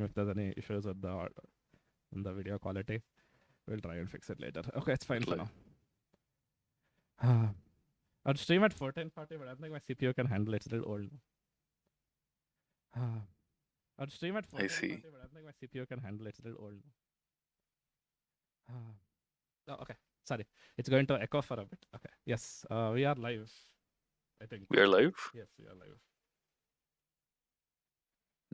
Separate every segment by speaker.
Speaker 1: if there's any issues with the video quality. We'll try and fix it later. Okay, it's fine for
Speaker 2: Like,
Speaker 1: now. I'd stream at 1440, but I don't think my CPU can handle it. It's a little old. I'd stream at
Speaker 2: I see.
Speaker 1: 1440, but I don't think my CPU can handle it. It's a little old. Oh, okay. Sorry. It's going to echo for a bit. Okay. Yes. We are live, I think.
Speaker 2: We are live?
Speaker 1: Yes, we are live.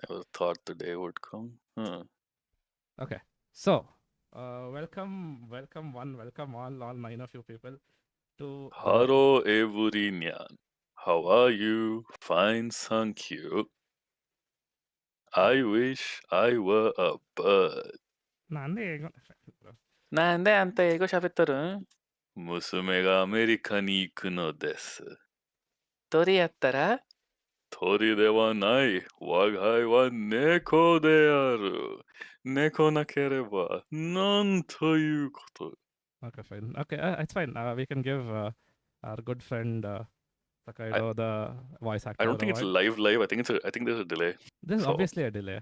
Speaker 2: Never thought the day would come.
Speaker 1: Okay. So, welcome all 9 of you people to.
Speaker 2: Hello, everyone. How are you? Fine, thank you. I wish I were a bird.なんであんた英語喋っとるん？娘がアメリカに行くのです。鳥やったら？鳥ではない。我が家は猫である。猫なければなんということ。
Speaker 1: Okay, fine. Okay, it's fine. We can give our good friend Takaido the voice actor.
Speaker 2: I don't think it's live. I think there's a delay.
Speaker 1: There's obviously a delay.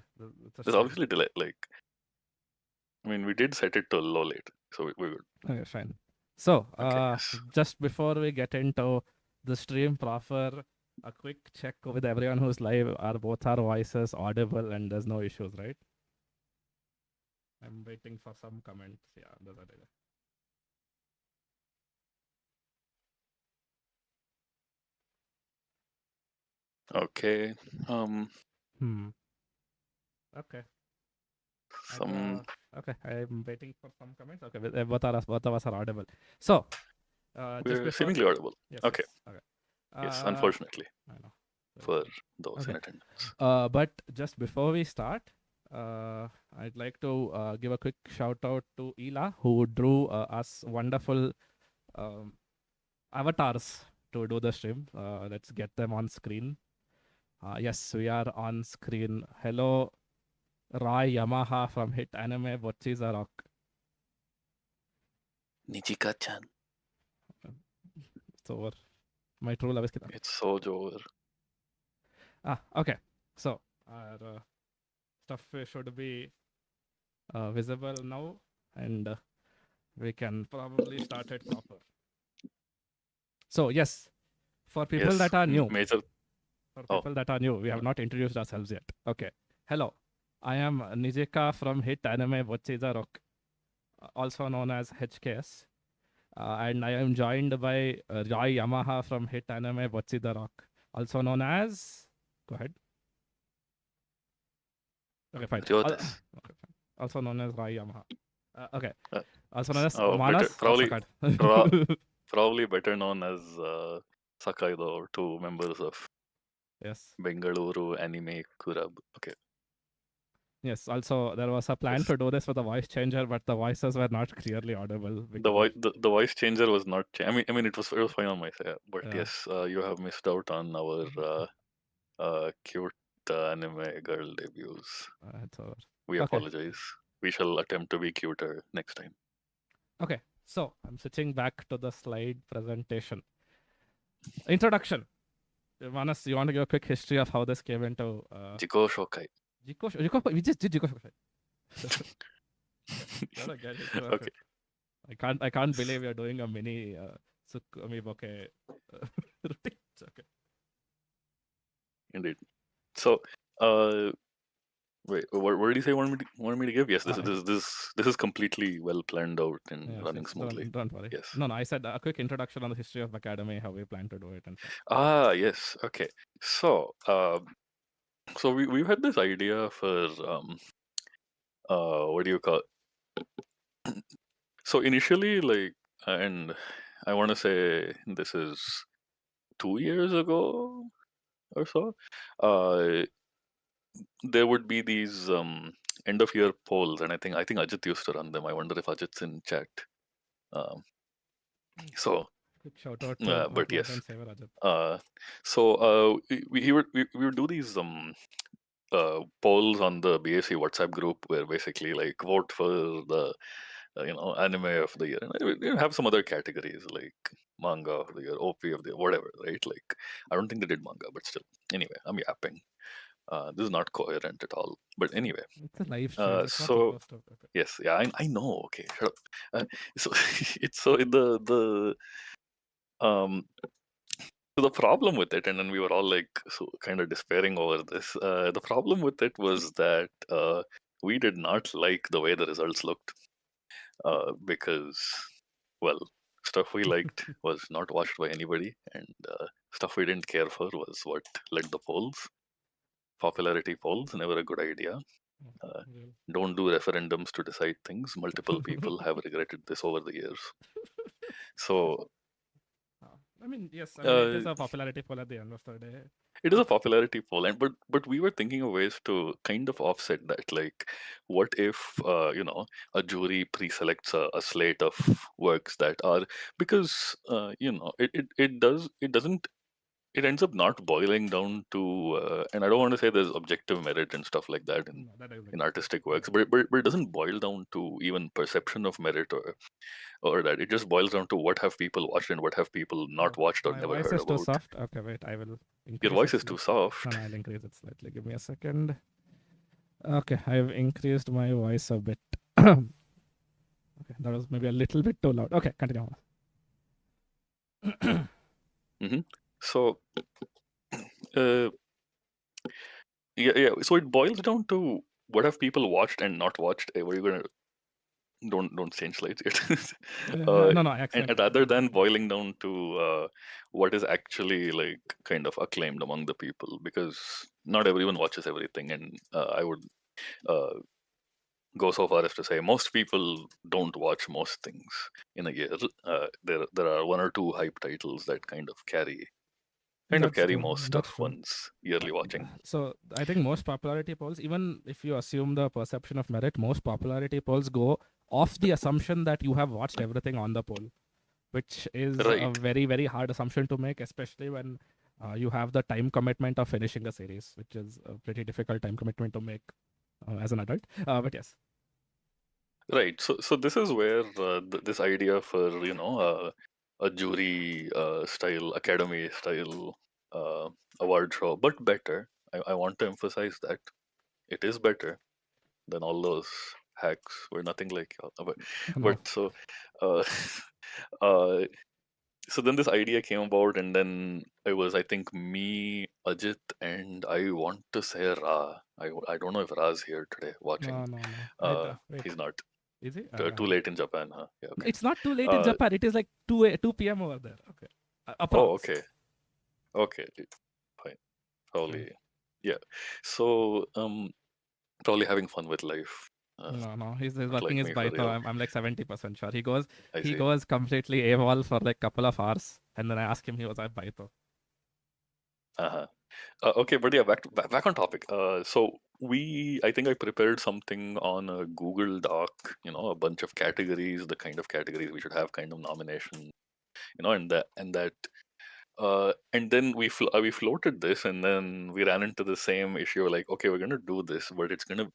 Speaker 2: There's obviously a delay. Like, I mean, we did set it to low late, so we're good.
Speaker 1: Okay, fine. So,
Speaker 2: Okay, yes.
Speaker 1: just before we get into the stream proper, a quick check with everyone who's live. Are both our voices audible and there's no issues, right? I'm waiting for some comments. Yeah, there's a delay.
Speaker 2: Okay.
Speaker 1: Okay.
Speaker 2: Some
Speaker 1: Okay, I'm waiting for some comments. Okay, both of us are audible. So,
Speaker 2: we're seemingly audible.
Speaker 1: Yes,
Speaker 2: Okay.
Speaker 1: yes, okay.
Speaker 2: Yes, unfortunately.
Speaker 1: I know.
Speaker 2: For those in attendance.
Speaker 1: But just before we start, I'd like to give a quick shout out to Ela, who drew us wonderful avatars to do the stream. Let's get them on screen. Yes, we are on screen. Hello, Rai Yamaha from hit anime Bocchi's a Rock.
Speaker 2: Nijika-chan.
Speaker 1: It's over. My true love is killed.
Speaker 2: It's so over.
Speaker 1: Okay. So our stuff should be visible now, and we can probably start it proper. So yes, for people that are new, we have not introduced ourselves yet. Okay. Hello, I am Nijika from hit anime Bocchiza Rock, also known as HKS. And I am joined by Rai Yamaha from hit anime Bocchiza Rock, also known as... Go ahead. Okay, fine. Okay, fine. Also known as Rai Yamaha. Okay. Also known as Manas.
Speaker 2: Probably better known as Sakaido, or two members of Bengaluru Anime Club. Okay.
Speaker 1: Yes, also there was a plan to do this with a voice changer, but the voices were not clearly audible.
Speaker 2: The voice changer was not. I mean, it was fine on my side, but yes, you have missed out on our cute anime girl debuts. We apologize. We shall attempt to be cuter next time.
Speaker 1: Okay, so I'm switching back to the slide presentation. Introduction. Manas, you want to give a quick history of how this came into...
Speaker 2: Jiko Shokai.
Speaker 1: We just did Jiko Shokai. Okay. I can't believe you're doing a mini Tsukumi bokeh routine. Okay.
Speaker 2: Indeed. So, wait, what did you say? Wanted me to give? Yes, this is completely well planned out and running smoothly.
Speaker 1: Don't worry.
Speaker 2: Yes.
Speaker 1: No, I said a quick introduction on the history of BACademy, how we plan to do it, and
Speaker 2: yes. Okay. So, so we've had this idea for what do you call it? So initially, like, and I want to say this is 2 years ago or so. There would be these end of year polls, and I think Ajit used to run them. I wonder if Ajit's in chat. So
Speaker 1: quick shout out to
Speaker 2: but yes.
Speaker 1: Ajit.
Speaker 2: So we would do these polls on the BAC WhatsApp group where basically like vote for the anime of the year, and we have some other categories like manga of the year, OP of the year, whatever, right? Like I don't think they did manga, but still, anyway, I'm yapping. This is not coherent at all. But anyway,
Speaker 1: It's a live stream. It's not
Speaker 2: so
Speaker 1: supposed to. Okay.
Speaker 2: yes, yeah, I know. Okay, shut up. So it's so the um so the problem with it, and then we were all like so kind of despairing over this. The problem with it was that we did not like the way the results looked because, well, stuff we liked was not watched by anybody, and stuff we didn't care for was what led the polls. Popularity polls, never a good idea. Uh,
Speaker 1: Real.
Speaker 2: don't do referendums to decide things. Multiple people have regretted this over the years. So
Speaker 1: I mean, yes. I mean, it is
Speaker 2: uh,
Speaker 1: a popularity poll at the end of the day.
Speaker 2: it is a popularity poll, and but we were thinking of ways to kind of offset that. Like, what if a jury pre-selects a slate of works that are, because it ends up not boiling down to, and I don't want to say there's objective merit and stuff like that
Speaker 1: No, that is
Speaker 2: in
Speaker 1: exactly.
Speaker 2: artistic
Speaker 1: Yeah.
Speaker 2: works, but it doesn't boil down to even perception of merit or that. It just boils down to what have people watched and what have people not
Speaker 1: Oh,
Speaker 2: watched or
Speaker 1: my
Speaker 2: never
Speaker 1: voice
Speaker 2: heard
Speaker 1: is too
Speaker 2: about.
Speaker 1: soft. Okay, wait. I will
Speaker 2: Your
Speaker 1: increase it
Speaker 2: voice is too
Speaker 1: slightly. No,
Speaker 2: soft.
Speaker 1: no, I'll increase it slightly. Give me a second. Okay, I've increased my voice a bit. Okay, that was maybe a little bit too loud. Okay, continue.
Speaker 2: So, uh, yeah. So it boils down to what have people watched and not watched. What are you gonna don't change slides yet.
Speaker 1: No, no,
Speaker 2: And
Speaker 1: excellent.
Speaker 2: rather than boiling down to what is actually like kind of acclaimed among the people, because not everyone watches everything, and I would uh, go so far as to say most people don't watch most things in a year. There are one or two hype titles that kind of carry
Speaker 1: That's true.
Speaker 2: most of
Speaker 1: That's true.
Speaker 2: one's yearly watching.
Speaker 1: So I think most popularity polls, even if you assume the perception of merit, most popularity polls go off the assumption that you have watched everything on the poll, which is a
Speaker 2: Right.
Speaker 1: very, very hard assumption to make, especially when you have the time commitment of finishing a series, which is a pretty difficult time commitment to make as an adult. But yes.
Speaker 2: Right. So this is where this idea for a jury style, academy style award show, but better. I want to emphasize that it is better than all those hacks were nothing like.
Speaker 1: No.
Speaker 2: But so uh, uh, so then this idea came about, and then it was, I think, me, Ajit, and I want to say Ra. I don't know if Ra's here today watching.
Speaker 1: No, no, no. Wait.
Speaker 2: He's not.
Speaker 1: Is it?
Speaker 2: Too late in Japan, huh? Yeah, okay.
Speaker 1: It's not too late in
Speaker 2: Uh,
Speaker 1: Japan. It is like 2 p.m. over there. Okay.
Speaker 2: oh,
Speaker 1: Approx.
Speaker 2: okay. Okay, fine.
Speaker 1: Yeah.
Speaker 2: Probably, yeah. So, probably having fun with life.
Speaker 1: No, no. He's
Speaker 2: Not
Speaker 1: working
Speaker 2: like
Speaker 1: his
Speaker 2: me for
Speaker 1: Baito.
Speaker 2: real.
Speaker 1: I'm like 70% sure.
Speaker 2: I
Speaker 1: He
Speaker 2: see.
Speaker 1: goes completely AWOL for like couple of hours, and then I ask him, he was at Baito.
Speaker 2: Uh-huh. Okay, but yeah, back on topic. So I think I prepared something on a Google Doc. A bunch of categories, the kind of categories we should have, kind of nomination. And then we floated this, and then we ran into the same issue. Like, okay, we're gonna do this, but it's gonna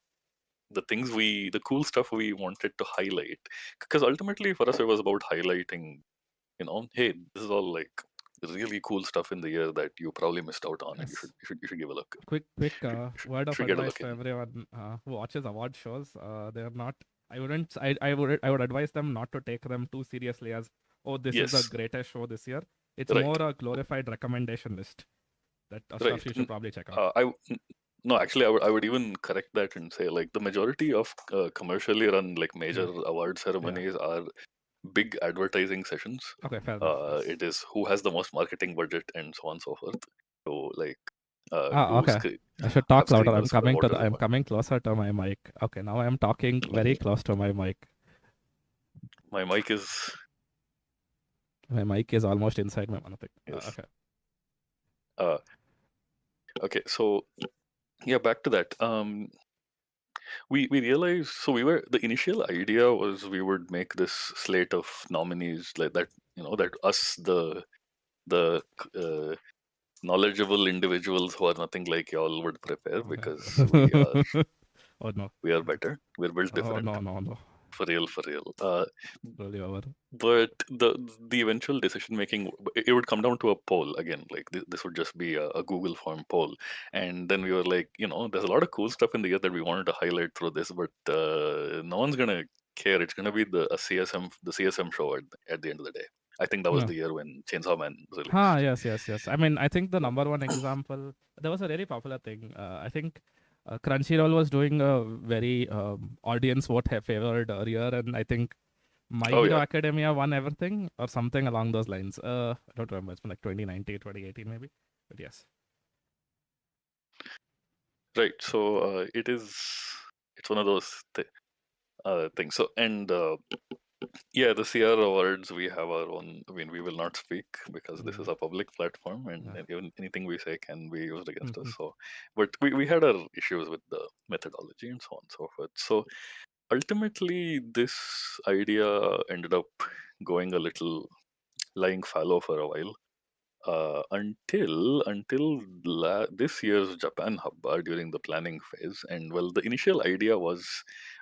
Speaker 2: the cool stuff we wanted to highlight, because ultimately for us it was about highlighting, hey, this is all like really cool stuff in the year that you probably missed out on, and
Speaker 1: Yes.
Speaker 2: you should give a look.
Speaker 1: Quick
Speaker 2: You
Speaker 1: word of
Speaker 2: should get a
Speaker 1: advice
Speaker 2: look
Speaker 1: to
Speaker 2: in.
Speaker 1: everyone who watches award shows. They're not. I wouldn't. I would advise them not to take them too seriously as, oh, this is the
Speaker 2: Yes,
Speaker 1: greatest show this year. It's
Speaker 2: right,
Speaker 1: more a glorified recommendation list that
Speaker 2: right.
Speaker 1: stuff you should probably check out.
Speaker 2: No, actually, I would even correct that and say, like, the majority of commercially run like major
Speaker 1: Yeah.
Speaker 2: award
Speaker 1: Yeah.
Speaker 2: ceremonies are big advertising sessions.
Speaker 1: Okay. Fair enough. Yes.
Speaker 2: It is who has the most marketing budget and so on and so forth. So like
Speaker 1: Ah,
Speaker 2: do
Speaker 1: okay. I should
Speaker 2: have
Speaker 1: talk louder.
Speaker 2: screeners, promoters.
Speaker 1: I'm coming closer to my mic. Okay, now I'm talking very close to my mic.
Speaker 2: My mic is
Speaker 1: My mic is almost inside my mouth.
Speaker 2: yes.
Speaker 1: Okay.
Speaker 2: Okay, so yeah, back to that. We realized, so the initial idea was we would make this slate of nominees like that. That us the knowledgeable individuals who are nothing like y'all would prepare, because
Speaker 1: Oh no.
Speaker 2: we are better. We're built
Speaker 1: Oh
Speaker 2: different.
Speaker 1: no.
Speaker 2: for real.
Speaker 1: Really over.
Speaker 2: But the eventual decision making, it would come down to a poll again. Like this would just be a Google form poll, and then we were like, there's a lot of cool stuff in the year that we wanted to highlight through this, but no one's gonna care. It's gonna be the CSM show at the end of the day. I think that was
Speaker 1: No.
Speaker 2: the year when Chainsaw Man released.
Speaker 1: Yes. I mean, I think the number one example, there was a very popular thing. I think Crunchyroll was doing a very audience vote favored year, and I think My
Speaker 2: Oh
Speaker 1: Hero
Speaker 2: yeah,
Speaker 1: Academia won everything or something along those lines. I don't remember. It's been like 2019, 2018 maybe. But yes.
Speaker 2: right. So it's one of those things. So and yeah, the CR awards, we have our own. I mean, we will not speak because this is a public platform, and
Speaker 1: Yeah.
Speaker 2: even anything we say can be used against us. So, but we had our issues with the methodology and so on and so forth. So ultimately, this idea ended up going a little lying fallow for a while. Until this year's Japan Habba during the planning phase, and well, the initial idea was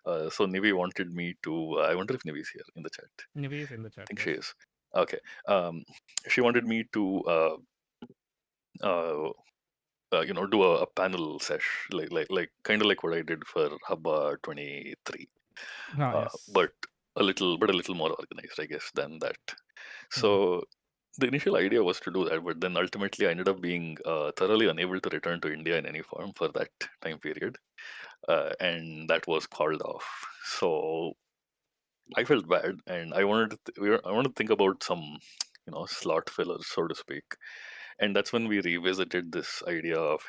Speaker 2: so Nivi wanted me to. I wonder if Nivi's here in the chat.
Speaker 1: Nivi is in the
Speaker 2: I
Speaker 1: chat.
Speaker 2: think she
Speaker 1: Yes.
Speaker 2: is. Okay. She wanted me to uh, do a panel sesh, like kind of like what I did for Habba 23,
Speaker 1: Yes.
Speaker 2: but a little more organized, I guess, than that. So the initial idea was to do that, but then ultimately I ended up being thoroughly unable to return to India in any form for that time period, and that was called off. So I felt bad, and I wanted to think about some, slot fillers, so to speak. And that's when we revisited this idea of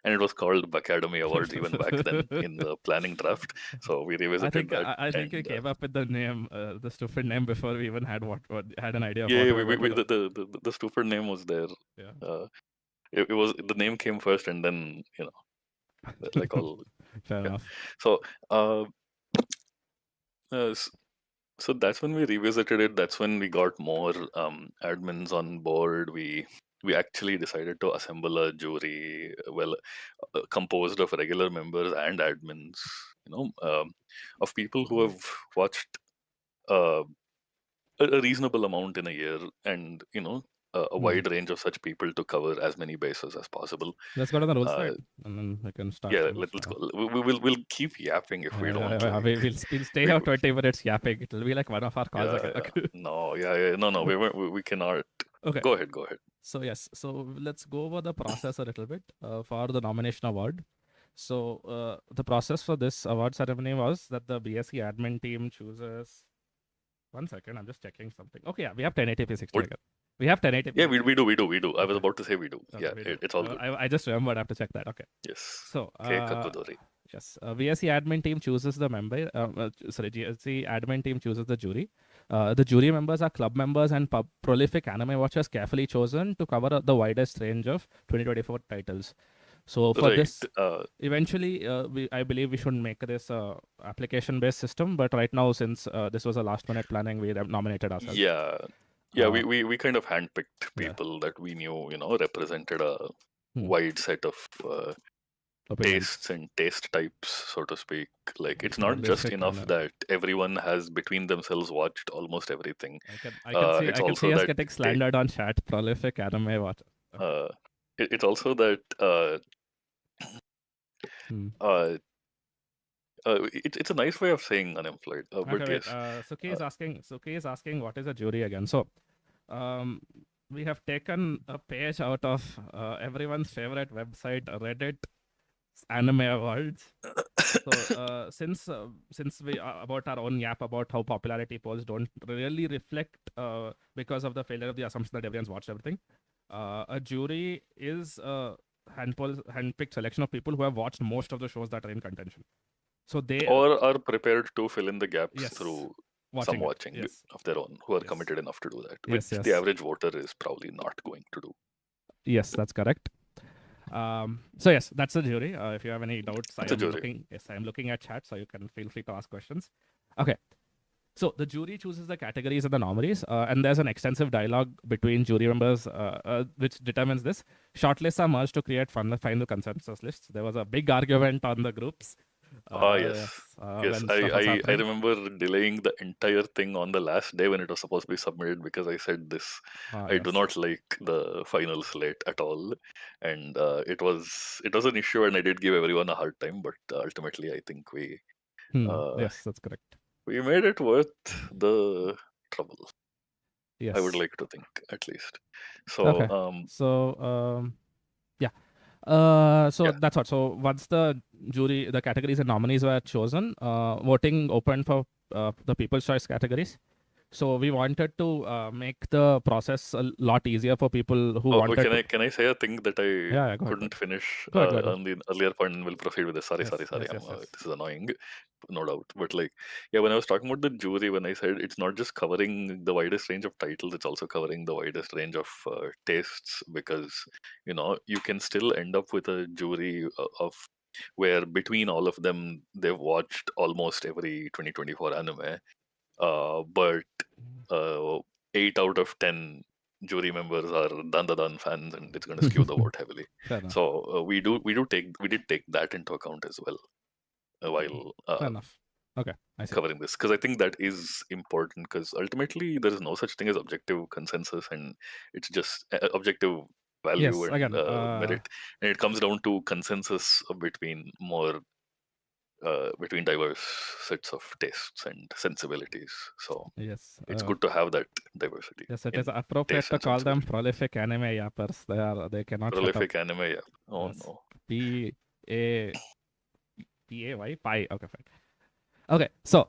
Speaker 2: and it was called BACademy Awards even back then in the planning draft. So we revisited that,
Speaker 1: I think we
Speaker 2: and
Speaker 1: came up with the name, the stupid name before we even had what had an idea of
Speaker 2: yeah,
Speaker 1: what
Speaker 2: yeah,
Speaker 1: we were going to do.
Speaker 2: the stupid name was there.
Speaker 1: Yeah.
Speaker 2: It was the name came first, and then like all.
Speaker 1: Fair
Speaker 2: Yeah.
Speaker 1: enough.
Speaker 2: So uh, uh, s- so that's when we revisited it. That's when we got more admins on board. We actually decided to assemble a jury, well, composed of regular members and admins, of people who have watched uh, a reasonable amount in a year, and a wide range of such people to cover as many bases as possible.
Speaker 1: Let's go to the rules
Speaker 2: Uh,
Speaker 1: side, and then we can start
Speaker 2: yeah,
Speaker 1: from the
Speaker 2: let's
Speaker 1: start.
Speaker 2: go. We'll keep yapping if we don't like.
Speaker 1: We'll stay
Speaker 2: We,
Speaker 1: here 20 minutes yapping. It'll be like one of our calls again.
Speaker 2: yeah. No, yeah, no, we cannot.
Speaker 1: Okay.
Speaker 2: Go ahead.
Speaker 1: So yes, so let's go over the process a little bit for the nomination award. So the process for this award ceremony was that the BSc admin team chooses. 1 second, I'm just checking something. Okay, yeah, we have 1080p 60
Speaker 2: What?
Speaker 1: again. We have 1080p.
Speaker 2: Yeah, we do. I was
Speaker 1: Okay.
Speaker 2: about to say we do.
Speaker 1: Okay,
Speaker 2: Yeah,
Speaker 1: we do.
Speaker 2: it's all good.
Speaker 1: I just remembered. I have to check that. Okay.
Speaker 2: Yes.
Speaker 1: So
Speaker 2: Kakudori.
Speaker 1: yes, BSc admin team chooses the member. GSC admin team chooses the jury. The jury members are club members and prolific anime watchers carefully chosen to cover the widest range of 2024 titles. So for this, eventually, I believe we should make this application-based system. But right now, since this was a last-minute planning, we have nominated ourselves.
Speaker 2: Yeah, we kind of handpicked people that we knew, represented a wide set of tastes and taste types, so to speak. Like it's not just enough that everyone has between themselves watched almost everything.
Speaker 1: I can see us getting slandered on chat. Prolific anime watch.
Speaker 2: It's also that it's a nice way of saying unemployed. But
Speaker 1: okay,
Speaker 2: yes.
Speaker 1: Suki is asking what is a jury again. So we have taken a page out of everyone's favorite website, Reddit Anime Awards. So since we about our own yap about how popularity polls don't really reflect because of the failure of the assumption that everyone's watched everything, a jury is a handpicked selection of people who have watched most of the shows that are in contention. So they
Speaker 2: are prepared to fill in the gaps through
Speaker 1: watching
Speaker 2: of their own, who are committed enough to do that, which
Speaker 1: yes.
Speaker 2: the average voter is probably not going to do.
Speaker 1: Yes, that's correct. So yes, that's the jury. If you have any doubts, I'm looking at chat, so you can feel free to ask questions. Okay. So the jury chooses the categories and the nominees, and there's an extensive dialogue between jury members which determines this. Shortlists are merged to create final consensus lists. There was a big argument on the groups
Speaker 2: Yes.
Speaker 1: Yes,
Speaker 2: Yes,
Speaker 1: when
Speaker 2: I,
Speaker 1: stuff was
Speaker 2: I
Speaker 1: happening.
Speaker 2: remember delaying the entire thing on the last day when it was supposed to be submitted because I said this. I do
Speaker 1: Yes.
Speaker 2: not like the final slate at all, and it was an issue, and I did give everyone a hard time. But ultimately, I think uh,
Speaker 1: Yes, that's correct.
Speaker 2: we made it worth the trouble. I would
Speaker 1: Yes.
Speaker 2: like to think, at least. So,
Speaker 1: Okay. So, yeah. So
Speaker 2: yeah.
Speaker 1: that's what. So once the categories and nominees were chosen, voting opened for the People's Choice categories. So we wanted to make the process a lot easier for people who
Speaker 2: Oh,
Speaker 1: wanted to.
Speaker 2: can I say a thing that I
Speaker 1: Yeah, yeah, go ahead, go
Speaker 2: couldn't
Speaker 1: ahead,
Speaker 2: finish
Speaker 1: go ahead, go ahead, go ahead.
Speaker 2: on the earlier point, and we'll proceed with this. Sorry, sorry,
Speaker 1: Yes,
Speaker 2: sorry.
Speaker 1: yes, yes, yes.
Speaker 2: This is annoying, no doubt. But like, yeah, when I was talking about the jury, when I said it's not just covering the widest range of titles, it's also covering the widest range of tastes, because you can still end up with a jury of where between all of them they've watched almost every 2024 anime, but uh, 8 out of 10 jury members are Dan fans, and it's going to skew the vote heavily.
Speaker 1: Fair enough.
Speaker 2: So we did take that into account as well while
Speaker 1: Fair enough. Okay, I see.
Speaker 2: covering this, because I think that is important, because ultimately there is no such thing as objective consensus, and it's just objective value
Speaker 1: Yes,
Speaker 2: and
Speaker 1: again,
Speaker 2: merit, and it comes down to consensus between diverse sets of tastes and sensibilities. So
Speaker 1: yes,
Speaker 2: it's good to have that diversity
Speaker 1: yes. It is
Speaker 2: in
Speaker 1: appropriate
Speaker 2: taste
Speaker 1: to
Speaker 2: and
Speaker 1: call them
Speaker 2: sensibility.
Speaker 1: prolific anime yappers. They cannot shut up.
Speaker 2: Prolific anime, yeah. Oh
Speaker 1: Yes,
Speaker 2: no.
Speaker 1: a PAY pie. Okay, fine. Okay, so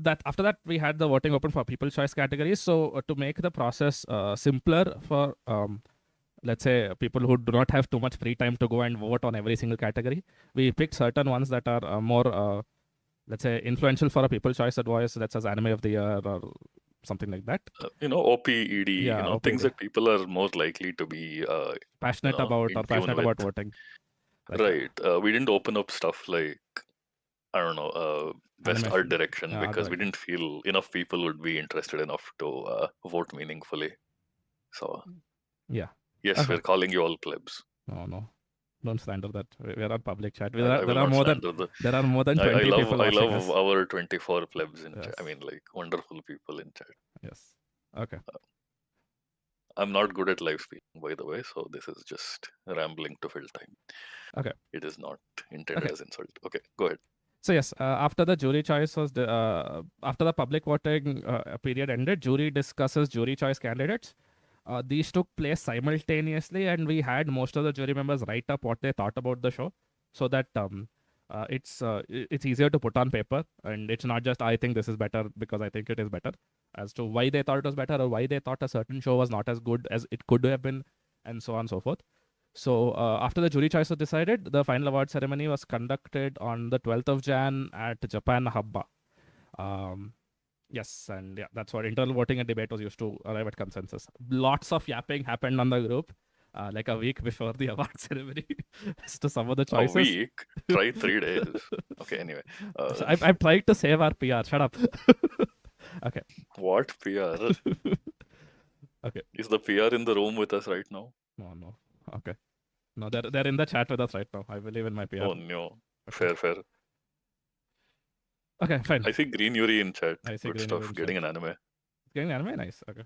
Speaker 1: that after that we had the voting open for people choice categories. So to make the process simpler for let's say people who do not have too much free time to go and vote on every single category, we picked certain ones that are more let's say influential for a people choice advice. That's as anime of the year or something like that.
Speaker 2: OPED,
Speaker 1: Yeah,
Speaker 2: things
Speaker 1: OPD.
Speaker 2: that people are more likely to be,
Speaker 1: Passionate about or
Speaker 2: in tune
Speaker 1: passionate
Speaker 2: with.
Speaker 1: about voting, like
Speaker 2: Right. We didn't open up stuff like, I don't know, best art
Speaker 1: animation.
Speaker 2: direction,
Speaker 1: Art
Speaker 2: because we
Speaker 1: direction.
Speaker 2: didn't feel enough people would be interested enough to vote meaningfully. So,
Speaker 1: Yeah.
Speaker 2: yes,
Speaker 1: Okay.
Speaker 2: we're calling you all plebs.
Speaker 1: No, no. Don't slander that. We're on public chat.
Speaker 2: I will not slander the.
Speaker 1: There are more than
Speaker 2: I
Speaker 1: 20 people
Speaker 2: I
Speaker 1: watching
Speaker 2: love
Speaker 1: us.
Speaker 2: our 24 plebs in chat. I
Speaker 1: Yes.
Speaker 2: mean, like, wonderful people in chat.
Speaker 1: Yes. Okay.
Speaker 2: I'm not good at live speaking, by the way, so this is just rambling to fill time.
Speaker 1: Okay.
Speaker 2: It is not intended
Speaker 1: Okay.
Speaker 2: as insult. Okay, go ahead.
Speaker 1: So yes, after the jury choice was after the public voting period ended, jury discusses jury choice candidates. These took place simultaneously, and we had most of the jury members write up what they thought about the show, so that it's easier to put on paper, and it's not just I think this is better because I think it is better, as to why they thought it was better or why they thought a certain show was not as good as it could have been, and so on and so forth. So after the jury choice was decided, the final award ceremony was conducted on the 12th of Jan at Japan Habba. Um, yes, and yeah, that's what internal voting and debate was used to arrive at consensus. Lots of yapping happened on the group, like a week before the award ceremony, as to some of the
Speaker 2: A
Speaker 1: choices.
Speaker 2: week? Try 3 days. Okay, anyway.
Speaker 1: So I'm trying to save our PR. Shut up. Okay.
Speaker 2: What PR?
Speaker 1: Okay.
Speaker 2: Is the PR in the room with us right now?
Speaker 1: No, no. Okay. No, they're in the chat with us right now. I believe in my PR.
Speaker 2: Oh no.
Speaker 1: Okay.
Speaker 2: Fair.
Speaker 1: Okay, fine.
Speaker 2: I see Green Yuri in chat.
Speaker 1: I see
Speaker 2: Good
Speaker 1: green
Speaker 2: stuff.
Speaker 1: in chat.
Speaker 2: Getting an anime.
Speaker 1: Getting anime, nice. Okay.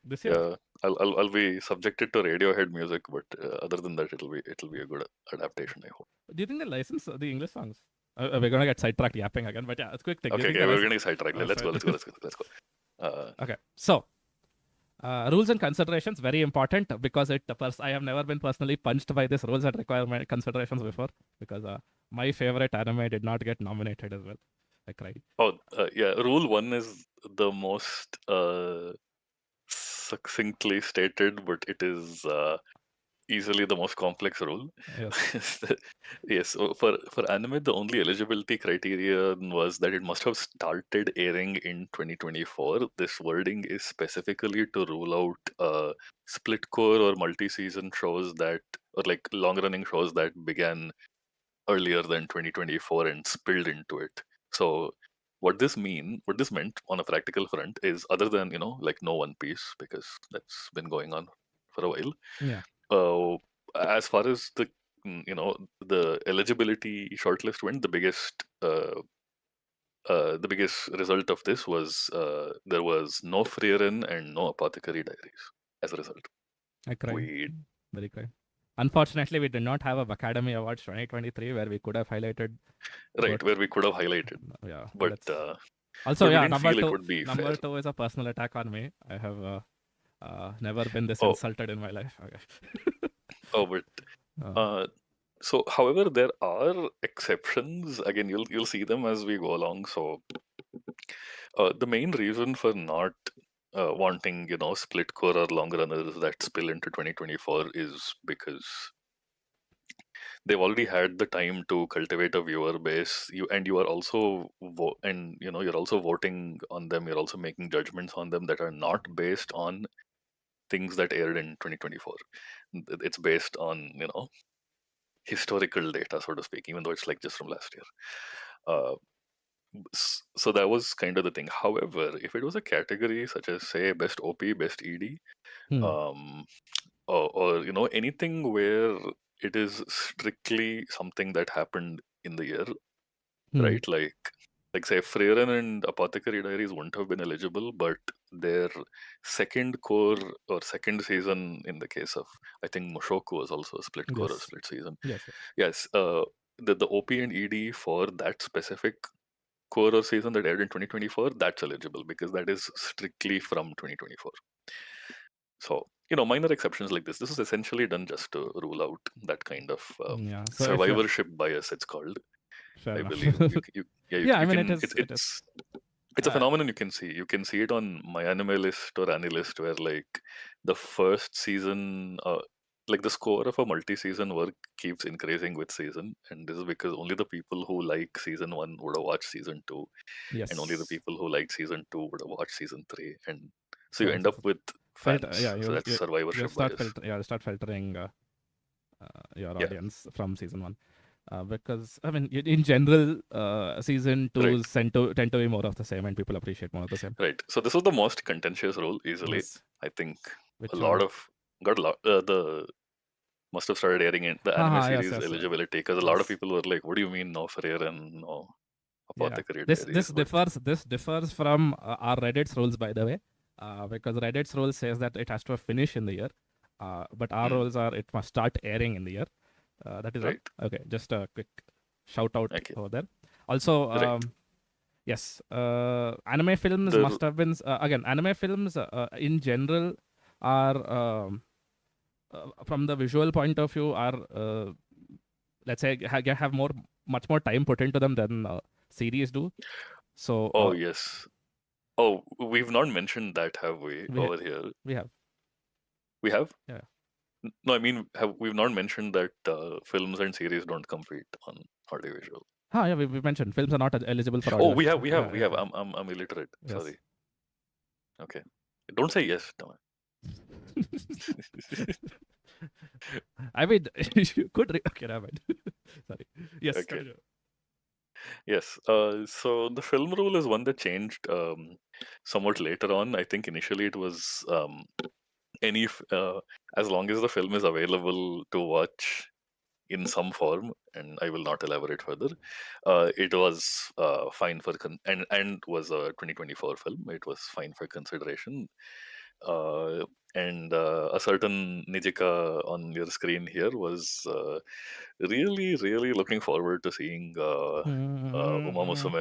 Speaker 1: This year.
Speaker 2: Yeah, I'll be subjected to Radiohead music, but other than that, it'll be a good adaptation, I hope.
Speaker 1: Do you think they license the English songs? We're gonna get sidetracked yapping again, but yeah, it's a quick thing. Do you think
Speaker 2: Okay,
Speaker 1: they
Speaker 2: we're
Speaker 1: license?
Speaker 2: getting sidetracked. Let's go.
Speaker 1: Fine.
Speaker 2: Let's go.
Speaker 1: Okay, so rules and considerations very important because I have never been personally punched by these rules and requirement considerations before because my favorite anime did not get nominated as well. I cried.
Speaker 2: Oh, yeah. Rule one is the most succinctly stated, but it is easily the most complex rule.
Speaker 1: Yes.
Speaker 2: Yes, so for anime, the only eligibility criterion was that it must have started airing in 2024. This wording is specifically to rule out split core or multi-season shows that, or like long-running shows that began earlier than 2024 and spilled into it. So what this meant on a practical front is, other than like no One Piece, because that's been going on for a while.
Speaker 1: Yeah.
Speaker 2: uh, as far as the the eligibility shortlist went, the biggest result of this was there was no rerun and no Apothecary Diaries as a result.
Speaker 1: I cry.
Speaker 2: We
Speaker 1: Very cry. Unfortunately, we did not have a BACademy Awards 2023 where we could have highlighted.
Speaker 2: right
Speaker 1: But
Speaker 2: where we could have highlighted,
Speaker 1: yeah,
Speaker 2: but
Speaker 1: also,
Speaker 2: we
Speaker 1: yeah,
Speaker 2: didn't feel it would be fair.
Speaker 1: number two is a personal attack on me. I have never been this
Speaker 2: Oh,
Speaker 1: insulted in my life. Okay.
Speaker 2: but
Speaker 1: Uh,
Speaker 2: so however there are exceptions. Again, you'll see them as we go along. So the main reason for not wanting split core or long runners that spill into 2024 is because they've already had the time to cultivate a viewer base. You are also you're also voting on them. You're also making judgments on them that are not based on things that aired in 2024. It's based on historical data, so to speak, even though it's like just from last year. uh, so that was kind of the thing. However, if it was a category such as, say, best OP, best ED, um, or anything where it is strictly something that happened in the year, right? Like say Freyren and Apothecary Diaries wouldn't have been eligible, but their second core or second season, in the case of, I think, Mushoku was also a split core or
Speaker 1: yes.
Speaker 2: split season.
Speaker 1: Yes.
Speaker 2: Yes, the OP and ED for that specific core or season that aired in 2024, that's eligible because that is strictly from 2024. So, minor exceptions like this is essentially done just to rule out that kind of
Speaker 1: Yeah. So if you
Speaker 2: survivorship bias, it's called.
Speaker 1: fair
Speaker 2: I
Speaker 1: enough.
Speaker 2: believe
Speaker 1: Yeah, I
Speaker 2: you
Speaker 1: mean
Speaker 2: can.
Speaker 1: it is.
Speaker 2: It's a phenomenon you can see. You can see it on My Anime List or AniList, where like the first season, like the score of a multi-season work keeps increasing with season, and this is because only the people who like season one would have watched season two, and only the
Speaker 1: Yes.
Speaker 2: people who like season two would have watched season three, and so
Speaker 1: So
Speaker 2: you
Speaker 1: on and
Speaker 2: end
Speaker 1: so
Speaker 2: up
Speaker 1: forth.
Speaker 2: with fans.
Speaker 1: Yeah,
Speaker 2: So that's
Speaker 1: you'll
Speaker 2: survivorship bias.
Speaker 1: start filtering your
Speaker 2: Yeah,
Speaker 1: audience from season one. Because I mean, in general, season
Speaker 2: right,
Speaker 1: twos tend to be more of the same, and people appreciate more of the same.
Speaker 2: right. So this was the most contentious role easily.
Speaker 1: Yes.
Speaker 2: I think a
Speaker 1: Which
Speaker 2: lot
Speaker 1: one?
Speaker 2: of got a lot the must have started airing in the anime
Speaker 1: Haha, yes,
Speaker 2: series
Speaker 1: yes,
Speaker 2: eligibility because a lot of
Speaker 1: yes.
Speaker 2: people were like, "What do you mean no Freyr and no
Speaker 1: Yeah.
Speaker 2: Apothecary
Speaker 1: This
Speaker 2: Diaries?"
Speaker 1: this
Speaker 2: But
Speaker 1: differs this differs from our Reddit's rules, by the way, because Reddit's rule says that it has to finish in the year, but our
Speaker 2: mm,
Speaker 1: rules are it must start airing in the year. That is all.
Speaker 2: right,
Speaker 1: Okay, just a quick shout out
Speaker 2: okay,
Speaker 1: over there. Also,
Speaker 2: right.
Speaker 1: yes, anime films
Speaker 2: The
Speaker 1: must have been again. Anime films in general are from the visual point of view are let's say have much more time put into them than series do. So
Speaker 2: oh yes, oh we've not mentioned that, have we?
Speaker 1: we
Speaker 2: Over here,
Speaker 1: we have
Speaker 2: we have.
Speaker 1: yeah.
Speaker 2: No, I mean, have we've not mentioned that films and series don't compete on audiovisual?
Speaker 1: Yeah, we mentioned films are not eligible for
Speaker 2: Oh,
Speaker 1: audio. Yeah,
Speaker 2: we
Speaker 1: yeah,
Speaker 2: have.
Speaker 1: yeah.
Speaker 2: I'm illiterate.
Speaker 1: Yes.
Speaker 2: Sorry. Okay, don't say yes. Damn
Speaker 1: I mean, you could. Okay, never mind. Sorry. Yes.
Speaker 2: okay.
Speaker 1: Continue.
Speaker 2: Yes. So the film rule is one that changed somewhat later on. I think initially it was any as long as the film is available to watch in some form, and I will not elaborate further. It was fine for and was a 2024 film. It was fine for consideration. And a certain Nijika on your screen here was really, really looking forward to seeing Umamusume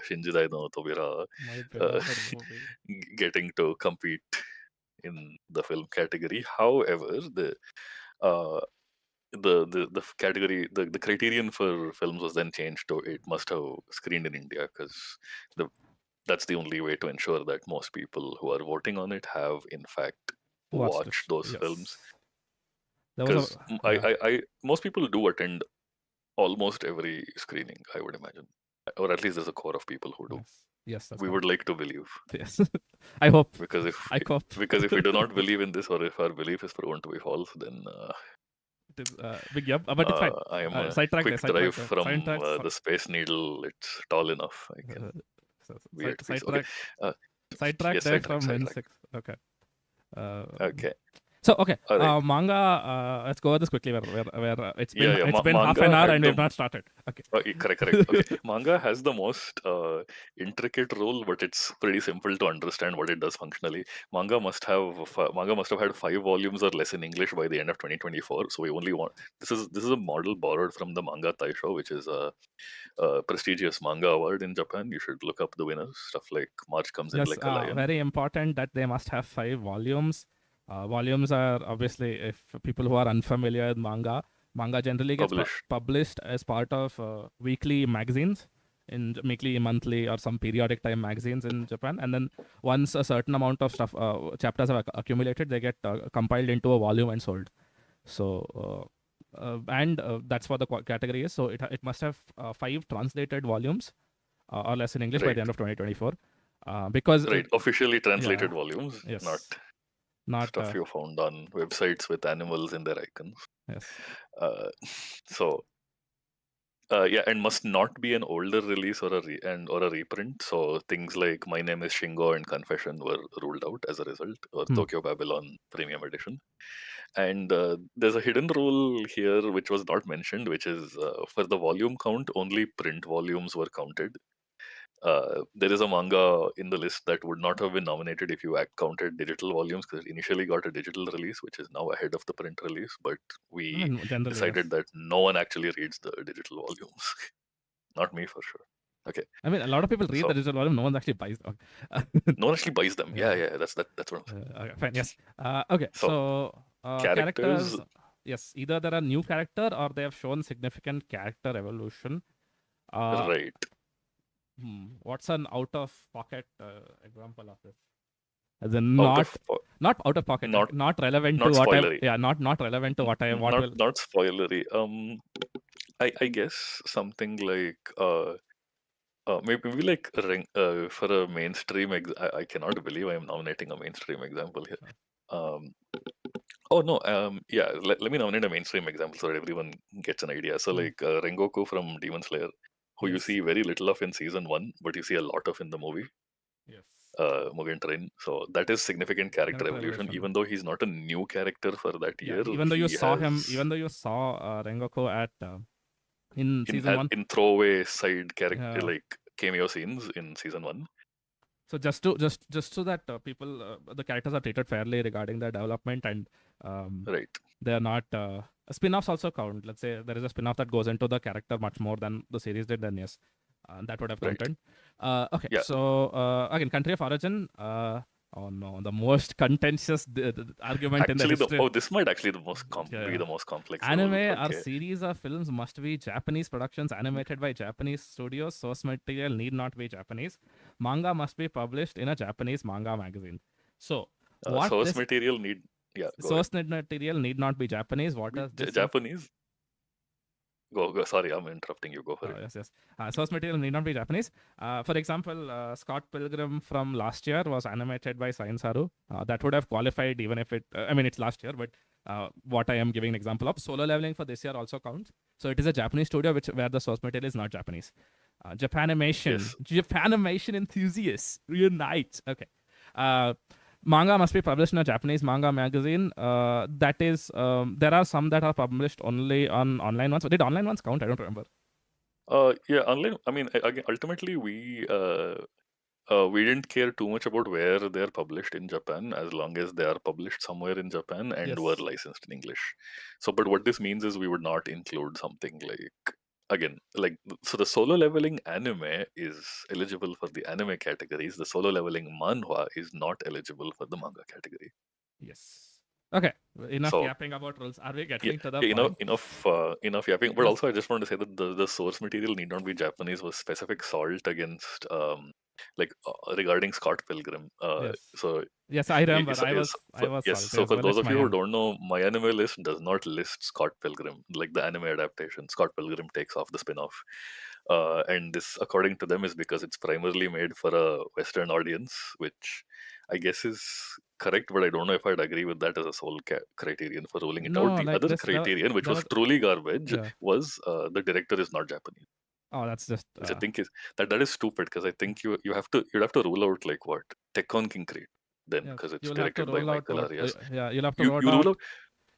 Speaker 2: Shinjidai no Tobira
Speaker 1: My
Speaker 2: uh,
Speaker 1: beloved movie.
Speaker 2: getting to compete in the film category. However, uh, the category, the criterion for films was then changed to it must have screened in India because the that's the only way to ensure that most people who are voting on it have in fact
Speaker 1: Watched it.
Speaker 2: watched those films.
Speaker 1: Yes. There was
Speaker 2: Because
Speaker 1: a yeah.
Speaker 2: most people do attend almost every screening, I would imagine, or at least there's a core of people who do.
Speaker 1: Yes. Yes, that's
Speaker 2: We
Speaker 1: correct.
Speaker 2: would like to believe,
Speaker 1: Yes. I hope.
Speaker 2: because
Speaker 1: I hope.
Speaker 2: if we do not believe in this, or if our belief is proven to be false, then
Speaker 1: It is big yep, but it's fine.
Speaker 2: I am a
Speaker 1: Sidetrack there.
Speaker 2: quick drive
Speaker 1: Sidetrack there.
Speaker 2: from
Speaker 1: Sidetrack.
Speaker 2: the Space Needle. It's tall enough. I can weird piece. Okay,
Speaker 1: Sidetrack
Speaker 2: yes,
Speaker 1: there
Speaker 2: sidetrack,
Speaker 1: from Win
Speaker 2: sidetrack.
Speaker 1: 6. Okay. Uh,
Speaker 2: Okay,
Speaker 1: So okay,
Speaker 2: All right.
Speaker 1: manga. Let's go over this quickly. Where
Speaker 2: Yeah.
Speaker 1: it's been half an
Speaker 2: Manga
Speaker 1: hour
Speaker 2: had
Speaker 1: and
Speaker 2: the
Speaker 1: we've not started. Okay.
Speaker 2: correct. Okay, manga has the most intricate rule, but it's pretty simple to understand what it does functionally. Manga must have had 5 volumes or less in English by the end of 2024. So we only want this is a model borrowed from the Manga Taisho, which is a prestigious manga award in Japan. You should look up the winners. Stuff like March comes in
Speaker 1: Yes,
Speaker 2: like a lion.
Speaker 1: very important that they must have 5 volumes. Volumes are obviously, if people who are unfamiliar with manga, manga generally gets
Speaker 2: Published.
Speaker 1: published as part of weekly magazines, weekly, monthly, or some periodic time magazines in Japan. And then once a certain amount of stuff, chapters have accumulated, they get compiled into a volume and sold. So, and that's what the category is. So it must have 5 translated volumes or less in English by the
Speaker 2: Right.
Speaker 1: end of 2024. Because
Speaker 2: Right. Officially translated
Speaker 1: yeah,
Speaker 2: volumes, not
Speaker 1: yes, not
Speaker 2: stuff you found on websites with animals in their icons.
Speaker 1: yes.
Speaker 2: Uh, so yeah, and must not be an older release or a reprint. So things like My Name is Shingo and Confession were ruled out as a result, or
Speaker 1: Hmm.
Speaker 2: Tokyo Babylon Premium Edition. And there's a hidden rule here which was not mentioned, which is for the volume count, only print volumes were counted. There is a manga in the list that would not have been nominated if you counted digital volumes, because it initially got a digital release, which is now ahead of the print release. But
Speaker 1: I
Speaker 2: we
Speaker 1: mean, generally, yes.
Speaker 2: decided that no one actually reads the digital volumes. Not me for sure. Okay,
Speaker 1: I mean, a lot of people read
Speaker 2: so
Speaker 1: the digital volume. No one actually buys them.
Speaker 2: no one actually buys them.
Speaker 1: Yeah.
Speaker 2: Yeah. That's what I'm saying.
Speaker 1: Okay, fine. Yes. Okay.
Speaker 2: So
Speaker 1: So
Speaker 2: characters,
Speaker 1: characters. Yes. Either there are new character or they have shown significant character evolution. Uh,
Speaker 2: right?
Speaker 1: what's an out of pocket example of this? As in
Speaker 2: Out
Speaker 1: not
Speaker 2: of
Speaker 1: not out of pocket,
Speaker 2: not
Speaker 1: not relevant to
Speaker 2: not
Speaker 1: what I,
Speaker 2: spoilery.
Speaker 1: yeah, not relevant to what I what will.
Speaker 2: Not spoilery. I guess something like maybe like for a mainstream. I cannot believe I am nominating a mainstream example here. Um, oh no. Yeah. Let me nominate a mainstream example so that everyone gets an idea. So like Rengoku from Demon Slayer, who you
Speaker 1: Yes.
Speaker 2: see very little of in season 1, but you see a lot of in the movie.
Speaker 1: Yes.
Speaker 2: Mugen Train. So that is significant character
Speaker 1: Character
Speaker 2: evolution.
Speaker 1: evolution.
Speaker 2: Even though he's not a new character for that
Speaker 1: Yeah.
Speaker 2: year,
Speaker 1: Even though you
Speaker 2: he
Speaker 1: saw
Speaker 2: has
Speaker 1: him, even though you saw Rengoku at in season 1.
Speaker 2: in throwaway side character
Speaker 1: Yeah.
Speaker 2: like cameo scenes in season 1.
Speaker 1: So just so that people, the characters are treated fairly regarding their development, and
Speaker 2: Right.
Speaker 1: they are not spin-offs also count. Let's say there is a spin-off that goes into the character much more than the series did, then yes, that would have
Speaker 2: Right.
Speaker 1: counted. Okay,
Speaker 2: Yeah.
Speaker 1: so again, country of origin. Oh no, the most contentious argument in the
Speaker 2: Actually,
Speaker 1: history.
Speaker 2: this might actually be
Speaker 1: Yeah.
Speaker 2: the most complex
Speaker 1: Anime
Speaker 2: rule.
Speaker 1: or
Speaker 2: Okay.
Speaker 1: series of films must be Japanese productions animated by Japanese studios. Source material need not be Japanese. Manga must be published in a Japanese manga magazine. So, what
Speaker 2: Source
Speaker 1: this
Speaker 2: material need. Yeah. Go ahead.
Speaker 1: source material need not be Japanese. What does this?
Speaker 2: Japanese. Go. Sorry, I'm interrupting you. Go for it.
Speaker 1: Yes. Source material need not be Japanese. For example, Scott Pilgrim from last year was animated by Science Haru. That would have qualified even if it. I mean, it's last year, but what I am giving an example of. Solo Leveling for this year also counts. So it is a Japanese studio where the source material is not Japanese. Japanimation.
Speaker 2: Yes.
Speaker 1: Japanimation enthusiasts reunite. Okay. Manga must be published in a Japanese manga magazine. That is, there are some that are published only on online ones. Did online ones count? I don't remember.
Speaker 2: Yeah. Online. I mean, again, ultimately, we didn't care too much about where they're published in Japan, as long as they are published somewhere in Japan and were
Speaker 1: Yes.
Speaker 2: licensed in English. So, but what this means is we would not include something like, again, like, so the solo leveling anime is eligible for the anime categories. The solo leveling manhwa is not eligible for the manga category.
Speaker 1: Yes. Okay. Enough
Speaker 2: So,
Speaker 1: yapping about rules. Are we
Speaker 2: yeah,
Speaker 1: getting to the
Speaker 2: yeah,
Speaker 1: point?
Speaker 2: enough yapping. But
Speaker 1: Yes.
Speaker 2: also, I just want to say that the source material need not be Japanese. Was specific salt against regarding Scott Pilgrim.
Speaker 1: Yes.
Speaker 2: So
Speaker 1: Yes, I remember.
Speaker 2: so,
Speaker 1: I was
Speaker 2: yes.
Speaker 1: salty
Speaker 2: So
Speaker 1: as
Speaker 2: for
Speaker 1: well.
Speaker 2: those
Speaker 1: It's
Speaker 2: of
Speaker 1: my
Speaker 2: you who
Speaker 1: end.
Speaker 2: don't know, my anime list does not list Scott Pilgrim, like the anime adaptation. Scott Pilgrim takes off the spin-off, and this, according to them, is because it's primarily made for a Western audience, which I guess is correct, but I don't know if I'd agree with that as a sole criterion for ruling it out.
Speaker 1: No,
Speaker 2: The
Speaker 1: like
Speaker 2: other
Speaker 1: this.
Speaker 2: criterion, which
Speaker 1: There
Speaker 2: was
Speaker 1: was,
Speaker 2: truly garbage,
Speaker 1: yeah.
Speaker 2: was the director is not Japanese,
Speaker 1: Oh, that's just.
Speaker 2: which I think is that is stupid, because I think you'd have to rule out like what Tekkon King create. then
Speaker 1: Yes,
Speaker 2: because it's
Speaker 1: you'll have to
Speaker 2: directed by
Speaker 1: roll out
Speaker 2: Michael
Speaker 1: what?
Speaker 2: Arias.
Speaker 1: Yeah, you'll have to
Speaker 2: You
Speaker 1: roll
Speaker 2: you
Speaker 1: out.
Speaker 2: rule out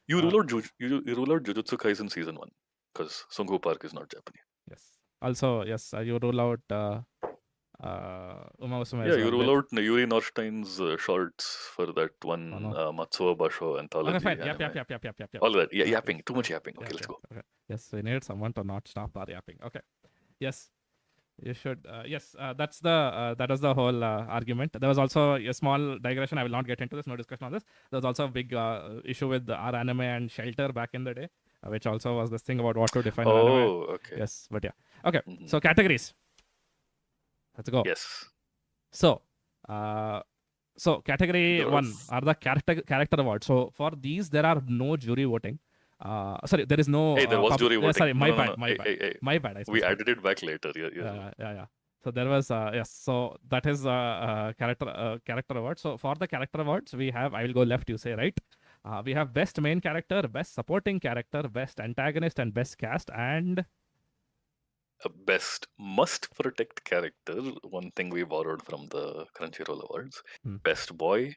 Speaker 2: you rule
Speaker 1: Uh,
Speaker 2: out you rule out Jujutsu Kaisen season 1 because Sungo Park is not Japanese.
Speaker 1: Yes. Also, yes, you rule out Uma Musume
Speaker 2: Yeah,
Speaker 1: as
Speaker 2: you
Speaker 1: well.
Speaker 2: rule out Yuri Norstein's shorts for that one
Speaker 1: Oh, no.
Speaker 2: Matsuo Basho anthology
Speaker 1: Okay, fine.
Speaker 2: anime.
Speaker 1: Yep.
Speaker 2: All that. Yeah,
Speaker 1: Yes,
Speaker 2: yapping.
Speaker 1: yes,
Speaker 2: Too much
Speaker 1: yes,
Speaker 2: yapping. Okay, let's go.
Speaker 1: Okay. Yes, we need someone to not stop our yapping. Okay. Yes, you should. Yes, that was the whole argument. There was also a small digression. I will not get into this. No discussion on this. There was also a big issue with our anime and Shelter back in the day, which also was this thing about what to define an anime.
Speaker 2: Oh, okay.
Speaker 1: Yes, but yeah. Okay.
Speaker 2: Mhm.
Speaker 1: So categories. Let's go.
Speaker 2: Yes.
Speaker 1: So, category
Speaker 2: Yes.
Speaker 1: 1 are the character awards. So for these, there are no jury voting. Sorry, there is no.
Speaker 2: Hey, there was jury voting.
Speaker 1: Sorry, my
Speaker 2: No.
Speaker 1: bad.
Speaker 2: Hey.
Speaker 1: My bad. I
Speaker 2: We
Speaker 1: specified.
Speaker 2: added it back later.
Speaker 1: Yeah. So there was yes. So that is character award. So for the character awards, we have. I will go left. You say right. We have best main character, best supporting character, best antagonist, and best cast, and
Speaker 2: Best must protect character. One thing we borrowed from the Crunchyroll Awards. Best boy,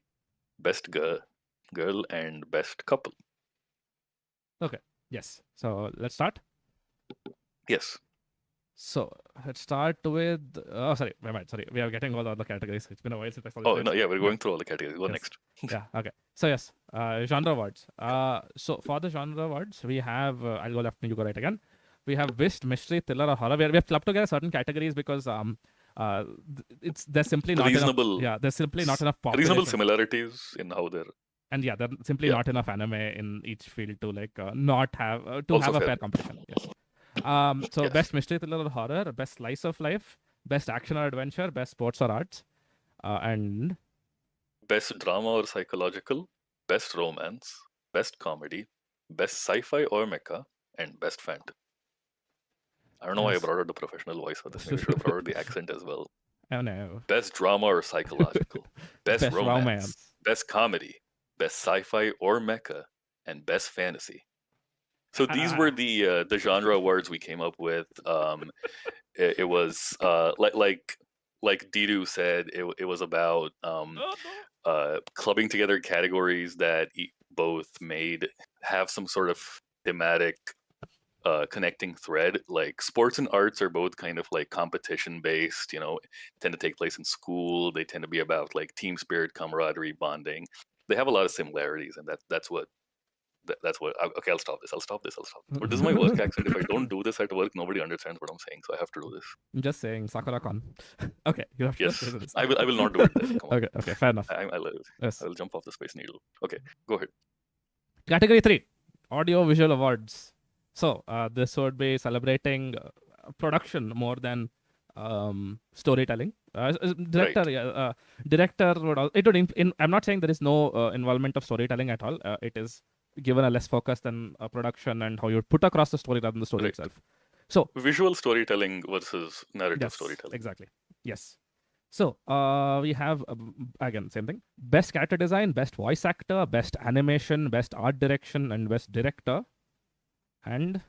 Speaker 2: best girl, and best couple.
Speaker 1: Okay. Yes. So let's start.
Speaker 2: Yes.
Speaker 1: So let's start with. Oh, sorry. Sorry. We are getting all the categories. It's been a while since I saw this.
Speaker 2: Oh, no. Yeah, we're going through all the categories. Go next.
Speaker 1: Yeah. Okay. So, yes. Genre awards. So, for the genre awards, we have. I'll go left and you go right again. We have Best Mystery, Thriller, or Horror. We have clubbed together certain categories because there's simply not
Speaker 2: reasonable.
Speaker 1: Enough, there's simply not enough population.
Speaker 2: Reasonable similarities in how they're.
Speaker 1: And yeah, there's simply not enough anime in each field to not have to
Speaker 2: Also
Speaker 1: have a
Speaker 2: fair.
Speaker 1: fair competition. Yes. So
Speaker 2: Yes.
Speaker 1: best mystery, thriller, or horror, best slice of life, best action or adventure, best sports or arts, and
Speaker 2: Best drama or psychological, best romance, best comedy, best sci-fi or mecha, and best fantasy. I don't know why I brought out the professional voice for this. Maybe I should have brought out the accent as well.
Speaker 1: Oh no.
Speaker 2: Best drama or psychological, best romance, best comedy, best sci-fi or mecha, and best fantasy. So these were the genre awards we came up with. It was like Didu said, it was about clubbing together categories that both have some sort of thematic connecting thread. Like sports and arts are both kind of like competition based, tend to take place in school. They tend to be about like team spirit, camaraderie, bonding. They have a lot of similarities, and that's what. Okay, I'll stop this. But this is my work accent. If I don't do this at work, nobody understands what I'm saying, so I have to do this.
Speaker 1: I'm just saying, Sakura-con. Okay, you have to
Speaker 2: Yes,
Speaker 1: say this.
Speaker 2: I will not do it then. Come on.
Speaker 1: Okay, fair enough.
Speaker 2: I will jump off the Space Needle. Okay, go ahead.
Speaker 1: Category 3, Audiovisual Awards. So this would be celebrating production more than storytelling. Director, director would. I'm not saying there is no involvement of storytelling at all. It is given a less focus than production and how you put across the story rather than the story itself. So
Speaker 2: visual storytelling versus narrative storytelling.
Speaker 1: Exactly. Yes. So we have again same thing. Best character design, best voice actor, best animation, best art direction, and best director, and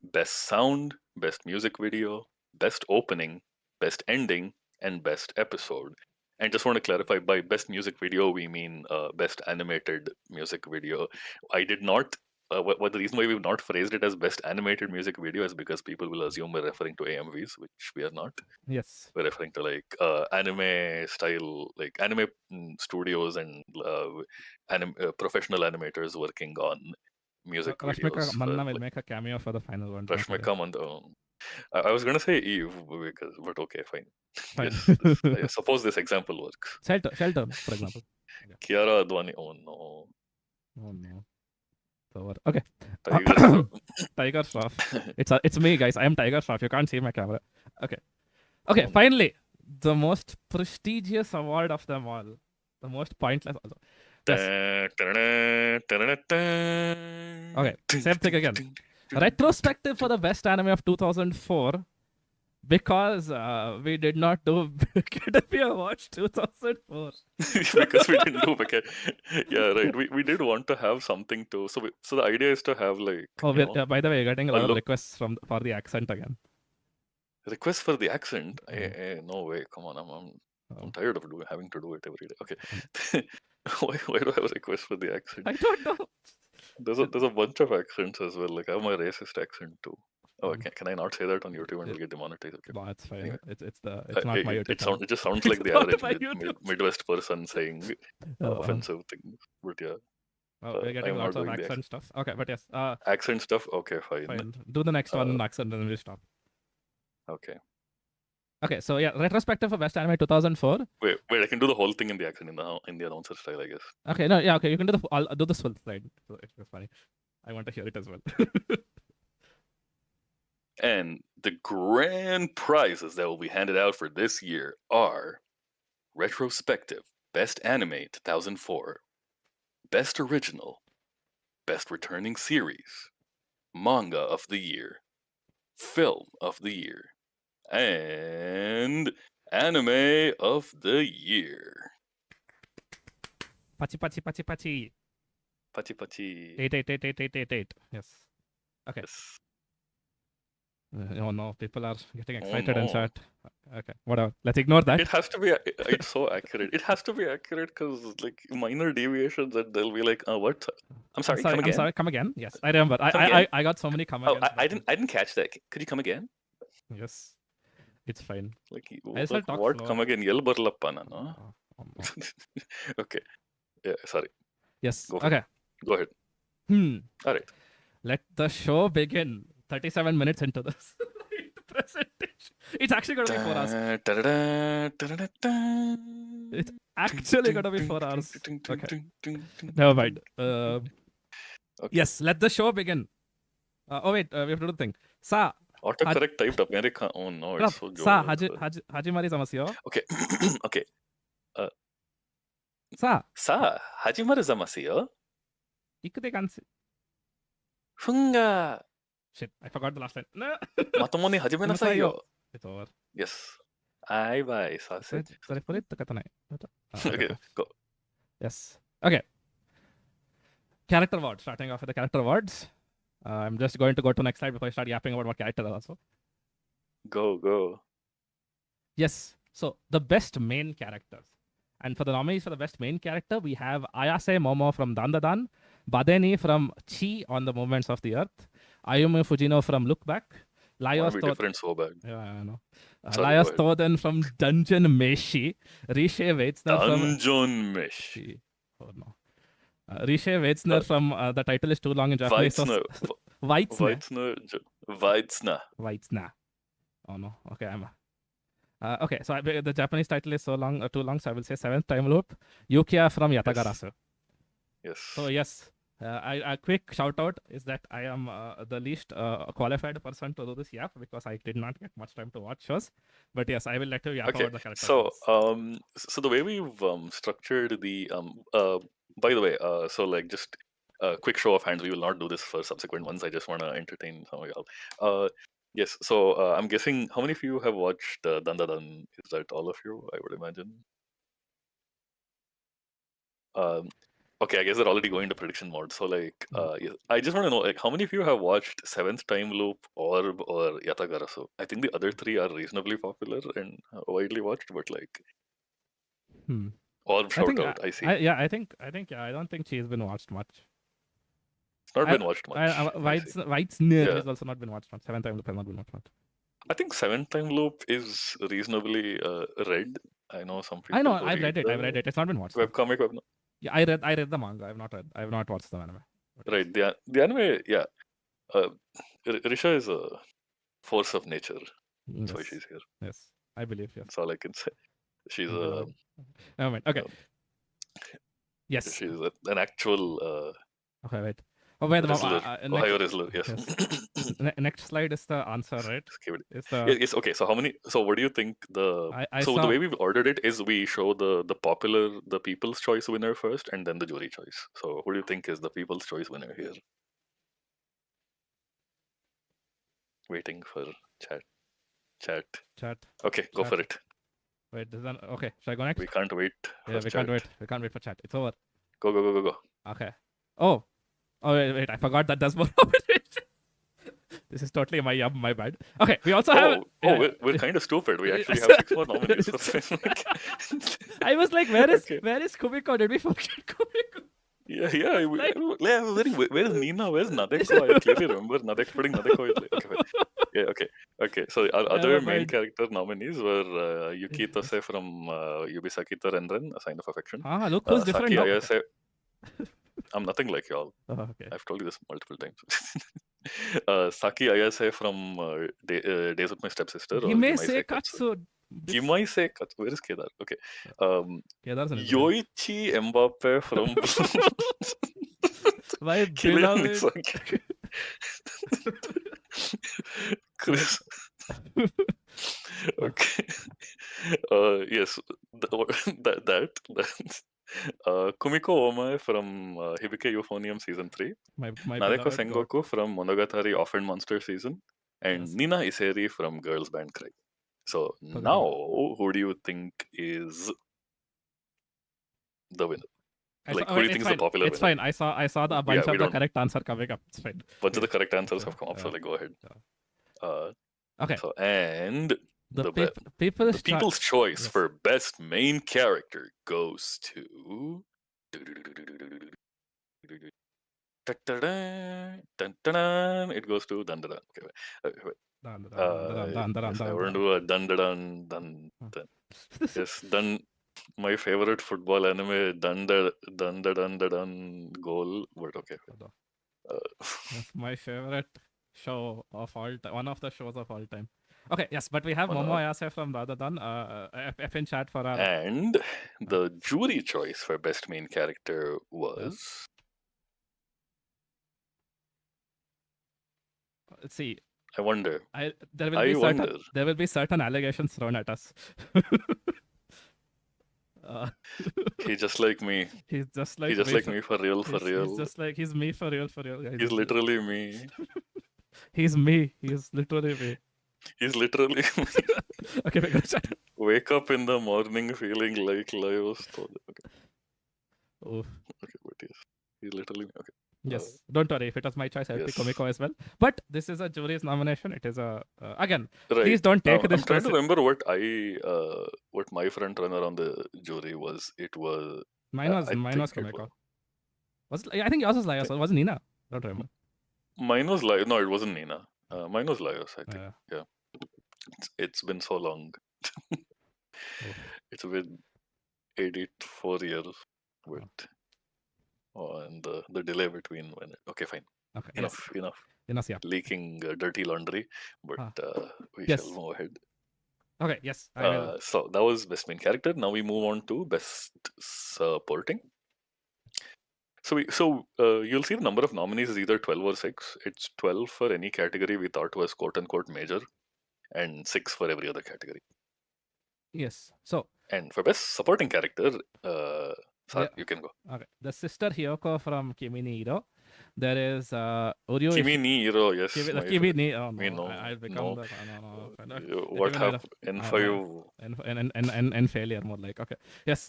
Speaker 2: best sound, best music video, best opening, best ending, and best episode. And just want to clarify, by best music video, we mean best animated music video. I did not. What the reason why we've not phrased it as best animated music video is because people will assume we're referring to AMVs, which we are not.
Speaker 1: Yes.
Speaker 2: We're referring to like anime style, like anime studios and professional animators working on music
Speaker 1: Rashmika
Speaker 2: videos.
Speaker 1: Manna will make a cameo for the final one.
Speaker 2: Rashmika Manna. I was gonna say Eve, but okay, fine. Yes, I suppose this example works.
Speaker 1: Shelter, for example.
Speaker 2: Kiara Advani. Oh no.
Speaker 1: It's over. Okay. Tiger Shroff. It's me, guys. I am Tiger Shroff. You can't see my camera. Okay. Finally, the most prestigious award of them all. The most pointless also. Yes. Okay. Same thing again. Retrospective for the best anime of 2004, because we did not do BACademy Awards 2004.
Speaker 2: Because we didn't do BACademy. Yeah, right. We did want to have something to. So the idea is to have like.
Speaker 1: By the way, we're getting a lot of requests for the accent again.
Speaker 2: Request for the accent? No way. Come on, I'm tired of having to do it every day. Okay. Why do I have a request for the accent?
Speaker 1: I don't know.
Speaker 2: There's a bunch of accents as well. Like I have my racist accent too. Oh, can I not say that on YouTube and we'll get demonetized? Okay.
Speaker 1: No, it's fine.
Speaker 2: Anyway.
Speaker 1: It's not my YouTube
Speaker 2: It
Speaker 1: channel.
Speaker 2: just sounds
Speaker 1: It's
Speaker 2: like the
Speaker 1: not
Speaker 2: average
Speaker 1: my YouTube
Speaker 2: Midwest person saying
Speaker 1: Oh,
Speaker 2: offensive things. But yeah,
Speaker 1: we're getting
Speaker 2: I'm
Speaker 1: lots
Speaker 2: not
Speaker 1: of
Speaker 2: doing the
Speaker 1: accent stuff. Okay, but yes.
Speaker 2: accent stuff. Okay, fine.
Speaker 1: Fine. Do the next one in accent and then we stop.
Speaker 2: Okay.
Speaker 1: Okay, so yeah, retrospective for best anime 2004.
Speaker 2: Wait, I can do the whole thing in the accent in the announcer style, I guess.
Speaker 1: Okay, no, yeah, okay, you can do I'll do this full slide. So it's funny. I want to hear it as well.
Speaker 2: And the grand prizes that will be handed out for this year are Retrospective, Best Anime 2004, Best Original, Best Returning Series, Manga of the Year, Film of the Year, and Anime of the Year.
Speaker 1: Pachi, pachi, pachi, pachi.
Speaker 2: Pachi pachi.
Speaker 1: 8. Yes. Okay.
Speaker 2: Yes.
Speaker 1: Oh no, people are getting excited in chat. Okay, whatever. Let's ignore that.
Speaker 2: It has to be. It's so accurate. It has to be accurate because like minor deviations, and they'll be like, "Oh, what? I'm sorry. Come again.
Speaker 1: I'm sorry. Come again. Yes, I remember. I got so many come again.
Speaker 2: Oh, I didn't catch that. Could you come again?
Speaker 1: Yes, it's fine.
Speaker 2: Like,
Speaker 1: talk
Speaker 2: what?
Speaker 1: slow.
Speaker 2: Come again? Yell barlappa no? Okay. Yeah. Sorry.
Speaker 1: Yes.
Speaker 2: Go
Speaker 1: okay.
Speaker 2: Go ahead. All right.
Speaker 1: Let the show begin. 37 minutes into this presentation. It's actually going to be 4 hours. It's actually going to be 4 hours. Okay. Never mind. Okay. Yes, let the show begin. Oh, wait. We have to do the thing. Sa.
Speaker 2: Autocorrect typed America. Oh, no. It's so
Speaker 1: Sa. Hajimari zamasu.
Speaker 2: Okay. Okay.
Speaker 1: Sa.
Speaker 2: Hajimaru zamasu yo.
Speaker 1: Ikude gansu.
Speaker 2: Funga.
Speaker 1: Shit, I forgot the last line. No.
Speaker 2: Matomo ni hajime nasai yo.
Speaker 1: It's over.
Speaker 2: Yes. Bye. Sausage. Okay, go.
Speaker 1: Yes. Okay. Character awards. Starting off with the character awards. I'm just going to go to next slide before I start yapping about what character also.
Speaker 2: Go.
Speaker 1: Yes. So the best main characters. And for the nominees for the best main character, we have Ayase Momo from Dandadan, Badeni from Chi on the Movements of the Earth, Ayumu Fujino from Look Back, Laios
Speaker 2: different so bad.
Speaker 1: Yeah, I know.
Speaker 2: Sorry,
Speaker 1: Laios Toden from Dungeon Meshi, Riche Weitzner from
Speaker 2: Dungeon Meshi.
Speaker 1: Oh no. Riche Weitzner from the title is too long in Japanese.
Speaker 2: Weitzner.
Speaker 1: Oh no. Okay, okay, so the Japanese title is too long, so I will say 7th time loop. Yukiya from Yatagarasu.
Speaker 2: Yes.
Speaker 1: So yes, a quick shout out is that I am the least qualified person to do this yap because I did not get much time to watch shows. But yes, I will let you yap about the characters.
Speaker 2: So so the way we've structured the by the way, so like just a quick show of hands. We will not do this for subsequent ones. I just want to entertain some of y'all. Yes, so I'm guessing how many of you have watched Dandadan? Is that all of you? I would imagine. Okay, I guess they're already going to prediction mode. So like, yeah, I just want to know, like, how many of you have watched Seventh Time Loop, Orb, or Yatagarasu? I think the other three are reasonably popular and widely watched, but like, Orb shout out. I see.
Speaker 1: I don't think she's been watched much.
Speaker 2: It's not been watched much.
Speaker 1: Weitzner has also not been watched much. Seventh Time Loop has not been watched much.
Speaker 2: I think Seventh Time Loop is reasonably read. I know some people.
Speaker 1: I know. I've read it. It's not been watched.
Speaker 2: Webcomic.
Speaker 1: Yeah, I read the manga. I have not watched the anime.
Speaker 2: Right. The anime. Yeah. Risha is a force of nature. That's why she's here.
Speaker 1: Yes, I believe. Yes.
Speaker 2: That's all I can say. She's a.
Speaker 1: Never mind. Okay. Yes.
Speaker 2: She's an actual.
Speaker 1: Okay. Wait. Oh wait.
Speaker 2: Ohio wrestler. Yes.
Speaker 1: Next slide is the answer, right?
Speaker 2: Yes. Okay. So how many? So what do you think the? The way we've ordered it is we show the People's Choice winner first, and then the jury choice. So what do you think is the People's Choice winner here? Waiting for chat. Okay, go for it.
Speaker 1: Wait, okay. Should I go next?
Speaker 2: We can't wait.
Speaker 1: Yeah, we can't wait. We can't wait for chat. It's over.
Speaker 2: Go.
Speaker 1: Okay. Oh, wait. I forgot that there's more. This is totally my bad. Okay, we also have.
Speaker 2: We're kind of stupid. We actually have 6 more nominees for filmmaking.
Speaker 1: I was like, where is
Speaker 2: Okay.
Speaker 1: Kumiko? Did we forget Kumiko?
Speaker 2: Yeah.
Speaker 1: Like-
Speaker 2: Where is Nina? Where's Nadeko? I clearly remember putting Nadeko in there. Okay. So our other
Speaker 1: Never
Speaker 2: main
Speaker 1: mind.
Speaker 2: character nominees were Yuki Tose from Yubisakita Renren, A Sign of Affection.
Speaker 1: Ah, look who's different
Speaker 2: Saki
Speaker 1: now.
Speaker 2: Ayase. I'm nothing like y'all.
Speaker 1: Oh, okay.
Speaker 2: I've told you this multiple times. Saki Ayase from Days with My Stepsister.
Speaker 1: Gimaise Katsu.
Speaker 2: Gimaise Katsu. Where is Kedar? Okay.
Speaker 1: Kedar's an
Speaker 2: Yoichi Mbappe from
Speaker 1: my
Speaker 2: Kylian
Speaker 1: beloved.
Speaker 2: Mitsaki. Chris. Okay. Yes. That. Kumiko Omae from Hibike Euphonium Season 3.
Speaker 1: My
Speaker 2: Nadeko
Speaker 1: beloved goat.
Speaker 2: Sengoku from Monogatari Orphan Monster Season. And
Speaker 1: Yes.
Speaker 2: Nina Iseri from Girls Band Cry. So now, who do you think is the winner? Like, who do you think is the popular
Speaker 1: It's
Speaker 2: winner?
Speaker 1: fine. I saw the bunch
Speaker 2: we
Speaker 1: of the
Speaker 2: don't-
Speaker 1: correct answer coming up. It's fine.
Speaker 2: Bunch of the correct answers have
Speaker 1: Yeah,
Speaker 2: come up, so
Speaker 1: yeah.
Speaker 2: like, go ahead.
Speaker 1: Okay.
Speaker 2: So, and
Speaker 1: The
Speaker 2: the
Speaker 1: people's
Speaker 2: choice
Speaker 1: yes.
Speaker 2: for best main character goes to. It goes to Dandadan. Okay, wait. Yes, I want to do a Dandadan. Yes, my favorite football anime, Dandadan goal. But okay.
Speaker 1: That's my favorite show of all time. One of the shows of all time. Okay, yes, but we have Momo Ayase from Dadadan. F in chat for our.
Speaker 2: And the jury choice for best main character was.
Speaker 1: Let's see.
Speaker 2: I wonder.
Speaker 1: There will be certain allegations thrown at us.
Speaker 2: He's just like me.
Speaker 1: He's just like
Speaker 2: me for real.
Speaker 1: He's me for real.
Speaker 2: He's literally me.
Speaker 1: He's me. He's literally me.
Speaker 2: He's literally me.
Speaker 1: Okay, we're gonna chat.
Speaker 2: Wake up in the morning feeling like Lio stole it. Okay.
Speaker 1: Oh.
Speaker 2: Okay, but yes. He's literally me. Okay.
Speaker 1: Yes, don't worry. If it was my choice, I'd pick Komiko as well. But this is a jury's nomination. It is a again.
Speaker 2: Right.
Speaker 1: Please don't take this.
Speaker 2: I'm trying to remember what my front runner on the jury was. It was
Speaker 1: mine was Komiko. I think yours was Laios. It wasn't Nina. Don't remember.
Speaker 2: Mine was Laios. No, it wasn't Nina. Mine was Laios. I think. Yeah. It's been so long. It's been 84 years. But and the delay between when. Okay, fine.
Speaker 1: Okay.
Speaker 2: Enough.
Speaker 1: Yeah.
Speaker 2: Leaking dirty laundry, but we shall move ahead.
Speaker 1: Okay, yes.
Speaker 2: So that was best main character. Now we move on to best supporting. So you'll see the number of nominees is either 12 or 6. It's 12 for any category we thought was quote unquote major, and 6 for every other category.
Speaker 1: Yes. So.
Speaker 2: And for best supporting character, you can go.
Speaker 1: Okay. The sister Hiyoko from Kimi ni Iro. There is Uryu.
Speaker 2: Kimi ni Iro, yes.
Speaker 1: Kimi ni. Oh no.
Speaker 2: No.
Speaker 1: I'll become
Speaker 2: no.
Speaker 1: No.
Speaker 2: What happened? N5.
Speaker 1: And failure more like. Okay. Yes.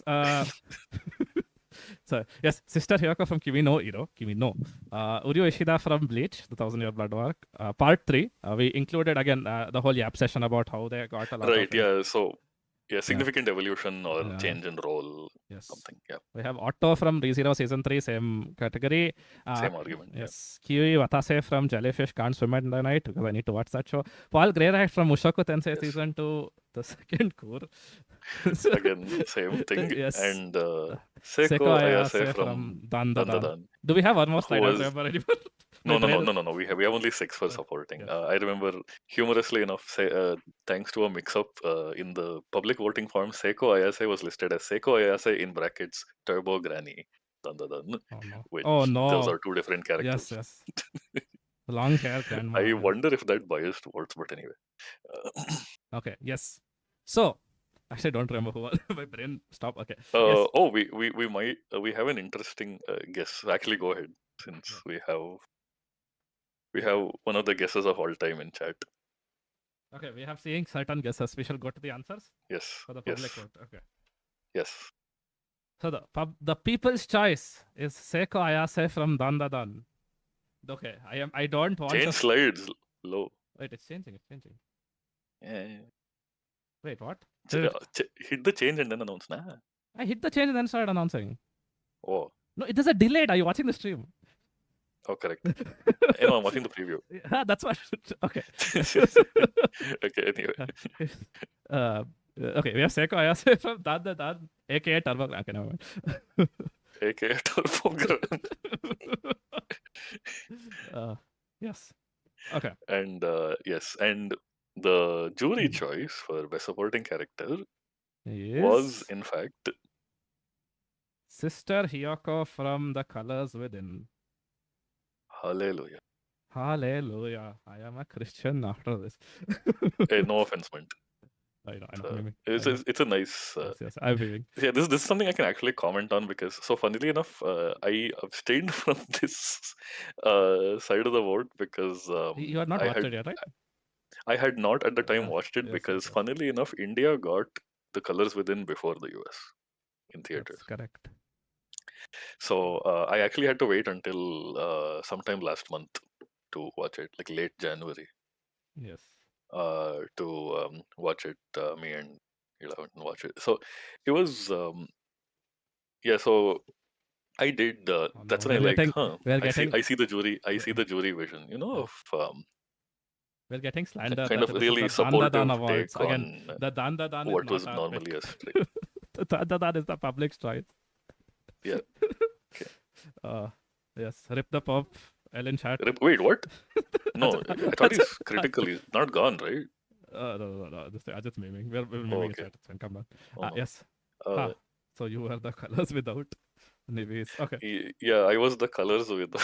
Speaker 1: So yes, sister Hiyoko from Kimi no Iro. Uryu Ishida from Bleach, the 1,000-Year Blood Work. Part 3. We included again the whole yap session about how they got a lot
Speaker 2: of. Right. Yeah. So. Yeah, significant evolution or change in role.
Speaker 1: Yes.
Speaker 2: Something. Yeah.
Speaker 1: We have Otto from ReZero Season 3, same category.
Speaker 2: Same argument.
Speaker 1: Yes. Kiwi Watase from Jellyfish Can't Swim at the Night because I need to watch that show. Paul Greyrat from Mushoku Tensei Season 2, the second core.
Speaker 2: Again, same thing.
Speaker 1: Yes.
Speaker 2: And Seiko Ayase from Dandadan.
Speaker 1: Do we have one more slide? I don't remember anymore.
Speaker 2: No. We have only 6 for supporting. Yes. I remember, humorously enough, thanks to a mix-up in the public voting form, Seiko Ayase was listed as Seiko Ayase in brackets Turbo Granny Dandadan.
Speaker 1: Oh no!
Speaker 2: Those are 2 different characters.
Speaker 1: Yes. Long hair grandma.
Speaker 2: I wonder if that biased votes, but anyway.
Speaker 1: Okay. Yes. So. Actually, I don't remember who. My brain stopped. Okay.
Speaker 2: Yes. Oh, we have an interesting guess. Actually, go ahead, since we have one of the guesses of all time in chat.
Speaker 1: Okay, we have seeing certain guesses. We shall go to the answers.
Speaker 2: Yes.
Speaker 1: For the public vote. Okay.
Speaker 2: Yes.
Speaker 1: So the people's choice is Seiko Ayase from Dandadan. Okay, I don't want
Speaker 2: change slides. low.
Speaker 1: Wait, it's changing. It's changing.
Speaker 2: Yeah.
Speaker 1: Wait, what?
Speaker 2: Hit the change and then announce, nah.
Speaker 1: I hit the change and then started announcing.
Speaker 2: Oh.
Speaker 1: No, there's a delayed. Are you watching the stream?
Speaker 2: Oh, correct. I'm watching the preview.
Speaker 1: That's what. Okay.
Speaker 2: Okay, anyway.
Speaker 1: Okay, we have Seiko Ayase from Dad, aka Turbo. Okay, never mind.
Speaker 2: AKA Turbo.
Speaker 1: Yes. Okay.
Speaker 2: And yes, and the jury choice for best supporting character was, in fact,
Speaker 1: Sister Hiyoko from The Colors Within.
Speaker 2: Hallelujah.
Speaker 1: Hallelujah. I am a Christian after this.
Speaker 2: Hey, no offense meant.
Speaker 1: I know.
Speaker 2: It's a nice.
Speaker 1: Yes, I'm waving.
Speaker 2: Yeah, this is something I can actually comment on because, so funnily enough, I abstained from this side of the vote because
Speaker 1: You are not watched it yet, right?
Speaker 2: I had not at the time watched it because, funnily enough, India got The Colors Within before the US in theaters.
Speaker 1: That's correct.
Speaker 2: So I actually had to wait until sometime last month to watch it, like late January.
Speaker 1: Yes.
Speaker 2: To watch it, me and Ila watch it. So it was, yeah. So I did. That's when I like, I see the jury. I see the jury vision. Of
Speaker 1: we're getting slandered.
Speaker 2: Kind of really supportive take
Speaker 1: again,
Speaker 2: on
Speaker 1: the Dan
Speaker 2: what was normally a straight.
Speaker 1: The Dan is the public's choice.
Speaker 2: Yeah. Okay.
Speaker 1: Yes. Rip the Pop. Ellen chat.
Speaker 2: Wait, what? No, I thought he's critically not gone, right?
Speaker 1: No. Just memeing. We're memeing chat. Come on. Yes. So you were the Colors Without. Anyways, okay.
Speaker 2: Yeah, I was the Colors Without.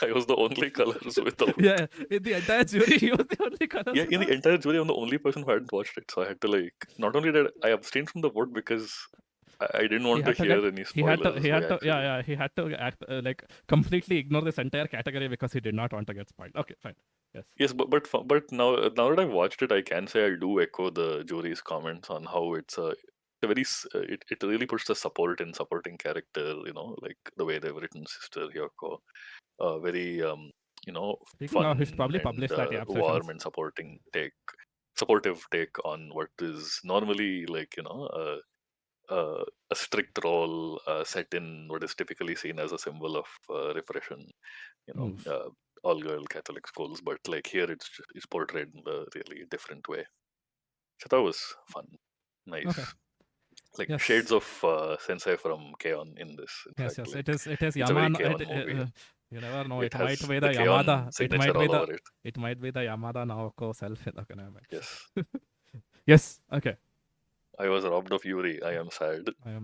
Speaker 2: I was the only Colors Without.
Speaker 1: Yeah, in the entire jury, he was the only Colors
Speaker 2: Without. In the entire jury, I'm the only person who hadn't watched it. So I had to not only did I abstained from the vote because I didn't want to hear any spoilers.
Speaker 1: He had to act completely ignore this entire category because he did not want to get spoiled. Okay, fine. Yes,
Speaker 2: but now that I've watched it, I can say I do echo the jury's comments on how it's it really puts the support in supporting character, like the way they've written Sister Hyoko, very fun
Speaker 1: he's probably published that
Speaker 2: warm and supportive take on what is normally a strict role set in what is typically seen as a symbol of repression, all girl Catholic schools, but here it's portrayed in a really different way. So that was fun, nice.
Speaker 1: Okay.
Speaker 2: Shades of Sensei from K-On! In this.
Speaker 1: Yes, it is Yamada. You never know. It might be the Yamada. It might be the Yamada Naoko self.
Speaker 2: Yes.
Speaker 1: Yes. Okay.
Speaker 2: I was robbed of Yuri. I am sad.
Speaker 1: I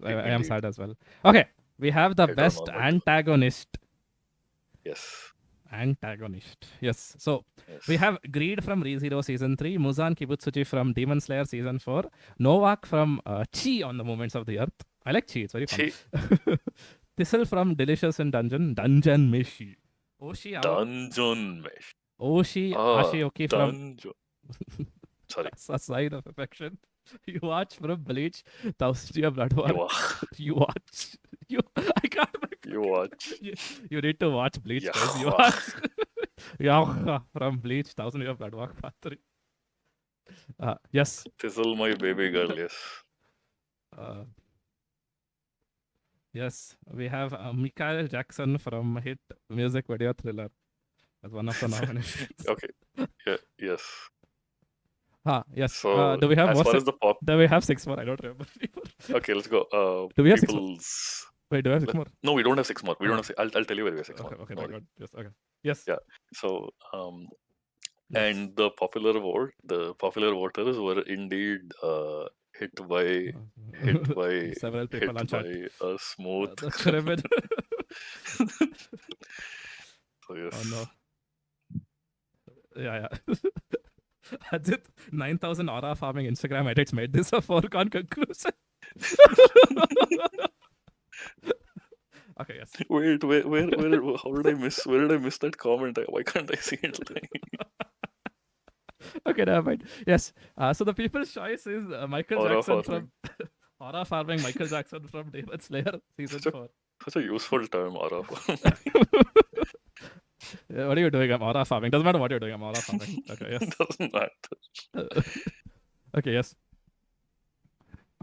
Speaker 1: am sad as well. Okay. We have the best antagonist.
Speaker 2: Yes.
Speaker 1: Antagonist. Yes. So we have Greed from ReZero Season 3, Muzan Kibutsuji from Demon Slayer Season 4, Novak from Chi on the Movements of the Earth. I like Chi. It's very fun. Thistle from Delicious in Dungeon Meshi.
Speaker 2: Dungeon Meshi.
Speaker 1: Oshi Ashioki from...
Speaker 2: Sorry.
Speaker 1: A sign of affection. You watch from Bleach, Thousand Year Blood War. You watch. I can't.
Speaker 2: You watch.
Speaker 1: You need to watch Bleach. Yeah. You watch. Yeah, from Bleach, Thousand Year Blood War Part 3. Yes.
Speaker 2: Thistle, my baby girl. Yes.
Speaker 1: Yes, we have Michael Jackson from hit music video Thriller as one of the nominations.
Speaker 2: Okay. Yeah. Yes.
Speaker 1: Yes.
Speaker 2: So,
Speaker 1: do we have
Speaker 2: as far as the pop?
Speaker 1: Do we have 6 more? I don't remember.
Speaker 2: Okay, let's go.
Speaker 1: Do we have 6 more? Wait, do we have 6 more?
Speaker 2: No, we don't have 6 more. We don't have. I'll tell you where we have 6 more.
Speaker 1: Okay, my God. Yes. Okay. Yes.
Speaker 2: Yeah. So, and the popular voters were indeed hit by
Speaker 1: several people
Speaker 2: hit by a smooth. So yes.
Speaker 1: Oh no. Yeah. Ajit, 9,000 aura farming Instagram edits made this a foregone conclusion. Okay, yes.
Speaker 2: Wait, where? How did I miss? Where did I miss that comment? Why can't I see it?
Speaker 1: Okay, never mind. Yes. So the people's choice is Michael
Speaker 2: aura
Speaker 1: Jackson
Speaker 2: farming.
Speaker 1: from aura farming. Michael Jackson from Demon Slayer Season 4.
Speaker 2: Such a useful term, aura farming.
Speaker 1: What are you doing? I'm aura farming. Doesn't matter what you're doing. I'm aura farming. Okay, yes.
Speaker 2: Doesn't matter.
Speaker 1: Okay, yes.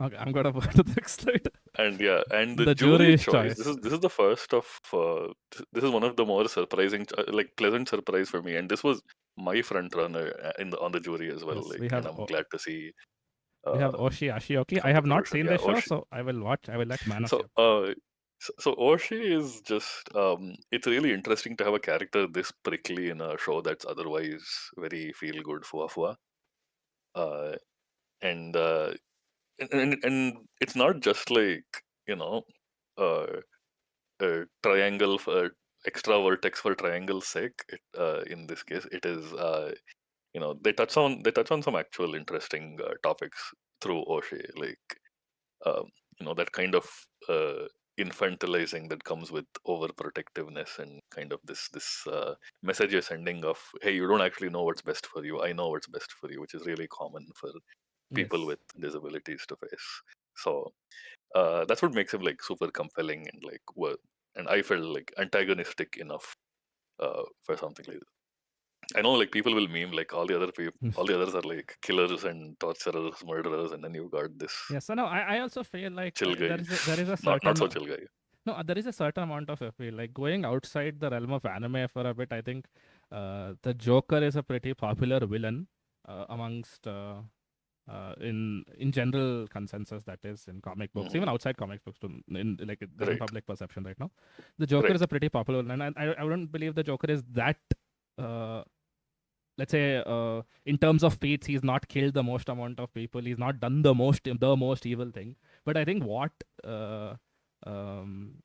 Speaker 1: Okay, I'm gonna go to the next slide.
Speaker 2: And yeah, and the
Speaker 1: The
Speaker 2: jury
Speaker 1: jury's
Speaker 2: choice.
Speaker 1: choice.
Speaker 2: This is the first of. This is one of the more surprising, like pleasant surprise for me. And this was my front runner on the jury as well.
Speaker 1: Yes,
Speaker 2: Like, and I'm glad to see.
Speaker 1: we have
Speaker 2: Uh,
Speaker 1: Oshi Ashioki. I
Speaker 2: come to
Speaker 1: have not
Speaker 2: fruition.
Speaker 1: seen
Speaker 2: Yeah,
Speaker 1: this show,
Speaker 2: Oshi.
Speaker 1: so I will watch. I will let Mano
Speaker 2: So,
Speaker 1: share.
Speaker 2: so Oshi is just. It's really interesting to have a character this prickly in a show that's otherwise very feel good, fua fua. Uh, and and it's not just like, you know, uh, a triangle for extra vertex for triangle's sake. In this case, it is, they touch on some actual interesting topics through Oshie, like, um, that kind of infantilizing that comes with overprotectiveness, and kind of this message you're sending of, hey, you don't actually know what's best for you. I know what's best for you, which is really common for people
Speaker 1: Yes.
Speaker 2: with disabilities to face. So that's what makes him like super compelling, and like what, and I felt like antagonistic enough for something like this. I know like people will meme like all the other people, all the others are like killers and torturers, murderers, and then you've got this
Speaker 1: Yeah, so no, I also feel like
Speaker 2: chill guy,
Speaker 1: there is a
Speaker 2: not
Speaker 1: certain
Speaker 2: so chill guy.
Speaker 1: no, there is a certain amount of appeal. Like going outside the realm of anime for a bit, I think the Joker is a pretty popular villain amongst in general consensus, that is in comic books, even outside comic books, in like general
Speaker 2: Right,
Speaker 1: public perception right now. The Joker
Speaker 2: right.
Speaker 1: is a pretty popular villain, and I wouldn't believe the Joker is that. Let's say in terms of feats, he's not killed the most amount of people, he's not done the most evil thing, but I think what um,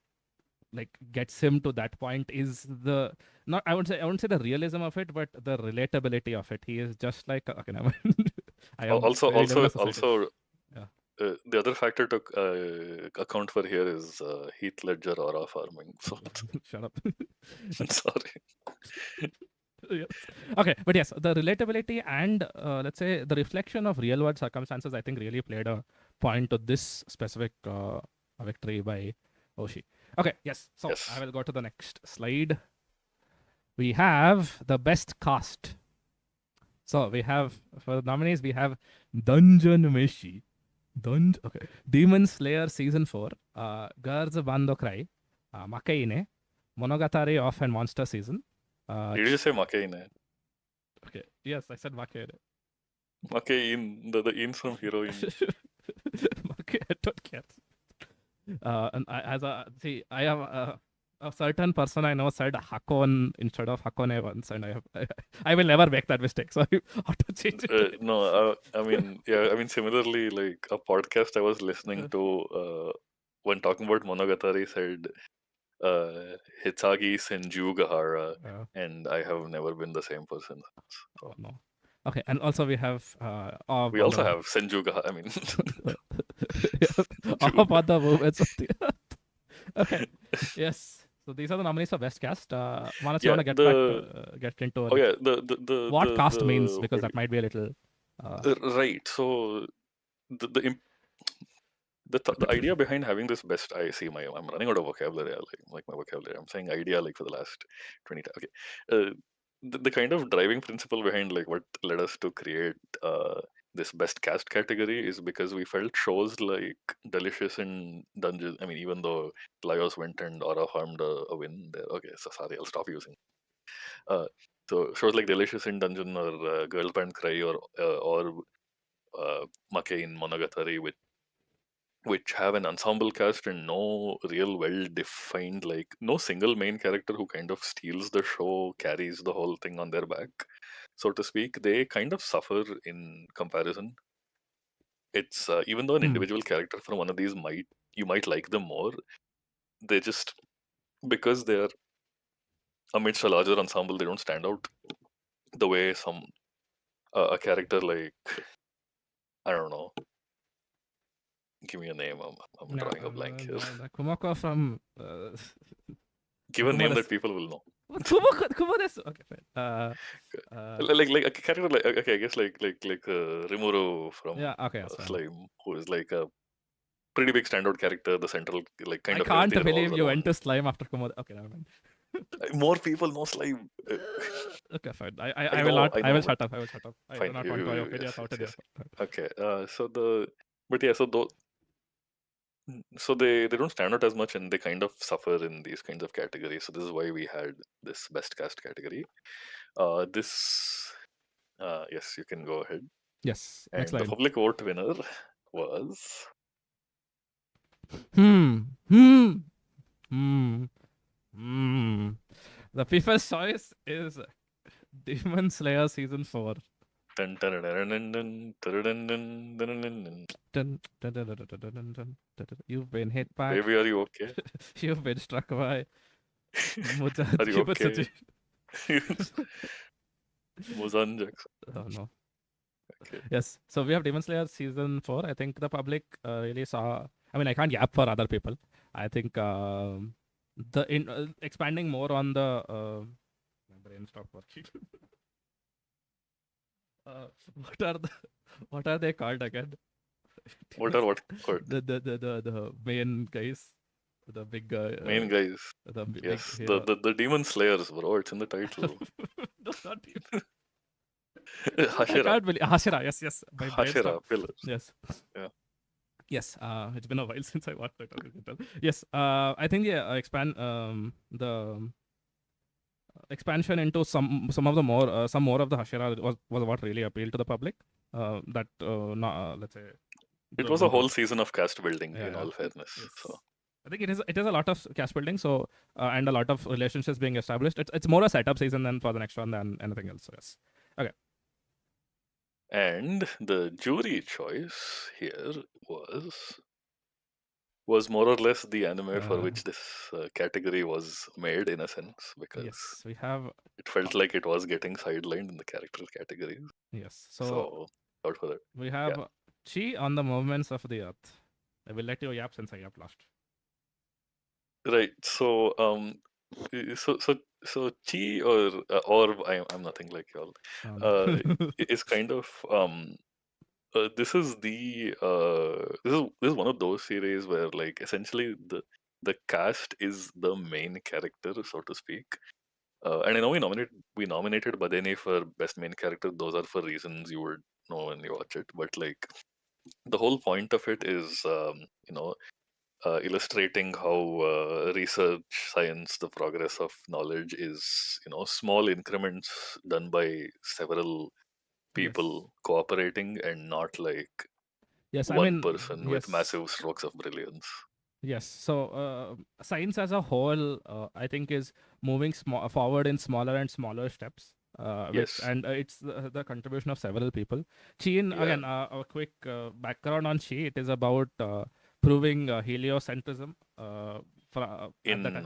Speaker 1: like gets him to that point is the not I wouldn't say the realism of it, but the relatability of it. He is just like okay, never mind. I am
Speaker 2: Also,
Speaker 1: we live in
Speaker 2: also,
Speaker 1: a society.
Speaker 2: also,
Speaker 1: Yeah.
Speaker 2: the other factor to account for here is Heath Ledger aura farming. So
Speaker 1: Shut up.
Speaker 2: sorry.
Speaker 1: Yes. Okay, but yes, the relatability and let's say the reflection of real world circumstances, I think, really played a point to this specific victory by Oshi. Okay, yes. So
Speaker 2: Yes.
Speaker 1: I will go to the next slide. We have the best cast. So we have for the nominees, we have Dungeon Meshi, okay, Demon Slayer season 4, Girls Bando Cry, Makeine, Monogatari of and Monster season.
Speaker 2: Did you say Makeine?
Speaker 1: Okay, yes, I said Makeine.
Speaker 2: Makeine, the in from heroine.
Speaker 1: I don't care. And I have a certain person I know said Hakon instead of Hakone once, and I will never make that mistake. So I ought to change it.
Speaker 2: No, I mean, yeah, I mean, similarly, like a podcast I was listening to when talking about Monogatari said Hitsagi Senju Gahara, and I have never been the same person. So.
Speaker 1: Oh, no. Okay, and also we have
Speaker 2: we also have Senju Gahara. I mean,
Speaker 1: all of the movements of the earth. Okay, yes. So these are the nominees for best cast. Manas, you want to get into
Speaker 2: oh yeah, the
Speaker 1: what cast means, because that might be a little
Speaker 2: right. So the idea behind having this best, I'm running out of vocabulary. Like my vocabulary. I'm saying idea like for the last 20 times. Okay, the kind of driving principle behind like what led us to create this best cast category is because we felt shows like Delicious and Dungeon. I mean, even though Laios went and Aura farmed a win there. Okay, so sorry, I'll stop using. So shows like Delicious in Dungeon or Girl Band Cry or Make in Monogatari, which have an ensemble cast and no real well defined, like no single main character who kind of steals the show, carries the whole thing on their back, so to speak. They kind of suffer in comparison. It's even though an individual character from one of these you might like them more, they just, because they're amidst a larger ensemble, they don't stand out the way some a character like, I don't know, give me a name. I'm drawing a blank here.
Speaker 1: Kumako from
Speaker 2: Give a name that people will know.
Speaker 1: Kumako. Okay, fine.
Speaker 2: Like a character like, okay, I guess like Rimuru from Slime, who is like a pretty big standout character, the central like kind of.
Speaker 1: I can't believe you went to Slime after Kumoda. Okay, never mind.
Speaker 2: More people know slime.
Speaker 1: Okay, fine.
Speaker 2: I
Speaker 1: I will
Speaker 2: know,
Speaker 1: not.
Speaker 2: I
Speaker 1: I
Speaker 2: know,
Speaker 1: will
Speaker 2: but
Speaker 1: shut up. I will shut up. I do
Speaker 2: fine.
Speaker 1: not want my opinions
Speaker 2: Yes,
Speaker 1: out in
Speaker 2: yes,
Speaker 1: the
Speaker 2: yes.
Speaker 1: open.
Speaker 2: Okay. But yeah, so they don't stand out as much, and they kind of suffer in these kinds of categories. So this is why we had this best cast category. This yes, you can go ahead.
Speaker 1: Yes. Next
Speaker 2: And the
Speaker 1: line.
Speaker 2: public vote winner was
Speaker 1: Hmm. Hmm. Hmm. Hmm. The people's choice is Demon Slayer season 4.
Speaker 2: dun, dun, dun, dun, dun, dun, dun, dun, dun, dun, dun, dun.
Speaker 1: Dun, dun, dun, dun, dun, dun, dun, dun, dun, dun. You've been hit by.
Speaker 2: Baby, are you okay?
Speaker 1: You've been struck by.
Speaker 2: Are you
Speaker 1: Mujahid
Speaker 2: okay?
Speaker 1: Suggestion.
Speaker 2: Muzan Jackson.
Speaker 1: Oh no.
Speaker 2: Okay.
Speaker 1: Yes. So we have Demon Slayer season 4. I think the public really saw. I mean, I can't yap for other people. I think expanding more on the. My brain stopped working. What are what are they called again?
Speaker 2: What are what?
Speaker 1: The main guys, the big
Speaker 2: Main guys.
Speaker 1: big
Speaker 2: Yes,
Speaker 1: hero.
Speaker 2: the Demon Slayers, bro. It's in the title.
Speaker 1: No, not you. I
Speaker 2: Hashira.
Speaker 1: can't believe Hashira. Yes. My brain
Speaker 2: Hashira
Speaker 1: stopped.
Speaker 2: pillars.
Speaker 1: Yes.
Speaker 2: Yeah.
Speaker 1: Yes. It's been a while since I watched it. You can tell. Yes. I think expand the expansion into some of the more some more of the Hashira was what really appealed to the public. That let's say
Speaker 2: It
Speaker 1: the
Speaker 2: was a
Speaker 1: one
Speaker 2: whole season of cast building, in
Speaker 1: yeah.
Speaker 2: all fairness.
Speaker 1: Yes.
Speaker 2: So
Speaker 1: I think it is a lot of cast building, so and a lot of relationships being established. It's more a setup season than for the next one than anything else. So yes. Okay.
Speaker 2: and the jury choice here was more or less the anime for which this category was made, in a sense, because
Speaker 1: Yes, we have.
Speaker 2: it felt like it was getting sidelined in the character categories.
Speaker 1: Yes, so
Speaker 2: So out for that.
Speaker 1: we
Speaker 2: Yeah.
Speaker 1: have Chi on the movements of the earth. I will let you yap since I yapped last.
Speaker 2: Right. So so Chi or I'm nothing like y'all.
Speaker 1: Oh,
Speaker 2: Uh,
Speaker 1: no.
Speaker 2: is kind of this is this is one of those series where, like, essentially the cast is the main character, so to speak. And I know we nominated Badeni for best main character. Those are for reasons you would know when you watch it. But like the whole point of it is, illustrating how research, science, the progress of knowledge is, small increments done by several
Speaker 1: Yes.
Speaker 2: people cooperating, and not like
Speaker 1: Yes, I
Speaker 2: one
Speaker 1: mean,
Speaker 2: person with
Speaker 1: yes.
Speaker 2: massive strokes of brilliance.
Speaker 1: Yes. So science as a whole, I think, is moving forward in smaller and smaller steps. Which
Speaker 2: Yes.
Speaker 1: and it's the contribution of several people. Chin
Speaker 2: Yeah.
Speaker 1: again. A quick background on Chi. It is about proving heliocentrism at the
Speaker 2: In
Speaker 1: time.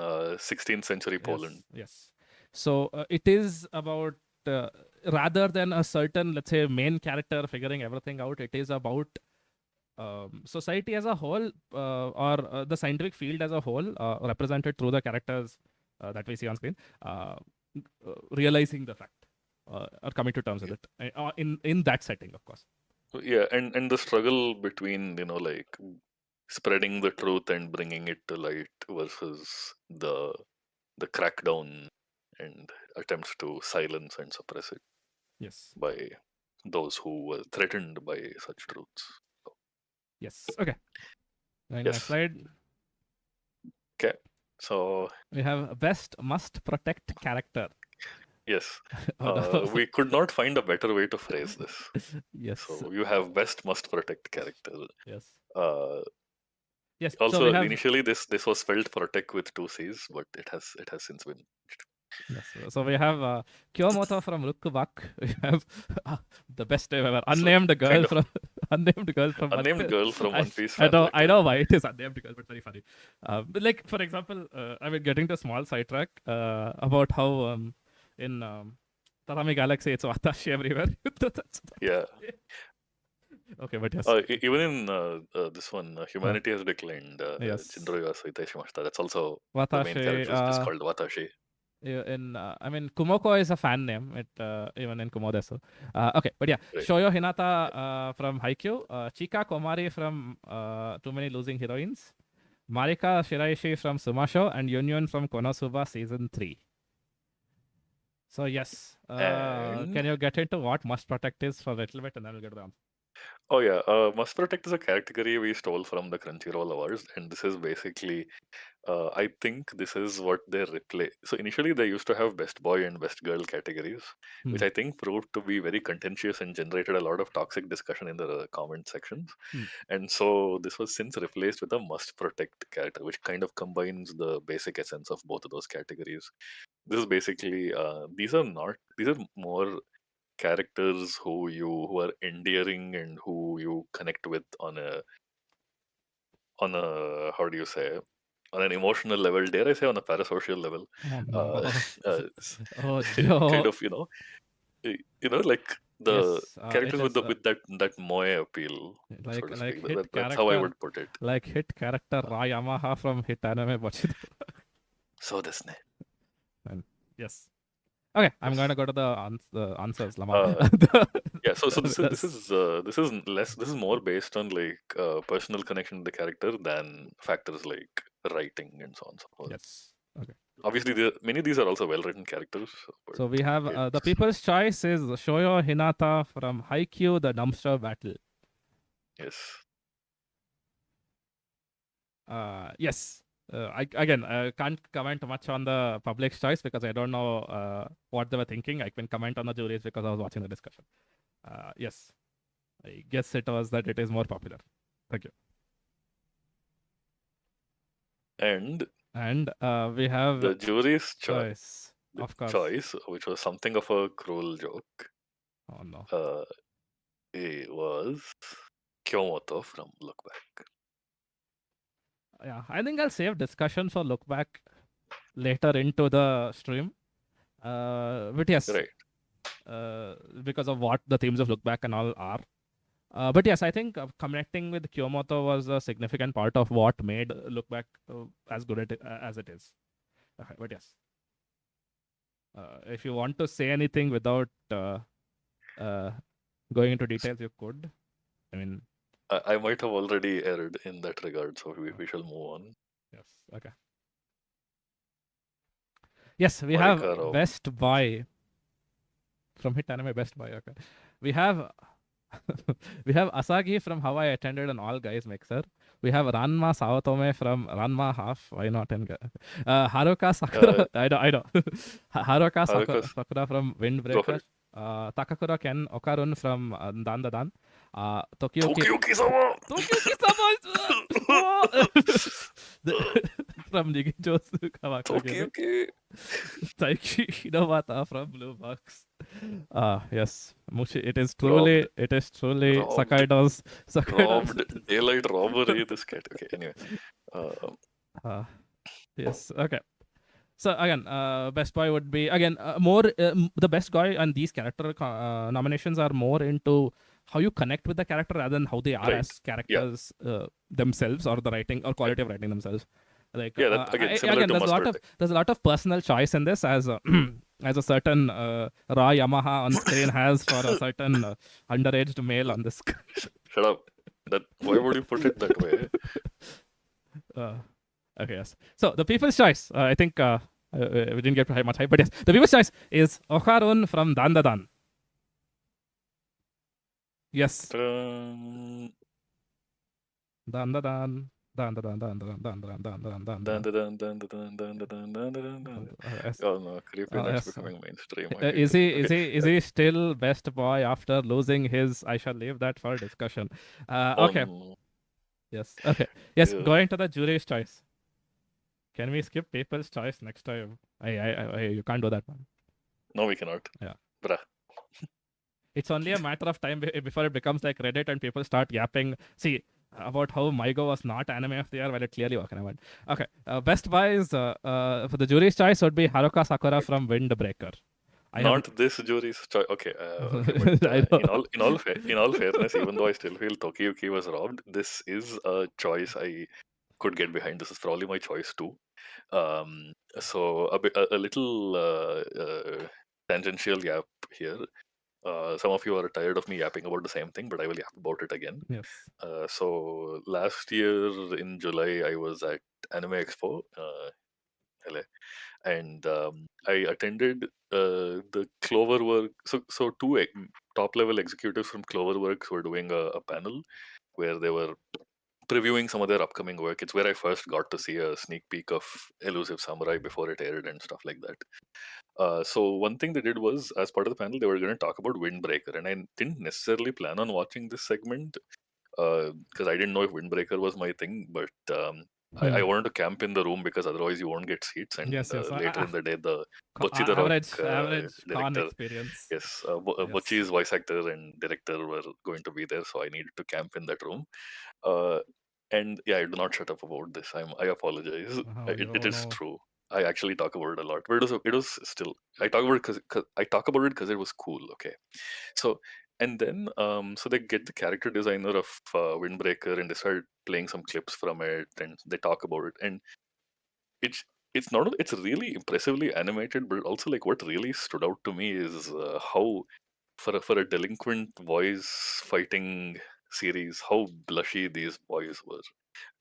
Speaker 2: 16th century Poland.
Speaker 1: Yes. So it is about rather than a certain, let's say, main character figuring everything out. It is about society as a whole, or the scientific field as a whole, represented through the characters that we see on screen, realizing the fact or coming to terms with it in that setting, of course.
Speaker 2: Yeah, and the struggle between, like spreading the truth and bringing it to light versus the crackdown and attempts to silence and suppress it
Speaker 1: Yes.
Speaker 2: by those who were threatened by such truths. So,
Speaker 1: Yes. Okay. Going next
Speaker 2: yes.
Speaker 1: slide.
Speaker 2: Okay. So
Speaker 1: We have best must protect character.
Speaker 2: yes,
Speaker 1: Oh, no.
Speaker 2: we could not find a better way to phrase this.
Speaker 1: Yes.
Speaker 2: So you have best must protect character.
Speaker 1: Yes.
Speaker 2: Uh,
Speaker 1: Yes. So
Speaker 2: Also,
Speaker 1: we have.
Speaker 2: initially this was spelled protect with two C's, but it has since been.
Speaker 1: Yes. So we have Kyomoto from Rukubak. We have the best name ever.
Speaker 2: So
Speaker 1: Unnamed girl
Speaker 2: kind of
Speaker 1: from unnamed girl from One
Speaker 2: unnamed
Speaker 1: Piece.
Speaker 2: girl from One Piece
Speaker 1: I know
Speaker 2: fanfic.
Speaker 1: I know why it is unnamed girl, but very funny. But like for example, I mean getting to a small sidetrack about how in Tarami Galaxy it's Watashi everywhere.
Speaker 2: Yeah.
Speaker 1: Okay, but yes.
Speaker 2: Even in this one, humanity has declined.
Speaker 1: Yes.
Speaker 2: Jinro Iwasui Taishimashita. That's also the main
Speaker 1: Watashi.
Speaker 2: character is just called Watashi.
Speaker 1: In I mean Kumoko is a fan name. It even in Kumodesu. Okay, but yeah,
Speaker 2: Right.
Speaker 1: Shoyo Hinata from Haikyuu, Chika Komari from Too Many Losing Heroines, Marika Shiraishi from Sumasho, and Yunyun from Konosuba Season 3. So, yes.
Speaker 2: And
Speaker 1: Can you get into what must protect is for a little bit and then we'll get to the answer?
Speaker 2: oh yeah, Must Protect is a category we stole from the Crunchyroll Awards, and this is basically, I think this is what they replay. So initially they used to have Best Boy and Best Girl categories, which
Speaker 1: Hmm.
Speaker 2: I think proved to be very contentious and generated a lot of toxic discussion in the comment sections.
Speaker 1: Hmm.
Speaker 2: And so this was since replaced with a Must Protect character, which kind of combines the basic essence of both of those categories. This is basically these are more characters who are endearing and who you connect with on a how do you say, on an emotional level, dare I say on a parasocial level.
Speaker 1: Oh,
Speaker 2: uh,
Speaker 1: no.
Speaker 2: uh,
Speaker 1: Oh,
Speaker 2: kind
Speaker 1: Joe.
Speaker 2: of, like the
Speaker 1: Yes, it
Speaker 2: characters with
Speaker 1: is
Speaker 2: the with that moe appeal, so to
Speaker 1: like
Speaker 2: speak.
Speaker 1: hit
Speaker 2: That's how I
Speaker 1: character,
Speaker 2: would put it.
Speaker 1: like hit character
Speaker 2: uh,
Speaker 1: Ra Yamaha from Hit Anime Bochido.
Speaker 2: so this ne
Speaker 1: And yes. Okay, I'm
Speaker 2: yes
Speaker 1: going to go to the answers, Lama.
Speaker 2: uh yeah, so
Speaker 1: Yes.
Speaker 2: this is more based on like personal connection with the character than factors like writing and so on and so forth.
Speaker 1: Yes. Okay.
Speaker 2: Obviously, many of these are also well-written characters, but
Speaker 1: So we have the
Speaker 2: it's
Speaker 1: people's choice is Shoyo Hinata from Haikyuu, the dumpster battle.
Speaker 2: yes.
Speaker 1: Yes. I again can't comment much on the public's choice because I don't know what they were thinking. I can comment on the juries because I was watching the discussion. Yes, I guess it was that it is more popular. Thank you.
Speaker 2: And
Speaker 1: And we have
Speaker 2: the jury's
Speaker 1: choice, of course.
Speaker 2: choice, which was something of a cruel joke,
Speaker 1: Oh no.
Speaker 2: it was Kyomoto from Look Back.
Speaker 1: Yeah, I think I'll save discussion for look back later into the stream. But yes,
Speaker 2: Right.
Speaker 1: because of what the themes of look back and all are. But yes, I think connecting with Kyomoto was a significant part of what made look back as good as it is. But yes, if you want to say anything without uh, going into details, you could. I mean,
Speaker 2: I might have already erred in that regard, so we shall move on.
Speaker 1: yes, okay. Yes, we have
Speaker 2: Marika Rao.
Speaker 1: Best Buy from Hit Anime Best Buy. Okay, we have we have Asagi from How I Attended an All Guys Mixer. We have Ranma Sawatome from Ranma Half. Why not? Haruka Sakura.
Speaker 2: Uh,
Speaker 1: I know. Haruka
Speaker 2: Haruka,
Speaker 1: Sakura from
Speaker 2: go for
Speaker 1: Windbreaker.
Speaker 2: it.
Speaker 1: Takakura Ken Okarun from Dan Da Dan. Tokiyuki
Speaker 2: Tokiyuki-sama!
Speaker 1: Tokiyuki-sama from Nigijosu Kawakage.
Speaker 2: Tokiyuki!
Speaker 1: Taiki Hinawata from Blue Box. Yes, Mushi.
Speaker 2: Robbed.
Speaker 1: It is truly
Speaker 2: Robbed.
Speaker 1: Sakaido's.
Speaker 2: Daylight robbery, this cat. Okay, anyway.
Speaker 1: Yes, okay. So again, best boy would be again more the best guy, and these character nominations are more into how you connect with the character rather than how they are
Speaker 2: Right.
Speaker 1: as
Speaker 2: Yeah.
Speaker 1: characters themselves or the writing or quality of writing themselves. Like
Speaker 2: Yeah, that again, similar
Speaker 1: again,
Speaker 2: to Must Protect.
Speaker 1: there's a lot of personal choice in this as as a certain raw Yamaha on screen has for a certain underaged male on this.
Speaker 2: Shut up. Why would you put it that way?
Speaker 1: Okay, yes. So the people's choice, I think we didn't get much hype, but yes, the people's choice is Okarun from Dan Da Dan. Yes.
Speaker 2: Ta-da.
Speaker 1: Dan Da Dan. Dan Da Dan Dan Dan Dan Dan Dan Dan Dan Dan.
Speaker 2: Dun, dun, dun, dun, dun, dun, dun, dun, dun, dun, dun.
Speaker 1: Yes.
Speaker 2: Oh no, creepiness
Speaker 1: Yes.
Speaker 2: becoming mainstream. I hate it.
Speaker 1: Is he still best boy after losing his? I shall leave that for discussion. Okay.
Speaker 2: No.
Speaker 1: Yes. Okay. Yes.
Speaker 2: Yeah.
Speaker 1: Going to the jury's choice. Can we skip people's choice next time? You can't do that, man.
Speaker 2: No, we cannot.
Speaker 1: Yeah.
Speaker 2: Bruh.
Speaker 1: It's only a matter of time before it becomes like Reddit and people start yapping. See about how Maigo was not anime of the year, while it clearly was. Okay, best buys for the jury's choice would be Haruka Sakura from Windbreaker.
Speaker 2: Not this jury's choice. Okay, okay, but in all fairness, even though I still feel Tokiyuki was robbed, this is a choice I could get behind. This is probably my choice too. So a little tangential gap here. some of you are tired of me yapping about the same thing, but I will yap about it again.
Speaker 1: Yes.
Speaker 2: So last year in July, I was at Anime Expo, LA, and I attended the Cloverwork. So two top level executives from Cloverworks were doing a panel where they were previewing some of their upcoming work. It's where I first got to see a sneak peek of Elusive Samurai before it aired and stuff like that. So one thing they did was, as part of the panel, they were going to talk about Windbreaker, and I didn't necessarily plan on watching this segment because I didn't know if Windbreaker was my thing, but I wanted to camp in the room because otherwise you won't get seats. And
Speaker 1: Yes.
Speaker 2: later in the day, the Bocchi the Rock
Speaker 1: Average con
Speaker 2: director,
Speaker 1: experience.
Speaker 2: yes,
Speaker 1: Yes.
Speaker 2: Bocchi's voice actor and director were going to be there, so I needed to camp in that room. And yeah, I do not shut up about this. I apologize.
Speaker 1: Oh,
Speaker 2: It is
Speaker 1: no.
Speaker 2: true. I actually talk about it a lot, but it was still, I talk about it because it was cool. Okay, so and then so they get the character designer of Windbreaker and they start playing some clips from it and they talk about it, and it's it's really impressively animated, but also like what really stood out to me is how for a delinquent voice fighting series, how blushy these boys were.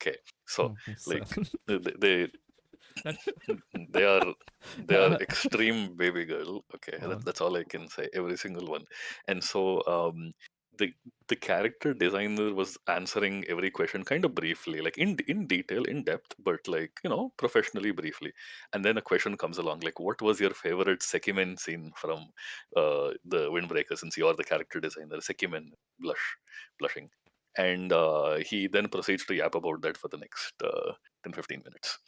Speaker 2: Okay, so
Speaker 1: Oh,
Speaker 2: like
Speaker 1: sir.
Speaker 2: they
Speaker 1: That-
Speaker 2: they are they are extreme baby girl. Okay,
Speaker 1: Oh.
Speaker 2: that's all I can say. Every single one. And so the the character designer was answering every question kind of briefly, like in detail, in depth, but like professionally briefly. And then a question comes along, like, what was your favorite Sekimen scene from the Windbreaker? Since you are the character designer, Sekimen blushing. And he then proceeds to yap about that for the next 10-15 minutes.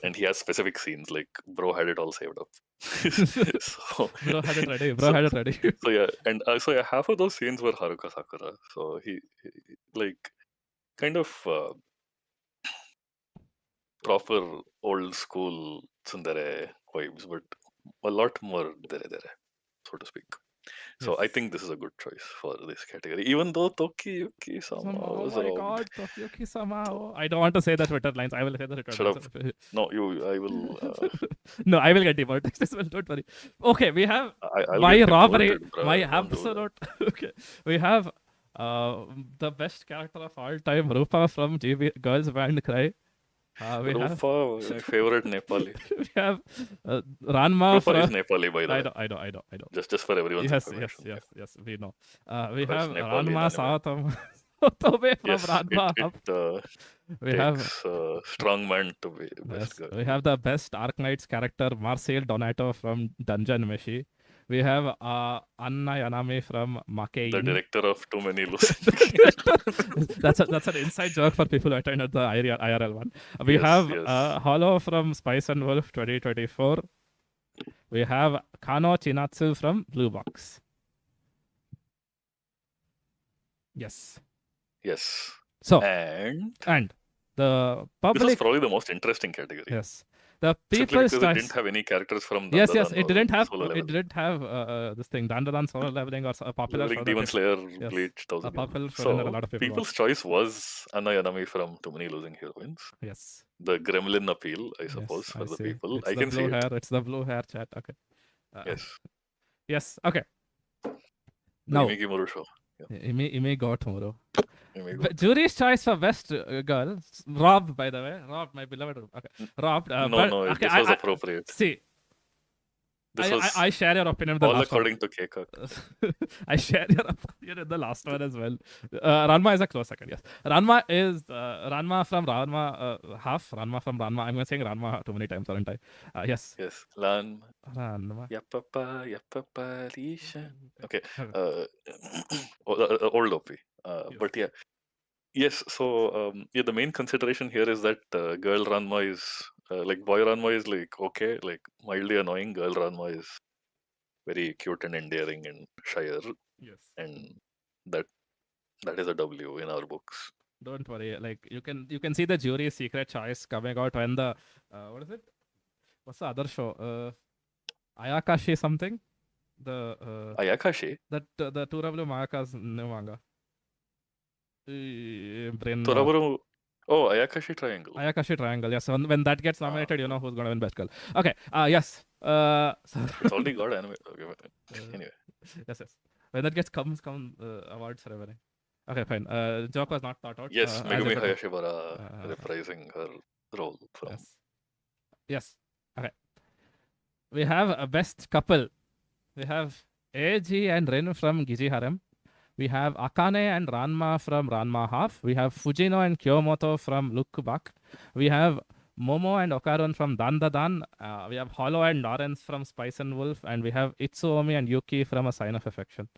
Speaker 2: And he has specific scenes, like bro had it all saved up. So
Speaker 1: Bro had it ready.
Speaker 2: so,
Speaker 1: Had it ready.
Speaker 2: so yeah, and so yeah, half of those scenes were Haruka Sakura. So he like kind of proper old school tsundere vibes, but a lot more dere, so to speak. So I
Speaker 1: Yes.
Speaker 2: think this is a good choice for this category, even though Tokiyuki-sama
Speaker 1: Oh
Speaker 2: was
Speaker 1: my
Speaker 2: robbed.
Speaker 1: god, Tokiyuki somehow. I don't want to say the Twitter lines. I will say the Twitter
Speaker 2: Shut
Speaker 1: lines.
Speaker 2: up. No, I will.
Speaker 1: No, I will get demonetized as well. Don't worry. Okay, we have
Speaker 2: I'll
Speaker 1: my
Speaker 2: get
Speaker 1: robbery,
Speaker 2: deported, bruh.
Speaker 1: my
Speaker 2: Don't do that.
Speaker 1: absolute. Okay, we have the best character of all time, Rupa from GB Girls Band Cry. We have
Speaker 2: Rupa, my favorite Nepali.
Speaker 1: we have Ranma
Speaker 2: Rupa is
Speaker 1: from.
Speaker 2: Nepali, by the way.
Speaker 1: I know.
Speaker 2: Just for everyone's
Speaker 1: Yes,
Speaker 2: information.
Speaker 1: yes. We know. We
Speaker 2: Because
Speaker 1: have
Speaker 2: Nepali in
Speaker 1: Ranma
Speaker 2: anime.
Speaker 1: Saotome from
Speaker 2: Yes,
Speaker 1: Ranma. We have
Speaker 2: takes a strong man to be best girl.
Speaker 1: we have the best Dark Knights character, Marcel Donato from Dungeon Meshi. We have Anna Yanami from Makein.
Speaker 2: The director of Too Many Lucid.
Speaker 1: That's an inside joke for people who attended the IRL one. We
Speaker 2: Yes,
Speaker 1: have
Speaker 2: yes.
Speaker 1: Hollow from Spice and Wolf 2024. We have Kano Chinatsu from Blue Box. Yes.
Speaker 2: Yes.
Speaker 1: So
Speaker 2: And
Speaker 1: the
Speaker 2: this
Speaker 1: public.
Speaker 2: was probably the most interesting category.
Speaker 1: Yes. The
Speaker 2: Simply
Speaker 1: people's
Speaker 2: because it
Speaker 1: choice.
Speaker 2: didn't have any characters from
Speaker 1: Yes,
Speaker 2: Dandadan
Speaker 1: it
Speaker 2: or
Speaker 1: didn't have
Speaker 2: Solo Leveling.
Speaker 1: this thing Dandadan solo leveling or a popular
Speaker 2: Leveling,
Speaker 1: show
Speaker 2: Demon
Speaker 1: that
Speaker 2: Slayer,
Speaker 1: yes,
Speaker 2: Bleach,
Speaker 1: a
Speaker 2: 1000
Speaker 1: popular
Speaker 2: Years.
Speaker 1: show that a
Speaker 2: So
Speaker 1: lot of people
Speaker 2: people's
Speaker 1: watch.
Speaker 2: choice was Anna Yanami from Too Many Losing Heroines.
Speaker 1: Yes.
Speaker 2: The gremlin appeal, I suppose,
Speaker 1: Yes,
Speaker 2: for
Speaker 1: I
Speaker 2: the
Speaker 1: see.
Speaker 2: people.
Speaker 1: It's
Speaker 2: I
Speaker 1: the
Speaker 2: can
Speaker 1: blue
Speaker 2: see
Speaker 1: hair.
Speaker 2: it.
Speaker 1: It's the blue hair chat. Okay.
Speaker 2: Yes.
Speaker 1: Yes. Okay.
Speaker 2: The
Speaker 1: Now,
Speaker 2: Imigimuru show.
Speaker 1: Ime got tomorrow.
Speaker 2: Imigimuru.
Speaker 1: Jury's choice for best girl, Rob, by the way. Rob, my beloved. Okay. Rob.
Speaker 2: No, this was appropriate.
Speaker 1: See,
Speaker 2: This was
Speaker 1: I share your opinion with the
Speaker 2: all
Speaker 1: last
Speaker 2: according
Speaker 1: one.
Speaker 2: to Kekak.
Speaker 1: I share your opinion in the last one as well. Ranma is a close second, yes. Ranma is Ranma from Ranma, half Ranma from Ranma. I'm saying Ranma too many times, aren't I? Yes.
Speaker 2: Yes.
Speaker 1: Ranma.
Speaker 2: Yapapa, Lisha. Okay. Old OP.
Speaker 1: Yes.
Speaker 2: But yeah. Yes, so yeah, the main consideration here is that girl Ranma is like boy Ranma is like okay, like mildly annoying. Girl Ranma is very cute and endearing and shyer,
Speaker 1: Yes.
Speaker 2: and that is a W in our books.
Speaker 1: Don't worry. Like you can see the jury's secret choice coming out when the what is it? What's the other show? Ayakashi something. The
Speaker 2: Ayakashi.
Speaker 1: that the Turablu Mayaka's new manga. Brain.
Speaker 2: Torabaru. Oh, Ayakashi Triangle.
Speaker 1: Ayakashi Triangle. Yes. When that gets nominated, you know who's gonna win best girl. Okay. Yes.
Speaker 2: It's already got anime. Okay, anyway.
Speaker 1: Yes. when that gets come awards ceremony. Okay, fine. Joke was not thought out.
Speaker 2: Yes,
Speaker 1: As
Speaker 2: Megumi
Speaker 1: if it was.
Speaker 2: Hayashibara
Speaker 1: Uh,
Speaker 2: reprising her role from.
Speaker 1: yes. Yes. Okay. We have a best couple. We have AG and Rin from Giji Harem. We have Akane and Ranma from Ranma Half. We have Fujino and Kyomoto from Look Back. We have Momo and Okarun from Dan Da Dan. We have Hollow and Lawrence from Spice and Wolf. And we have Itsuomi and Yuki from A Sign of Affection.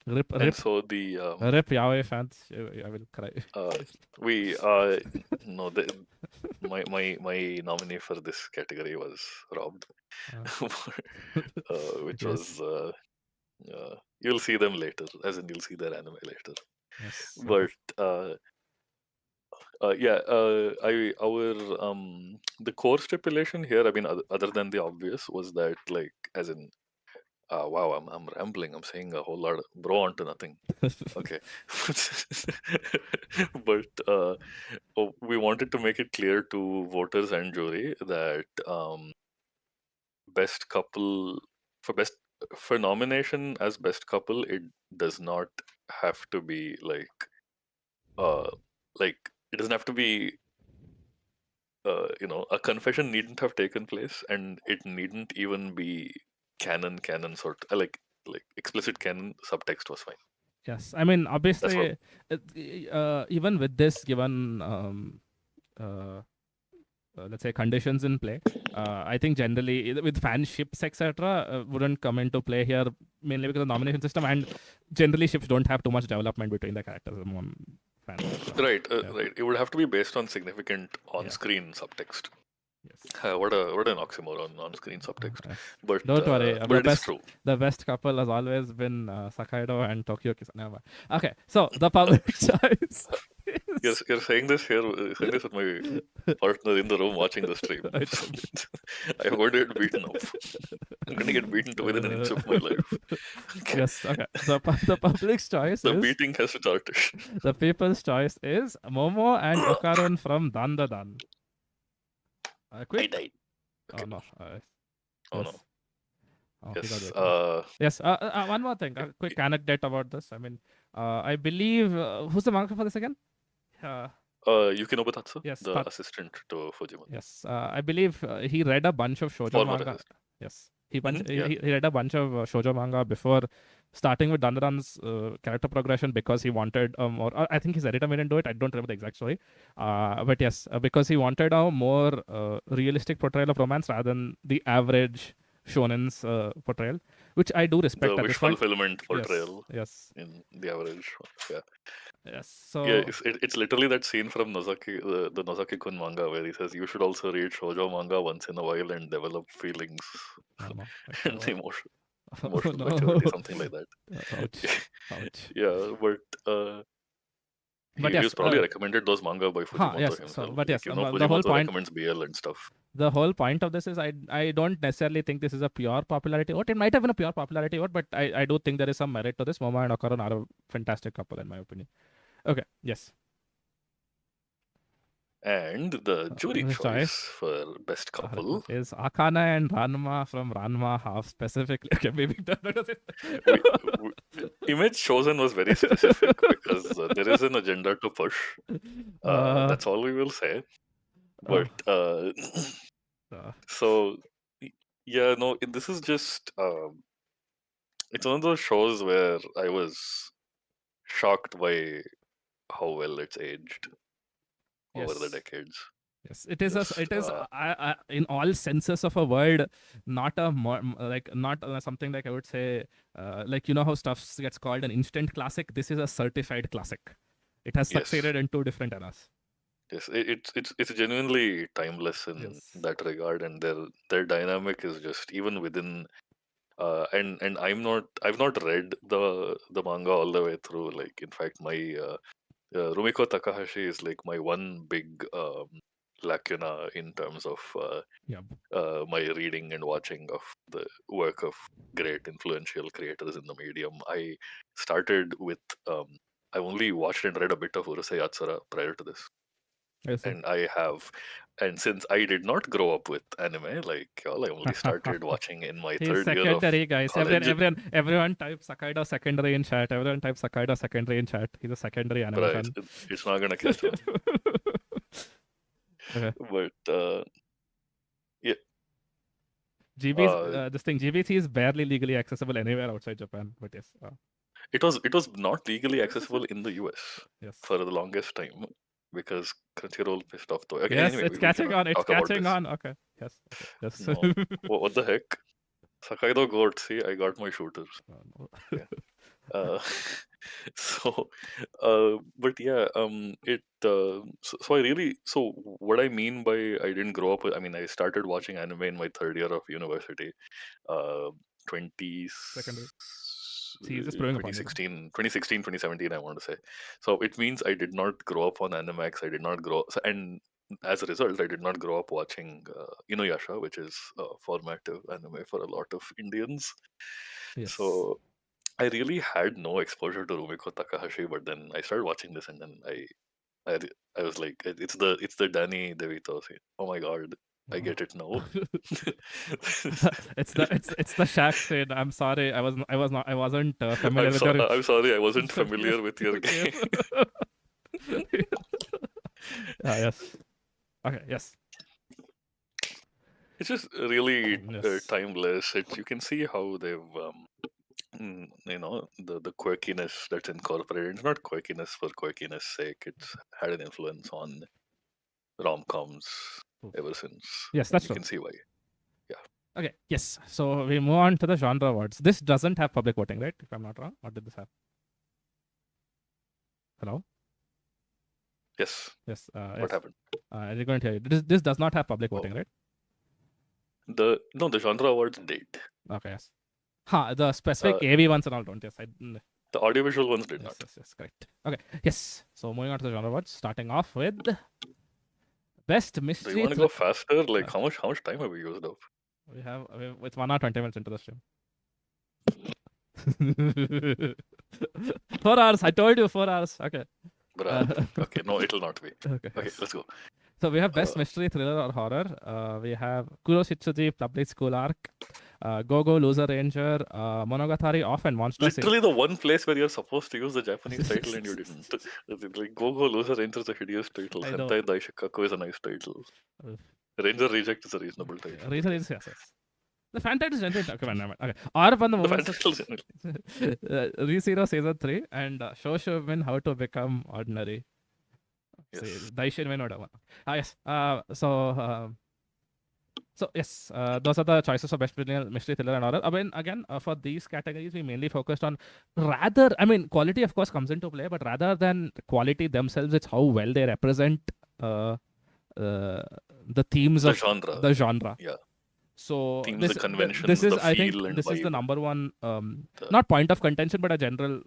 Speaker 1: Rip,
Speaker 2: And
Speaker 1: rip,
Speaker 2: so the
Speaker 1: rip Yaoi fans. I will cry.
Speaker 2: we no the, my nominee for this category was robbed, which
Speaker 1: Yes.
Speaker 2: was you'll see them later, as in you'll see their anime later.
Speaker 1: Yes.
Speaker 2: But yeah, I our the core stipulation here, I mean, other than the obvious, was that, like, as in, wow, I'm rambling. I'm saying a whole lot, bro, onto nothing. Okay, but we wanted to make it clear to voters and jury that best couple best for nomination as best couple, it does not have to be uh like it doesn't have to be a confession needn't have taken place, and it needn't even be canon sort, like explicit canon. Subtext was fine.
Speaker 1: Yes. I mean,
Speaker 2: That's what.
Speaker 1: obviously, even with this given, let's say, conditions in play, I think generally with fanships, etc., wouldn't come into play here, mainly because of the nomination system, and generally ships don't have too much development between the characters among fans.
Speaker 2: Right,
Speaker 1: Yeah.
Speaker 2: right. It would have to be based on significant
Speaker 1: Yeah.
Speaker 2: on-screen subtext.
Speaker 1: Yes.
Speaker 2: What an oxymoron, on-screen subtext.
Speaker 1: Yes.
Speaker 2: But
Speaker 1: Don't worry.
Speaker 2: but it is true.
Speaker 1: The best couple has always been Sakaido and Tokyo Kiss. Never mind. Okay, so the public choice.
Speaker 2: You're saying this here, saying this with my partner in the room watching the stream. I'm going to get beaten up. I'm going to get beaten to within an inch of my life. Okay.
Speaker 1: Yes. Okay. The public's choice
Speaker 2: The
Speaker 1: is
Speaker 2: beating has started.
Speaker 1: the people's choice is Momo and Okarun from Dan Da Dan.
Speaker 2: I
Speaker 1: Quick.
Speaker 2: died.
Speaker 1: Oh no.
Speaker 2: Oh
Speaker 1: Yes.
Speaker 2: no.
Speaker 1: Oh, he got
Speaker 2: Yes.
Speaker 1: it. Yes. One more thing. A quick anecdote about this. I mean, I believe who's the manga for this again?
Speaker 2: Yukinobu Tatsu,
Speaker 1: Yes,
Speaker 2: the assistant to Fujimoto.
Speaker 1: Yes, I believe he read a bunch of shoujo
Speaker 2: Former
Speaker 1: manga.
Speaker 2: assistant.
Speaker 1: Yes,
Speaker 2: Yeah.
Speaker 1: he read a bunch of shoujo manga before starting with Dandadan's character progression, because he wanted or I think his editor made him do it. I don't remember the exact story, but yes, because he wanted a more realistic portrayal of romance rather than the average shonen's portrayal, which I do respect
Speaker 2: The
Speaker 1: at
Speaker 2: wish
Speaker 1: this point.
Speaker 2: fulfillment portrayal.
Speaker 1: Yes.
Speaker 2: In the average one. Yeah.
Speaker 1: Yes. So
Speaker 2: Yeah, it's literally that scene from Nozaki, the Nozaki-kun manga, where he says you should also read shoujo manga once in a while and develop feelings and emotional
Speaker 1: no.
Speaker 2: maturity, something like that.
Speaker 1: Ouch. Ouch.
Speaker 2: Yeah, but
Speaker 1: But
Speaker 2: he
Speaker 1: yes,
Speaker 2: was probably recommended those manga by Fujimoto
Speaker 1: yes.
Speaker 2: himself.
Speaker 1: So, but yes, the whole
Speaker 2: Fujimoto
Speaker 1: point.
Speaker 2: recommends BL and stuff.
Speaker 1: The whole point of this is I don't necessarily think this is a pure popularity vote. It might have been a pure popularity vote, but I do think there is some merit to this. Momo and Okarun are a fantastic couple in my opinion. Okay. Yes.
Speaker 2: And the jury choice for best couple
Speaker 1: is Akane and Ranma from Ranma Half specifically. Okay, maybe that was it.
Speaker 2: Image chosen was very specific because there is an agenda to push. That's all we will say. But so yeah, no, this is just it's one of those shows where I was shocked by how well it's aged over the decades.
Speaker 1: Yes, it is. In all senses of a word, not a not something like I would say, like how stuff gets called an instant classic. This is a certified classic. It has succeeded in two different eras.
Speaker 2: Yes, it's genuinely timeless in that regard, and their dynamic is just even within. And I've not read the manga all the way through. Like, in fact, my Rumiko Takahashi is like my one big lacuna in terms of my reading and watching of the work of great influential creators in the medium. I started with I only watched and read a bit of Urusei Yatsura prior to this. And I have and since I did not grow up with anime like y'all, I only started watching in my
Speaker 1: He's
Speaker 2: third year of
Speaker 1: secondary, guys.
Speaker 2: college.
Speaker 1: Everyone type Sakaido secondary in chat. Everyone type Sakaido secondary in chat. He's a secondary anime
Speaker 2: But
Speaker 1: fan.
Speaker 2: it's not gonna catch on.
Speaker 1: Okay.
Speaker 2: But yeah,
Speaker 1: GB's this thing GBC is barely legally accessible anywhere outside Japan, but yes,
Speaker 2: it was not legally accessible in the US
Speaker 1: yes,
Speaker 2: for the longest time because Crunchyroll pissed off. Okay,
Speaker 1: yes,
Speaker 2: anyway,
Speaker 1: it's
Speaker 2: we
Speaker 1: catching
Speaker 2: cannot
Speaker 1: on. It's
Speaker 2: talk about
Speaker 1: catching
Speaker 2: this.
Speaker 1: on. Okay, yes, okay, yes.
Speaker 2: No, what the heck? Sakaido got. See, I got my shooters.
Speaker 1: No.
Speaker 2: Yeah. So but yeah, so I really, so what I mean by I didn't grow up with, I mean, I started watching anime in my third year of university, uh 20
Speaker 1: Secondary. See, he's just proving a point.
Speaker 2: 2016 2017, I want to say. So it means I did not grow up on Animax. I did not grow so, and as a result I did not grow up watching Inuyasha, which is a formative anime for a lot of Indians.
Speaker 1: Yes.
Speaker 2: So I really had no exposure to Rumiko Takahashi, but then I started watching this, and then I was like, it's the Danny DeVito scene. Oh my god, I get it now.
Speaker 1: it's the Shaq scene. I'm sorry, I wasn't familiar with your.
Speaker 2: I'm sorry, I wasn't familiar with your game.
Speaker 1: Yes. Okay. Yes.
Speaker 2: It's just really
Speaker 1: Yes.
Speaker 2: timeless. You can see how they've the quirkiness that's incorporated. It's not quirkiness for quirkiness sake. It's had an influence on rom-coms ever since.
Speaker 1: Yes,
Speaker 2: And
Speaker 1: that's
Speaker 2: you
Speaker 1: true.
Speaker 2: can see why. Yeah.
Speaker 1: Okay. Yes. So we move on to the genre awards. This doesn't have public voting, right? If I'm not wrong, or did this have? Hello.
Speaker 2: Yes.
Speaker 1: Yes.
Speaker 2: What happened?
Speaker 1: I didn't hear you. This does not have public voting, right?
Speaker 2: The genre awards did.
Speaker 1: Okay. Yes. The specific AV ones and all don't. Yes.
Speaker 2: The audiovisual ones did not.
Speaker 1: Yes. Correct. Okay. Yes. So moving on to the genre awards, starting off with best mystery.
Speaker 2: Do you want to go faster? Like how much time have we used up?
Speaker 1: We have it's 1 hour 20 minutes into the stream. 4 hours. I told you 4 hours. Okay.
Speaker 2: Okay, no, it'll not be. Okay, let's go.
Speaker 1: So we have best mystery, thriller, or horror. We have Kuro Shitsuji Public School Arc, Go-Go Loser Ranger, Monogatari Off and Monster.
Speaker 2: Literally the one place where you're supposed to use the Japanese title and you didn't. Like Go-Go Loser Ranger is a hideous title. Hentai Daishikaku is a nice title. Ranger Reject is a reasonable title.
Speaker 1: Ranger is yes. The fan title is generally okay. Arp on the moments. ReZero Season 3 and Shoshumin How to Become Ordinary. Yes. Daishin Menoda one. Yes. So yes, those are the choices for best mystery, thriller, and horror. I mean, again, for these categories, we mainly focused on quality of course comes into play, but rather than quality themselves, it's how well they represent the themes of the genre.
Speaker 2: Yeah.
Speaker 1: So
Speaker 2: themes, the conventions,
Speaker 1: this is,
Speaker 2: the
Speaker 1: I think,
Speaker 2: feel
Speaker 1: this
Speaker 2: and
Speaker 1: is the
Speaker 2: vibe.
Speaker 1: number one, not point of contention, but a general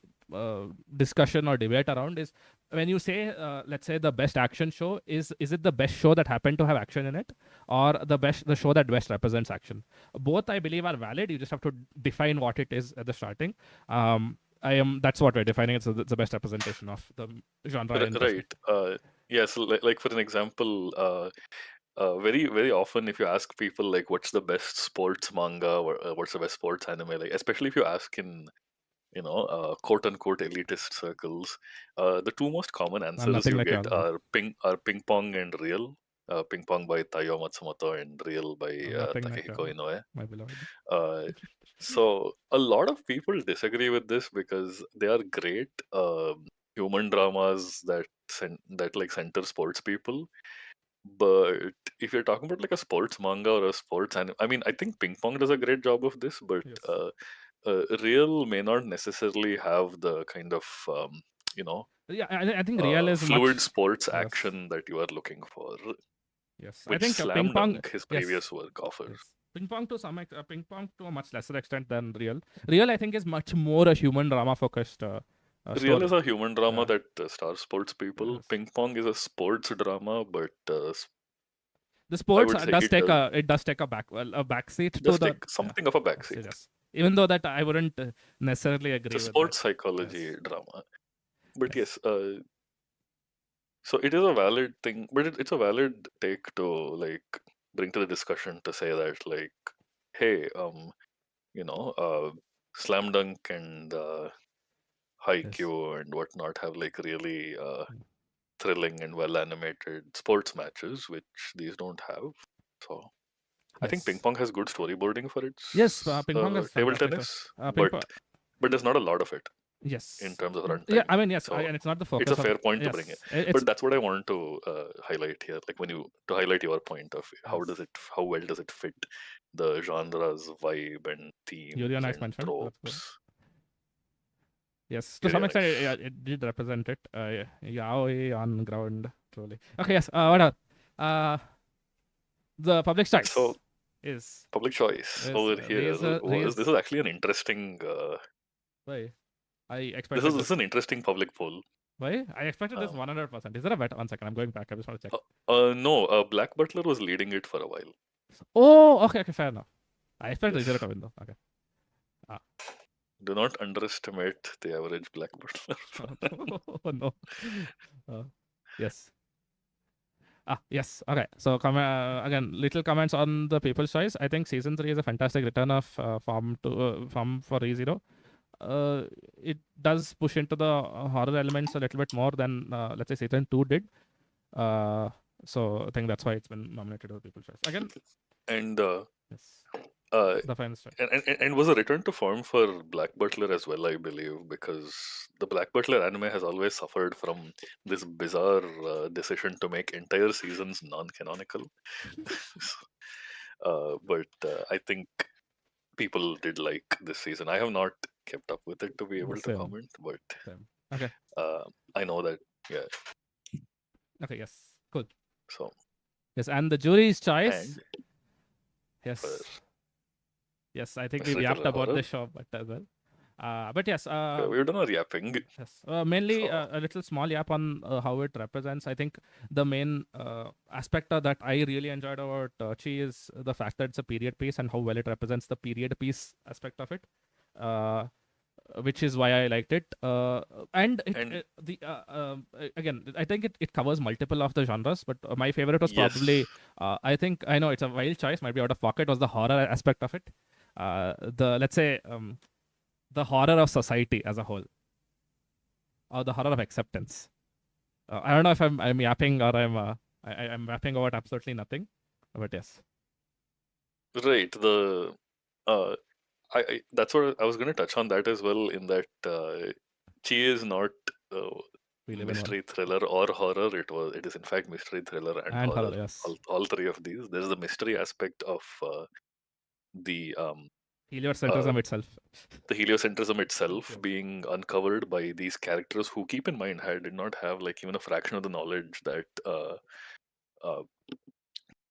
Speaker 1: discussion or debate around is when you say, let's say the best action show is it the best show that happened to have action in it, or the show that best represents action? Both, I believe, are valid. You just have to define what it is at the starting. That's what we're defining. It's the best representation of the genre.
Speaker 2: Right. Yes. Like for an example, very very often if you ask people like what's the best sports manga or what's the best sports anime, like especially if you ask in quote unquote elitist circles, the two most common answers you get are ping pong and real. Ping pong by Taiyo Matsumoto and real by Takehiko Inoue.
Speaker 1: My beloved.
Speaker 2: So a lot of people disagree with this because they are great human dramas that like center sports people. But if you're talking about like a sports manga or a sports anime, I mean, I think Ping Pong does a great job of this, but Real may not necessarily have the kind of
Speaker 1: yeah, I think Real is
Speaker 2: fluid
Speaker 1: much,
Speaker 2: sports action that you are looking for.
Speaker 1: Yes,
Speaker 2: I think
Speaker 1: Slam Ping Pong,
Speaker 2: his previous work offers.
Speaker 1: Ping Pong to a much lesser extent than Real. Real, I think, is much more a human drama focused.
Speaker 2: Real is a human drama that stars sports people. Yes. Ping Pong is a sports drama, but the
Speaker 1: sports does take a backseat to the
Speaker 2: something of a backseat.
Speaker 1: Yes. Even though that I wouldn't necessarily agree.
Speaker 2: It's a sports psychology drama, but yes, So it is a valid thing, but it's a valid take to like bring to the discussion to say that like, hey, you know, Slam Dunk and
Speaker 1: Yes.
Speaker 2: Haikyuu and whatnot have like really
Speaker 1: Mm.
Speaker 2: thrilling and well animated sports matches, which these don't have. So I think ping
Speaker 1: Yes.
Speaker 2: pong has good storyboarding for
Speaker 1: Yes.
Speaker 2: its
Speaker 1: Ping pong is
Speaker 2: table
Speaker 1: fantastic too.
Speaker 2: tennis,
Speaker 1: Ping
Speaker 2: but
Speaker 1: pong.
Speaker 2: there's not a lot of it in
Speaker 1: Yes.
Speaker 2: terms of
Speaker 1: Yeah.
Speaker 2: runtime.
Speaker 1: I mean, yes.
Speaker 2: So
Speaker 1: And it's not the
Speaker 2: it's a
Speaker 1: focus of.
Speaker 2: fair point to bring in.
Speaker 1: Yes. It's
Speaker 2: But that's what I want to highlight here. Like when you to highlight your point of
Speaker 1: yes.
Speaker 2: how well does it fit the genre's vibe and
Speaker 1: Yuri on
Speaker 2: themes
Speaker 1: Ice
Speaker 2: and
Speaker 1: mentioned. That's good.
Speaker 2: tropes.
Speaker 1: Yes, to
Speaker 2: Yuri
Speaker 1: some
Speaker 2: on
Speaker 1: extent,
Speaker 2: Ice.
Speaker 1: it did represent it. Yaoi on ground, truly. Okay, yes. What else? Uh, the public choice
Speaker 2: So
Speaker 1: is
Speaker 2: public choice
Speaker 1: is
Speaker 2: over here was this
Speaker 1: raise.
Speaker 2: is actually an interesting.
Speaker 1: Why? I
Speaker 2: This
Speaker 1: expected
Speaker 2: is
Speaker 1: this.
Speaker 2: this is an interesting public poll.
Speaker 1: Why? I expected this
Speaker 2: Um,
Speaker 1: 100%. Is there a bet? 1 second. I'm going back. I just want to check.
Speaker 2: no, Black Butler was leading it for a while.
Speaker 1: Oh, okay, okay, fair enough. I expected zero
Speaker 2: Yes.
Speaker 1: to win though. Okay. Ah.
Speaker 2: Do not underestimate the average Black Butler.
Speaker 1: Oh no. Uh, yes. Yes. Okay. So, again, little comments on the People's Choice. I think season 3 is a fantastic return of form for ReZero. It does push into the horror elements a little bit more than let's say season 2 did. Uh, so I think that's why it's been nominated for People's Choice again.
Speaker 2: And
Speaker 1: Yes.
Speaker 2: uh,
Speaker 1: The finest choice.
Speaker 2: and was a return to form for Black Butler as well, I believe, because the Black Butler anime has always suffered from this bizarre decision to make entire seasons non-canonical. But I think people did like this season. I have not kept up with it to be able to
Speaker 1: Same.
Speaker 2: comment, but
Speaker 1: Same. Okay.
Speaker 2: I know that, yeah.
Speaker 1: Okay. Yes. Cool.
Speaker 2: So
Speaker 1: Yes, and the jury's choice.
Speaker 2: and for
Speaker 1: Yes. Yes, I think we
Speaker 2: mystery
Speaker 1: yapped
Speaker 2: thriller
Speaker 1: about the
Speaker 2: horror,
Speaker 1: show, but yes,
Speaker 2: we've done our yapping.
Speaker 1: yes. Mainly
Speaker 2: So
Speaker 1: a little small yap on how it represents. I think the main aspect that I really enjoyed about Chi is the fact that it's a period piece and how well it represents the period piece aspect of it. Uh, which is why I liked it. And it
Speaker 2: and
Speaker 1: again, I think it covers multiple of the genres, but my favorite was
Speaker 2: yes,
Speaker 1: probably I think I know it's a wild choice, might be out of pocket, was the horror aspect of it. The let's say the horror of society as a whole, or the horror of acceptance. I don't know if I'm yapping or I'm yapping about absolutely nothing, but yes,
Speaker 2: right. The uh, I that's what I was going to touch on that as well. In that Chi is not uh,
Speaker 1: we live in one
Speaker 2: mystery thriller or horror. It is in fact mystery thriller and
Speaker 1: and
Speaker 2: horror.
Speaker 1: horror. Yes,
Speaker 2: All three of these. There's the mystery aspect of the uh,
Speaker 1: heliocentrism itself.
Speaker 2: the heliocentrism itself
Speaker 1: Yes.
Speaker 2: being uncovered by these characters who, keep in mind, did not have like even a fraction of the knowledge that uh,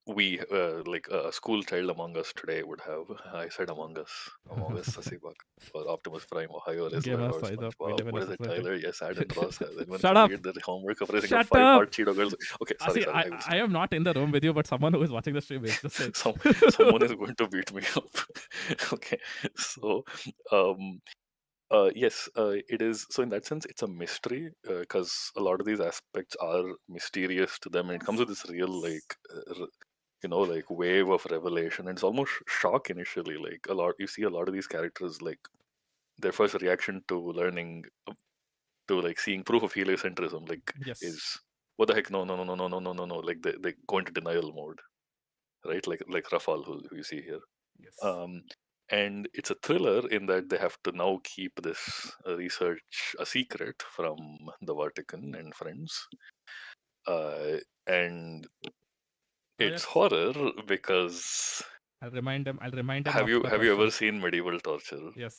Speaker 2: we like a school child among us today would have. I said Among Us, Sasibak, or Optimus Prime, Ohio,
Speaker 1: Game
Speaker 2: Wrestler,
Speaker 1: us
Speaker 2: or
Speaker 1: size up. We
Speaker 2: SpongeBob.
Speaker 1: live in a
Speaker 2: What is it,
Speaker 1: society.
Speaker 2: Tyler? Yes, Ad and Ross. Has anyone
Speaker 1: Shut up!
Speaker 2: completed their homework of every single
Speaker 1: Shut up!
Speaker 2: five-part Cheeto Girls? Okay, sorry,
Speaker 1: See,
Speaker 2: sorry, I will
Speaker 1: I
Speaker 2: stop.
Speaker 1: am not in the room with you, but someone who is watching the stream is just saying.
Speaker 2: Someone is going to beat me up. Okay, so yes, it is. So in that sense, it's a mystery because a lot of these aspects are mysterious to them, and it comes with this real like like wave of revelation. And it's almost shock initially. Like you see a lot of these characters like their first reaction to learning to like seeing proof of heliocentrism like
Speaker 1: Yes.
Speaker 2: is what the heck, no, no, no, no, no, no, no, no, no, like they go into denial mode, right? Like Rafal, who you see here.
Speaker 1: Yes.
Speaker 2: um, and it's a thriller in that they have to now keep this research a secret from the Vatican and friends. And
Speaker 1: Oh
Speaker 2: it's
Speaker 1: yes.
Speaker 2: horror because
Speaker 1: I'll remind him. I'll remind him
Speaker 2: have
Speaker 1: of
Speaker 2: you
Speaker 1: the
Speaker 2: have you ever
Speaker 1: question.
Speaker 2: seen medieval torture?
Speaker 1: Yes.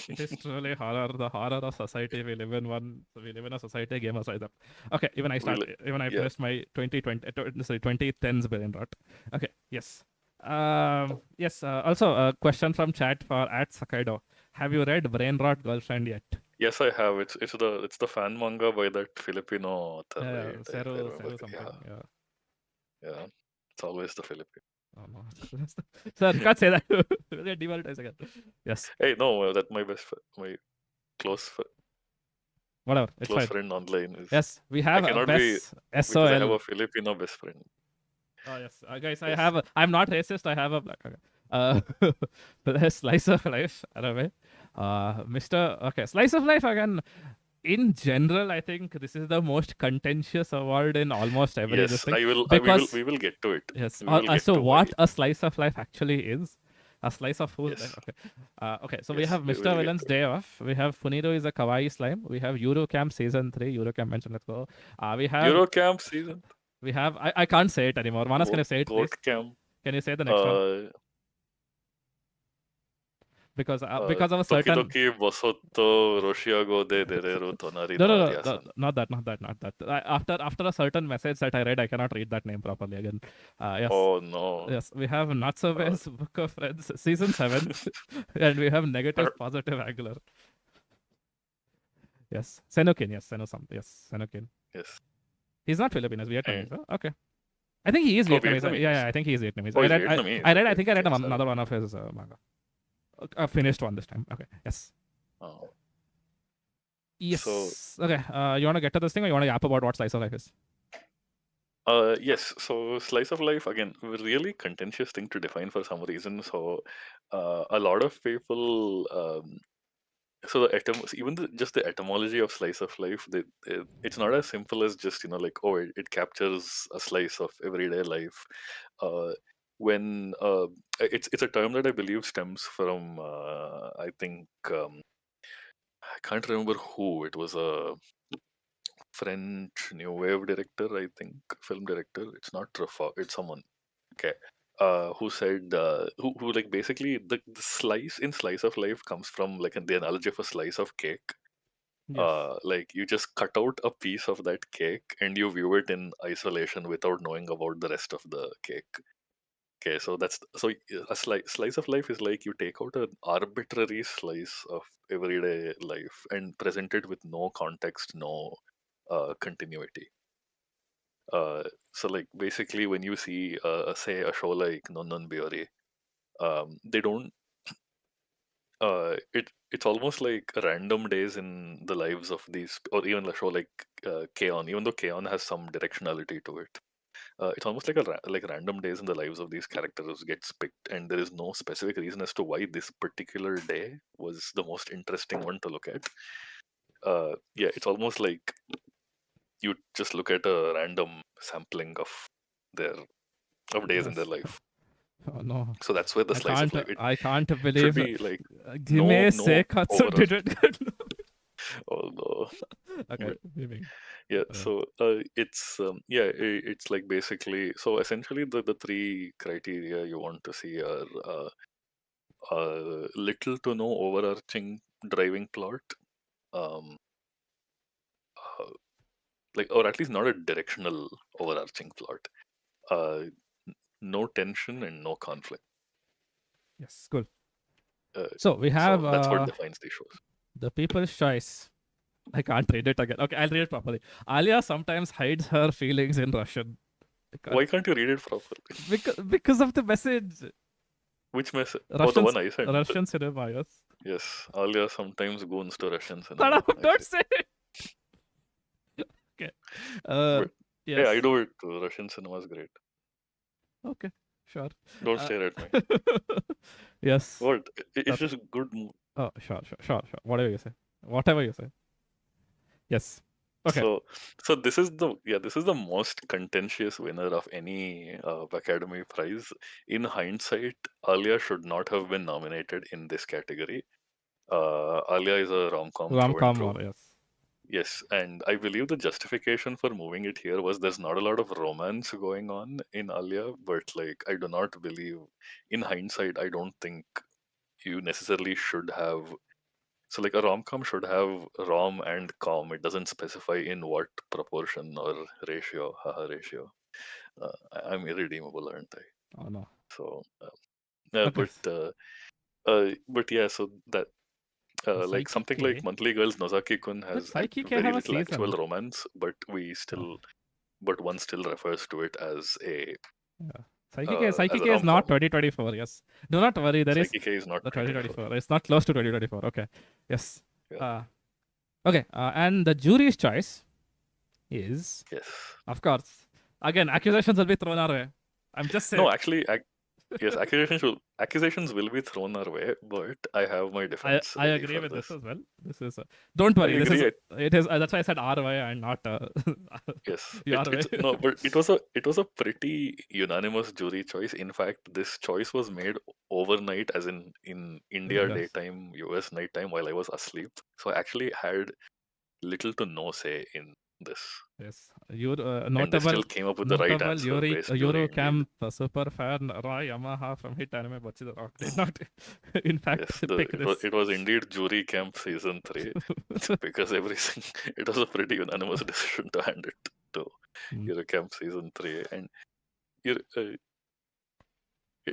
Speaker 1: It is truly horror, the horror of society. We live in one. So we live in a society. Game us up. Okay. Even I
Speaker 2: Yeah.
Speaker 1: finished my 2010s brain rot. Okay. Yes. Yes. Also, a question from chat for at Sakaido. Have you read Brain Rot Girlfriend yet?
Speaker 2: Yes, I have. It's the fan manga by that Filipino author,
Speaker 1: Yeah,
Speaker 2: right? I remember.
Speaker 1: Seru something.
Speaker 2: Yeah,
Speaker 1: Yeah.
Speaker 2: yeah. It's always the Filipino.
Speaker 1: Oh no. Sir, can't say that. We'll get demonetized again. Yes.
Speaker 2: Hey, no, that my close friend.
Speaker 1: Whatever, it's
Speaker 2: Close
Speaker 1: fine.
Speaker 2: friend online is.
Speaker 1: Yes, we
Speaker 2: I
Speaker 1: have a
Speaker 2: cannot be
Speaker 1: best
Speaker 2: because I have
Speaker 1: SOL.
Speaker 2: a Filipino best friend.
Speaker 1: Oh yes, guys, I
Speaker 2: Yes.
Speaker 1: have. I'm not racist. I have a black. Okay. Slice of life. Anyway, Mr. Okay, slice of life again. In general, I think this is the most contentious award in almost every this
Speaker 2: Yes,
Speaker 1: thing
Speaker 2: we will
Speaker 1: because
Speaker 2: we will get to it.
Speaker 1: yes.
Speaker 2: We will get
Speaker 1: So
Speaker 2: to why.
Speaker 1: what a slice of life actually is. A slice of whose life?
Speaker 2: Yes.
Speaker 1: Okay. Okay. So we
Speaker 2: Yes,
Speaker 1: have
Speaker 2: we
Speaker 1: Mr.
Speaker 2: will get
Speaker 1: Villain's
Speaker 2: to it.
Speaker 1: Day Off. We have Funiro is a kawaii slime. We have Eurocamp season 3. Eurocamp mentioned. Let's go. We have
Speaker 2: Eurocamp season.
Speaker 1: I can't say it anymore. Manas, can you say it, please?
Speaker 2: What camp?
Speaker 1: Can you say the next one? Because of a certain
Speaker 2: Tokidoki Bosotto Roshiago de Dereru Tonari
Speaker 1: no,
Speaker 2: Nariasan.
Speaker 1: not that. After a certain message that I read, I cannot read that name properly again. Yes.
Speaker 2: Oh no.
Speaker 1: Yes, we have Natsube's Book of Friends season 7, and we have negative positive angular. Yes, Senokin. Yes, Senokin.
Speaker 2: Yes.
Speaker 1: He's not Filipino. He's Vietnamese.
Speaker 2: And-
Speaker 1: Huh? Okay. I think he is
Speaker 2: Oh,
Speaker 1: Vietnamese.
Speaker 2: Vietnamese.
Speaker 1: Yeah, I think he is Vietnamese.
Speaker 2: Oh,
Speaker 1: I
Speaker 2: he's
Speaker 1: read.
Speaker 2: Vietnamese.
Speaker 1: I read. I
Speaker 2: Okay,
Speaker 1: think I read
Speaker 2: okay, sorry.
Speaker 1: another one of his manga. A finished one this time. Okay. Yes.
Speaker 2: Oh.
Speaker 1: Yes.
Speaker 2: So-
Speaker 1: Okay. You want to get to this thing, or you want to yap about what slice of life is?
Speaker 2: Yes. So slice of life again, a really contentious thing to define for some reason. So, a lot of people. So even just the etymology of slice of life, it's not as simple as just like it captures a slice of everyday life. When it's a term that I believe stems from I think I can't remember who it was, a French new wave director, I think, film director. It's not Truffaut, it's someone. Okay. Who said who like basically the slice of life comes from like the analogy of a slice of cake.
Speaker 1: Yes.
Speaker 2: Like you just cut out a piece of that cake and you view it in isolation without knowing about the rest of the cake. Okay, so a slice of life is like you take out an arbitrary slice of everyday life and present it with no context, no continuity. So like basically when you see say a show like Non Non Biori, they don't it's almost like random days in the lives of these, or even a show like K-On, even though K-On has some directionality to it. It's almost like like random days in the lives of these characters gets picked, and there is no specific reason as to why this particular day was the most interesting one to look at. Yeah, it's almost like you just look at a random sampling of days in their
Speaker 1: Yes.
Speaker 2: life.
Speaker 1: Oh no.
Speaker 2: So that's where the slice of life.
Speaker 1: I can't
Speaker 2: Should
Speaker 1: believe.
Speaker 2: be like
Speaker 1: Gime
Speaker 2: no
Speaker 1: Seikatsu
Speaker 2: overall.
Speaker 1: did it.
Speaker 2: Oh no.
Speaker 1: Okay.
Speaker 2: But-
Speaker 1: Maybe.
Speaker 2: Yeah, so it's it's like basically, so essentially the three criteria you want to see are little to no overarching driving plot, um, like, or at least not a directional overarching plot, no tension and no conflict.
Speaker 1: Yes. Cool.
Speaker 2: Uh,
Speaker 1: So we have
Speaker 2: so that's what defines these shows.
Speaker 1: the people's choice. I can't read it again. Okay, I'll read it properly. Alia sometimes hides her feelings in Russian.
Speaker 2: Why can't you read it properly?
Speaker 1: Because of the message.
Speaker 2: Which message?
Speaker 1: Russian,
Speaker 2: Oh, the one I sent.
Speaker 1: Russian cinema, yes.
Speaker 2: Yes, Alia sometimes goes to Russian cinema.
Speaker 1: Shut up,
Speaker 2: I
Speaker 1: don't
Speaker 2: see.
Speaker 1: say it. Okay.
Speaker 2: But-
Speaker 1: Yes.
Speaker 2: Yeah, I do it too. Russian cinema is great.
Speaker 1: Okay, sure.
Speaker 2: Don't stare at me.
Speaker 1: Yes.
Speaker 2: What? It's just good.
Speaker 1: Oh, sure. Whatever you say. Whatever you say. Yes. Okay.
Speaker 2: So this is the most contentious winner of any Academy Prize. In hindsight, Alia should not have been nominated in this category. Alia is a rom-com through and
Speaker 1: Rom-com,
Speaker 2: through.
Speaker 1: yes.
Speaker 2: Yes, and I believe the justification for moving it here was there's not a lot of romance going on in Alia, but like I do not believe, in hindsight, I don't think you necessarily should have. So like a rom-com should have rom and com. It doesn't specify in what proportion or ratio. Haha, ratio. I'm irredeemable, aren't I?
Speaker 1: Oh no.
Speaker 2: So,
Speaker 1: Okay.
Speaker 2: but yeah. So that like something like
Speaker 1: Psyche-K?
Speaker 2: Monthly Girls, Nozaki-kun has
Speaker 1: Psyche-K
Speaker 2: very
Speaker 1: have a
Speaker 2: little actual
Speaker 1: season.
Speaker 2: romance, but one still refers to it as a.
Speaker 1: Psyche-K is not 2024. Yes. Do not worry. There is
Speaker 2: Psyche-K is not
Speaker 1: the 2024. It's not close to 2024. Okay. Yes.
Speaker 2: Yeah.
Speaker 1: Okay, and the jury's choice is,
Speaker 2: Yes.
Speaker 1: of course, again, accusations will be thrown our way. I'm just saying.
Speaker 2: No, actually, yes, accusations will be thrown our way, but I have my defense
Speaker 1: I
Speaker 2: ready
Speaker 1: agree
Speaker 2: for
Speaker 1: with
Speaker 2: this.
Speaker 1: this as well. This is don't
Speaker 2: I
Speaker 1: worry. This is
Speaker 2: agree.
Speaker 1: it is that's why I said our way and not
Speaker 2: Yes,
Speaker 1: your way.
Speaker 2: it's no, but it was a pretty unanimous jury choice. In fact, this choice was made overnight, as in India
Speaker 1: Yes,
Speaker 2: daytime, US nighttime, while I was asleep. So I actually had little to no say in this,
Speaker 1: yes. Your
Speaker 2: and they
Speaker 1: notable
Speaker 2: still came up with the right answer based jury indeed.
Speaker 1: Eurocamp super fan Roy Yamaha from Hit Anime Butchi the Rock did not, in fact,
Speaker 2: Yes,
Speaker 1: pick this.
Speaker 2: it was indeed Jury Camp season 3 because everything it was a pretty unanimous decision to hand it to
Speaker 1: Mm.
Speaker 2: Jury Camp season 3, and
Speaker 1: No,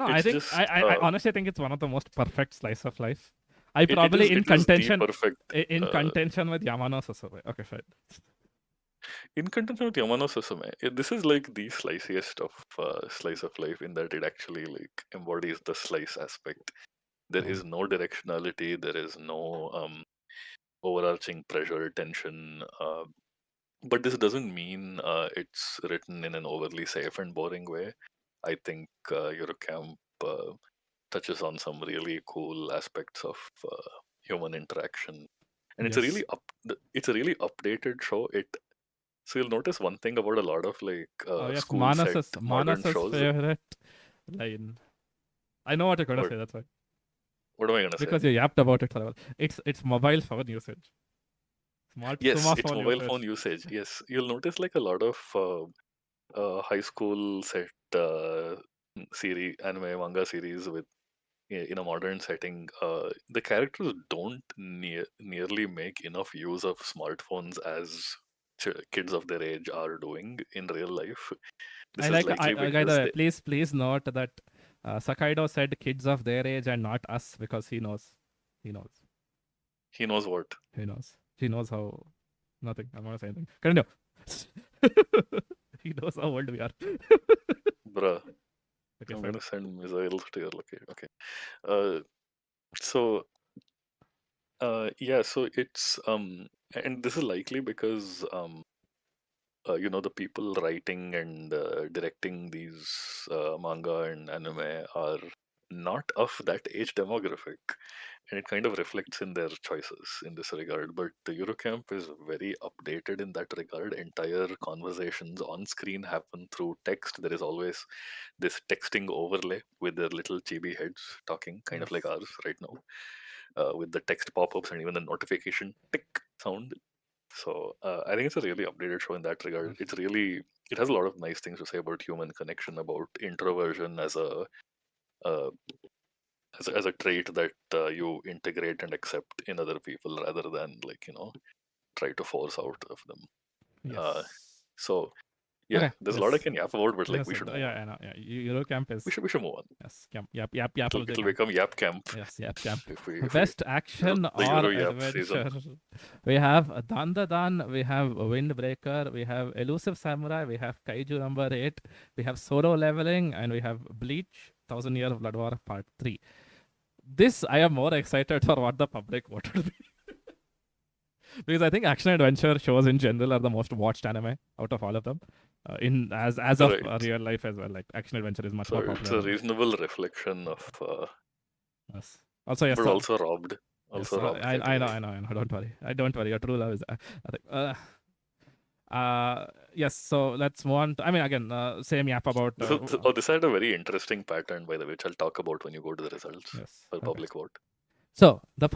Speaker 1: I
Speaker 2: it's
Speaker 1: think
Speaker 2: just
Speaker 1: I honestly think it's one of the most perfect slice of life. I probably
Speaker 2: it is the perfect
Speaker 1: in contention with Yamano Sasori. Okay, fine.
Speaker 2: in contention with Yamano Susume. This is like the sliciest of slice of life in that it actually like embodies the slice aspect. There is no directionality. There is no overarching pressure, tension. But this doesn't mean it's written in an overly safe and boring way. I think Eurocamp touches on some really cool aspects of human interaction, and
Speaker 1: Yes.
Speaker 2: it's a really updated show. So you'll notice one thing about a lot of like
Speaker 1: Oh yes,
Speaker 2: school set modern
Speaker 1: Manas's
Speaker 2: shows.
Speaker 1: favorite line. I know what you're gonna
Speaker 2: What
Speaker 1: say. That's why.
Speaker 2: what am I gonna say?
Speaker 1: Because you yapped about it for a while. It's mobile phone usage.
Speaker 2: Yes, it's
Speaker 1: Smartphone
Speaker 2: mobile
Speaker 1: usage.
Speaker 2: phone usage. Yes, you'll notice like a lot of high school set series, anime manga series with in a modern setting. The characters don't nearly make enough use of smartphones as kids of their age are doing in real life. This is likely
Speaker 1: By the
Speaker 2: because
Speaker 1: way, please note that Sakaido said kids of their age and not us because he knows. He knows.
Speaker 2: he knows what.
Speaker 1: He knows. He knows how. Nothing. I'm not saying anything. Continue. He knows how old we are.
Speaker 2: Bruh,
Speaker 1: Okay,
Speaker 2: I'm
Speaker 1: fine.
Speaker 2: gonna send missiles to your location. Okay. Uh, so yeah, so it's and this is likely because the people writing and directing these manga and anime are not of that age demographic, and it kind of reflects in their choices in this regard. But the Eurocamp is very updated in that regard. Entire conversations on screen happen through text. There is always this texting overlay with their little chibi heads talking, kind of like
Speaker 1: Yes.
Speaker 2: ours right now, with the text pop-ups and even the notification tick sound. So I think it's a really updated show in that regard.
Speaker 1: Yes.
Speaker 2: It has a lot of nice things to say about human connection, about introversion as uh, as a trait that you integrate and accept in other people rather than like try to force out of them. Uh,
Speaker 1: Yes.
Speaker 2: so yeah,
Speaker 1: Okay.
Speaker 2: there's a lot I
Speaker 1: Yes.
Speaker 2: can yap about, but like
Speaker 1: Yes.
Speaker 2: we should move
Speaker 1: Yeah.
Speaker 2: on.
Speaker 1: I know. Yeah. Eurocamp is.
Speaker 2: We should move on.
Speaker 1: Yes. Yap.
Speaker 2: It'll
Speaker 1: Apology
Speaker 2: it'll
Speaker 1: camp.
Speaker 2: become Yap Camp
Speaker 1: Yes. Yap camp.
Speaker 2: if we
Speaker 1: Best action
Speaker 2: the
Speaker 1: or
Speaker 2: Euro Yap season.
Speaker 1: adventure. We have Dandadan. We have Windbreaker. We have Elusive Samurai. We have Kaiju number 8. We have Solo Leveling, and we have Bleach. 1000 Year of Blood War Part 3. This I am more excited for what the public voted because I think action adventure shows in general are the most watched anime out of all of them. In as of
Speaker 2: Right.
Speaker 1: real life as well, like action adventure is much
Speaker 2: So
Speaker 1: more
Speaker 2: it's
Speaker 1: popular
Speaker 2: a
Speaker 1: than
Speaker 2: reasonable reflection of,
Speaker 1: yes. Also, yes,
Speaker 2: but also robbed,
Speaker 1: yes. I know,
Speaker 2: critically.
Speaker 1: I know, I know. Don't worry. I don't worry. Your true love is. I think, yes. So let's move on. I mean, again, same yap about.
Speaker 2: This had a very interesting pattern, by the way, which I'll talk about when you go to the results
Speaker 1: Yes.
Speaker 2: for
Speaker 1: Okay.
Speaker 2: public vote.
Speaker 1: So the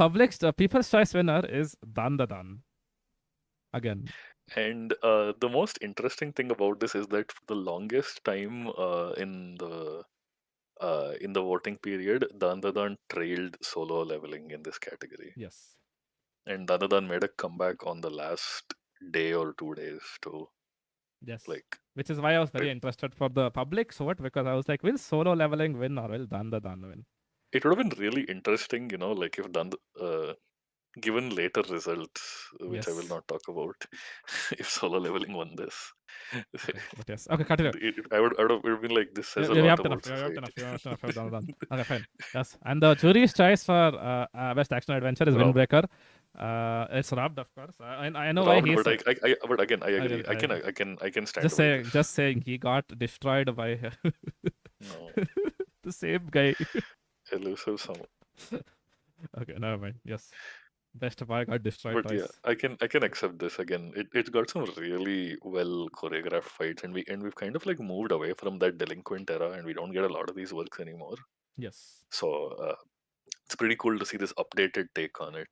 Speaker 1: people's choice winner is Dan. Again.
Speaker 2: And the most interesting thing about this is that for the longest time in the voting period, Dandadan trailed Solo Leveling in this category,
Speaker 1: Yes.
Speaker 2: and Dandadan made a comeback on the last day or 2 days to
Speaker 1: Yes.
Speaker 2: like.
Speaker 1: Which is why I was very interested for the public's vote because I was like, will Solo Leveling win or will Dan win?
Speaker 2: It would have been really interesting, like if given later results, which I will
Speaker 1: Yes.
Speaker 2: not talk about, if Solo Leveling won this.
Speaker 1: Okay, but yes. Okay, continue.
Speaker 2: I would have been like, this says a
Speaker 1: You
Speaker 2: lot
Speaker 1: have
Speaker 2: about
Speaker 1: enough. You have
Speaker 2: society.
Speaker 1: enough. Okay, fine. Yes. And the jury's choice for Best Action Adventure is
Speaker 2: Rob.
Speaker 1: Windbreaker. It's robbed, of course. I know why
Speaker 2: Robbed,
Speaker 1: he's
Speaker 2: but again, I agree.
Speaker 1: I agree.
Speaker 2: I can stand by this.
Speaker 1: just saying he got destroyed by
Speaker 2: No,
Speaker 1: the same guy.
Speaker 2: elusive someone.
Speaker 1: Okay, never mind. Yes, best boy got destroyed
Speaker 2: But yeah,
Speaker 1: twice.
Speaker 2: I can accept this again. It's got some really well choreographed fights, and we've kind of like moved away from that delinquent era, and we don't get a lot of these works anymore.
Speaker 1: Yes.
Speaker 2: So it's pretty cool to see this updated take on it,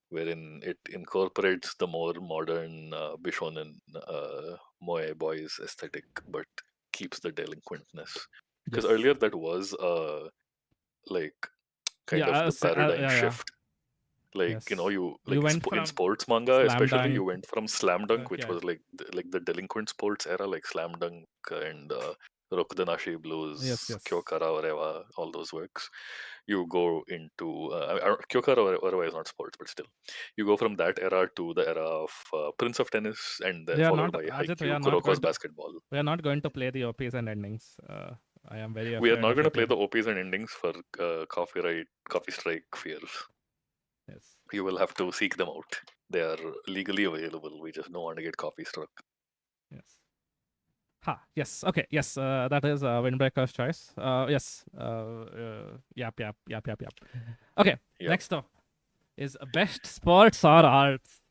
Speaker 2: wherein it incorporates the more modern Bishonen moe boys aesthetic, but keeps the delinquentness. Because
Speaker 1: Yes.
Speaker 2: earlier that was like kind
Speaker 1: Yeah.
Speaker 2: of the paradigm
Speaker 1: Yeah.
Speaker 2: shift. Like
Speaker 1: Yes.
Speaker 2: you
Speaker 1: You
Speaker 2: like
Speaker 1: went
Speaker 2: in
Speaker 1: from
Speaker 2: sports manga,
Speaker 1: slam
Speaker 2: especially, you
Speaker 1: dunk.
Speaker 2: went from slam dunk, which
Speaker 1: Yeah.
Speaker 2: was like the delinquent sports era, like slam dunk and Rokudanashi Blues,
Speaker 1: Yes. Yes.
Speaker 2: Kyokara Orewa, all those works. You go into Kyokara Orewa is not sports, but still, you go from that era to the era of Prince of Tennis, and then
Speaker 1: We are
Speaker 2: followed
Speaker 1: not
Speaker 2: by
Speaker 1: Ajit.
Speaker 2: Haikyuu, Kuroko's basketball.
Speaker 1: We are not going to play the OPs and endings. I am very
Speaker 2: We are
Speaker 1: afraid
Speaker 2: not
Speaker 1: of
Speaker 2: going to
Speaker 1: it
Speaker 2: play
Speaker 1: here.
Speaker 2: the OPs and endings for copy strike fears.
Speaker 1: Yes.
Speaker 2: You will have to seek them out. They are legally available. We just don't want to get copy struck.
Speaker 1: Yes. Ha. Yes. Okay. Yes. That is Windbreaker's choice. Yes. Yep. Okay.
Speaker 2: Yep.
Speaker 1: Next up is best sports or arts.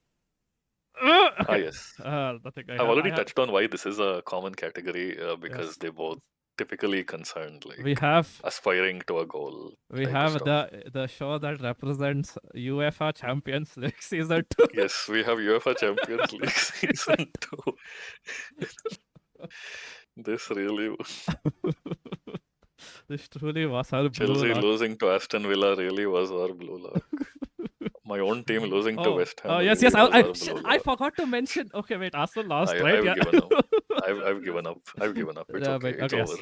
Speaker 1: Okay.
Speaker 2: Yes.
Speaker 1: The thing
Speaker 2: I've already touched on why this is a common category because
Speaker 1: Yes.
Speaker 2: they both typically concerned
Speaker 1: we
Speaker 2: like
Speaker 1: have
Speaker 2: aspiring to a goal.
Speaker 1: we
Speaker 2: type of
Speaker 1: have
Speaker 2: stuff.
Speaker 1: the show that represents UEFA Champions League season 2.
Speaker 2: Yes, we have UEFA Champions League season 2. This really
Speaker 1: This truly was our blue
Speaker 2: Chelsea
Speaker 1: lock.
Speaker 2: losing to Aston Villa really was our blue lock. My own team losing to West Ham.
Speaker 1: Yes,
Speaker 2: really
Speaker 1: yes.
Speaker 2: was our blue
Speaker 1: I
Speaker 2: lock.
Speaker 1: forgot to mention. Okay, wait. Arsenal lost, right?
Speaker 2: I've
Speaker 1: Yeah.
Speaker 2: given up. I've given up. I've given up. It's
Speaker 1: Yeah,
Speaker 2: okay.
Speaker 1: but-
Speaker 2: It's
Speaker 1: okay,
Speaker 2: over.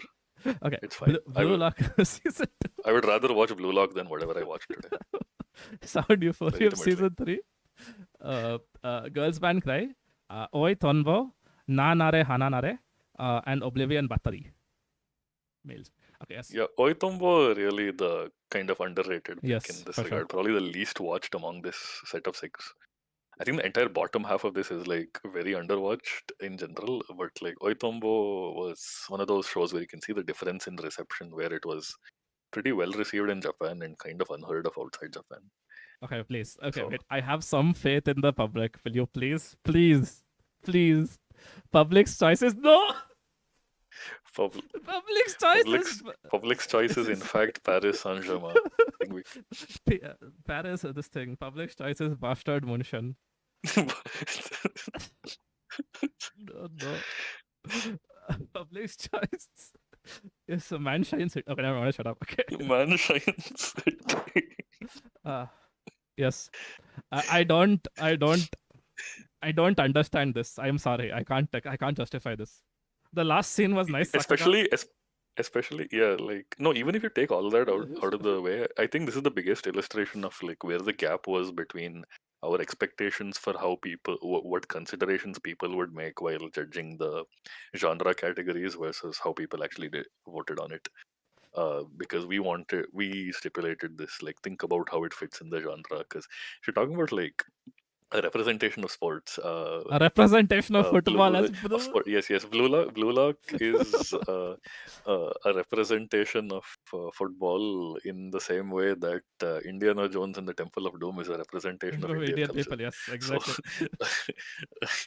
Speaker 1: yes. Okay.
Speaker 2: It's fine.
Speaker 1: Blue lock season
Speaker 2: I would rather watch Blue Lock than whatever I watched today.
Speaker 1: 2. Sound Euphoria
Speaker 2: Legitimately.
Speaker 1: season 3. Girls Band Cry. Oi Tonbo. Na Nare Hana Nare. And Oblivion Battery. Males. Okay, yes.
Speaker 2: Yeah, Oitombo really the kind of underrated pick
Speaker 1: Yes,
Speaker 2: in this
Speaker 1: for
Speaker 2: regard.
Speaker 1: sure.
Speaker 2: Probably the least watched among this set of 6. I think the entire bottom half of this is like very underwatched in general, but like Oitombo was one of those shows where you can see the difference in reception, where it was pretty well received in Japan and kind of unheard of outside Japan.
Speaker 1: Okay, please. Okay,
Speaker 2: So-
Speaker 1: wait. I have some faith in the public. Will you please? Public's choices. No!
Speaker 2: Pub-
Speaker 1: Public's choices.
Speaker 2: Public's choice is in fact Paris Saint-Germain. I think
Speaker 1: Paris, this thing. Public's choices bastard Munshan. No. Public's choice is a man shines it. Okay, never mind. Shut up. Okay.
Speaker 2: Man shines.
Speaker 1: Yes. I don't understand this. I'm sorry. I can't justify this. The last scene was nice. Sakura.
Speaker 2: especially yeah, like no, even if you take all that out of the way, I think this is the biggest illustration of like where the gap was between our expectations for how people what considerations people would make while judging the genre categories versus how people actually voted on it. Because we stipulated this, like, think about how it fits in the genre, because if you're talking about like a representation of sports,
Speaker 1: A representation of football as blue.
Speaker 2: yes, Blue Lock is a representation of football in the same way that Indiana Jones and the Temple of Doom is a representation of Indian culture.
Speaker 1: People, yes, exactly.
Speaker 2: So,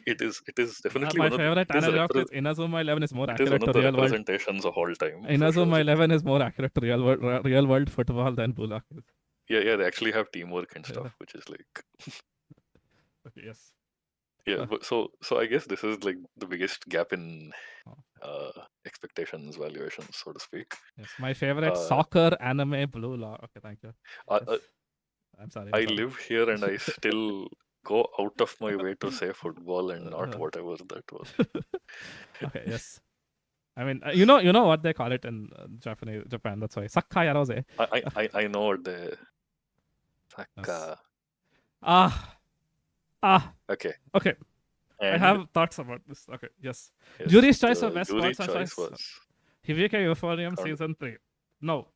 Speaker 2: it is definitely
Speaker 1: my
Speaker 2: one
Speaker 1: favorite
Speaker 2: of the,
Speaker 1: analogy is Inazuma 11 is more
Speaker 2: it is
Speaker 1: accurate
Speaker 2: one
Speaker 1: to
Speaker 2: of the
Speaker 1: real world.
Speaker 2: representations of all time. for
Speaker 1: Inazuma
Speaker 2: sure.
Speaker 1: 11 is more accurate to real world football than Blue Lock is.
Speaker 2: Yeah, they actually have teamwork and
Speaker 1: Yeah.
Speaker 2: stuff, which is like
Speaker 1: Okay, yes.
Speaker 2: yeah. But so I guess this is like the biggest gap in
Speaker 1: Oh.
Speaker 2: expectations, valuations, so to speak.
Speaker 1: Yes, my favorite soccer anime Blue Lock. Okay, thank you. Yes. I'm sorry.
Speaker 2: I live here and I still go out of my way to say football and not whatever that was.
Speaker 1: Okay, yes. I mean, you know what they call it in Japan. That's why Sakka Yarose.
Speaker 2: I know what they Sakka.
Speaker 1: Yes.
Speaker 2: Okay.
Speaker 1: Okay.
Speaker 2: And
Speaker 1: I have thoughts about this. Okay, yes.
Speaker 2: yes,
Speaker 1: Jury's choice for best
Speaker 2: jury
Speaker 1: sports and
Speaker 2: choice
Speaker 1: choice.
Speaker 2: was
Speaker 1: Hibike Euphonium
Speaker 2: Correct.
Speaker 1: season 3. No.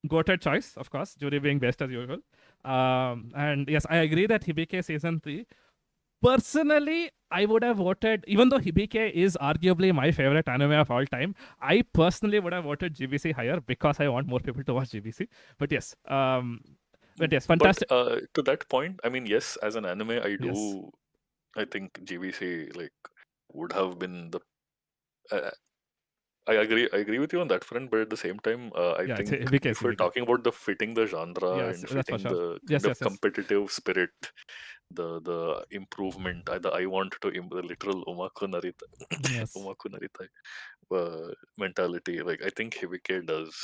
Speaker 1: Goated choice, of course. Jury being best as usual. And yes, I agree that Hibike season 3. Personally, I would have voted, even though Hibike is arguably my favorite anime of all time, I personally would have voted GBC higher because I want more people to watch GBC. But yes,
Speaker 2: But
Speaker 1: fantastic.
Speaker 2: to that point, I mean, yes, as an anime,
Speaker 1: Yes,
Speaker 2: I think GBC like would have been the. Uh, I agree with you on that front, but at the same time, I
Speaker 1: yeah, it's
Speaker 2: think
Speaker 1: Hibike,
Speaker 2: if we're
Speaker 1: Hibike.
Speaker 2: talking about the fitting the genre
Speaker 1: Yes,
Speaker 2: and
Speaker 1: that's for
Speaker 2: fitting
Speaker 1: sure.
Speaker 2: the kind
Speaker 1: Yes,
Speaker 2: of
Speaker 1: yes, yes,
Speaker 2: competitive spirit, the improvement, the I want to the literal umaku narita,
Speaker 1: yes,
Speaker 2: umaku narita mentality, like I think Hibike does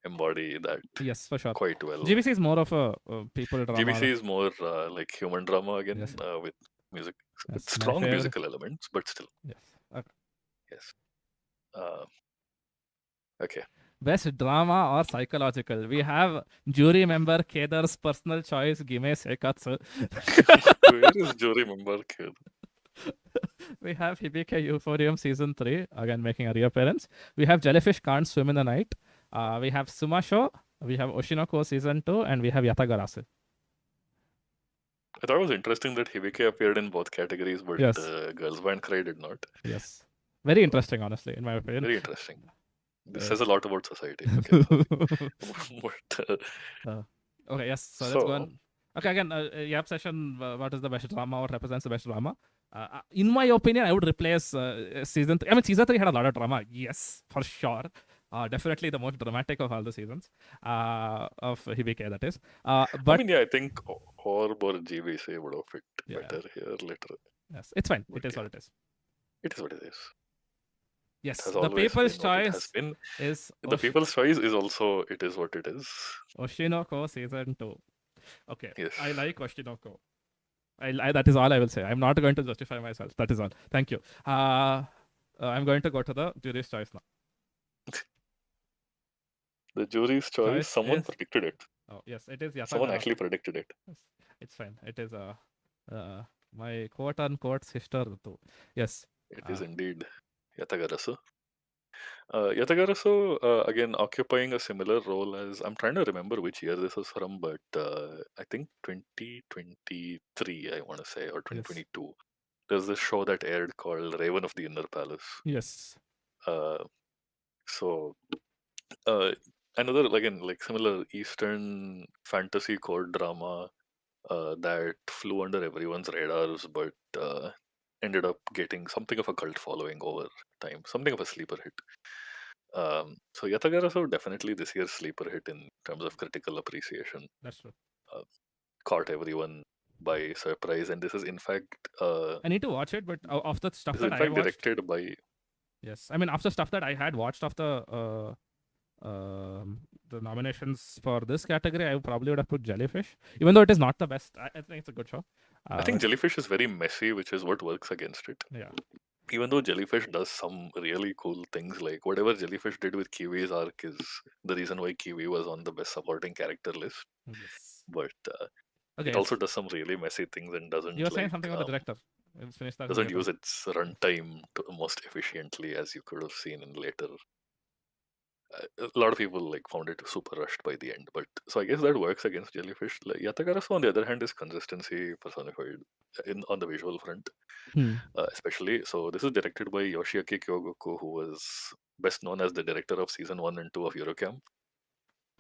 Speaker 2: embody that
Speaker 1: yes, for sure.
Speaker 2: quite well.
Speaker 1: GBC is more of a people
Speaker 2: GBC
Speaker 1: drama.
Speaker 2: is more like human drama again,
Speaker 1: Yes,
Speaker 2: with music, with
Speaker 1: that's my
Speaker 2: strong
Speaker 1: favorite.
Speaker 2: musical elements, but still,
Speaker 1: Yes. Okay.
Speaker 2: yes. Uh, okay.
Speaker 1: Best drama or psychological? We have jury member Kedar's personal choice, Gime Seikatsu.
Speaker 2: Where is jury member kid?
Speaker 1: We have Hibike Euphorium season 3, again making a reappearance. We have Jellyfish Can't Swim in the Night. We have Sumasho. We have Oshinoko season 2, and we have Yatagarasu.
Speaker 2: I thought it was interesting that Hibike appeared in both categories, but
Speaker 1: Yes,
Speaker 2: Girls Band Cry did not.
Speaker 1: yes. Very
Speaker 2: So,
Speaker 1: interesting, honestly, in my opinion.
Speaker 2: very interesting. This
Speaker 1: Uh,
Speaker 2: says a lot about society. Okay, sorry. But,
Speaker 1: okay, yes. So let's go
Speaker 2: so,
Speaker 1: on. Okay, again, Yap session. What is the best drama or represents the best drama? In my opinion, I would replace season 3. I mean, season 3 had a lot of drama. Yes, for sure. Definitely the most dramatic of all the seasons of Hibike, that is.
Speaker 2: I
Speaker 1: But
Speaker 2: mean, yeah, I think Orb or GBC would have fit
Speaker 1: yeah,
Speaker 2: better here later.
Speaker 1: yes, it's fine.
Speaker 2: But
Speaker 1: It is
Speaker 2: yeah,
Speaker 1: what it is.
Speaker 2: it is what it is. It
Speaker 1: Yes,
Speaker 2: has
Speaker 1: the
Speaker 2: always
Speaker 1: people's
Speaker 2: been what it has
Speaker 1: choice
Speaker 2: been.
Speaker 1: is
Speaker 2: The people's choice is also it is what it is.
Speaker 1: Oshinoko season 2. Okay,
Speaker 2: Yes.
Speaker 1: I like Oshinoko. That is all I will say. I'm not going to justify myself. That is all. Thank you. I'm going to go to the jury's choice now.
Speaker 2: The jury's choice,
Speaker 1: Choice
Speaker 2: someone
Speaker 1: is
Speaker 2: predicted it.
Speaker 1: yes, it is
Speaker 2: Someone
Speaker 1: Yatagarasu.
Speaker 2: actually predicted it.
Speaker 1: Yes, it's fine. It is my quote unquote sister too. Yes.
Speaker 2: It is
Speaker 1: Uh,
Speaker 2: indeed Yatagarasu. Yatagarasu, again, occupying a similar role as I'm trying to remember which year this was from, but I think 2023, I want to say, or
Speaker 1: yes.
Speaker 2: 2022. There's this show that aired called Raven of the Inner Palace.
Speaker 1: Yes.
Speaker 2: Uh, so, uh, another, again, like similar Eastern fantasy court drama that flew under everyone's radars, but ended up getting something of a cult following over time, something of a sleeper hit. So Yatagarasu definitely this year's sleeper hit in terms of critical appreciation.
Speaker 1: That's true.
Speaker 2: Uh, Caught everyone by surprise, and this is in fact
Speaker 1: I need to watch it, but of the stuff
Speaker 2: this is
Speaker 1: that
Speaker 2: in
Speaker 1: I
Speaker 2: fact
Speaker 1: watched,
Speaker 2: directed by.
Speaker 1: yes. I mean, after stuff that I had watched of the nominations for this category, I probably would have put Jellyfish, even though it is not the best. I think it's a good show.
Speaker 2: I think Jellyfish is very messy, which is what works against it.
Speaker 1: Yeah.
Speaker 2: Even though Jellyfish does some really cool things, like whatever Jellyfish did with Kiwi's arc is the reason why Kiwi was on the best supporting character list.
Speaker 1: Yes.
Speaker 2: But
Speaker 1: Okay.
Speaker 2: it also
Speaker 1: Yes.
Speaker 2: does some really messy things and
Speaker 1: You
Speaker 2: doesn't
Speaker 1: were saying something about the director. Let's finish that.
Speaker 2: doesn't use its runtime to most efficiently, as you could have seen in later. A lot of people like found it super rushed by the end, but so I guess that works against Jellyfish. Like, Yatagarasu, on the other hand, is consistency personified in on the visual front,
Speaker 1: Hmm.
Speaker 2: especially. So this is directed by Yoshiaki Kyogoku, who was best known as the director of season 1 and 2 of Eurocamp.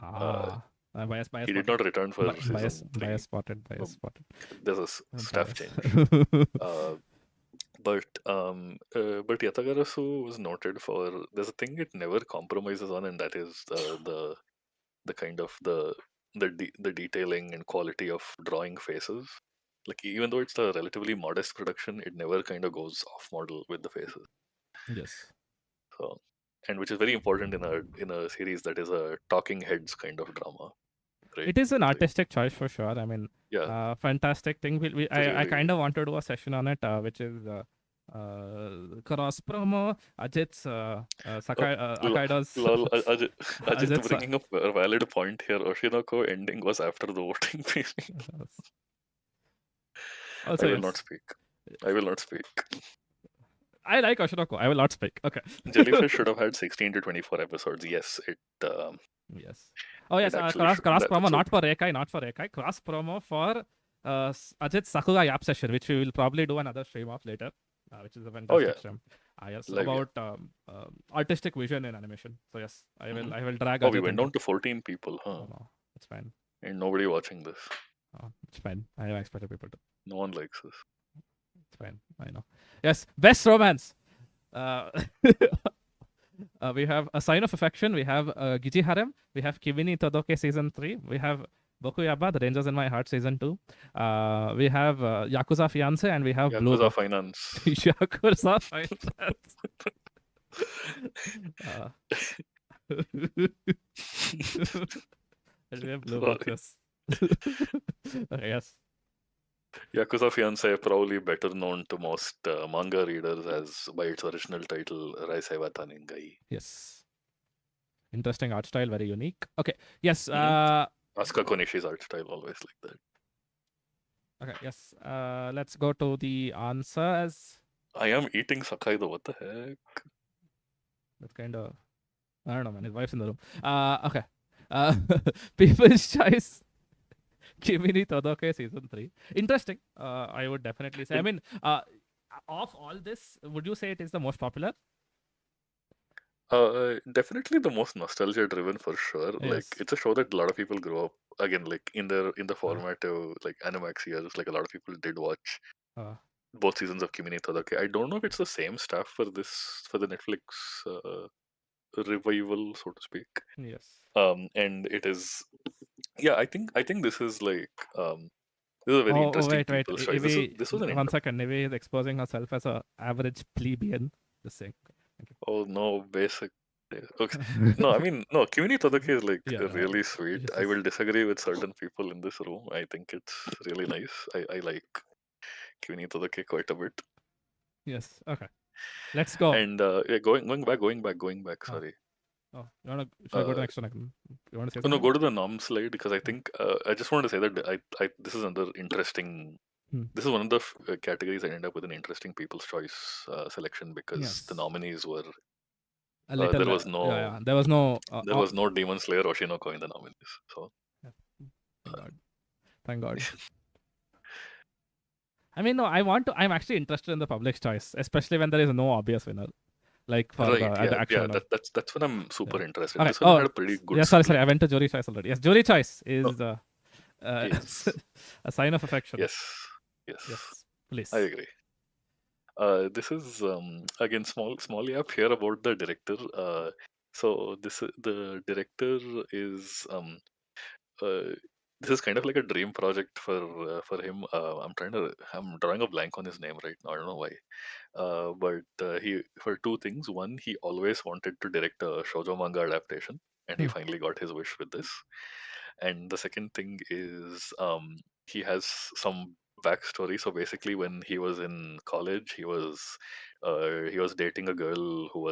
Speaker 2: Uh,
Speaker 1: Bias
Speaker 2: he did
Speaker 1: spotted.
Speaker 2: not return for
Speaker 1: Bias
Speaker 2: season 3.
Speaker 1: spotted. Bias
Speaker 2: Um,
Speaker 1: spotted.
Speaker 2: There's a staff
Speaker 1: Bias.
Speaker 2: change. But Yatagarasu was noted for there's a thing it never compromises on, and that is the kind of the detailing and quality of drawing faces. Like even though it's a relatively modest production, it never kind of goes off model with the faces.
Speaker 1: Yes.
Speaker 2: So, and which is very important in a series that is a talking heads kind of drama, right?
Speaker 1: It is an
Speaker 2: Like,
Speaker 1: artistic choice for sure. I mean,
Speaker 2: yeah,
Speaker 1: fantastic thing.
Speaker 2: it's
Speaker 1: I
Speaker 2: really
Speaker 1: kind of want to do a session on it, which is cross promo. Ajit's
Speaker 2: Oh,
Speaker 1: Akaido's
Speaker 2: Ajit
Speaker 1: Ajit's.
Speaker 2: bringing up a valid point here. Oshinoko ending was after the voting period. I
Speaker 1: Also,
Speaker 2: will not
Speaker 1: yes.
Speaker 2: speak. I will not speak.
Speaker 1: I like Oshinoko. I will not speak. Okay.
Speaker 2: Jellyfish should have had 16 to 24 episodes. Yes,
Speaker 1: Yes. Oh
Speaker 2: it
Speaker 1: yes,
Speaker 2: actually
Speaker 1: cross
Speaker 2: should.
Speaker 1: cross
Speaker 2: That's
Speaker 1: promo
Speaker 2: so
Speaker 1: not for Rekai, not for Rekai. Cross promo for Ajit's Sakuga Yap session, which we will probably do another stream of later, which is a
Speaker 2: oh yeah,
Speaker 1: fantastic stream. Yes,
Speaker 2: live, yeah.
Speaker 1: about artistic vision in animation. So yes, I will
Speaker 2: Mhm.
Speaker 1: I will drag
Speaker 2: Oh, we
Speaker 1: Ajit
Speaker 2: went
Speaker 1: into.
Speaker 2: down to 14 people, huh?
Speaker 1: Oh no, it's fine.
Speaker 2: And nobody watching this.
Speaker 1: Oh, it's fine. I have expected people to.
Speaker 2: No one likes this.
Speaker 1: It's fine. I know. Yes, best romance. Uh, we have A Sign of Affection. We have Giji Harem. We have Kibini Todoke Season 3. We have Bokuyaba, The Rangers in My Heart Season 2. We have Yakuza Fiance, and we have Blue
Speaker 2: Yakuza
Speaker 1: Lock.
Speaker 2: Finance.
Speaker 1: Yakuza Finance. uh, and we have Blue Box,
Speaker 2: Sorry.
Speaker 1: yes. Okay, yes.
Speaker 2: Yakuza Fiance, probably better known to most manga readers as by its original title, Raisei wa Taningai.
Speaker 1: Yes. Interesting art style, very unique. Okay, yes.
Speaker 2: Asuka Konishi's art style always like that.
Speaker 1: Okay, yes. Let's go to the answers.
Speaker 2: I am eating Sakai though, what the heck?
Speaker 1: That's kind of, I don't know, man. His wife's in the room. Okay. People's Choice, Kimini Todoke Season 3. Interesting. I would definitely say. I mean, of all this, would you say it is the most popular?
Speaker 2: Definitely the most nostalgia driven for sure. Like
Speaker 1: Yes.
Speaker 2: it's a show that a lot of people grow up again, like in the formative like Animax years. Like a lot of people did watch
Speaker 1: Uh,
Speaker 2: both seasons of Kimi ni Todoke. I don't know if it's the same staff for the Netflix revival, so to speak.
Speaker 1: yes.
Speaker 2: And it is, yeah. I think this is like this is a very
Speaker 1: Oh,
Speaker 2: interesting
Speaker 1: wait, wait.
Speaker 2: people's choice.
Speaker 1: Ivy,
Speaker 2: This was an
Speaker 1: one second. Ivy is exposing herself as a average plebeian. Just saying. Thank
Speaker 2: oh no, basic. Okay.
Speaker 1: you.
Speaker 2: No, I mean, no, Kimi Todake is like
Speaker 1: Yeah.
Speaker 2: really sweet.
Speaker 1: Yes,
Speaker 2: I
Speaker 1: yes.
Speaker 2: will disagree with certain people in this room. I think it's really nice. I like Kimi Todake quite a bit.
Speaker 1: Yes. Okay. Let's go.
Speaker 2: And yeah, going back.
Speaker 1: Ah.
Speaker 2: Sorry.
Speaker 1: Oh, should I go to the
Speaker 2: Uh,
Speaker 1: next one? You want to say
Speaker 2: no,
Speaker 1: something?
Speaker 2: go to the nom slide because I think I just want to say that this is another interesting.
Speaker 1: Hmm.
Speaker 2: This is one of the categories I ended up with an interesting People's Choice selection because the
Speaker 1: Yes.
Speaker 2: nominees were
Speaker 1: A little.
Speaker 2: there was
Speaker 1: Yeah,
Speaker 2: no
Speaker 1: yeah. There was no.
Speaker 2: Demon Slayer Oshinoko in the nominees. So
Speaker 1: Yeah. Thank God. Thank God. I mean, no. I'm actually interested in the public's choice, especially when there is no obvious winner, like for
Speaker 2: right,
Speaker 1: the actual
Speaker 2: yeah.
Speaker 1: winner.
Speaker 2: That's when I'm super
Speaker 1: Yeah.
Speaker 2: interested.
Speaker 1: Okay.
Speaker 2: This one had
Speaker 1: Oh,
Speaker 2: a pretty good
Speaker 1: yeah. Sorry,
Speaker 2: split.
Speaker 1: sorry. I went to jury choice already. Yes, jury choice
Speaker 2: No,
Speaker 1: is
Speaker 2: is
Speaker 1: A Sign of Affection.
Speaker 2: yes, yes,
Speaker 1: Yes, please.
Speaker 2: I agree. This is again small app here about the director. So the director is uh, this is kind of like a dream project for him. I'm drawing a blank on his name right now. I don't know why. But he for two things. One, he always wanted to direct a shoujo manga adaptation, and he
Speaker 1: Hmm.
Speaker 2: finally got his wish with this. And the second thing is he has some backstory. So basically, when he was in college, he was dating a girl who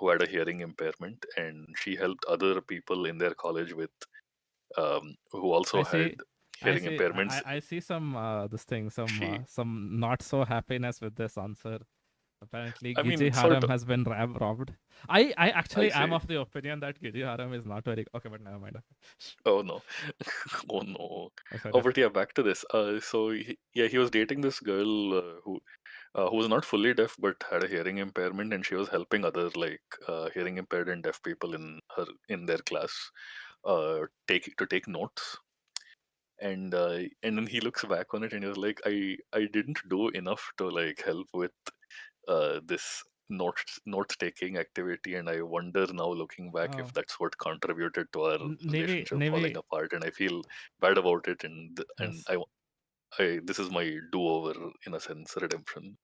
Speaker 2: had a hearing impairment, and she helped other people in their college with who also
Speaker 1: I
Speaker 2: had
Speaker 1: see. I
Speaker 2: hearing
Speaker 1: see.
Speaker 2: impairments.
Speaker 1: I see some this thing,
Speaker 2: She,
Speaker 1: some not so happiness with this answer. Apparently,
Speaker 2: I mean,
Speaker 1: Giji
Speaker 2: sort
Speaker 1: Haram
Speaker 2: of.
Speaker 1: has been robbed. I
Speaker 2: I
Speaker 1: actually am
Speaker 2: say,
Speaker 1: of the opinion that Giji Haram is not very okay, but never mind.
Speaker 2: oh no, oh no.
Speaker 1: I said
Speaker 2: Oh,
Speaker 1: it.
Speaker 2: but yeah, back to this. He was dating this girl who was not fully deaf but had a hearing impairment, and she was helping other like hearing impaired and deaf people in their class take notes. And then he looks back on it and he was like, I didn't do enough to like help with this note taking activity, and I wonder now looking back if
Speaker 1: Oh,
Speaker 2: that's what contributed to our relationship falling
Speaker 1: Navy.
Speaker 2: apart, and I feel bad about it, and
Speaker 1: Yes.
Speaker 2: I this is my do over in a sense, redemption.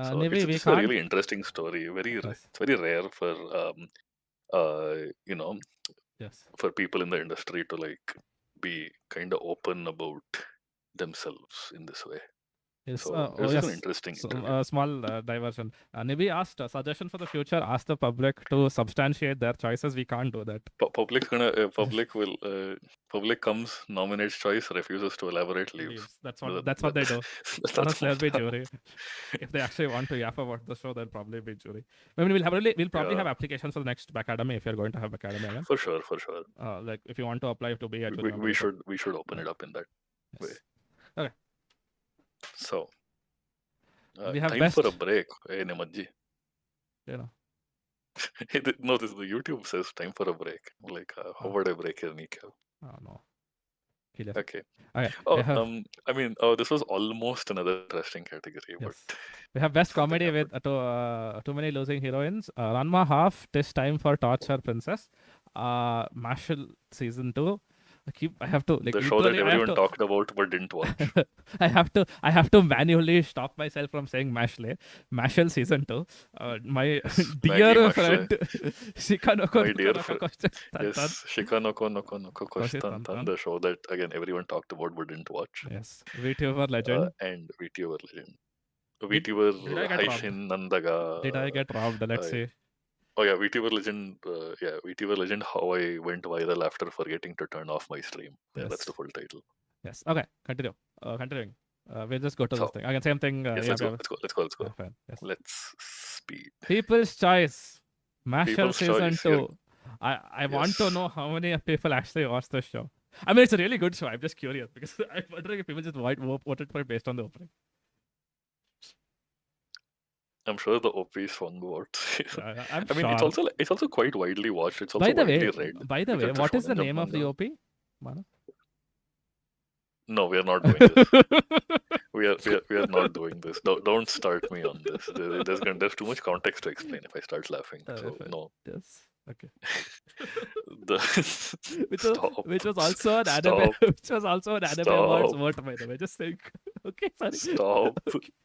Speaker 2: So
Speaker 1: Navy, we
Speaker 2: this is a
Speaker 1: can't.
Speaker 2: really interesting story.
Speaker 1: Yes.
Speaker 2: It's very rare for you know
Speaker 1: Yes.
Speaker 2: for people in the industry to like be kind of open about themselves in this way.
Speaker 1: Yes.
Speaker 2: So it
Speaker 1: Oh
Speaker 2: was just an
Speaker 1: yes.
Speaker 2: interesting
Speaker 1: So
Speaker 2: interview.
Speaker 1: small diversion. Nibi asked suggestion for the future. Ask the public to substantiate their choices. We can't do that.
Speaker 2: Public comes, nominates choice, refuses to elaborate, leaves.
Speaker 1: Leaves. That's
Speaker 2: That-
Speaker 1: what they
Speaker 2: that-
Speaker 1: do.
Speaker 2: that's
Speaker 1: Honestly, I'll be
Speaker 2: the-
Speaker 1: jury. If they actually want to yap about the show, they'll probably be jury. I mean, we'll probably have
Speaker 2: Yeah,
Speaker 1: applications for the next BACademy if you're going to have BACademy again.
Speaker 2: for sure.
Speaker 1: Like if you want to apply to be a jury
Speaker 2: We,
Speaker 1: member,
Speaker 2: we
Speaker 1: you could.
Speaker 2: should we should open it up in that way.
Speaker 1: Yes. Okay.
Speaker 2: So
Speaker 1: We have
Speaker 2: time for a
Speaker 1: best.
Speaker 2: break. Hey, Nemajji.
Speaker 1: You know.
Speaker 2: No, this the YouTube says time for a break. Like, how about a break here, Nikhil?
Speaker 1: Oh no. Kill yourself.
Speaker 2: Okay.
Speaker 1: Okay.
Speaker 2: Oh,
Speaker 1: We have.
Speaker 2: I mean, this was almost another interesting category, but
Speaker 1: Yes. We have best
Speaker 2: something
Speaker 1: comedy with too many losing heroines. Ranma half. This time for Torture Princess. Marshall season 2. I have to like
Speaker 2: the show that
Speaker 1: literally, I have
Speaker 2: everyone
Speaker 1: to,
Speaker 2: talked about but didn't watch.
Speaker 1: I have to manually stop myself from saying Mashle. Mashal season 2. My
Speaker 2: Yes,
Speaker 1: dear
Speaker 2: Maggie
Speaker 1: friend Shikanoko
Speaker 2: My dear
Speaker 1: Noko
Speaker 2: friend.
Speaker 1: Question.
Speaker 2: Yes, Shikanoko Noko
Speaker 1: Koshi
Speaker 2: Kostan,
Speaker 1: Tantan.
Speaker 2: the show that again everyone talked about but didn't watch.
Speaker 1: Yes. VTuber legend.
Speaker 2: And VTuber legend.
Speaker 1: Did I
Speaker 2: VTuber
Speaker 1: get robbed?
Speaker 2: Haishin Nandaga.
Speaker 1: Did I get robbed? Let's see.
Speaker 2: Oh yeah, VTuber legend. VTuber legend. How I went viral after forgetting to turn off my stream. Yeah, that's
Speaker 1: Yes.
Speaker 2: the full title.
Speaker 1: Yes. Okay. Continue. Continuing. We'll just go to this thing. Again, same thing.
Speaker 2: Yes,
Speaker 1: yeah,
Speaker 2: let's go.
Speaker 1: fine. Yes.
Speaker 2: Let's speed.
Speaker 1: People's Choice. Mashal
Speaker 2: People's
Speaker 1: season
Speaker 2: Choice,
Speaker 1: 2. I want to
Speaker 2: Yes.
Speaker 1: know how many people actually watch this show. I mean, it's a really good show. I'm just curious because I'm wondering if people just voted for it based on the opening.
Speaker 2: I'm sure the OP swung votes.
Speaker 1: I'm
Speaker 2: I mean,
Speaker 1: sure.
Speaker 2: it's also quite widely watched. It's also widely read.
Speaker 1: By the way,
Speaker 2: because
Speaker 1: what is the
Speaker 2: Shonen Jump
Speaker 1: name of the
Speaker 2: manga.
Speaker 1: OP? Mano?
Speaker 2: No, we are not doing this. we are not doing this. Don't start me on this. There's too much context to explain if I start laughing. So no.
Speaker 1: Yes. Okay.
Speaker 2: Which
Speaker 1: was also an anime. Which was also an anime awards vote, by the way. Just think. Okay, sorry.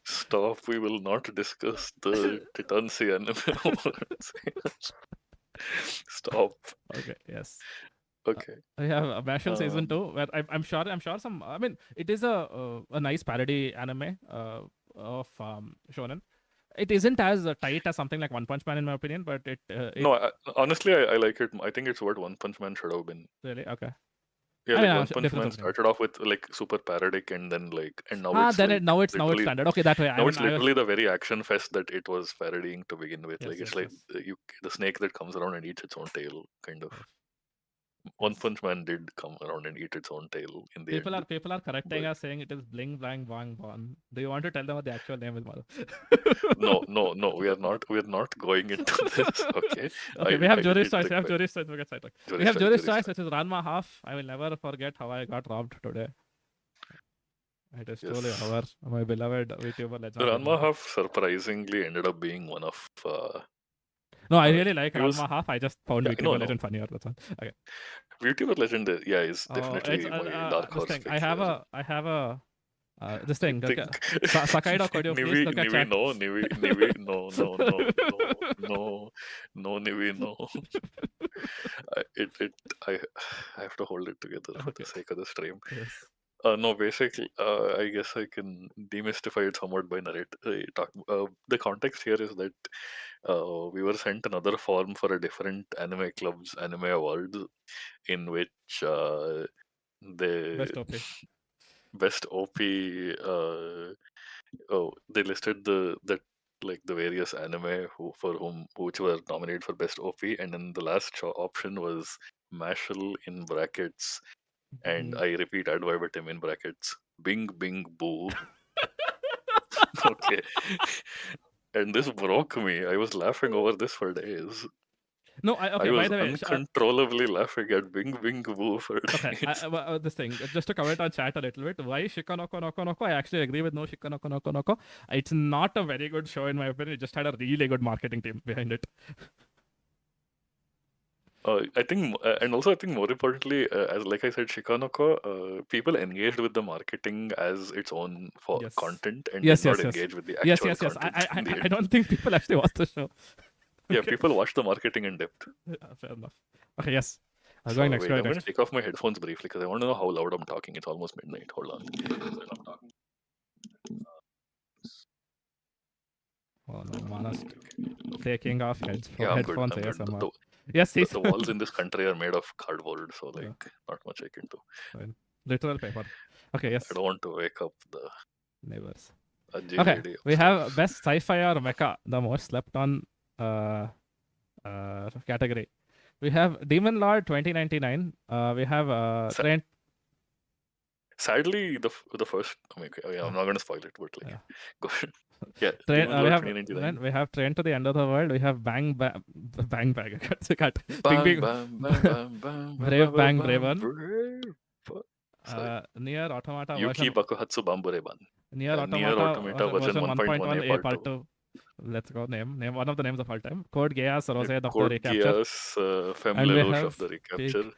Speaker 2: Stop. We will not discuss the Titansi anime awards. Stop.
Speaker 1: Okay. Yes.
Speaker 2: Okay.
Speaker 1: We have a Mashal season 2, where I'm sure some. I mean, it is a nice parody anime of shonen. It isn't as tight as something like One Punch Man in my opinion, but it
Speaker 2: no, honestly, I like it. I think it's what One Punch Man should have been.
Speaker 1: Really? Okay.
Speaker 2: Yeah, One Punch Man started off with like super parodic, and then now it's
Speaker 1: now it's standard. Okay, that way.
Speaker 2: Now it's literally the very action fest that it was parodying to begin with.
Speaker 1: Yes,
Speaker 2: the snake that comes around and eats its own tail, kind of. One Punch Man did come around and eat its own tail in the end.
Speaker 1: People are correcting us, saying it is Bling Blang Bang Bon. Do you want to tell them what the actual name is, Mother?
Speaker 2: No. We are not going into this. Okay.
Speaker 1: Okay. We have jury's choice. We have jury's choice. We have jury's choice, which is Ranma half. I will never forget how I got robbed today. It is truly my beloved VTuber legend.
Speaker 2: Ranma half surprisingly ended up being one of.
Speaker 1: No, I really like Ranma half. I just found VTuber legend funnier. That's all. Okay.
Speaker 2: VTuber legend, is definitely my dark horse pick.
Speaker 1: I have a this thing. Sakaido, could you please look at chat?
Speaker 2: No, Nivi, no. I have to hold it together for the sake of the stream.
Speaker 1: Yes.
Speaker 2: No, basically, I guess I can demystify it somewhat by the context here is that we were sent another form for a different anime club's anime awards, in which
Speaker 1: Best OP.
Speaker 2: Best OP. They listed the various anime which were nominated for best OP, and then the last option was Mashal in brackets, and I repeat ad verbatim in brackets, Bing Bing Boo. Okay. And this broke me. I was laughing over this for days.
Speaker 1: No,
Speaker 2: I was
Speaker 1: by the way,
Speaker 2: uncontrollably laughing at Bing Bing Boo for days.
Speaker 1: Okay, this thing, just to comment on chat a little bit, why Shikanoko Noko Noko? I actually agree with no Shikanoko Noko Noko. It's not a very good show in my opinion. It just had a really good marketing team behind it.
Speaker 2: I think more importantly, as like I said, Shikanoko, people engaged with the marketing as its own content and did not engage with the actual content.
Speaker 1: I don't think people actually watch the show.
Speaker 2: Yeah, people watch the marketing in depth.
Speaker 1: Fair enough. Okay, yes. I'm going next.
Speaker 2: I'm going to take off my headphones briefly because I want to know how loud I'm talking. It's almost midnight. Hold on.
Speaker 1: honest. Taking off
Speaker 2: Yeah, I'm good.
Speaker 1: headphones
Speaker 2: I'm good.
Speaker 1: ASMR. Yes,
Speaker 2: The
Speaker 1: he's
Speaker 2: walls in this country are made of cardboard, so
Speaker 1: Yeah.
Speaker 2: like not much I can do.
Speaker 1: fine. Literal paper. Okay,
Speaker 2: I
Speaker 1: yes,
Speaker 2: don't want to wake up the
Speaker 1: neighbors.
Speaker 2: Ajji
Speaker 1: Okay,
Speaker 2: lady
Speaker 1: we
Speaker 2: upstairs.
Speaker 1: have best sci-fi or mecha, the most slept on uh, category. We have Demon Lord 2099. We have
Speaker 2: Sa-
Speaker 1: Trent.
Speaker 2: Sadly, the first. I mean, okay, yeah, I'm not gonna spoil it, but like,
Speaker 1: Yeah.
Speaker 2: go ahead. Yeah,
Speaker 1: Train,
Speaker 2: Demon
Speaker 1: we
Speaker 2: Lord
Speaker 1: have
Speaker 2: 2099.
Speaker 1: we have Train to the End of the World. We have Bang Bang. I can't. Ping
Speaker 2: Bam
Speaker 1: Ping.
Speaker 2: bam bam bam bam bam
Speaker 1: Brave
Speaker 2: bam
Speaker 1: Bang
Speaker 2: bam.
Speaker 1: Braven.
Speaker 2: Brave. Sorry.
Speaker 1: Near Automata
Speaker 2: Yuki
Speaker 1: version.
Speaker 2: Bakuhatsu Bambure-ban.
Speaker 1: Near
Speaker 2: Nier
Speaker 1: Automata
Speaker 2: Automata version
Speaker 1: version 1.1
Speaker 2: 1.1a
Speaker 1: A
Speaker 2: part
Speaker 1: Part
Speaker 2: 2.
Speaker 1: 2. Let's go. Name one of the names of all time. Code Geass Rose Doctor
Speaker 2: Code
Speaker 1: Recapture.
Speaker 2: Geass, Femme
Speaker 1: And we
Speaker 2: Lelouch
Speaker 1: have
Speaker 2: of the recapture.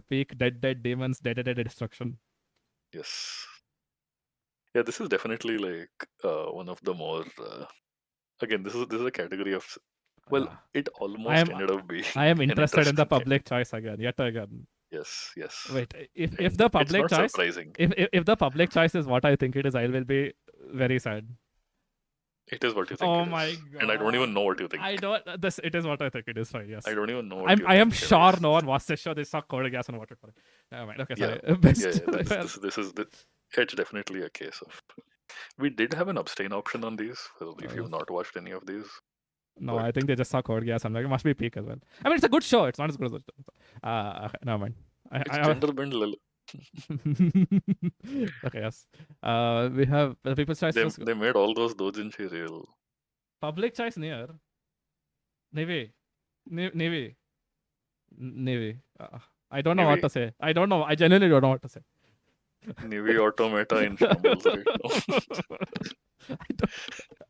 Speaker 1: Peak Dead Demons Dead Destruction.
Speaker 2: Yes. Yeah, this is definitely like one of the more. Again, this is a category of. Well,
Speaker 1: Yeah.
Speaker 2: it almost ended up being
Speaker 1: I am
Speaker 2: an
Speaker 1: interested in the
Speaker 2: interesting
Speaker 1: public choice yet again.
Speaker 2: Yes, yes.
Speaker 1: Wait, if
Speaker 2: And
Speaker 1: the
Speaker 2: it's
Speaker 1: public
Speaker 2: not
Speaker 1: choice,
Speaker 2: surprising.
Speaker 1: if the public choice is what I think it is, I will be very sad.
Speaker 2: It is what you think
Speaker 1: Oh
Speaker 2: it
Speaker 1: my
Speaker 2: is.
Speaker 1: god!
Speaker 2: And I don't even know what you think.
Speaker 1: I don't. This it is what I think it is. Fine. Yes.
Speaker 2: I don't even know what you
Speaker 1: I am
Speaker 2: think.
Speaker 1: sure no one watched this show. They saw Code Gas and water for it. Never mind. Okay, sorry.
Speaker 2: Yeah,
Speaker 1: Best.
Speaker 2: this is the. It's definitely a case of. We did have an abstain option on these. Well, if you've not watched any of these.
Speaker 1: No,
Speaker 2: but
Speaker 1: I think they just saw Code Geass. I'm like, it must be peak as well. I mean, it's a good show. It's not as good as it. Okay, never mind.
Speaker 2: It's gender bend.
Speaker 1: Okay, yes. We have the People's Choice.
Speaker 2: They made all those doujinshi real.
Speaker 1: Public Choice near Navy. Navy. I don't know what to say. I don't know. I genuinely don't know what to say.
Speaker 2: Navy Automata in shambles right now.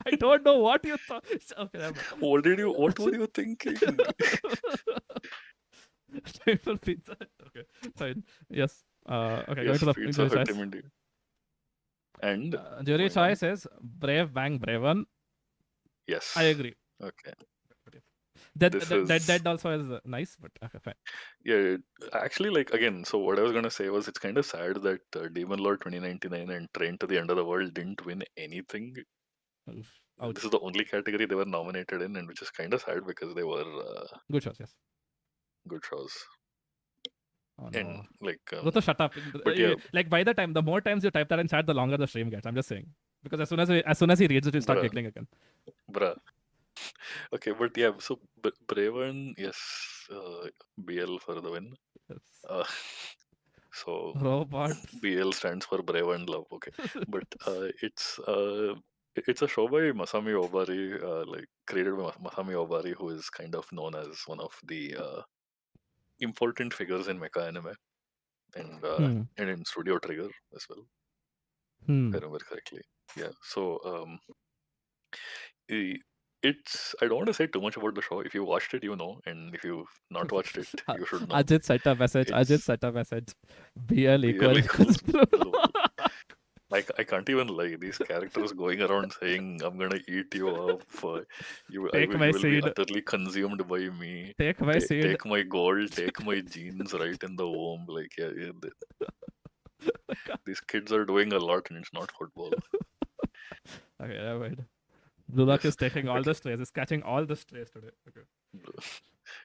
Speaker 1: I don't know what you thought. Okay,
Speaker 2: what were you thinking?
Speaker 1: Time for pizza. Okay, fine. Yes. Okay,
Speaker 2: yes,
Speaker 1: going to the
Speaker 2: Pizza
Speaker 1: jury
Speaker 2: Hut
Speaker 1: choice.
Speaker 2: indeed. And
Speaker 1: jury choice is Brave Bang Braven.
Speaker 2: Yes.
Speaker 1: I agree.
Speaker 2: Okay.
Speaker 1: That also is nice, but okay, fine.
Speaker 2: Yeah, actually, like again, so what I was gonna say was it's kind of sad that Demon Lord 2099 and Train to the End of the World didn't win anything. This is the only category they were nominated in, and which is kind of sad because they were
Speaker 1: good shows. Yes,
Speaker 2: good shows.
Speaker 1: Oh no!
Speaker 2: And like,
Speaker 1: Ruto, shut up!
Speaker 2: But yeah,
Speaker 1: like by the time, the more times you type that in chat, the longer the stream gets. I'm just saying because as soon as he reads it, he'll start giggling again.
Speaker 2: Bruh. Okay, but yeah, so Braven, yes, BL for the win.
Speaker 1: Yes.
Speaker 2: So
Speaker 1: Robot.
Speaker 2: BL stands for Brave and Love. Okay, but it's a show by Masami Obari, like created by Masami Obari, who is kind of known as one of the important figures in mecha anime, and in Studio Trigger as well. If I remember correctly. Yeah. So it's I don't want to say too much about the show. If you watched it, you know, and if you've not watched it, you should know.
Speaker 1: Ajit sent a message. BL equals.
Speaker 2: Like I can't even lie. These characters going around saying, "I'm gonna eat you up. You will be utterly consumed by me.
Speaker 1: Take my seed.
Speaker 2: Take my gold. Take my genes right in the womb." Like these kids are doing a lot, and it's not football.
Speaker 1: Okay, never mind. Blue Lock is taking all the strays. Is catching all the strays today. Okay.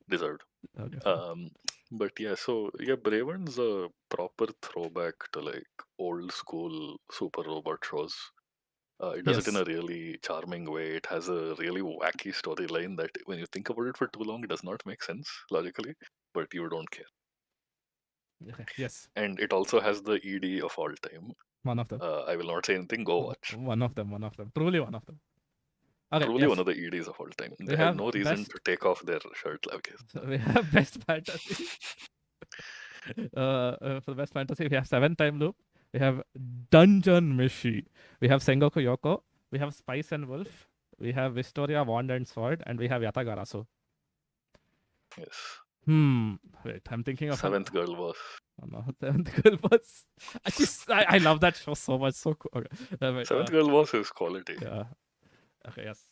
Speaker 2: Deserved.
Speaker 1: Okay.
Speaker 2: But yeah, so yeah, Braven's a proper throwback to like old school super robot shows. It does it in a really charming way. It has a really wacky storyline that, when you think about it for too long, it does not make sense logically, but you don't care.
Speaker 1: Yes.
Speaker 2: And it also has the ED of all time.
Speaker 1: One of them.
Speaker 2: I will not say anything. Go watch.
Speaker 1: One of them. Truly one of them. Okay,
Speaker 2: Truly one of the EDs of all time. They have no reason to take off their shirt.
Speaker 1: So we have best fantasy. For the best fantasy, we have 7-time loop. We have Dungeon Mishi. We have Sengoku Yoko. We have Spice and Wolf. We have Vistoria Wand and Sword, and we have Yatagarasu.
Speaker 2: Yes.
Speaker 1: Wait, I'm thinking of
Speaker 2: Seventh Girl Boss.
Speaker 1: Oh no, Seventh Girl Boss. I love that show so much. So cool. Okay.
Speaker 2: Seventh Girl Boss is quality.
Speaker 1: Yeah. Okay. Yes.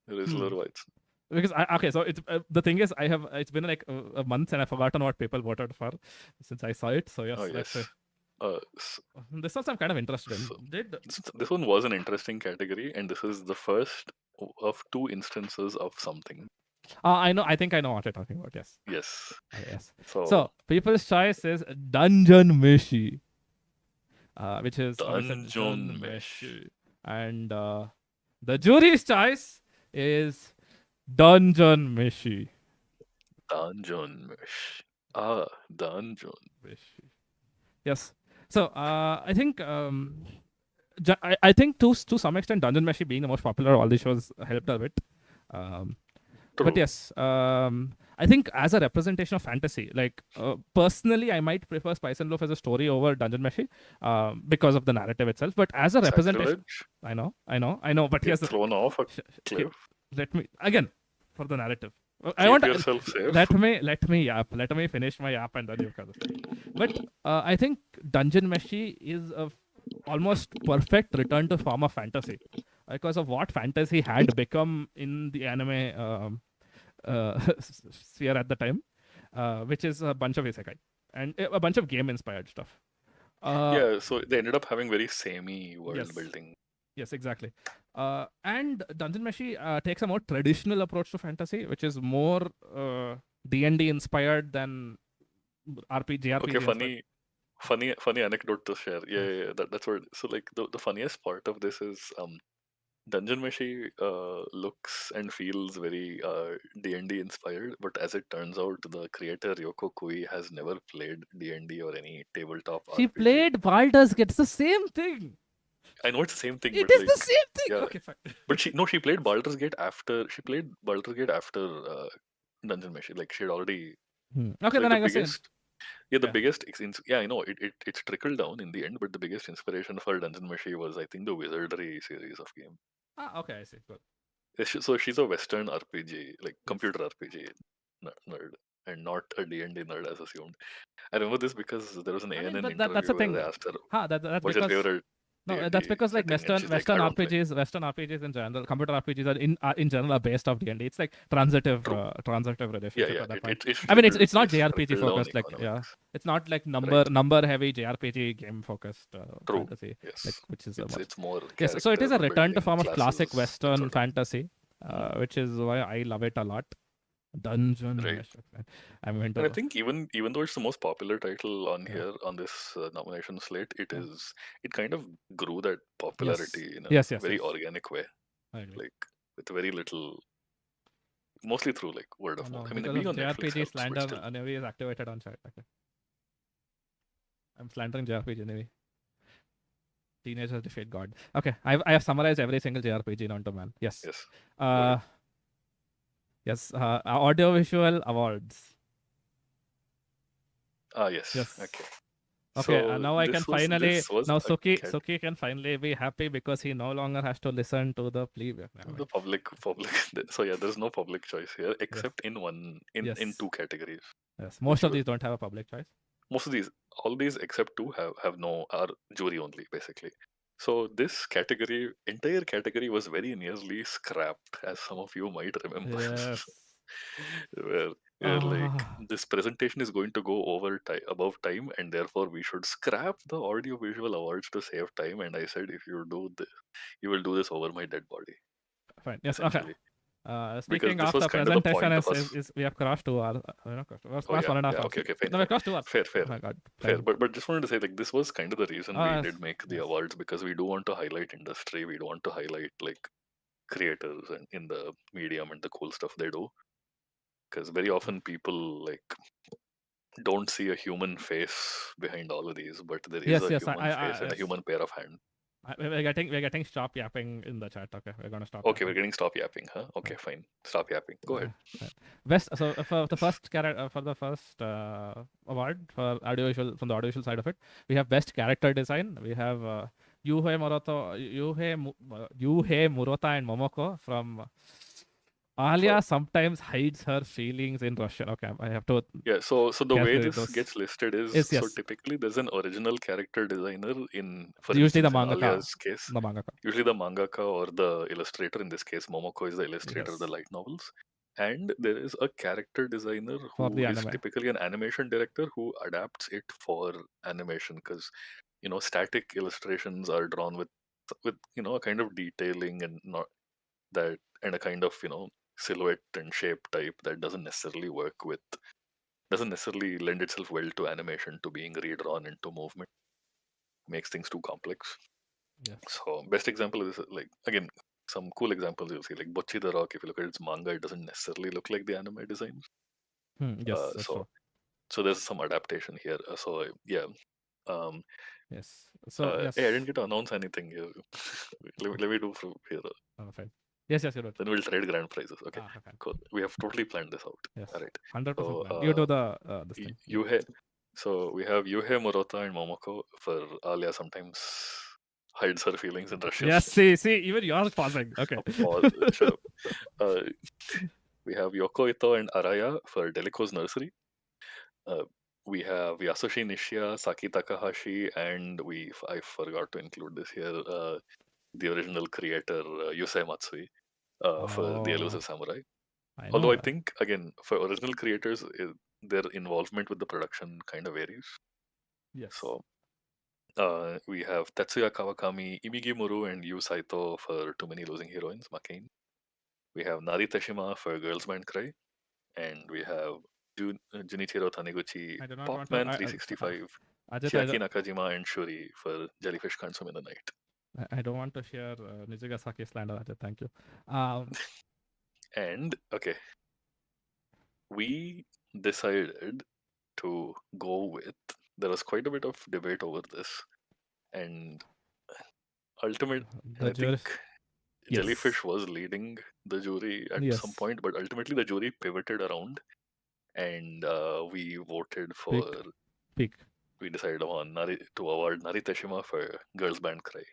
Speaker 2: Rizzler Whites.
Speaker 1: Because so it's the thing is it's been like a month and I've forgotten what people voted for since I saw it. So yes.
Speaker 2: Oh, yes.
Speaker 1: This was I'm kind of interested in.
Speaker 2: This one was an interesting category, and this is the first of two instances of something.
Speaker 1: I know. I think I know what you're talking about. Yes.
Speaker 2: Yes.
Speaker 1: Yes.
Speaker 2: So
Speaker 1: So people's choice is Dungeon Meshi, which is obviously
Speaker 2: Dungeon
Speaker 1: Dungeon
Speaker 2: Mesh.
Speaker 1: Meshi, and the jury's choice is Dungeon Meshi.
Speaker 2: Dungeon Mesh. Dungeon.
Speaker 1: Meshi. Yes. So I think I think to some extent Dungeon Meshi being the most popular of all these shows helped a bit. Um, but
Speaker 2: True.
Speaker 1: yes, I think as a representation of fantasy, like personally, I might prefer Spice and Loaf as a story over Dungeon Meshi because of the narrative itself. But as a representation,
Speaker 2: Sacrilege.
Speaker 1: I know. But
Speaker 2: Get
Speaker 1: here's the
Speaker 2: thrown off a
Speaker 1: sh-
Speaker 2: cliff.
Speaker 1: let me again for the narrative. I
Speaker 2: Keep
Speaker 1: want
Speaker 2: yourself safe.
Speaker 1: let me finish my yap and then you can. But I think Dungeon Meshi is a almost perfect return to form of fantasy because of what fantasy had become in the anime sphere at the time, which is a bunch of isekai and a bunch of game inspired stuff. Uh,
Speaker 2: Yeah, so they ended up having very samey world
Speaker 1: yes,
Speaker 2: building.
Speaker 1: yes, exactly. And Dungeon Meshi takes a more traditional approach to fantasy, which is more D&D inspired than
Speaker 2: Okay,
Speaker 1: JRPG inspired.
Speaker 2: funny anecdote to share. Yeah,
Speaker 1: Yes.
Speaker 2: yeah, yeah, that's what. So like the funniest part of this is Dungeon Meshi looks and feels very D&D inspired, but as it turns out, the creator Yoko Kui has never played D&D or any tabletop
Speaker 1: She
Speaker 2: RPG.
Speaker 1: played Baldur's Gate. It's the same thing.
Speaker 2: I know it's the same thing,
Speaker 1: It
Speaker 2: but
Speaker 1: is the
Speaker 2: like,
Speaker 1: same thing.
Speaker 2: yeah,
Speaker 1: Okay, fine.
Speaker 2: but she played Baldur's Gate after she played Baldur's Gate after Dungeon Meshi. Like she had already
Speaker 1: Okay,
Speaker 2: like
Speaker 1: then
Speaker 2: the
Speaker 1: I guess
Speaker 2: biggest. Yeah, the
Speaker 1: yeah.
Speaker 2: biggest. Yeah, I know it's trickled down in the end, but the biggest inspiration for Dungeon Meshi was, I think, the Wizardry series of game.
Speaker 1: Okay, I see. Good.
Speaker 2: So she's a Western RPG, like
Speaker 1: Yes.
Speaker 2: computer RPG nerd, and not a D&D nerd as assumed. I remember this because there was an
Speaker 1: I mean,
Speaker 2: ANN
Speaker 1: but that's a
Speaker 2: interview where
Speaker 1: thing.
Speaker 2: they asked her,
Speaker 1: That's
Speaker 2: "What's your
Speaker 1: because
Speaker 2: favorite
Speaker 1: no, that's
Speaker 2: D&D
Speaker 1: because like
Speaker 2: setting?" And
Speaker 1: Western
Speaker 2: she's like, "I don't play."
Speaker 1: Western RPGs in general, computer RPGs are in general are based off D&D. It's like
Speaker 2: True.
Speaker 1: transitive
Speaker 2: Yeah,
Speaker 1: relationship
Speaker 2: yeah.
Speaker 1: at that point.
Speaker 2: It's
Speaker 1: I mean, it's
Speaker 2: trickled.
Speaker 1: it's not
Speaker 2: It's
Speaker 1: JRPG
Speaker 2: trickled down
Speaker 1: focused. Like yeah,
Speaker 2: economics.
Speaker 1: it's not like
Speaker 2: Right.
Speaker 1: number heavy JRPG game focused
Speaker 2: True.
Speaker 1: fantasy. Like
Speaker 2: Yes.
Speaker 1: which is
Speaker 2: It's
Speaker 1: more
Speaker 2: it's more
Speaker 1: yes. So it is
Speaker 2: character
Speaker 1: a return to
Speaker 2: building,
Speaker 1: form of classic
Speaker 2: classes, that
Speaker 1: Western
Speaker 2: sort of.
Speaker 1: fantasy,
Speaker 2: Mm,
Speaker 1: which is why I love it a lot. Dungeon
Speaker 2: right.
Speaker 1: Mesh. I'm going
Speaker 2: And I
Speaker 1: to
Speaker 2: think even though it's the most popular title on
Speaker 1: yeah.
Speaker 2: here on this nomination slate,
Speaker 1: Yeah.
Speaker 2: it kind of grew that
Speaker 1: Yes.
Speaker 2: popularity in a
Speaker 1: Yes.
Speaker 2: very
Speaker 1: Yes.
Speaker 2: organic way,
Speaker 1: I agree.
Speaker 2: like with very little, mostly through like word
Speaker 1: Oh
Speaker 2: of mouth.
Speaker 1: no,
Speaker 2: I mean,
Speaker 1: because
Speaker 2: being
Speaker 1: of
Speaker 2: on Netflix
Speaker 1: JRPG
Speaker 2: helps, but
Speaker 1: slander,
Speaker 2: still.
Speaker 1: Navi is activated on chat. Okay. I'm slandering JRPG Navi. Teenagers defeat God. Okay, I have summarized every single JRPG known to man. Yes.
Speaker 2: Yes. Go
Speaker 1: Uh,
Speaker 2: ahead.
Speaker 1: yes. Audiovisual awards.
Speaker 2: Ah, yes.
Speaker 1: Yes.
Speaker 2: Okay.
Speaker 1: Okay,
Speaker 2: So
Speaker 1: now I can finally
Speaker 2: this was
Speaker 1: now
Speaker 2: a
Speaker 1: Suki can finally be happy because he no longer has to listen to the plea. Never mind.
Speaker 2: the public. So yeah, there's no public choice here
Speaker 1: Yes.
Speaker 2: except in one in
Speaker 1: Yes.
Speaker 2: two categories,
Speaker 1: Yes.
Speaker 2: which
Speaker 1: Most of these don't have a public choice.
Speaker 2: most of these, all these except two have no, are jury only basically. So this category, entire category, was very nearly scrapped, as some of you might remember.
Speaker 1: Yes.
Speaker 2: where where like
Speaker 1: Ah.
Speaker 2: this presentation is going to go over above time, and therefore we should scrap the audio visual awards to save time. And I said, if you do this, you will do this over my dead body,
Speaker 1: Fine. Yes. Okay.
Speaker 2: essentially, because
Speaker 1: Speaking
Speaker 2: this
Speaker 1: of
Speaker 2: was
Speaker 1: the
Speaker 2: kind of the
Speaker 1: presentation,
Speaker 2: point of us.
Speaker 1: is we have crossed 2 hours. Not crossed. We've
Speaker 2: Oh
Speaker 1: crossed
Speaker 2: yeah,
Speaker 1: 1.5 hours.
Speaker 2: okay, fine,
Speaker 1: No, we
Speaker 2: fine,
Speaker 1: crossed 2 hours.
Speaker 2: fair,
Speaker 1: Oh my god,
Speaker 2: fair.
Speaker 1: time.
Speaker 2: But just wanted to say, like, this was kind of the reason we
Speaker 1: Yes,
Speaker 2: did make the
Speaker 1: yes,
Speaker 2: awards, because we do want to highlight industry, we do want to highlight like creators and in the medium and the cool stuff they do, because very often people like don't see a human face behind all of these, but there is
Speaker 1: yes,
Speaker 2: a
Speaker 1: yes.
Speaker 2: human face and a
Speaker 1: Yes.
Speaker 2: human pair of hands.
Speaker 1: We're getting stop yapping in the chat. Okay, we're gonna stop
Speaker 2: Okay, we're
Speaker 1: yapping.
Speaker 2: getting stop yapping, huh?
Speaker 1: Fine.
Speaker 2: Okay, fine. Stop yapping. Go ahead.
Speaker 1: Fine. Best. So for the first award for audiovisual from the audiovisual side of it, we have best character design. We have Yuhei Murata and Momoko from
Speaker 2: For
Speaker 1: Alia sometimes hides her feelings in Russian. Okay, I have to
Speaker 2: Yeah, so the way
Speaker 1: calculate
Speaker 2: this
Speaker 1: those.
Speaker 2: gets listed is,
Speaker 1: Yes,
Speaker 2: so
Speaker 1: yes.
Speaker 2: typically there's an original character designer in, for
Speaker 1: Usually the
Speaker 2: instance, in
Speaker 1: mangaka.
Speaker 2: Alia's case,
Speaker 1: The mangaka.
Speaker 2: usually the mangaka or the illustrator. In this case, Momoko is the illustrator of the
Speaker 1: Yes.
Speaker 2: light novels. And there is a character designer
Speaker 1: For
Speaker 2: who
Speaker 1: the
Speaker 2: is
Speaker 1: anime.
Speaker 2: typically an animation director who adapts it for animation, because static illustrations are drawn with a kind of detailing and not. that and a kind of silhouette and shape type that doesn't necessarily lend itself well to animation, to being redrawn into movement, makes things too complex.
Speaker 1: Yes.
Speaker 2: So best example is like, again, some cool examples you'll see like Bocchi the Rock. If you look at its manga, it doesn't necessarily look like the anime design.
Speaker 1: Yes, that's
Speaker 2: So
Speaker 1: true.
Speaker 2: there's some adaptation here. So yeah. Um,
Speaker 1: Yes. So
Speaker 2: hey, I
Speaker 1: yes.
Speaker 2: didn't get to announce anything here. Let me do here.
Speaker 1: Fine. Yes, yes, you do it.
Speaker 2: Then we'll trade grand prizes. Okay,
Speaker 1: Ah, fine.
Speaker 2: cool. We have totally planned this out. All
Speaker 1: Yes,
Speaker 2: right.
Speaker 1: 100%
Speaker 2: So
Speaker 1: plan. You do the this thing. You.
Speaker 2: Yuhei. So we have Yuhei, Murata, and Momoko. For Alia, sometimes hides her feelings and rushes.
Speaker 1: Yes, see, even yours pausing. Okay.
Speaker 2: Pause. Shut up. Uh, we have Yoko Ito and Araya for Delico's nursery. Uh, we have Yasushi Nishia, Saki Takahashi, and I forgot to include this here. The original creator Yusei Matsui for the
Speaker 1: Oh,
Speaker 2: Elusive Samurai.
Speaker 1: I
Speaker 2: Although I
Speaker 1: know.
Speaker 2: think again for original creators, their involvement with the production kind of varies.
Speaker 1: Yes.
Speaker 2: So we have Tetsuya Kawakami, Imigi Muru, and Yu Saito for Too Many Losing Heroines, Makane. We have Nari Teshima for Girls Band Cry, and we have Junichiro Taniguchi,
Speaker 1: I do not want to.
Speaker 2: Popman 365,
Speaker 1: Ajit,
Speaker 2: Chiaki Nakajima, and Shuri for Jellyfish Can't Swim in the Night.
Speaker 1: I don't want to hear Nijigasaki slander. Ajit, thank you. Um,
Speaker 2: And okay, we decided to go with. There was quite a bit of debate over this, and ultimate, and
Speaker 1: the
Speaker 2: I think
Speaker 1: jury. Yes.
Speaker 2: Jellyfish was leading the jury at some
Speaker 1: Yes.
Speaker 2: point, but ultimately the jury pivoted around, and we voted
Speaker 1: Peak.
Speaker 2: for.
Speaker 1: Peak.
Speaker 2: We decided on to award Nariteshima for Girls Band Cry.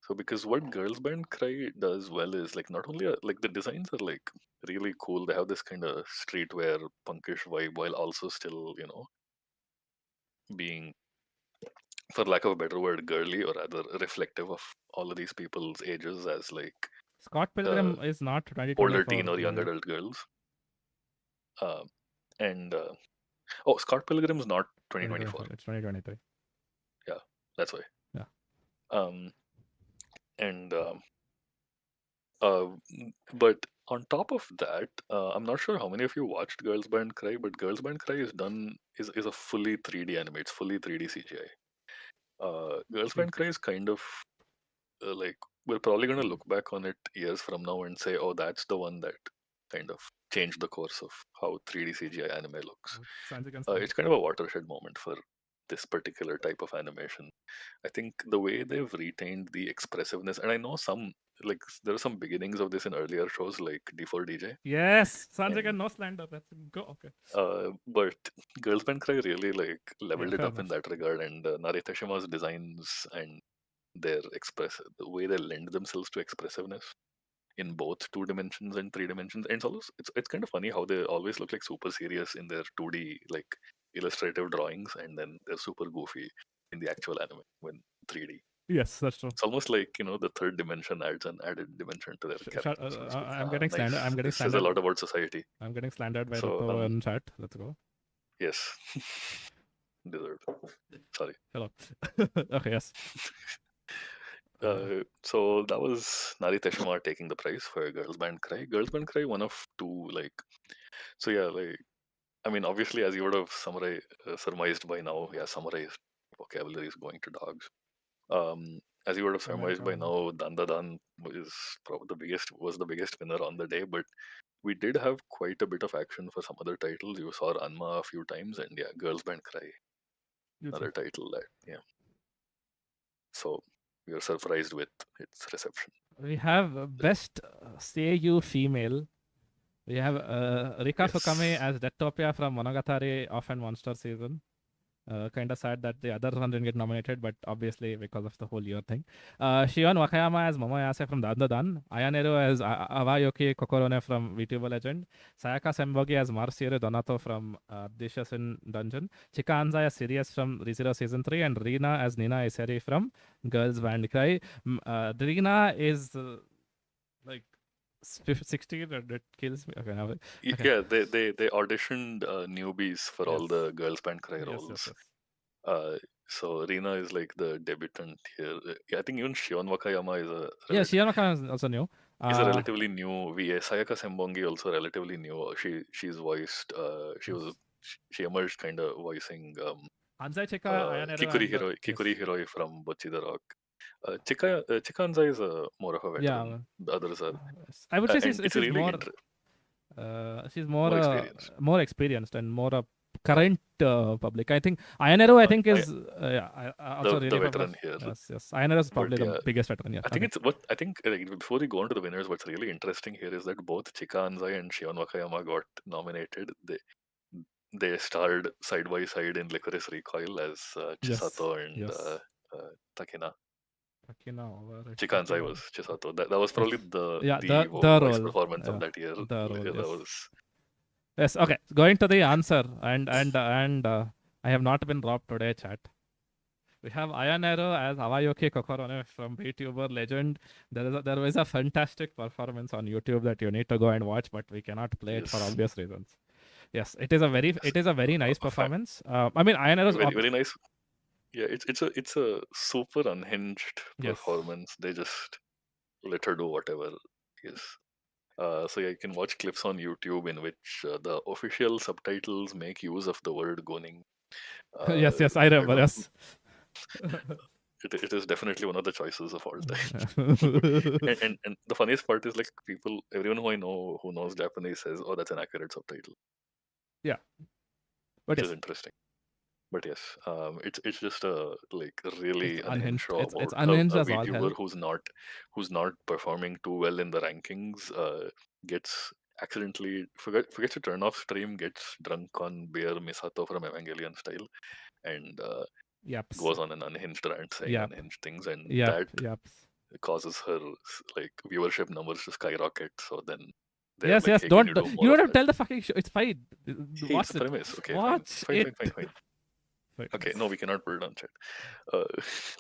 Speaker 2: So because what Girls Band Cry does well is like not only like the designs are like really cool. They have this kind of streetwear punkish vibe while also still being, for lack of a better word, girly, or rather reflective of all of these people's ages as like
Speaker 1: Scott
Speaker 2: uh,
Speaker 1: Pilgrim is not
Speaker 2: older
Speaker 1: 2024.
Speaker 2: teen or young
Speaker 1: Yeah.
Speaker 2: adult girls. Uh, and oh, Scott Pilgrim's not 2024.
Speaker 1: 2024. It's 2023.
Speaker 2: Yeah, that's why.
Speaker 1: Yeah.
Speaker 2: Um, and uh, but on top of that, I'm not sure how many of you watched Girls Band Cry, but Girls Band Cry is a fully 3D anime. It's fully 3D CGI. Girls
Speaker 1: Peak.
Speaker 2: Band Cry is kind of like we're probably going to look back on it years from now and say, oh, that's the one that kind of changed the course of how 3D CGI anime looks.
Speaker 1: Sanjay can stand.
Speaker 2: It's kind of a watershed moment for this particular type of animation. I think the way they've retained the expressiveness, and I know some like there are some beginnings of this in earlier shows like D4DJ,
Speaker 1: Yes, Sanjay
Speaker 2: and
Speaker 1: can no slander. Let's go. Okay.
Speaker 2: but Girls Band Cry really like
Speaker 1: Yeah,
Speaker 2: leveled it
Speaker 1: fair
Speaker 2: up in
Speaker 1: enough.
Speaker 2: that regard, and Narita Shima's designs and the way they lend themselves to expressiveness in both 2 dimensions and 3 dimensions. And it's kind of funny how they always look like super serious in their 2D like illustrative drawings, and then they're super goofy in the actual anime when 3D.
Speaker 1: Yes, that's true.
Speaker 2: It's almost like the third dimension adds an added dimension to their characters. So it's like,
Speaker 1: I'm getting
Speaker 2: nice.
Speaker 1: slander. I'm getting
Speaker 2: This says a
Speaker 1: slandered.
Speaker 2: lot about society.
Speaker 1: I'm getting slandered by
Speaker 2: So
Speaker 1: Ruto in chat. Let's go.
Speaker 2: yes, deserved. Sorry.
Speaker 1: Hello. Okay. Yes.
Speaker 2: So that was Nari Teshima taking the prize for Girls Band Cry. Girls Band Cry, one of two like. So yeah, like I mean, obviously, as you would have surmised by now, yeah, samurai vocabulary is going to dogs. As you would have surmised by
Speaker 1: American.
Speaker 2: now, Danda Dan is probably was the biggest winner on the day. But we did have quite a bit of action for some other titles. You saw Ranma a few times, and yeah, Girls Band Cry,
Speaker 1: Beautiful.
Speaker 2: another title that So we were surprised with its reception.
Speaker 1: We have best Seiyu female. We have Rika Fukame
Speaker 2: Yes.
Speaker 1: as Dettopia from Monogatari Off and Monster season. Kind of sad that the other one didn't get nominated, but obviously because of the whole year thing. Shion Wakayama as Momoyase from Dandadan. Ayaneru as Awayoki Kokorone from VTuber Legend. Sayaka Sembogi as Marciere Donato from Dishes in Dungeon. Chika Anza as Sirius from ReZero Season 3. And Rina as Nina Iseri from Girls Band Cry. Rina is like 16 and it kills me. Okay, now, okay.
Speaker 2: Yeah, they auditioned newbies for all
Speaker 1: Yes.
Speaker 2: the Girls Band Cry
Speaker 1: Yes,
Speaker 2: roles.
Speaker 1: yes, yes.
Speaker 2: So Rina is like the debutant here. Yeah, I think even Shion Wakayama is a
Speaker 1: Yeah,
Speaker 2: relative.
Speaker 1: Shion Wakayama is also new.
Speaker 2: is a
Speaker 1: Uh,
Speaker 2: relatively new VA. Sayaka Sembongi also relatively new. She's voiced. She emerged kind of voicing
Speaker 1: Anzai Chika, Ayanero, and
Speaker 2: Kikuri Hiroi from Bocchi the Rock. Chika Anzai is more of a
Speaker 1: yeah.
Speaker 2: veteran. The others are,
Speaker 1: I would say
Speaker 2: and it's
Speaker 1: she's
Speaker 2: really
Speaker 1: more she's
Speaker 2: more experienced.
Speaker 1: more experienced and more current public. I think Ayanero, I think is also
Speaker 2: The
Speaker 1: really popular.
Speaker 2: veteran here.
Speaker 1: Yes. Ayanero is probably
Speaker 2: But
Speaker 1: the
Speaker 2: yeah,
Speaker 1: biggest veteran. Yeah.
Speaker 2: I think it's what I think before we go into the winners, what's really interesting here is that both Chika Anzai and Shion Wakayama got nominated. They starred side by side in Licorice Recoil as
Speaker 1: Yes.
Speaker 2: Chisato and
Speaker 1: Yes.
Speaker 2: Takina.
Speaker 1: Takina over
Speaker 2: Chika Anzai was Chisato. That was
Speaker 1: Yes.
Speaker 2: probably
Speaker 1: Yeah.
Speaker 2: the
Speaker 1: The
Speaker 2: voice
Speaker 1: role.
Speaker 2: performance of that year.
Speaker 1: The role.
Speaker 2: That
Speaker 1: Yes.
Speaker 2: was
Speaker 1: Yes. Okay. Going to the answer, and I have not been robbed today, chat. We have Ayanero as Awayoki Kokorone from VTuber legend. There was a fantastic performance on YouTube that you need to go and watch, but we cannot play it for
Speaker 2: yes,
Speaker 1: obvious reasons. Yes, it is a very nice performance. I mean, Ayanero's
Speaker 2: very nice. Yeah, it's a super unhinged
Speaker 1: yes.
Speaker 2: performance. They just let her do whatever. Yes. So yeah, you can watch clips on YouTube in which the official subtitles make use of the word goning.
Speaker 1: Yes, I
Speaker 2: I
Speaker 1: remember.
Speaker 2: don't.
Speaker 1: Yes.
Speaker 2: It is definitely one of the choices of all time. And the funniest part is like everyone who I know who knows Japanese says, "Oh, that's an accurate subtitle,"
Speaker 1: Yeah, but
Speaker 2: which is
Speaker 1: yes,
Speaker 2: interesting. But yes, it's just a like
Speaker 1: it's
Speaker 2: really unhinged
Speaker 1: unhinged.
Speaker 2: show
Speaker 1: It's
Speaker 2: about
Speaker 1: unhinged
Speaker 2: a
Speaker 1: as all hell.
Speaker 2: VTuber who's not performing too well in the rankings. Gets accidentally forgets to turn off stream, gets drunk on beer Misato from Evangelion style, and
Speaker 1: Yep.
Speaker 2: goes on an unhinged rant saying
Speaker 1: Yep.
Speaker 2: unhinged things, and
Speaker 1: Yep.
Speaker 2: that
Speaker 1: Yep.
Speaker 2: causes her like viewership numbers to skyrocket. So then they're
Speaker 1: Yes.
Speaker 2: like,
Speaker 1: Yes.
Speaker 2: "Hey, can you do
Speaker 1: You
Speaker 2: more
Speaker 1: don't
Speaker 2: of
Speaker 1: have to
Speaker 2: that?"
Speaker 1: tell the fucking show. It's fine.
Speaker 2: Hey, it's
Speaker 1: Watch
Speaker 2: the
Speaker 1: it.
Speaker 2: premise. Okay,
Speaker 1: Watch
Speaker 2: fine.
Speaker 1: it.
Speaker 2: Fine. Okay, no, we cannot put it on chat. Uh,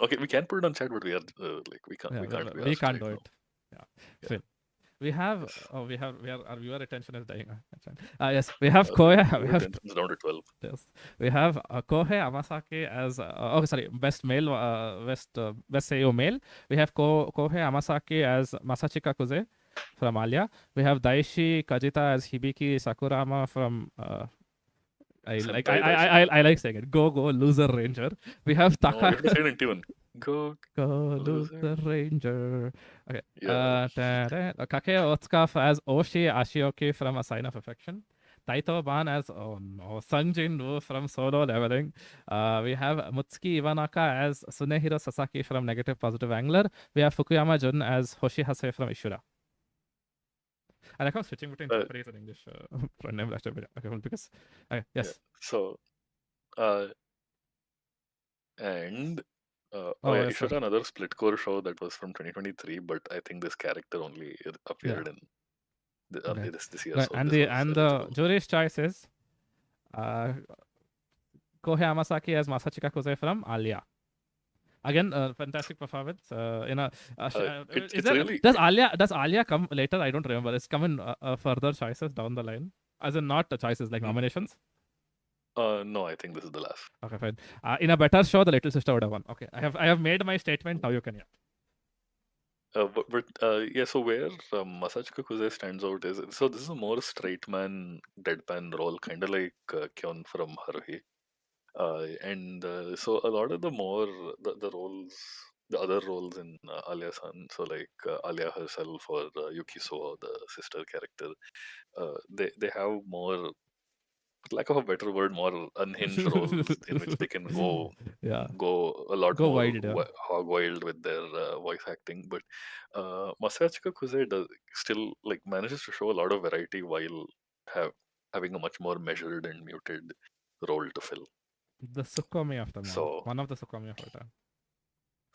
Speaker 2: okay, we can put it on chat, but we are like we can't be
Speaker 1: We
Speaker 2: asked
Speaker 1: can't
Speaker 2: right
Speaker 1: do
Speaker 2: now.
Speaker 1: it. Yeah.
Speaker 2: Yeah.
Speaker 1: Fine. We have
Speaker 2: Yes.
Speaker 1: our viewer attention is dying. That's fine. Yes, we have Koya. We have
Speaker 2: It's down to 12.
Speaker 1: yes, we have Kohei Amasaki as sorry, best male, best Seiyu male. We have Kohei Amasaki as Masachika Kuze from Alia. We have Daishi Kajita as Hibiki Sakurama from
Speaker 2: Sentai Daishin.
Speaker 1: I like saying it. Go Loser Ranger. We have
Speaker 2: No, you
Speaker 1: Taka.
Speaker 2: have to say it in tune. Go.
Speaker 1: Go
Speaker 2: Loser.
Speaker 1: Loser Ranger. Okay.
Speaker 2: Yeah.
Speaker 1: Kake Otsuka as Oshi Ashioki from A Sign of Affection. Taito Ban as Sung Jin Woo from Solo Leveling. We have Mutsuki Iwanaka as Sunehiro Sasaki from Negative Positive Angler. We have Fukuyama Jun as Hoshihase from Ishura. I like how I'm switching between Japanese and English front name last time. Okay, because yes.
Speaker 2: Yeah. So, and
Speaker 1: Yes,
Speaker 2: Ishura, another split core show that was from 2023, but I think this character only appeared in this year.
Speaker 1: Right.
Speaker 2: So
Speaker 1: And
Speaker 2: this was
Speaker 1: the
Speaker 2: eligible.
Speaker 1: jury's choice is Kohei Amasaki as Masachika Kuze from Alia. Again, fantastic performance.
Speaker 2: Really
Speaker 1: does Alia come later? I don't remember. It's come in further choices down the line, as in not the choices like nominations.
Speaker 2: no, I think this is the last.
Speaker 1: Okay, fine. In a better show, the little sister would have won. Okay, I have made my statement. Now you can
Speaker 2: Yeah, so where Masachika Kuze stands out is so this is a more straight man, deadpan role, kind of like Kyon from Haruhi. And so a lot of the roles, the other roles in Alia-san, so like Alia herself or Yuki Soa, the sister character, they have more, lack of a better word, more unhinged roles in which they can go a lot
Speaker 1: go
Speaker 2: more
Speaker 1: wide. Yeah.
Speaker 2: hog wild with their voice acting. But Masachika Kuze still like manages to show a lot of variety while having a much more measured and muted role to fill.
Speaker 1: The Sukomi of them all.
Speaker 2: So
Speaker 1: One of the Sukomi of it.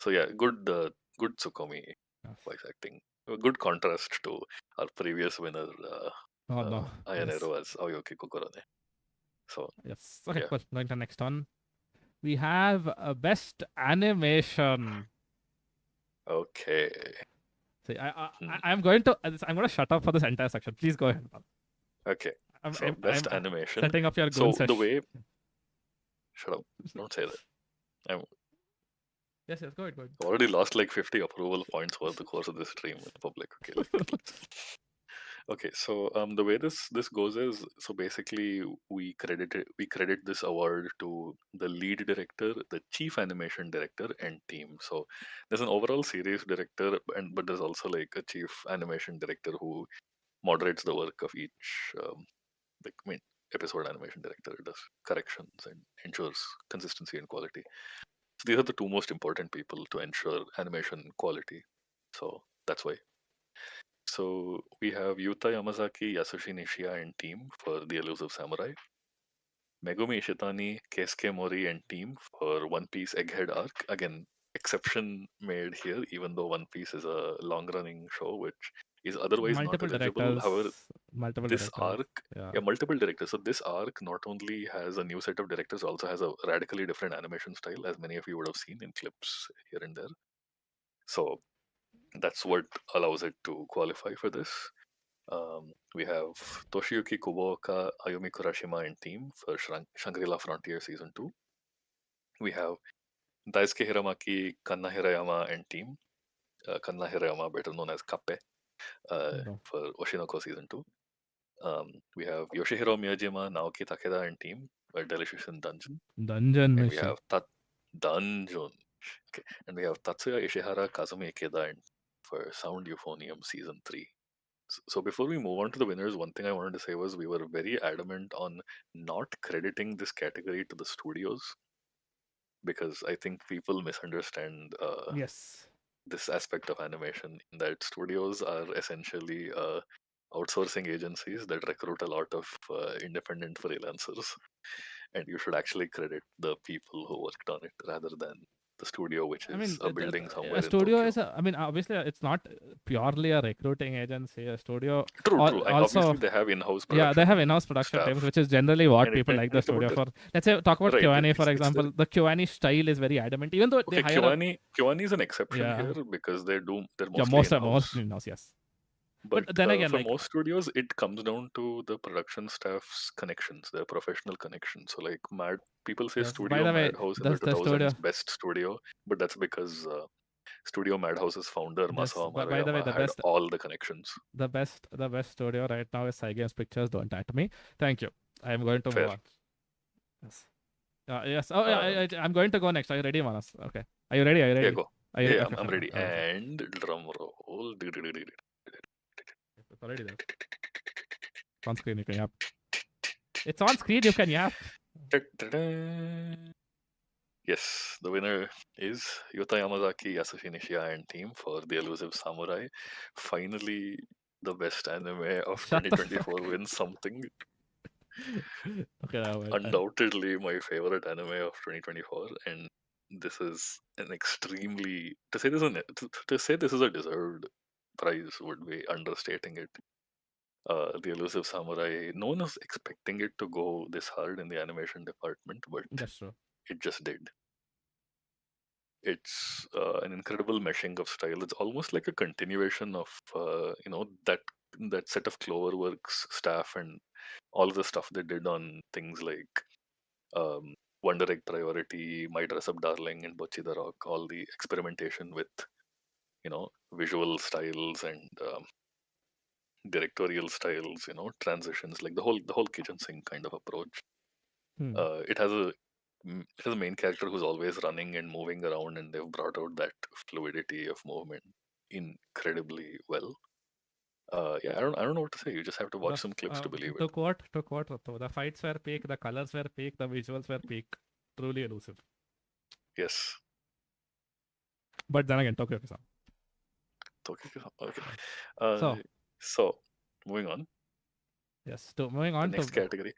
Speaker 2: so yeah, good Tsukomi voice acting. A good contrast to our previous winner, Ayanero as Aoyoki Kokorone. So
Speaker 1: yes. Okay,
Speaker 2: yeah.
Speaker 1: cool. Going to the next one. We have best animation.
Speaker 2: Okay.
Speaker 1: See, I'm going to shut up for this entire section. Please go ahead.
Speaker 2: Okay. So best animation.
Speaker 1: Setting up your
Speaker 2: so
Speaker 1: goal
Speaker 2: the way. Shut up! Don't say that.
Speaker 1: Yes, yes, go ahead, go ahead.
Speaker 2: I've already lost like 50 approval points over the course of this stream with the public. Okay, okay. So the way this goes is, so basically we credit this award to the lead director, the chief animation director, and team. So there's an overall series director, and but there's also like a chief animation director who moderates the work of each like episode animation director, does corrections and ensures consistency and quality. So these are the two most important people to ensure animation quality. So that's why. So we have Yuta Yamazaki, Yasushi Nishiya and team for The Elusive Samurai, Megumi Ishitani, Keisuke Mori and team for One Piece Egghead arc. Again, exception made here, even though One Piece is a long-running show which is otherwise not
Speaker 1: Multiple
Speaker 2: eligible. However,
Speaker 1: directors, multiple
Speaker 2: this
Speaker 1: directors.
Speaker 2: arc,
Speaker 1: Yeah,
Speaker 2: yeah, multiple directors. So this arc not only has a new set of directors, also has a radically different animation style, as many of you would have seen in clips here and there. So that's what allows it to qualify for this. We have Toshiyuki Kuboaka, Ayumi Kurashima, and team for Shangri-La Frontier Season 2. We have Daisuke Hiramaki, Kanna Hirayama, and team. Kanna Hirayama, better known as Kappe,
Speaker 1: no.
Speaker 2: for Oshinoko Season 2. We have Yoshihiro Miyajima, Naoki Takeda, and team for Delicious in Dungeon.
Speaker 1: Dungeon
Speaker 2: And we
Speaker 1: Meshi.
Speaker 2: have Dungeon. Okay. And we have Tatsuya Ishihara, Kazumi Ikeda, and for Sound Euphonium Season 3. So before we move on to the winners, one thing I wanted to say was we were very adamant on not crediting this category to the studios, because I think people misunderstand
Speaker 1: Yes.
Speaker 2: this aspect of animation, in that studios are essentially outsourcing agencies that recruit a lot of independent freelancers, and you should actually credit the people who worked on it rather than the studio, which
Speaker 1: I
Speaker 2: is
Speaker 1: mean,
Speaker 2: a building
Speaker 1: a
Speaker 2: somewhere in
Speaker 1: studio
Speaker 2: Tokyo.
Speaker 1: is. I mean, obviously, it's not purely a recruiting agency. A studio,
Speaker 2: True,
Speaker 1: or
Speaker 2: true.
Speaker 1: also,
Speaker 2: Obviously, they have in-house
Speaker 1: yeah, they have
Speaker 2: production
Speaker 1: in-house production teams,
Speaker 2: staff,
Speaker 1: which is generally what
Speaker 2: and
Speaker 1: people like
Speaker 2: and
Speaker 1: the
Speaker 2: it's about
Speaker 1: studio
Speaker 2: their
Speaker 1: for. Let's say talk about
Speaker 2: right.
Speaker 1: Kyoani, for
Speaker 2: It's their
Speaker 1: example. The Kyoani style is very adamant, even though they
Speaker 2: okay.
Speaker 1: hire a
Speaker 2: Kyoani is an exception
Speaker 1: yeah,
Speaker 2: here because they're
Speaker 1: yeah,
Speaker 2: mostly
Speaker 1: most
Speaker 2: in-house.
Speaker 1: in-house, yes.
Speaker 2: But
Speaker 1: But then again,
Speaker 2: for
Speaker 1: like
Speaker 2: most studios, it comes down to the production staff's connections, their professional connections. So, like, people say
Speaker 1: yes. By
Speaker 2: Studio
Speaker 1: the way,
Speaker 2: Madhouse is the
Speaker 1: does the
Speaker 2: 2000s
Speaker 1: studio
Speaker 2: best studio, but that's because Studio Madhouse's founder
Speaker 1: this
Speaker 2: Masao
Speaker 1: by the way
Speaker 2: Maruyama
Speaker 1: the
Speaker 2: had
Speaker 1: best
Speaker 2: all the connections.
Speaker 1: the best studio right now is Cygames Pictures. Don't at me. Thank you. I am going to move
Speaker 2: Fair.
Speaker 1: on. Yes. Yes. Oh, yeah.
Speaker 2: Um,
Speaker 1: I'm going to go next. Are you ready, Manas? Okay. Are you ready? Are you
Speaker 2: yeah,
Speaker 1: ready?
Speaker 2: go.
Speaker 1: Are you
Speaker 2: Yeah,
Speaker 1: okay?
Speaker 2: I'm
Speaker 1: Fair, fair.
Speaker 2: ready. And drum roll.
Speaker 1: It's already there. It's on screen. You can yap. It's on screen. You can yap.
Speaker 2: Yes, the winner is Yuta Yamazaki, Yasushi Nishiya, and team for The Elusive Samurai. Finally, the best anime of
Speaker 1: Shut the fuck.
Speaker 2: 2024 wins something.
Speaker 1: Okay. Now,
Speaker 2: Undoubtedly, my favorite anime of 2024, and this is an extremely to say this is a deserved prize would be understating it. The Elusive Samurai. No one was expecting it to go this hard in the animation department, but
Speaker 1: that's true.
Speaker 2: it just did. It's an incredible meshing of style. It's almost like a continuation of that set of Cloverworks staff and all the stuff they did on things like um, Wonder Egg Priority, My Dress Up Darling, and Bocchi the Rock. All the experimentation with visual styles and directorial styles, transitions, like the whole kitchen sink kind of approach.
Speaker 1: Hmm.
Speaker 2: It has a main character who's always running and moving around, and they've brought out that fluidity of movement incredibly well. Yeah, I don't know what to say. You just have to watch some clips to believe it.
Speaker 1: To quote Ratto, the fights were peak, the colors were peak, the visuals were peak. Truly elusive.
Speaker 2: Yes.
Speaker 1: But then again, Tokyo-san.
Speaker 2: Okay.
Speaker 1: So
Speaker 2: So moving on,
Speaker 1: yes, moving
Speaker 2: the
Speaker 1: on to
Speaker 2: next category.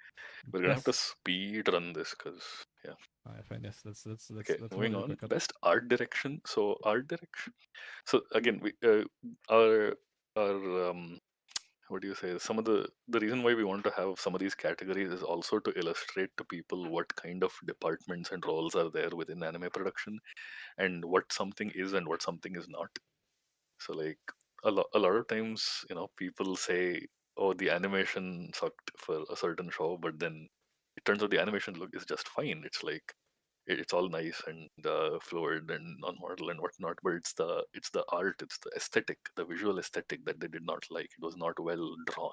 Speaker 2: We're gonna have to
Speaker 1: yes.
Speaker 2: speed run this because yeah.
Speaker 1: Fine. Yes,
Speaker 2: Okay,
Speaker 1: let's go a
Speaker 2: moving
Speaker 1: little
Speaker 2: on.
Speaker 1: quicker.
Speaker 2: Best art direction. So art direction. So again, we our what do you say? Some of the reason why we want to have some of these categories is also to illustrate to people what kind of departments and roles are there within anime production, and what something is and what something is not. So like a lot of times, people say, "Oh, the animation sucked for a certain show," but then it turns out the animation look is just fine. it's all nice and fluid and non-mortal and whatnot, but it's the art, it's the aesthetic, the visual aesthetic that they did not like. It was not well drawn,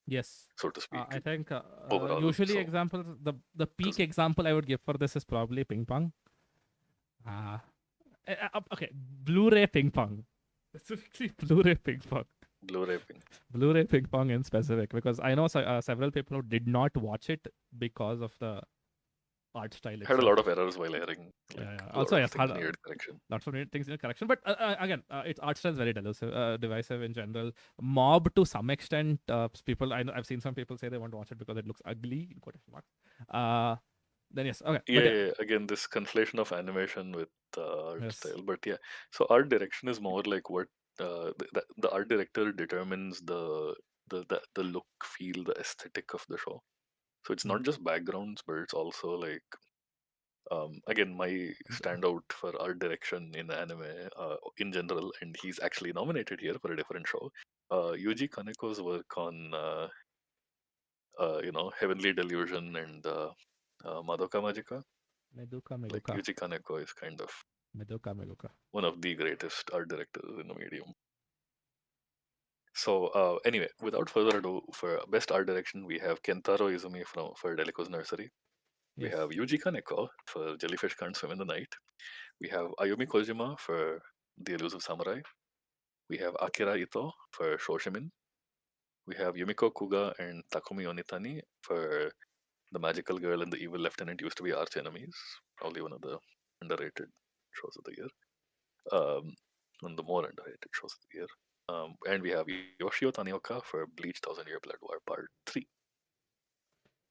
Speaker 1: Yes.
Speaker 2: so to speak,
Speaker 1: I think
Speaker 2: overall.
Speaker 1: usually
Speaker 2: So
Speaker 1: examples, the
Speaker 2: it
Speaker 1: peak
Speaker 2: was
Speaker 1: example I would give for this is probably ping pong. Uh, okay, Blu-ray ping pong. Specifically, Blu-ray ping pong.
Speaker 2: Blu-ray ping.
Speaker 1: Blu-ray ping pong in specific, because I know several people who did not watch it because of the art style
Speaker 2: Had a
Speaker 1: itself.
Speaker 2: lot of errors while airing, like
Speaker 1: Yeah, yeah.
Speaker 2: a lot
Speaker 1: Also,
Speaker 2: of
Speaker 1: yes,
Speaker 2: things
Speaker 1: had
Speaker 2: needed correction.
Speaker 1: lots of things in correction. But again, its art style is very divisive in general. Mob to some extent, people I've seen some people say they want to watch it because it looks ugly. In quotation marks. Then yes, okay,
Speaker 2: Yeah,
Speaker 1: but yeah,
Speaker 2: yeah, yeah. Again, this conflation of animation with art
Speaker 1: yes,
Speaker 2: style, but yeah. So art direction is more like what the art director determines the look, feel, the aesthetic of the show. So it's
Speaker 1: mm,
Speaker 2: not just backgrounds, but it's also like again, my standout for art direction in anime in general, and he's actually nominated here for a different show. Yuji Kaneko's work on Heavenly Delusion and Madoka Magica.
Speaker 1: Meduka
Speaker 2: Like
Speaker 1: Meluka,
Speaker 2: Yuji Kaneko is kind of
Speaker 1: Meduka Meluka.
Speaker 2: one of the greatest art directors in the medium. So anyway, without further ado, for best art direction, we have Kentaro Izumi for Delico's Nursery. We
Speaker 1: Yes,
Speaker 2: have Yuji Kaneko for Jellyfish Can't Swim in the Night. We have Ayumi Kojima for The Elusive Samurai. We have Akira Ito for Shoshimin. We have Yumiko Kuga and Takumi Onitani for The Magical Girl and the Evil Lieutenant Used to Be Arch Enemies. Probably one of the underrated shows of the year. One of the more underrated shows of the year. And we have Yoshio Tanioka for Bleach Thousand Year Blood War Part 3.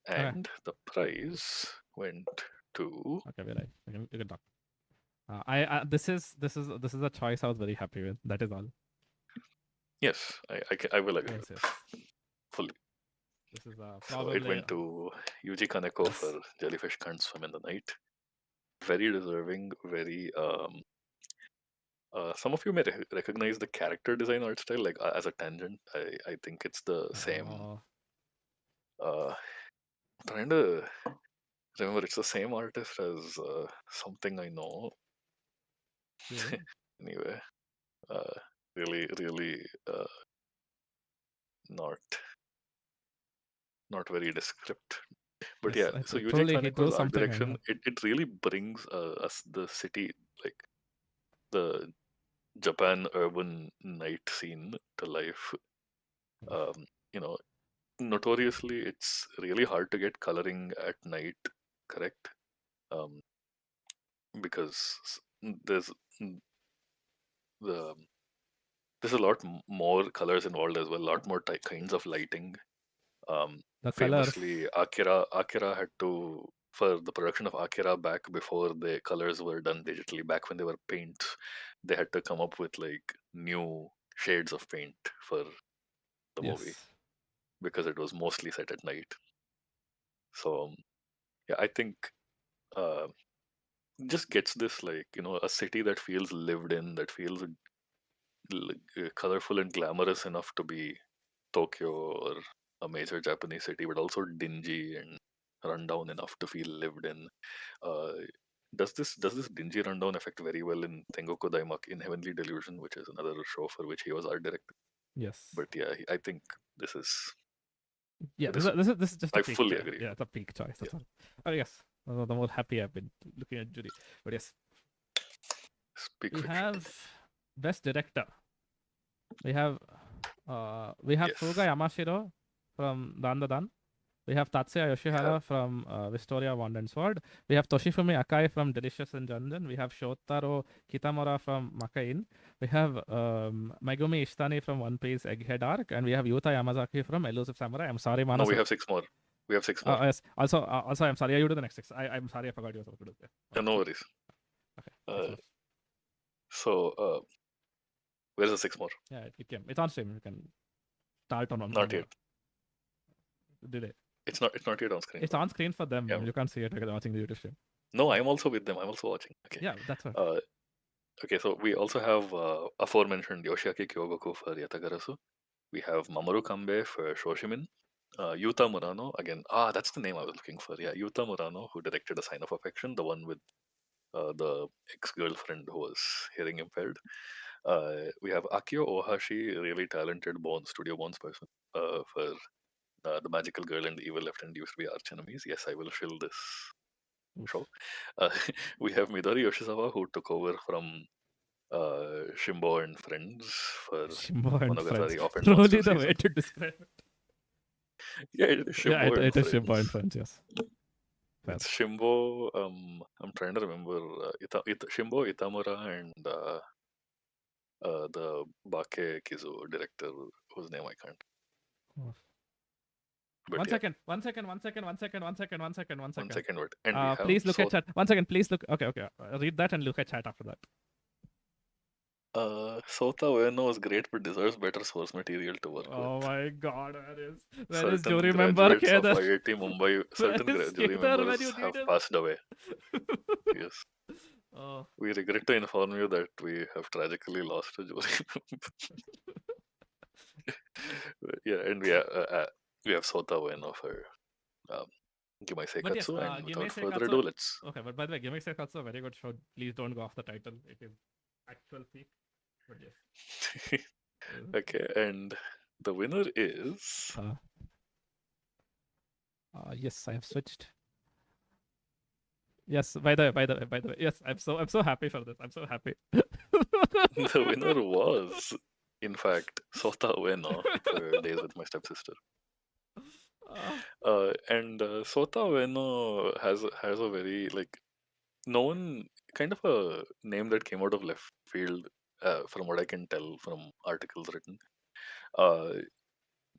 Speaker 1: okay,
Speaker 2: And the prize went to.
Speaker 1: okay, we're right. You can talk. I this is a choice I was very happy with. That is all.
Speaker 2: Yes, I will agree
Speaker 1: Yes,
Speaker 2: with
Speaker 1: yes.
Speaker 2: that fully.
Speaker 1: This is
Speaker 2: So it
Speaker 1: probably
Speaker 2: went to Yuji Kaneko
Speaker 1: yes.
Speaker 2: for Jellyfish Can't Swim in the Night. Very deserving, very. Some of you may recognize the character design art style, like as a tangent. I think it's the same.
Speaker 1: Oh,
Speaker 2: Uh, trying to remember, it's the same artist as something I know.
Speaker 1: really?
Speaker 2: Anyway, uh, really, really not not very descript. But
Speaker 1: Yes,
Speaker 2: yeah,
Speaker 1: I
Speaker 2: so Yuji
Speaker 1: probably he drew
Speaker 2: Kaneko's art
Speaker 1: something I
Speaker 2: direction,
Speaker 1: know.
Speaker 2: it really brings us the city, like the Japan urban night scene to life. Um, you know, Notoriously, it's really hard to get coloring at night correct, um, because the there's a lot more colors involved as well, a lot more kinds of lighting.
Speaker 1: The colors,
Speaker 2: Famously, Akira had to, for the production of Akira back before the colors were done digitally, back when they were paints, they had to come up with like new shades of paint for the movie
Speaker 1: yes,
Speaker 2: because it was mostly set at night. So yeah, I think uh, just gets this, like, a city that feels lived in, that feels colorful and glamorous enough to be Tokyo or a major Japanese city, but also dingy and rundown enough to feel lived in. Uh, does this dingy rundown affect very well in Tengoku Daimak in Heavenly Delusion, which is another show for which he was art director.
Speaker 1: yes,
Speaker 2: But yeah, I think this is
Speaker 1: yeah.
Speaker 2: this.
Speaker 1: This is just a
Speaker 2: I
Speaker 1: peak
Speaker 2: fully
Speaker 1: choice.
Speaker 2: agree
Speaker 1: Yeah,
Speaker 2: with.
Speaker 1: it's a peak choice.
Speaker 2: Yeah,
Speaker 1: That's all. Oh yes, the more happy I've been looking at Judy. But yes,
Speaker 2: speak
Speaker 1: we
Speaker 2: fiction.
Speaker 1: have best director. We have Fuga
Speaker 2: Yes,
Speaker 1: Yamashiro from Dan the Dan. We have Tatsuya
Speaker 2: we have.
Speaker 1: Yoshihara from Vistoria Wand and Sword. We have Toshifumi Akai from Delicious and Dungeon. We have Shotaro Kitamura from Makain. We have Megumi Ishitani from One Piece Egghead Arc. And we have Yuta Yamazaki from Elusive Samurai. I'm sorry,
Speaker 2: No, we
Speaker 1: Manas.
Speaker 2: have six more. We have six more.
Speaker 1: Yes. Also, I'm sorry. You do the next six. I'm sorry. I forgot you were supposed to do this. Okay.
Speaker 2: No worries.
Speaker 1: Okay. Six
Speaker 2: Uh,
Speaker 1: more.
Speaker 2: so where's the six more?
Speaker 1: Yeah, it came. It's on stream. You can start on
Speaker 2: Not
Speaker 1: the
Speaker 2: yet.
Speaker 1: delay.
Speaker 2: It's not yet on screen
Speaker 1: It's
Speaker 2: for me.
Speaker 1: on screen for them.
Speaker 2: Yeah.
Speaker 1: You can't see it because they're watching the YouTube stream.
Speaker 2: No, I'm also with them. I'm also watching. Okay.
Speaker 1: Yeah, that's what.
Speaker 2: Okay. So we also have aforementioned Yoshiaki Kyogoku for Yatagarasu. We have Mamoru Kambe for Shoshimin. Yuta Murano again. That's the name I was looking for. Yeah, Yuta Murano, who directed A Sign of Affection, the one with the ex-girlfriend who was hearing impaired. We have Akio Ohashi, a really talented Studio Bones person, for the magical girl and the evil lieutenant used to be arch enemies. Yes, I will shill this
Speaker 1: Oof.
Speaker 2: show. Uh, we have Midori Yoshizawa, who took over from Shimbo and Friends for
Speaker 1: Shimbo and Friends.
Speaker 2: Monogatari Off and Ons
Speaker 1: Truly
Speaker 2: 2
Speaker 1: the way
Speaker 2: season.
Speaker 1: to describe it.
Speaker 2: Yeah, it is
Speaker 1: Yeah,
Speaker 2: Shimbo and
Speaker 1: it is Shimbo and
Speaker 2: Friends.
Speaker 1: Friends, yes. Fair.
Speaker 2: It's Shimbo. I'm trying to remember Shimbo Itamura and the Bake Kizu director, whose name I can't.
Speaker 1: Oof.
Speaker 2: But
Speaker 1: One
Speaker 2: yeah,
Speaker 1: second, one second, one second, one second, one second, one second, one
Speaker 2: one
Speaker 1: second.
Speaker 2: second word. And we have
Speaker 1: Please look at chat. One second, please look. Okay, okay. Read that and look at chat after that.
Speaker 2: Sota Ueno is great but deserves better source material to work with.
Speaker 1: Oh my god, where is
Speaker 2: Certain
Speaker 1: jury member
Speaker 2: graduates of
Speaker 1: Kedar?
Speaker 2: IIT Mumbai,
Speaker 1: Where
Speaker 2: certain
Speaker 1: is
Speaker 2: jury
Speaker 1: Kedar when
Speaker 2: members
Speaker 1: you need
Speaker 2: have
Speaker 1: him?
Speaker 2: passed away. Yes.
Speaker 1: Oh.
Speaker 2: We regret to inform you that we have tragically lost a jury member. Yeah, and we have Sota Ueno for Gimai
Speaker 1: But yes,
Speaker 2: Seikatsu, and without
Speaker 1: Gimei
Speaker 2: further
Speaker 1: Seikatsu.
Speaker 2: ado, let's.
Speaker 1: Okay, but by the way, Gimei Seikatsu, a very good show. Please don't go off the title. It is actual peak. But yes.
Speaker 2: Okay, and the winner is.
Speaker 1: Yes, I have switched. Yes, by the way, yes, I'm so happy for this. I'm so happy.
Speaker 2: The winner was, in fact, Sota Ueno for Days with My Stepsister. And Sota Ueno has a very no one kind of a name that came out of left field, from what I can tell from articles written.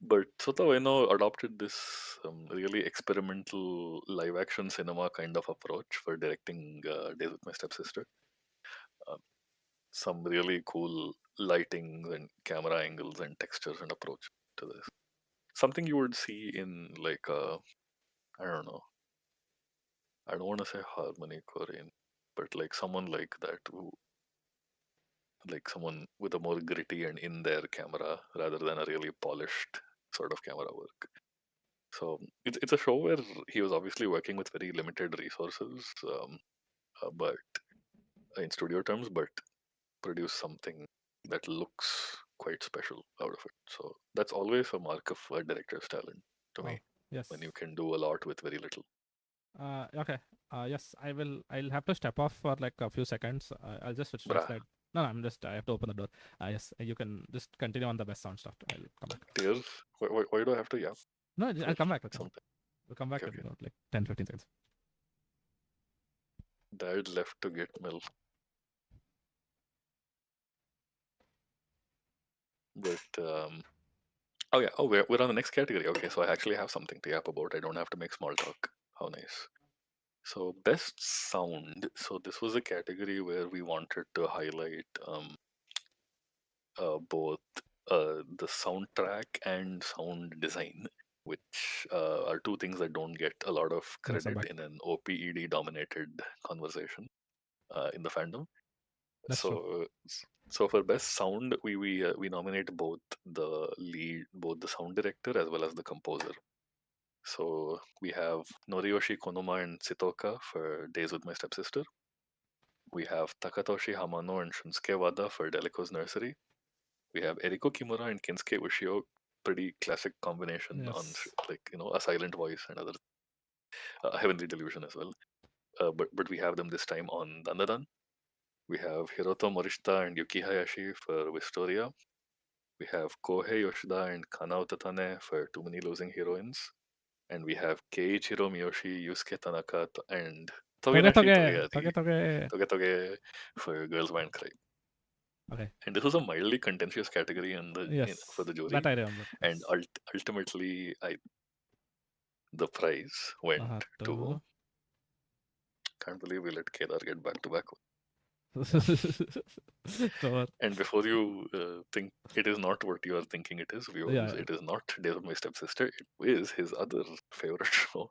Speaker 2: But Sota Ueno adopted this really experimental live action cinema kind of approach for directing Days with My Stepsister. Uh, some really cool lighting and camera angles and textures and approach to this. Something you would see in I don't know. I don't want to say harmony Korean, but like someone like that who like someone with a more gritty and in their camera rather than a really polished sort of camera work. So it's a show where he was obviously working with very limited resources, but in studio terms, but produce something that looks quite special out of it. So that's always a mark of a director's talent to me,
Speaker 1: Yes.
Speaker 2: when you can do a lot with very little.
Speaker 1: Okay. Yes, I will. I'll have to step off for like a few seconds. I'll just switch to the
Speaker 2: Bruh,
Speaker 1: slide. No, I'm just. I have to open the door. Yes, you can just continue on the best sound stuff. I'll come back.
Speaker 2: tears. Why do I have to yap?
Speaker 1: No, I'll come back.
Speaker 2: Something.
Speaker 1: We'll come back
Speaker 2: Okay,
Speaker 1: in
Speaker 2: okay.
Speaker 1: like 10-15 seconds.
Speaker 2: Dad left to get milk. But oh yeah, we're on the next category. Okay, so I actually have something to yap about. I don't have to make small talk. How nice. So best sound. So this was a category where we wanted to highlight both the soundtrack and sound design, which are two things that don't get a lot of
Speaker 1: Yes, I'm
Speaker 2: credit
Speaker 1: back.
Speaker 2: in an OPED dominated conversation in the fandom.
Speaker 1: That's true.
Speaker 2: So for best sound, we nominate both the sound director as well as the composer. So we have Noriyoshi Konoma and Sitoka for Days with My Stepsister. We have Takatoshi Hamano and Shunsuke Wada for Delico's Nursery. We have Eriko Kimura and Kensuke Ushio, pretty classic combination on
Speaker 1: Yes.
Speaker 2: a silent voice and other Heavenly Delusion as well. But we have them this time on Dandadan. We have Hiroto Morishita and Yuki Hayashi for Wistoria. We have Kohei Yoshida and Kanao Tatane for Too Many Losing Heroines. And we have Keiichiro Miyoshi, Yusuke Tanaka, and
Speaker 1: Toge
Speaker 2: Togenashi
Speaker 1: toge.
Speaker 2: Togeari,
Speaker 1: Toge toge.
Speaker 2: Toge for Girls Band Cry.
Speaker 1: Okay.
Speaker 2: And this was a mildly contentious category for the
Speaker 1: Yes.
Speaker 2: jury.
Speaker 1: That I remember.
Speaker 2: And ultimately, the prize went to. Can't believe we let Kedar get back to back.
Speaker 1: So,
Speaker 2: And before you think it is not what you are thinking it is, viewers,
Speaker 1: yeah.
Speaker 2: it is not Days of My Stepsister. It is his other favorite show,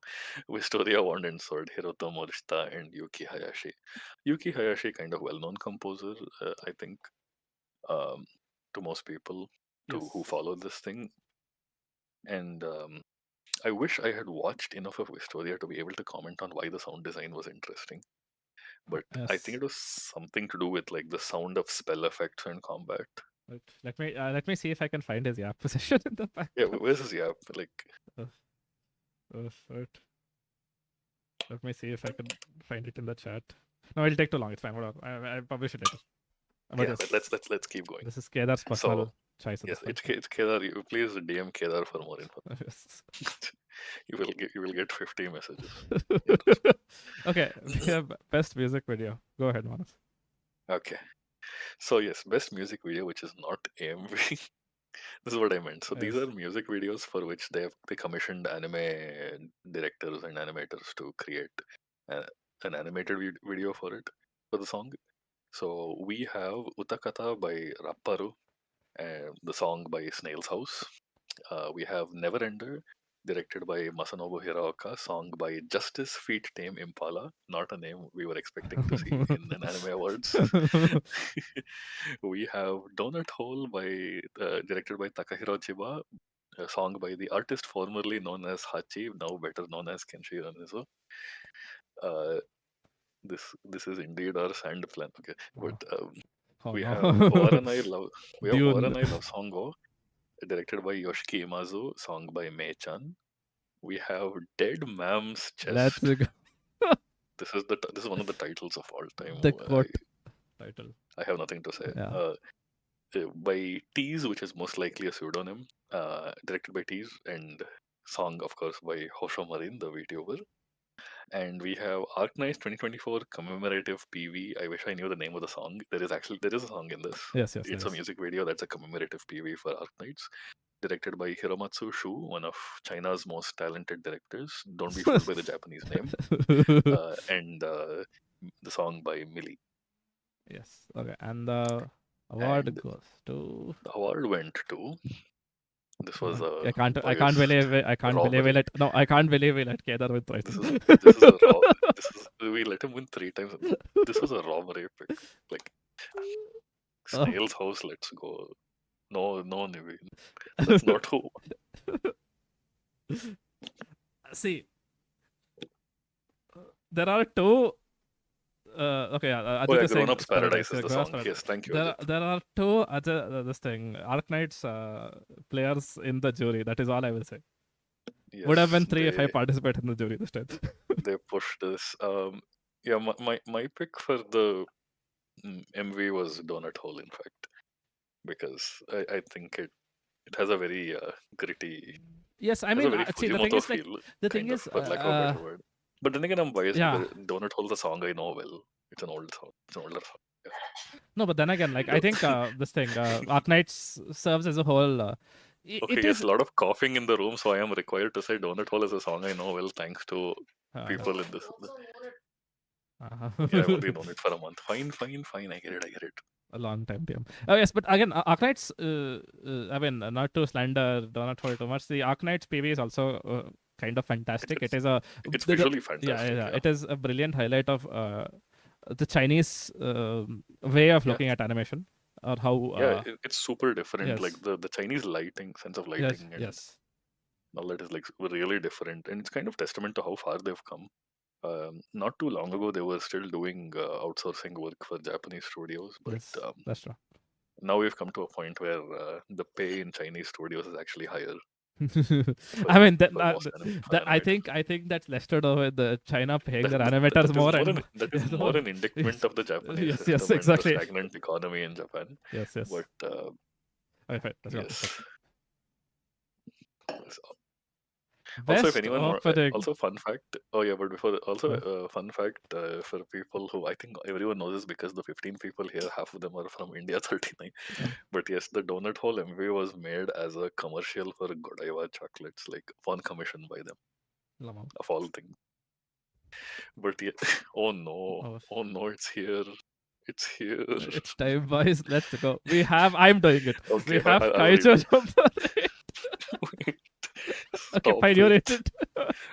Speaker 2: Wistoria Wand and Sword, Hiroto Morishita and Yuki Hayashi. Yuki Hayashi, kind of well-known composer, I think, to most people who
Speaker 1: Yes.
Speaker 2: follow this thing. And I wish I had watched enough of Historia to be able to comment on why the sound design was interesting. But I think
Speaker 1: Yes.
Speaker 2: it was something to do with like the sound of spell effects and combat.
Speaker 1: Wait, let me see if I can find his Yap position in the
Speaker 2: Yeah,
Speaker 1: background.
Speaker 2: where's his Yap? Like,
Speaker 1: Uh, wait. Let me see if I can find it in the chat. No, it'll take too long. It's fine. Whatever. I publish it later. But
Speaker 2: yeah,
Speaker 1: yes,
Speaker 2: let's keep going.
Speaker 1: this is Kedar's
Speaker 2: So
Speaker 1: personal choice at
Speaker 2: yes,
Speaker 1: this point.
Speaker 2: it's Kedar. You please DM Kedar for more info.
Speaker 1: Yes.
Speaker 2: You will get 50 messages.
Speaker 1: Okay, we have best music video. Go ahead, Manas.
Speaker 2: Okay. So yes, best music video which is not AMV. This is what I meant. So these
Speaker 1: Yes.
Speaker 2: are music videos for which they commissioned anime directors and animators to create uh, an animated video for it for the song. So we have Utakata by Rapparu, and the song by Snail's House. We have Neverender, directed by Masanobu Hiraoka, song by Justice Feet Tame Impala, not a name we were expecting to see in an anime awards. We have Donut Hole directed by Takahiro Chiba, a song by the artist formerly known as Hachi, now better known as Kenshi Yonezu. Uh, this is indeed our sand plan. Okay, but
Speaker 1: Oh
Speaker 2: we
Speaker 1: no.
Speaker 2: have Waranai Love. We have
Speaker 1: Dune.
Speaker 2: Waranai Love Songo, directed by Yoshiki Imazu, song by Mei-chan. We have Dead Mam's
Speaker 1: Let's
Speaker 2: Chest.
Speaker 1: go.
Speaker 2: This is one of the titles of all time.
Speaker 1: The quote title.
Speaker 2: I have nothing to say.
Speaker 1: Yeah.
Speaker 2: By Tease, which is most likely a pseudonym, directed by Tease, and song, of course, by Hosho Marin, the VTuber. And we have Arknights 2024 commemorative PV. I wish I knew the name of the song. There is a song in this.
Speaker 1: Yes, there
Speaker 2: It's a
Speaker 1: is.
Speaker 2: music video that's a commemorative PV for Arknights, directed by Hiromatsu Shu, one of China's most talented directors. Don't be fooled by the Japanese name. And the song by Millie.
Speaker 1: Yes. Okay. And the award
Speaker 2: And
Speaker 1: goes to.
Speaker 2: the award went to. This was a
Speaker 1: I can't
Speaker 2: biased
Speaker 1: believe it. I can't believe
Speaker 2: robbery.
Speaker 1: it. No, I can't believe it. Let Kedar with right.
Speaker 2: This is a raw. This is We let him win 3 times. This was a robbery pick. Like
Speaker 1: Oh.
Speaker 2: Snail's House. Let's go. No, no, Nivi. That's not who.
Speaker 1: See, there are two. Okay,
Speaker 2: Oh yeah,
Speaker 1: Ajit is saying
Speaker 2: Grown Ups Paradise is the
Speaker 1: Grown Ups
Speaker 2: song.
Speaker 1: Paradise.
Speaker 2: Yes, thank you, Ajit.
Speaker 1: There are two this thing Arknights players in the jury. That is all I will say. Would have been
Speaker 2: Yes,
Speaker 1: three if I participated in the jury this time.
Speaker 2: they pushed this. Yeah, my pick for the MV was Donut Hole, in fact, because I think it has a very gritty.
Speaker 1: Yes, I
Speaker 2: It has a
Speaker 1: mean,
Speaker 2: very
Speaker 1: see, the thing
Speaker 2: Fujimoto
Speaker 1: is like
Speaker 2: feel,
Speaker 1: the thing
Speaker 2: kind of,
Speaker 1: is,
Speaker 2: for lack of a better word. But then again, I'm biased
Speaker 1: yeah.
Speaker 2: because Donut Hole is a song I know well. It's an old song. It's an older song. Yeah.
Speaker 1: No, but then again, like I think this thing, Arknights serves as a whole.
Speaker 2: Okay,
Speaker 1: It
Speaker 2: yes,
Speaker 1: is.
Speaker 2: a lot of coughing in the room, so I am required to say Donut Hole is a song I know well, thanks to people in this. Yeah, I've only known it for a month. Fine, fine, fine. I get it.
Speaker 1: A long time, TM. Oh yes, but again, Arknights. I mean, not to slander Donut Hole too much. The Arknights PV is also kind of fantastic.
Speaker 2: It's,
Speaker 1: It is a
Speaker 2: it's visually fantastic.
Speaker 1: yeah. It is a brilliant highlight of the Chinese way of looking at animation, or how.
Speaker 2: Yeah, it's super different.
Speaker 1: Yes.
Speaker 2: Like the Chinese lighting, sense of
Speaker 1: Yes.
Speaker 2: lighting, and
Speaker 1: Yes.
Speaker 2: all that is like really different, and it's kind of testament to how far they've come. Not too long ago, they were still doing outsourcing work for Japanese studios, but
Speaker 1: Yes. That's true.
Speaker 2: now we've come to a point where the pay in Chinese studios is actually higher.
Speaker 1: I mean, I
Speaker 2: animators.
Speaker 1: think that's left over the China paying their
Speaker 2: That
Speaker 1: animators more.
Speaker 2: That is more an indictment of the Japanese
Speaker 1: Yes,
Speaker 2: system and
Speaker 1: exactly.
Speaker 2: the stagnant economy in Japan.
Speaker 1: Yes.
Speaker 2: But
Speaker 1: Okay, let's go.
Speaker 2: yes.
Speaker 1: Best
Speaker 2: Also, if anyone
Speaker 1: opening.
Speaker 2: also fun fact. Oh yeah, but before also fun fact for people who I think everyone knows this because the 15 people here, half of them are from India, 39. But yes, the Donut Hole MV was made as a commercial for Godiva chocolates, like on commission by them, of all things. But yeah, oh no, it's here. It's here.
Speaker 1: It's time, boys. Let's go. I'm doing it.
Speaker 2: Okay,
Speaker 1: We have
Speaker 2: I'll read
Speaker 1: Kaiju
Speaker 2: it.
Speaker 1: number 8. Okay,
Speaker 2: Stop
Speaker 1: fine, you read
Speaker 2: it.
Speaker 1: it.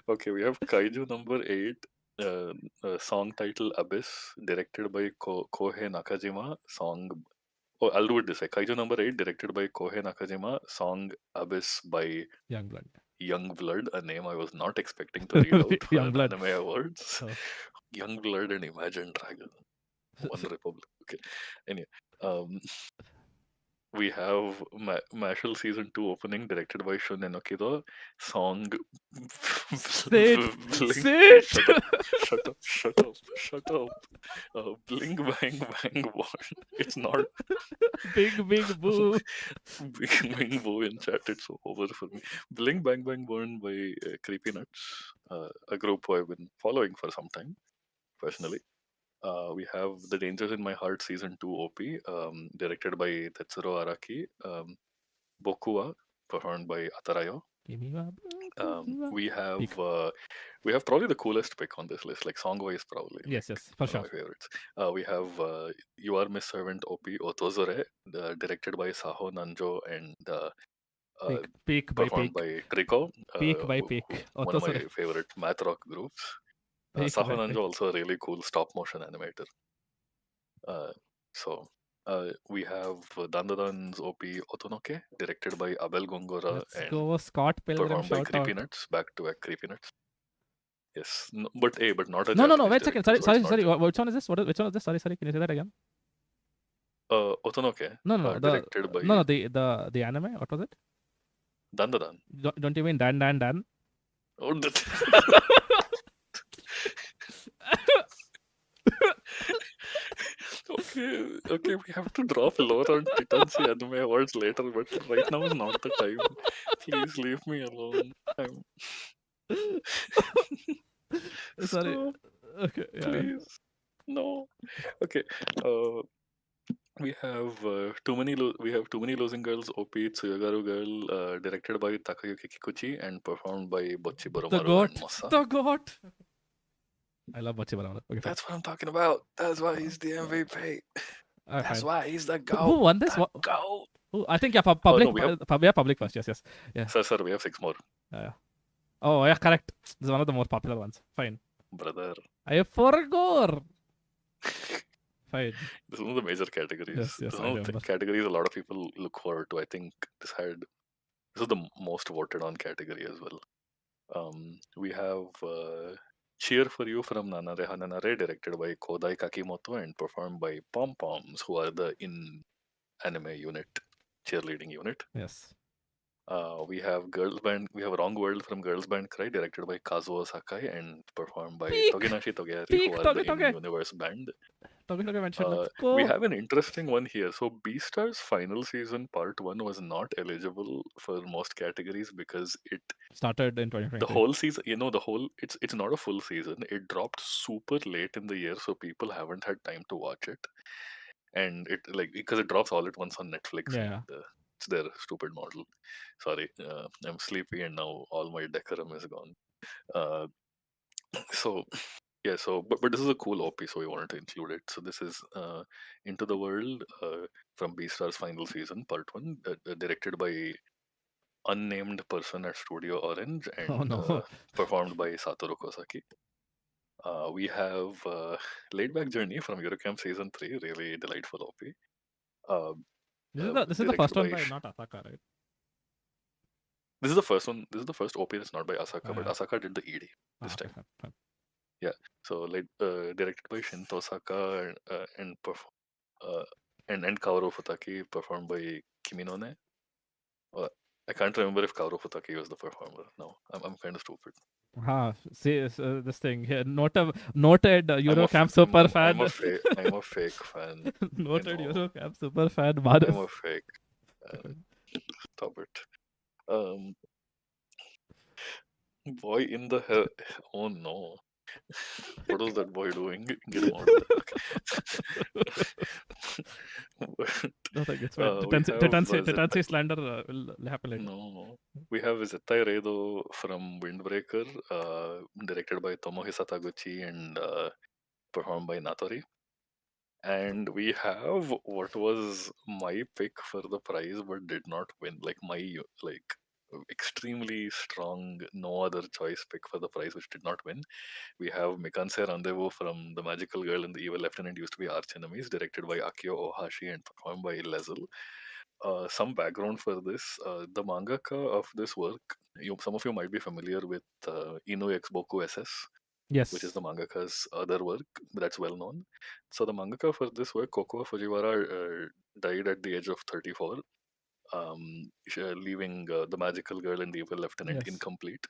Speaker 2: Okay, we have Kaiju number 8, song title Abyss, directed by Kohei Nakajima. Song. Oh, I'll do it this way. Kaiju number 8, directed by Kohei Nakajima. Song Abyss by
Speaker 1: Youngblood.
Speaker 2: Young Blood, a name I was not expecting to read out for
Speaker 1: Young
Speaker 2: an
Speaker 1: blood.
Speaker 2: anime awards.
Speaker 1: Oh.
Speaker 2: Young Blood and Imagine Dragon. One Republic. Okay. Anyway, um, we have Mashal season 2 opening directed by Shun Enokido. Song
Speaker 1: Sit,
Speaker 2: Blink.
Speaker 1: sit.
Speaker 2: Shut up. Shut up. Shut up. Shut up. Blink Bang Bang Born. It's not
Speaker 1: Big boo.
Speaker 2: Bing Boo in chat. It's over for me. Blink Bang Bang Born by Creepy Nuts, a group who I've been following for some time personally. We have The Dangers in My Heart Season 2 OP, directed by Tetsuro Araki. Bokuwa, performed by Atarayo.
Speaker 1: Give me a
Speaker 2: Um,
Speaker 1: boo.
Speaker 2: we have
Speaker 1: Peak.
Speaker 2: uh, we have probably the coolest pick on this list, like song wise, probably
Speaker 1: Yes,
Speaker 2: like
Speaker 1: yes, for
Speaker 2: one of
Speaker 1: sure.
Speaker 2: my favorites. We have You Are Miss Servant OP Otozore, directed by Saho Nanjo and uh,
Speaker 1: Peak by
Speaker 2: performed
Speaker 1: peak.
Speaker 2: by Trico,
Speaker 1: Peak by peak.
Speaker 2: one of
Speaker 1: Otosore.
Speaker 2: my favorite math rock groups.
Speaker 1: Peak
Speaker 2: Saho
Speaker 1: by
Speaker 2: Nanjo
Speaker 1: peak.
Speaker 2: also a really cool stop motion animator. Uh, so we have Dandadan's OP Otonoke, directed by Abel Gongora
Speaker 1: Let's
Speaker 2: and
Speaker 1: go Scott Pilgrim
Speaker 2: performed by
Speaker 1: shout
Speaker 2: Creepy
Speaker 1: out.
Speaker 2: Nuts, back to back Creepy Nuts. Yes, no, but not a
Speaker 1: No.
Speaker 2: Japanese
Speaker 1: Wait a second.
Speaker 2: director,
Speaker 1: Sorry,
Speaker 2: so it's
Speaker 1: sorry,
Speaker 2: not
Speaker 1: sorry. Which one is this? Which one is this? Sorry. Can you say that again?
Speaker 2: Otonoke,
Speaker 1: No.
Speaker 2: directed by
Speaker 1: The anime. What was it?
Speaker 2: Dandadan.
Speaker 1: Don't you mean Dan?
Speaker 2: Oh, okay, we have to drop lore on Titansi Anime Awards later, but right now is not the time. Please leave me alone. I'm...
Speaker 1: Sorry.
Speaker 2: Stop,
Speaker 1: Okay. Yeah.
Speaker 2: please. No. Okay. Uh, we have too many losing girls. OP Tsuyagaru Girl, directed by Takayuki Kikuchi and performed by Bocchi
Speaker 1: The
Speaker 2: Boromaru and
Speaker 1: goat.
Speaker 2: Masa.
Speaker 1: The goat. I love Bachi Baramara. Okay, fine.
Speaker 2: That's what I'm talking about. That's why he's the MVP. That's
Speaker 1: Fine.
Speaker 2: why he's the
Speaker 1: Who
Speaker 2: GOAT.
Speaker 1: won this?
Speaker 2: The GOAT.
Speaker 1: I think yeah, public. Public first. Yes. Yeah.
Speaker 2: Sir, we have 6 more.
Speaker 1: Oh yeah, correct. This is one of the more popular ones. Fine.
Speaker 2: Brother.
Speaker 1: I forgot. Fine.
Speaker 2: This is one of the major categories.
Speaker 1: Yes,
Speaker 2: This is
Speaker 1: I
Speaker 2: one of the
Speaker 1: remember.
Speaker 2: categories a lot of people look forward to. I think this is the most voted on category as well. We have Cheer for You from Nanare Hananare, directed by Kodai Kakimoto and performed by Pom Poms, who are the in anime unit, cheerleading unit.
Speaker 1: Yes.
Speaker 2: We have Girls Band. We have Wrong World from Girls Band Cry, directed by Kazuo Sakai and performed by
Speaker 1: Peak!
Speaker 2: Toginashi Togeari,
Speaker 1: Peak,
Speaker 2: who are the
Speaker 1: Toge.
Speaker 2: in-universe band.
Speaker 1: Toge mentioned. Let's
Speaker 2: We
Speaker 1: go.
Speaker 2: have an interesting one here. So Beastar's final season part 1 was not eligible for most categories because it
Speaker 1: Started in
Speaker 2: the
Speaker 1: 2023.
Speaker 2: whole season, it's not a full season. It dropped super late in the year, so people haven't had time to watch it. And it because it drops all at once on Netflix.
Speaker 1: Yeah.
Speaker 2: And, it's their stupid model. Sorry, I'm sleepy and now all my decorum is gone. Uh, so yeah, but this is a cool OP, so we wanted to include it. So this is Into the World from Beastar's final season, part 1, directed by unnamed person at Studio Orange
Speaker 1: Oh
Speaker 2: and
Speaker 1: no.
Speaker 2: performed by Satoru Kosaki. We have Laid Back Journey from Eurocamp season 3, really delightful OP.
Speaker 1: This is the first one by not Asaka, right?
Speaker 2: This is the first one. This is the first OP that's not by Asaka, but
Speaker 1: Yeah.
Speaker 2: Asaka did the ED this time.
Speaker 1: Fine.
Speaker 2: Yeah. So directed by Shinto Osaka and Kaoru Futaki, performed by Kiminone. I can't remember if Kaoru Futaki was the performer. No, I'm kind of stupid.
Speaker 1: See this thing here. Noted Eurocamp super fan.
Speaker 2: I'm a fake fan.
Speaker 1: Noted
Speaker 2: you know.
Speaker 1: Eurocamp super fan.
Speaker 2: I'm a fake fan. Stop it. Boy in the hell. Oh no. What was that boy doing? Get him out of there.
Speaker 1: Nothing. It's fine. Titansi slander will happen later.
Speaker 2: No. We have Zettai Reido from Windbreaker, directed by Tomohisa Taguchi and performed by Natori. And we have what was my pick for the prize but did not win. My extremely strong no other choice pick for the prize which did not win. We have Mikanse Rendezvous from The Magical Girl and the Evil Lieutenant Used to Be Arch Enemies, directed by Akio Ohashi and performed by Lezel. Some background for this: the mangaka of this work some of you might be familiar with Inu Boku SS, which is
Speaker 1: Yes.
Speaker 2: the mangaka's other work that's well known. So the mangaka for this work, Kokoa Fujiwara, died at the age of 34, leaving the magical girl and the evil lieutenant
Speaker 1: Yes.
Speaker 2: incomplete.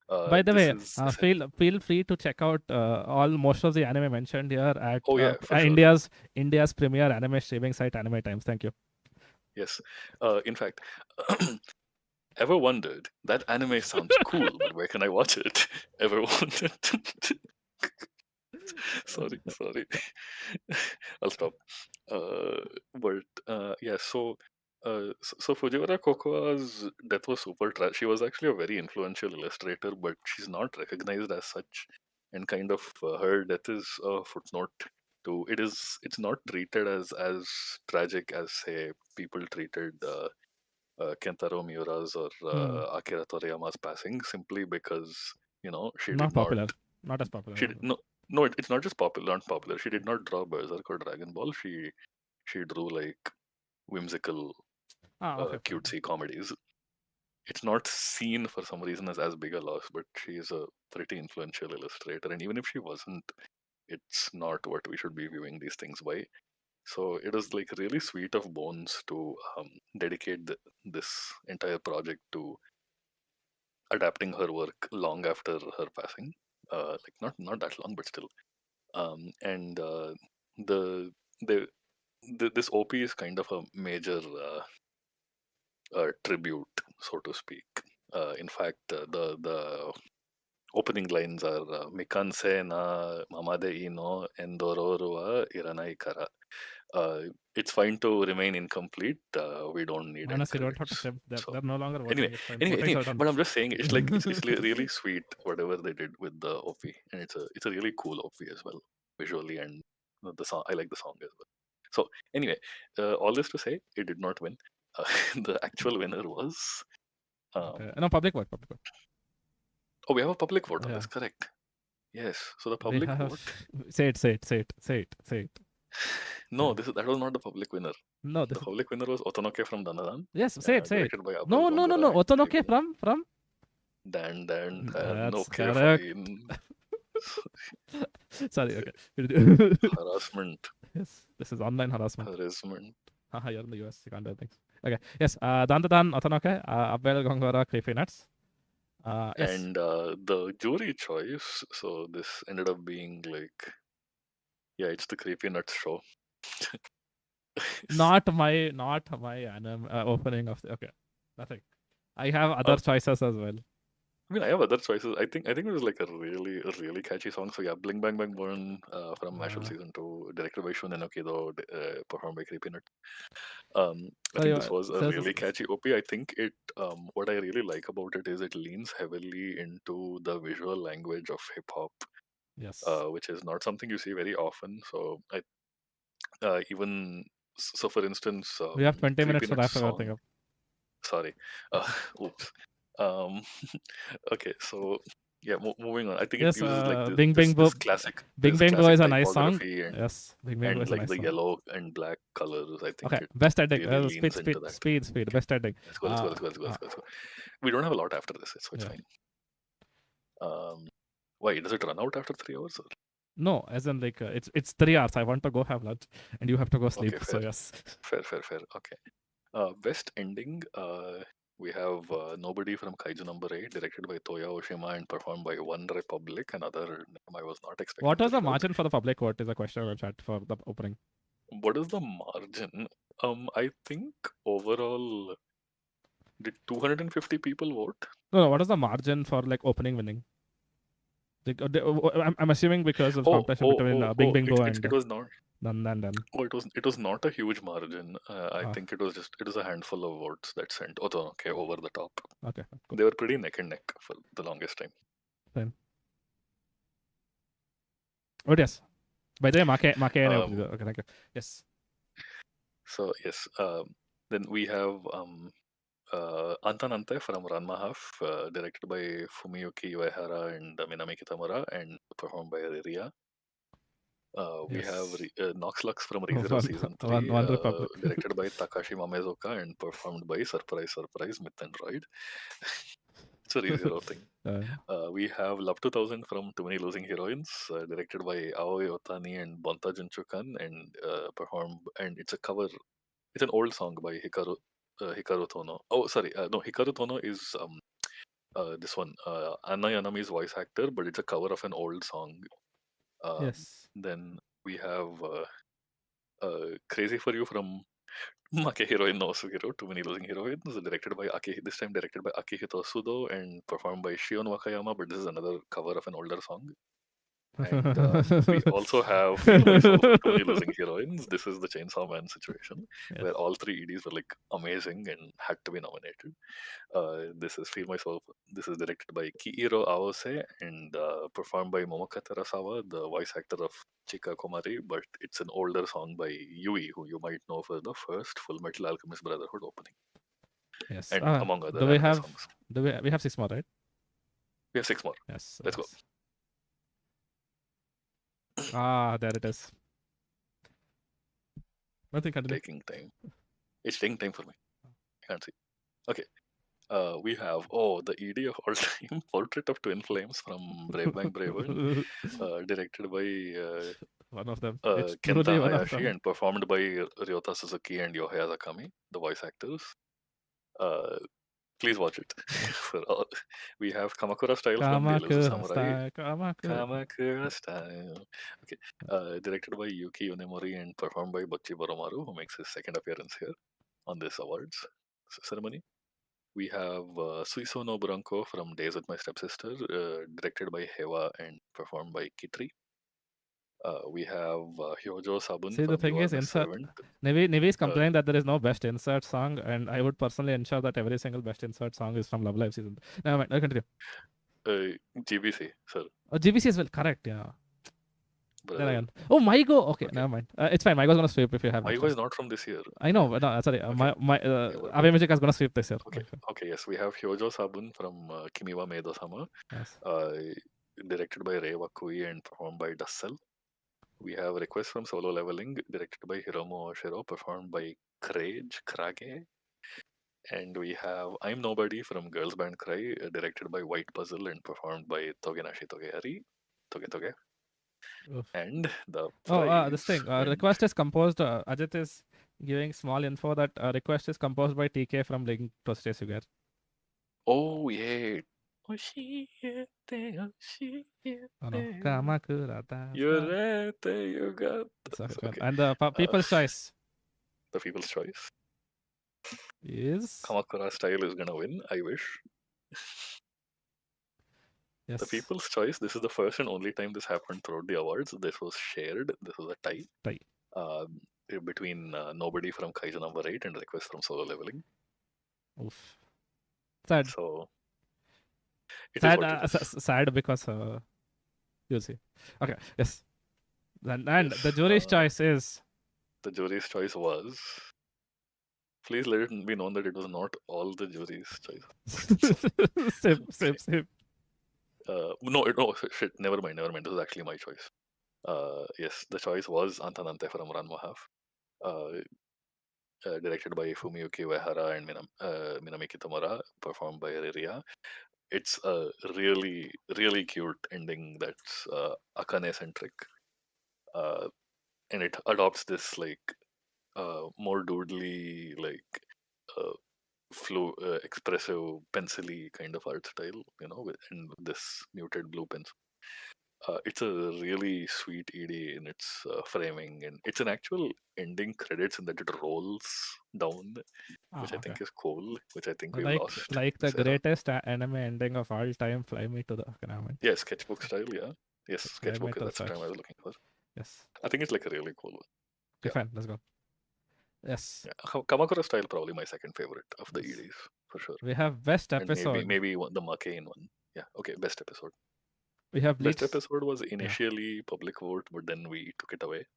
Speaker 1: By the
Speaker 2: This
Speaker 1: way,
Speaker 2: is
Speaker 1: feel free to check out most of the anime mentioned here at
Speaker 2: oh yeah, for sure.
Speaker 1: India's premier anime streaming site, Anime Times. Thank you.
Speaker 2: Yes. In fact, ever wondered that anime sounds cool, but where can I watch it? Ever wanted? sorry. I'll stop. But yeah, so Fujiwara Kokoa's death was super tragic. She was actually a very influential illustrator, but she's not recognized as such. And kind of her death is a footnote to it is. It's not treated as tragic as say people treated Kentaro Miura's or Akira Toriyama's passing, simply because she did
Speaker 1: Not
Speaker 2: not
Speaker 1: popular. Not as popular.
Speaker 2: she did, no, it's not just popular, not popular. She did not draw Berserk or Dragon Ball. She drew like whimsical,
Speaker 1: Okay.
Speaker 2: cutesy comedies. It's not seen for some reason as big a loss, but she's a pretty influential illustrator. And even if she wasn't, it's not what we should be viewing these things by. So it is like really sweet of Bones to dedicate this entire project to adapting her work long after her passing. Like not that long, but still. And the the this OP is kind of a major tribute, so to speak. In fact, the opening lines are "Mikanse na mamade ino endororu wa iranai kara." It's fine to remain incomplete. We don't need end
Speaker 1: Honestly, you don't have to
Speaker 2: credits.
Speaker 1: say
Speaker 2: So
Speaker 1: they're no longer
Speaker 2: anyway,
Speaker 1: working. It's fine. Voting's are done.
Speaker 2: but I'm just saying it's really sweet whatever they did with the OP, and it's a really cool OP as well visually, and the song I like the song as well. So anyway, all this to say, it did not win. The actual winner was
Speaker 1: Okay. No, public vote. Public vote.
Speaker 2: oh, we have a public vote on
Speaker 1: Yeah.
Speaker 2: this, correct? Yes. So the
Speaker 1: We
Speaker 2: public
Speaker 1: have.
Speaker 2: vote.
Speaker 1: Say it.
Speaker 2: No,
Speaker 1: Yeah.
Speaker 2: that was not the public winner.
Speaker 1: No,
Speaker 2: The public winner was Otonoke from Danadan.
Speaker 1: yes, say it.
Speaker 2: Directed by
Speaker 1: No,
Speaker 2: Abel Gongora.
Speaker 1: Otonoke from.
Speaker 2: Dan,
Speaker 1: That's
Speaker 2: okay,
Speaker 1: correct.
Speaker 2: fine.
Speaker 1: Sorry, okay.
Speaker 2: Harassment.
Speaker 1: Yes, this is online harassment.
Speaker 2: Harassment.
Speaker 1: Haha, you're in the US, you can't do things. Okay, yes, Dan, Otonoke, Abel Gongora, Creepy Nuts. Yes.
Speaker 2: And the jury choice, so this ended up being like, yeah, it's the Creepy Nuts show.
Speaker 1: Not my anime opening of the. Okay, nothing. I have other choices as well.
Speaker 2: I mean, I have other choices. I think it was like a really catchy song. So yeah, Bling Bang Bang Burn from Mashle Season 2, directed by Shun Enokido, performed by Creepy Nut. I think this was a really catchy OP. I think it. What I really like about it is it leans heavily into the visual language of hip hop.
Speaker 1: Yes.
Speaker 2: Which is not something you see very often. So even so, for instance,
Speaker 1: we have 20 minutes to
Speaker 2: Nuts
Speaker 1: wrap everything up.
Speaker 2: Sorry. Oops. Okay, so yeah, moving on. I think
Speaker 1: yes,
Speaker 2: it uses like
Speaker 1: Bing Bing Bo.
Speaker 2: this classic.
Speaker 1: Bing Bing Bo is a nice song.
Speaker 2: And,
Speaker 1: yes, Bing Bing Bo is a nice
Speaker 2: the
Speaker 1: song.
Speaker 2: yellow and black colors. I think.
Speaker 1: Okay, best ending.
Speaker 2: Really
Speaker 1: Speed. Best ending.
Speaker 2: Let's go. We don't have a lot after this, so it's fine. Why does it run out after 3 hours? Or?
Speaker 1: No, as in like it's 3 hours. I want to go have lunch, and you have to go sleep.
Speaker 2: Okay,
Speaker 1: so yes.
Speaker 2: Fair. Okay. Best ending. We have Nobody from Kaiju Number 8, directed by Toya Oshima and performed by One Republic, another name I was not expecting.
Speaker 1: What was the margin for the public vote? Is a question on chat for the opening.
Speaker 2: What is the margin? I think overall, did 250 people vote?
Speaker 1: No. What is the margin for like opening winning? I'm assuming because of competition between Bing Bing Bo and
Speaker 2: it was not.
Speaker 1: Then.
Speaker 2: Oh, it was not a huge margin. I think it was a handful of votes that sent okay over the top.
Speaker 1: Okay. Cool.
Speaker 2: They were pretty neck and neck for the longest time.
Speaker 1: Fine. Oh yes. By the way, okay, thank you. Yes.
Speaker 2: So yes, then we have Antanante from Ranma Half, directed by Fumiyuki Uehara and Minami Kitamura, and performed by Riria. We have Noxlux from ReZero Season 3, directed by Takashi Mamezuka and performed by Surprise Myth and Droid. It's a ReZero thing.
Speaker 1: Uh,
Speaker 2: We have Love 2000 from Too Many Losing Heroines, directed by Aoi Otani and Bonta Junchukan, and performed. And it's a cover. It's an old song by Hikaru Tono. Oh, sorry, no, Hikaru Tono is this one, Anna Yanami's voice actor, but it's a cover of an old song.
Speaker 1: yes.
Speaker 2: Then we have Crazy for You from Make Heroine no Sugiro, Too Many Losing Heroines, directed by this time directed by Akihito Sudo and performed by Shion Wakayama, but this is another cover of an older song. And we also have Feel My Soul from Too Many Losing Heroines. This is the Chainsaw Man situation,
Speaker 1: Yes.
Speaker 2: where all three EDs were like amazing and had to be nominated. This is Feel My Soul. This is directed by Kiiro Aose and performed by Momoko Terasawa, the voice actor of Chika Komari, but it's an older song by Yui, who you might know for the first Full Metal Alchemist Brotherhood opening,
Speaker 1: Yes.
Speaker 2: and among other
Speaker 1: Do we
Speaker 2: anime
Speaker 1: have?
Speaker 2: songs.
Speaker 1: We have 6 more, right?
Speaker 2: We have 6 more.
Speaker 1: Yes.
Speaker 2: Let's go.
Speaker 1: There it is. Nothing continue.
Speaker 2: Taking time. It's taking time for me. I can't see. Okay. We have the ED of all time, Portrait of Twin Flames from Brave Bank Braven, directed by
Speaker 1: one of them. It's
Speaker 2: Kenta
Speaker 1: truly one of
Speaker 2: Hayashi
Speaker 1: them.
Speaker 2: and performed by Ryota Suzuki and Yohei Azakami, the voice actors. Please watch it. We have Kamakura Style from The Elusive Samurai. Kamakura Style. Okay. Directed by Yuki Yonemori and performed by Bocchi Boromaru, who makes his second appearance here on this awards ceremony. We have Suiso no Bronco from Days with My Stepsister, directed by Hewa and performed by Kitri. We have Hyojo Sabun
Speaker 1: See, the
Speaker 2: from
Speaker 1: thing
Speaker 2: You Are
Speaker 1: is,
Speaker 2: My
Speaker 1: insert.
Speaker 2: Servant.
Speaker 1: Nevi is complaining that there is no best insert song, and I would personally ensure that every single best insert song is from Love Live season. Never mind, I'll continue.
Speaker 2: GBC, sir.
Speaker 1: Oh, GBC as well, correct, yeah.
Speaker 2: Brother.
Speaker 1: Then again. Oh, Maigo. Okay, never mind. It's fine. Maigo's gonna sweep if you have.
Speaker 2: Maigo is not from this year.
Speaker 1: I know, but no, sorry.
Speaker 2: Okay.
Speaker 1: Ave Music is gonna sweep this year.
Speaker 2: Okay. Yes, we have Hyojo Sabun from Kimiwa Meido-sama.
Speaker 1: Yes.
Speaker 2: Directed by Rei Wakui and performed by Dassel. We have Request from Solo Leveling, directed by Hiromu Oshiro, performed by Krage. And we have I'm Nobody from Girls Band Cry, directed by White Puzzle and performed by Togenashi Togehari. Toge.
Speaker 1: Oof.
Speaker 2: And the prize.
Speaker 1: This thing. Request is composed. Ajit is giving small info that request is composed by TK from Link to Stay Sugar.
Speaker 2: Oh, yeah.
Speaker 1: Oh no. Kamakura.
Speaker 2: You're right, you got.
Speaker 1: Okay. And the People's Choice.
Speaker 2: The People's Choice
Speaker 1: is
Speaker 2: Kamakura Style is gonna win. I wish.
Speaker 1: Yes.
Speaker 2: The People's Choice. This is the first and only time this happened throughout the awards. This was shared. This was a tie. Between Nobody from Kaiju number 8 and Request from Solo Leveling.
Speaker 1: Oof. Sad.
Speaker 2: So
Speaker 1: sad because you'll see. Okay. Yes. And the jury's choice is.
Speaker 2: The jury's choice was. Please let it be known that it was not all the jury's choice.
Speaker 1: Sip.
Speaker 2: No, shit. Never mind. This is actually my choice. Yes, the choice was Antanante from Ranma Half. Directed by Fumiyuki Uehara and Minami Kitamura, performed by Riria. It's a really, really cute ending that's Akane-centric. And it adopts this more doodly, expressive, pencil-y kind of art style, and this muted blue pencil. It's a really sweet ED in its framing, and it's an actual ending credits in that it rolls down, which I think is cool, which I think we lost.
Speaker 1: Like the greatest anime ending of all time, Fly Me to the...
Speaker 2: Yeah, sketchbook style, yeah. Yes, sketchbook, that's the term I was looking for.
Speaker 1: Yes.
Speaker 2: I think it's like a really cool one.
Speaker 1: Okay, fine, let's go. Yes.
Speaker 2: Yeah. Kamakura style, probably my second favorite of the EDs, for sure.
Speaker 1: We have best episode.
Speaker 2: And maybe the Makane one. Yeah, okay, best episode.
Speaker 1: We have Bleach.
Speaker 2: Best episode was initially public vote, but then we took it away.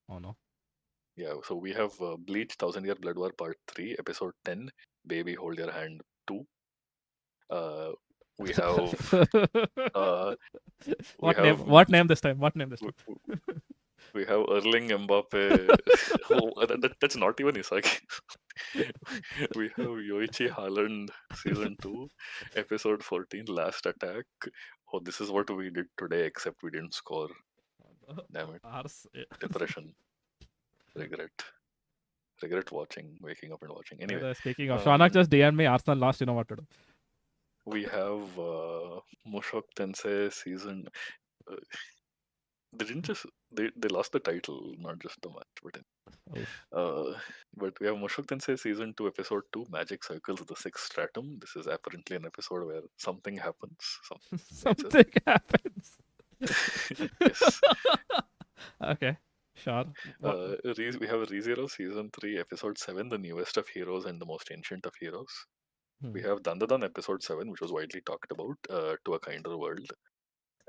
Speaker 1: Oh no.
Speaker 2: Yeah, so we have Bleach 1000 Year Blood War Part 3, Episode 10, Baby Hold Your Hand 2. We have...
Speaker 1: What name this time?
Speaker 2: We have Erling Mbappe. That's not even Isagi. We have Yoichi Haaland season 2, episode 14, Last Attack. Oh, this is what we did today, except we didn't score. Damn it.
Speaker 1: Ars,
Speaker 2: Depression. Regret. Regret watching, waking up and watching.
Speaker 1: by
Speaker 2: Anyway,
Speaker 1: the way, speaking of, Shaunak just DM me Arsenal lost, you know what to do.
Speaker 2: we have Mushok Tensei season. Uh, they didn't just they lost the title, not just the match, but
Speaker 1: Oof.
Speaker 2: but we have Mushok Tensei season 2, episode 2, Magic Circles of the Sixth Stratum. This is apparently an episode where something happens.
Speaker 1: Something happens.
Speaker 2: Yes.
Speaker 1: Okay, sure.
Speaker 2: We have ReZero season 3, episode 7, the newest of heroes and the most ancient of heroes. We have Dandadan episode 7, which was widely talked about, To a Kinder World.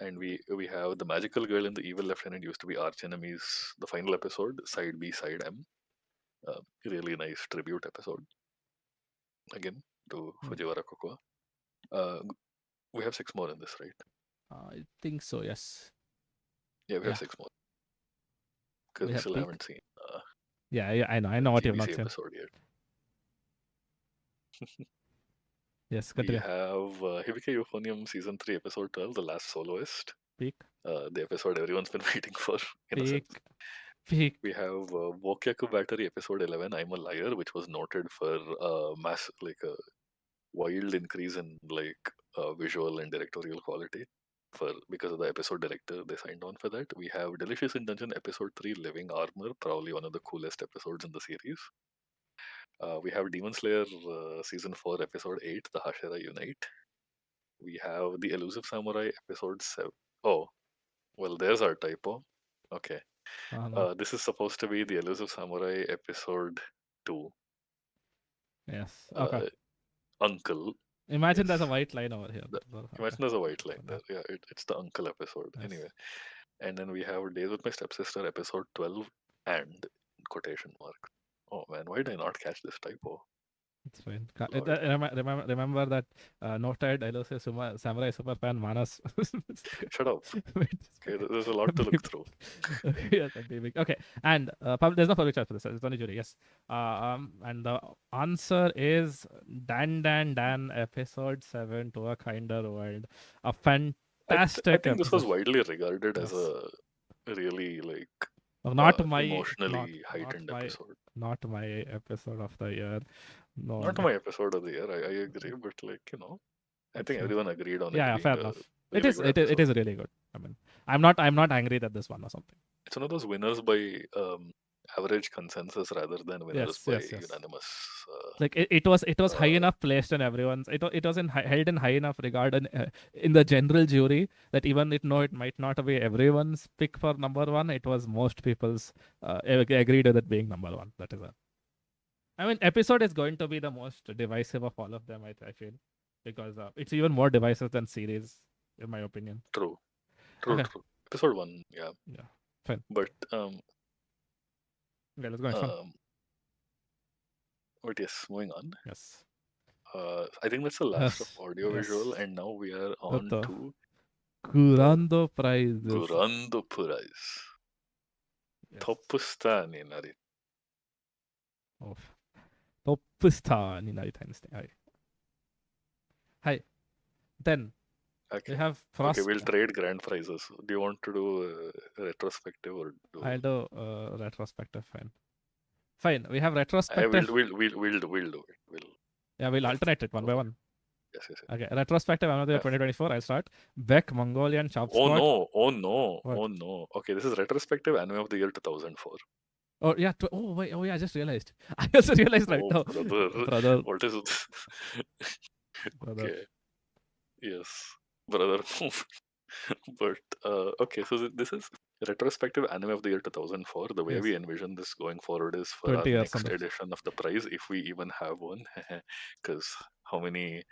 Speaker 2: And we have the magical girl and the evil lieutenant used to be arch enemies. The final episode, side B, side M. Really nice tribute episode. Again to Fujiwara Kokoa. We have 6 more in this, right?
Speaker 1: I think so. Yes.
Speaker 2: Yeah, we have 6 more. Because we still haven't seen.
Speaker 1: Yeah, I know what you've not
Speaker 2: GBC
Speaker 1: seen.
Speaker 2: episode yet.
Speaker 1: Yes,
Speaker 2: We
Speaker 1: continue.
Speaker 2: have Hibike Euphonium season 3, episode 12, The Last Soloist.
Speaker 1: Peak.
Speaker 2: The episode everyone's been waiting for. In a sense.
Speaker 1: Peak.
Speaker 2: We have Wokyaku Battery episode 11, I'm a Liar, which was noted for mass a wild increase in visual and directorial quality. Because of the episode director, they signed on for that. We have Delicious in Dungeon episode 3, Living Armor, probably one of the coolest episodes in the series. We have Demon Slayer season 4, episode 8, The Hashira Unite. We have The Elusive Samurai episode 7. Oh, well, there's our typo. Okay.
Speaker 1: No.
Speaker 2: This is supposed to be The Elusive Samurai episode 2.
Speaker 1: Yes. Okay.
Speaker 2: Uncle.
Speaker 1: Imagine there's a white line over here.
Speaker 2: Imagine there's a white line there. Yeah, it's the uncle episode. Yes. Anyway. And then we have Days with My Stepsister episode 12 and quotation mark. Oh man, why did I not catch this typo?
Speaker 1: It's fine. Remember that noted Elusive Samurai Superfan Manas.
Speaker 2: Shut up. Okay, there's a lot to look through.
Speaker 1: Yes, okay. And there's no public chat for this. It's only jury. Yes. And the answer is Dan episode 7, To a Kinder World. A fantastic.
Speaker 2: I think this was widely regarded as a really
Speaker 1: not my
Speaker 2: emotionally heightened episode.
Speaker 1: Not my episode of the year. No,
Speaker 2: not my episode of the year. I agree, but I think everyone agreed on it.
Speaker 1: Yeah, fair enough. It is really good. I mean, I'm not angry that this one or something.
Speaker 2: It's one of those winners by average consensus rather than winners by unanimous.
Speaker 1: It was high enough placed in everyone's. It was held in high enough regard in the general jury that even it might not be everyone's pick for number one. It was most people's agreed with it being number one. That is all. I mean, episode is going to be the most divisive of all of them. I feel because it's even more divisive than series, in my opinion.
Speaker 2: True. Episode 1, yeah.
Speaker 1: Fine.
Speaker 2: But
Speaker 1: let's go.
Speaker 2: But yes, moving on.
Speaker 1: Yes.
Speaker 2: I think that's the last of audiovisual, and now we are on to
Speaker 1: Kurando Prize.
Speaker 2: Kurando Prize. Top star ni nari.
Speaker 1: Oh. Top star ni nari tai. Hi. Then we have
Speaker 2: Okay, we'll trade grand prizes. Do you want to do a retrospective or do?
Speaker 1: I'll do retrospective. Fine. We have retrospective.
Speaker 2: We'll do it.
Speaker 1: We'll alternate it one by one.
Speaker 2: Yes.
Speaker 1: Okay, retrospective another 2024. I'll start. Beck, Mongolian, Chop
Speaker 2: Squad.
Speaker 1: Oh
Speaker 2: no. Okay, this is retrospective anime of the year 2004.
Speaker 1: Oh yeah. Wait. Oh yeah. I just realized. I just realized right now.
Speaker 2: Brother. What is it? Okay. Yes, brother. But okay, so this is retrospective anime of the year 2004. The way we envision this going forward is for our next edition of the prize, if we even have one, because how many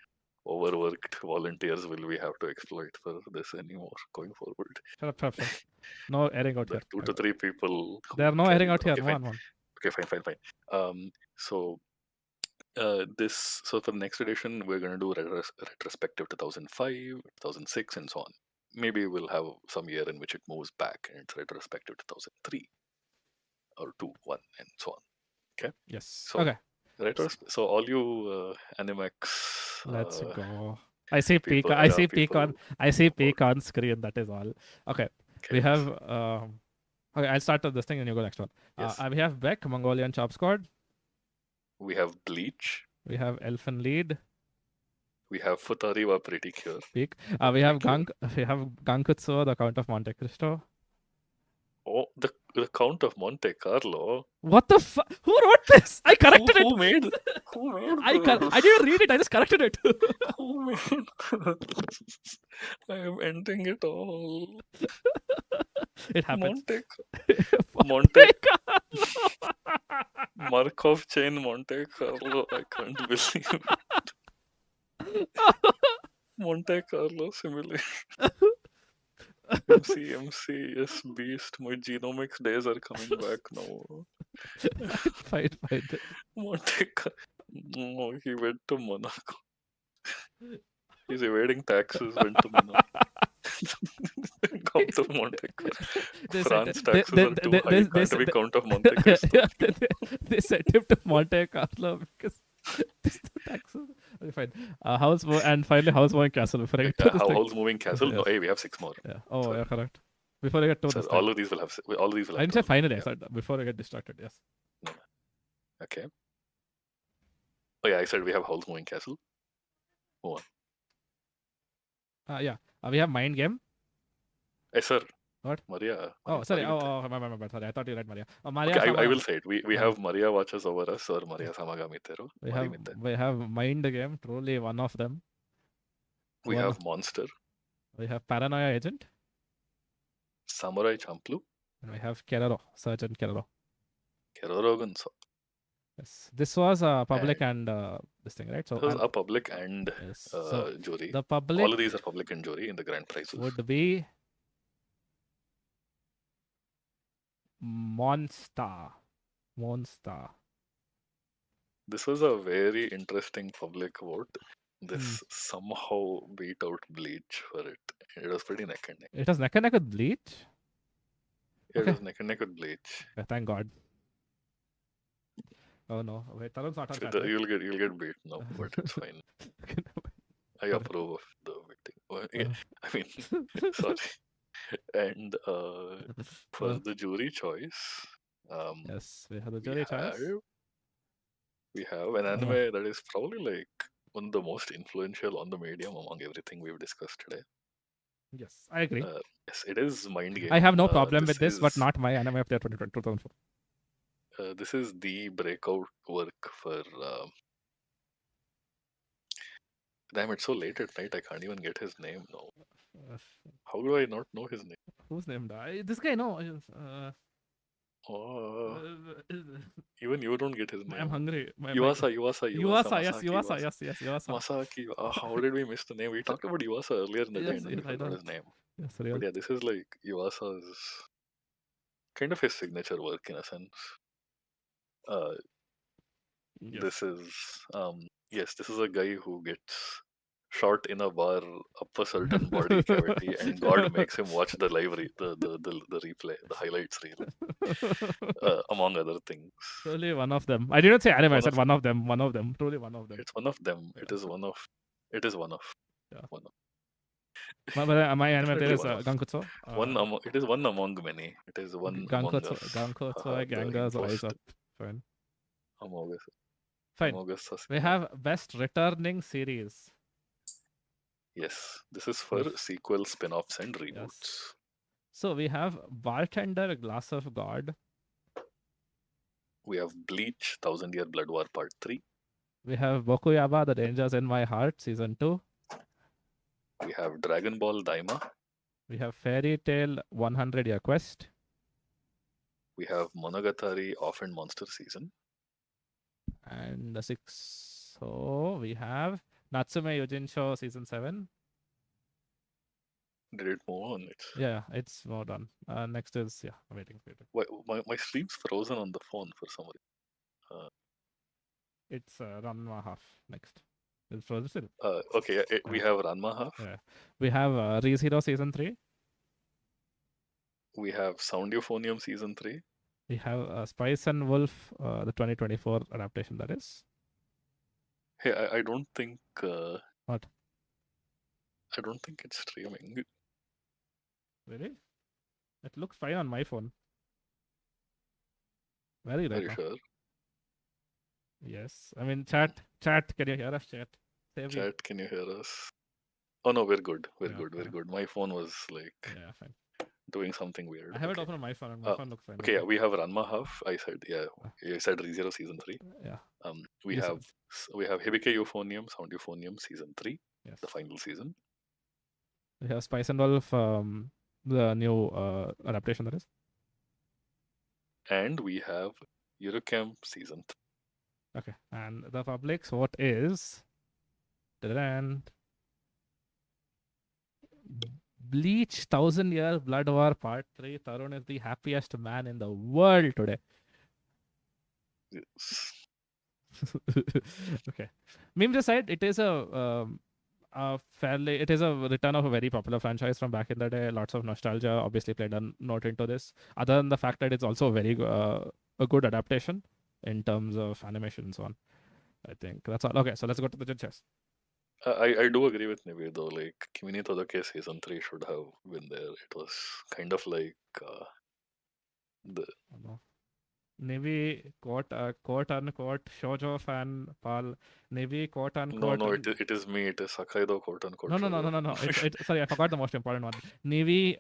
Speaker 2: overworked volunteers will we have to exploit for this anymore going forward?
Speaker 1: Shut up. No airing out here.
Speaker 2: 2 to 3 people.
Speaker 1: There are no airing out here.
Speaker 2: Okay,
Speaker 1: one.
Speaker 2: Okay, fine. So for the next edition, we're going to do retrospective 2005, 2006, and so on. Maybe we'll have some year in which it moves back and it's retrospective 2003 or 2, 1, and so on. Okay.
Speaker 1: Yes. So, okay.
Speaker 2: So all you Animax
Speaker 1: Let's go. I see peak.
Speaker 2: people,
Speaker 1: I see peak
Speaker 2: people
Speaker 1: on. I see
Speaker 2: know about.
Speaker 1: peak on screen. That is all. Okay. We
Speaker 2: Okay,
Speaker 1: have. Okay, I'll start with this thing and you go next one.
Speaker 2: yes,
Speaker 1: We have Beck, Mongolian Chop Squad.
Speaker 2: we have Bleach,
Speaker 1: We have Elfen Lead,
Speaker 2: we have Futari wa Pretty Cure,
Speaker 1: peak.
Speaker 2: or
Speaker 1: We have
Speaker 2: Precure.
Speaker 1: We have Gankutsu, the Count of Monte Cristo.
Speaker 2: Oh, the Count of Monte Carlo.
Speaker 1: What the fuck? Who wrote this? I
Speaker 2: Who
Speaker 1: corrected it.
Speaker 2: who made who made
Speaker 1: I
Speaker 2: this?
Speaker 1: didn't read it. I just corrected it.
Speaker 2: Who made this? I am ending it all.
Speaker 1: It happens.
Speaker 2: Monte
Speaker 1: Monte Carlo.
Speaker 2: Markov chain Monte Carlo. I can't believe it. Monte Carlo simulation. MC, yes, beast. My genomics days are coming back now.
Speaker 1: Fine.
Speaker 2: Monte Carlo. No, he went to Monaco. He's evading taxes, went to Monaco. Count of Monte Carlo.
Speaker 1: They
Speaker 2: France
Speaker 1: said
Speaker 2: taxes are too high. Can't be Count of Monte Cristo.
Speaker 1: they sent him to Monte Carlo because this the taxes. Okay, fine. And finally housewarming castle. Before I get to this thing.
Speaker 2: How's moving castle? No,
Speaker 1: Yes.
Speaker 2: hey, we have 6 more.
Speaker 1: Yeah. Oh,
Speaker 2: Sorry.
Speaker 1: yeah, correct. Before I get to
Speaker 2: So
Speaker 1: this thing.
Speaker 2: all of these will have. All of these will
Speaker 1: I
Speaker 2: have.
Speaker 1: didn't say
Speaker 2: 12.
Speaker 1: finally. I
Speaker 2: Yeah.
Speaker 1: said before I get distracted. Yes.
Speaker 2: Okay. Oh yeah, I said we have house moving castle. Move on.
Speaker 1: Yeah. We have mind game.
Speaker 2: Hey sir.
Speaker 1: What?
Speaker 2: Maria.
Speaker 1: Oh, sorry.
Speaker 2: Maria.
Speaker 1: My bad. Sorry, I thought you read Maria. Maria.
Speaker 2: Okay, I
Speaker 1: Sama-
Speaker 2: will say it. We
Speaker 1: Yeah.
Speaker 2: have Maria watches over us or Maria Samagamiteru.
Speaker 1: we have mind game. Truly one of them.
Speaker 2: We
Speaker 1: One-
Speaker 2: have Monster.
Speaker 1: We have Paranoia Agent.
Speaker 2: Samurai Champloo.
Speaker 1: And we have Keroro. Sergeant Keroro.
Speaker 2: Kerorogunso.
Speaker 1: Yes. This was public and this thing, right? So
Speaker 2: This was a public and
Speaker 1: yes. So
Speaker 2: jury.
Speaker 1: the public
Speaker 2: All of these are public and jury in the grand prizes.
Speaker 1: would be Monster.
Speaker 2: This was a very interesting public vote. This somehow beat out Bleach for it. It was pretty neck and neck.
Speaker 1: It was neck and neck with Bleach.
Speaker 2: It
Speaker 1: Okay.
Speaker 2: was neck and neck with Bleach.
Speaker 1: Okay, thank God. Oh no! Wait, Tarun's not on chat. Right?
Speaker 2: You'll get beat now, but it's fine. I approve of the beating. I mean, sorry. And for the jury choice,
Speaker 1: yes, we have the jury choice.
Speaker 2: We have an anime that is probably like one of the most influential on the medium among everything we've discussed today.
Speaker 1: Yes, I agree.
Speaker 2: Yes, it is Mind Game.
Speaker 1: I have no problem with this, but not my anime of the 2004.
Speaker 2: This is the breakout work for. Damn, it's so late at night. I can't even get his name now. How do I not know his name?
Speaker 1: Whose name? This guy, no.
Speaker 2: Even you don't get his name.
Speaker 1: I'm hungry.
Speaker 2: Yuasa.
Speaker 1: Yes, Yuasa.
Speaker 2: Masaki. How did we miss the name? We talked about Yuasa earlier in the day, and we forgot his name.
Speaker 1: Yes,
Speaker 2: but yeah, this is like Yuasa's kind of his signature work in a sense. This is this is a guy who gets shot in a bar up a certain body cavity, and God makes him watch the live the replay, the highlights reel, among other things.
Speaker 1: Truly one of them. I didn't say anime. I said one of them. One of them. Truly one of them.
Speaker 2: It's one of them. It is one of. It is one of.
Speaker 1: Yeah.
Speaker 2: One of.
Speaker 1: My anime there is Gankutsu.
Speaker 2: It is one among many. It is one
Speaker 1: Gankutsu.
Speaker 2: Among us.
Speaker 1: Ganga's Rise Up. Fine.
Speaker 2: Among us.
Speaker 1: Fine. We have best returning series.
Speaker 2: Yes, this is for sequel, spin-offs, and reboots.
Speaker 1: Yes. So we have Bartender, Glass of God.
Speaker 2: We have Bleach, 1000-Year Blood War Part 3.
Speaker 1: We have Bokuyaba, The Dangers in My Heart, Season 2.
Speaker 2: We have Dragon Ball Daima.
Speaker 1: We have Fairy Tail 100-Year Quest.
Speaker 2: We have Monogatari Off and Monster Season.
Speaker 1: And the 6. So we have Natsume Yojin-sho Season 7.
Speaker 2: Did it move on?
Speaker 1: It's moved on. Next is, waiting.
Speaker 2: Why, my stream's frozen on the phone for some reason.
Speaker 1: It's Ranma Half next. It's frozen still.
Speaker 2: Okay, we have Ranma Half.
Speaker 1: Yeah. We have ReZero Season 3.
Speaker 2: We have Sound Euphonium Season 3.
Speaker 1: We have Spice and Wolf, the 2024 adaptation. That is
Speaker 2: Hey, I don't think
Speaker 1: what?
Speaker 2: I don't think it's streaming.
Speaker 1: Really? It looks fine on my phone. Very
Speaker 2: Are
Speaker 1: right
Speaker 2: you
Speaker 1: now.
Speaker 2: sure?
Speaker 1: Yes. I mean, chat. Can you hear us? Chat. Save you.
Speaker 2: Chat, can you hear us? Oh no, we're good. We're
Speaker 1: Yeah.
Speaker 2: good. We're good. My phone was like
Speaker 1: Yeah. Fine.
Speaker 2: doing something weird.
Speaker 1: I have it
Speaker 2: Okay.
Speaker 1: open on my phone, and my phone looks fine.
Speaker 2: Okay,
Speaker 1: That's
Speaker 2: yeah,
Speaker 1: all.
Speaker 2: we have Ranma Half. I said, yeah,
Speaker 1: Uh,
Speaker 2: you said ReZero season 3.
Speaker 1: yeah.
Speaker 2: We
Speaker 1: You
Speaker 2: have
Speaker 1: said
Speaker 2: Hibike Euphonium, Sound Euphonium season 3,
Speaker 1: yes.
Speaker 2: the final season.
Speaker 1: We have Spice and Wolf, the new adaptation. That is.
Speaker 2: And we have Eurocamp season 3.
Speaker 1: Okay. And the public's vote is. And Bleach 1000 Year Blood War Part 3. Tarun is the happiest man in the world today.
Speaker 2: Yes.
Speaker 1: Okay. Memes aside, it is it is a return of a very popular franchise from back in the day. Lots of nostalgia obviously played a note into this. Other than the fact that it's also a good adaptation in terms of animation and so on. I think that's all. Okay, so let's go to the judges.
Speaker 2: I do agree with Nivi though. Like Kimi ni Todoke season 3 should have been there. It was kind of like the
Speaker 1: Oh, no. Navy quote unquote shoujo fan pal. Navy quote unquote.
Speaker 2: no, it is me. It is Sakaido quote unquote
Speaker 1: No.
Speaker 2: shoujo.
Speaker 1: It's sorry, I forgot the most important one. Navy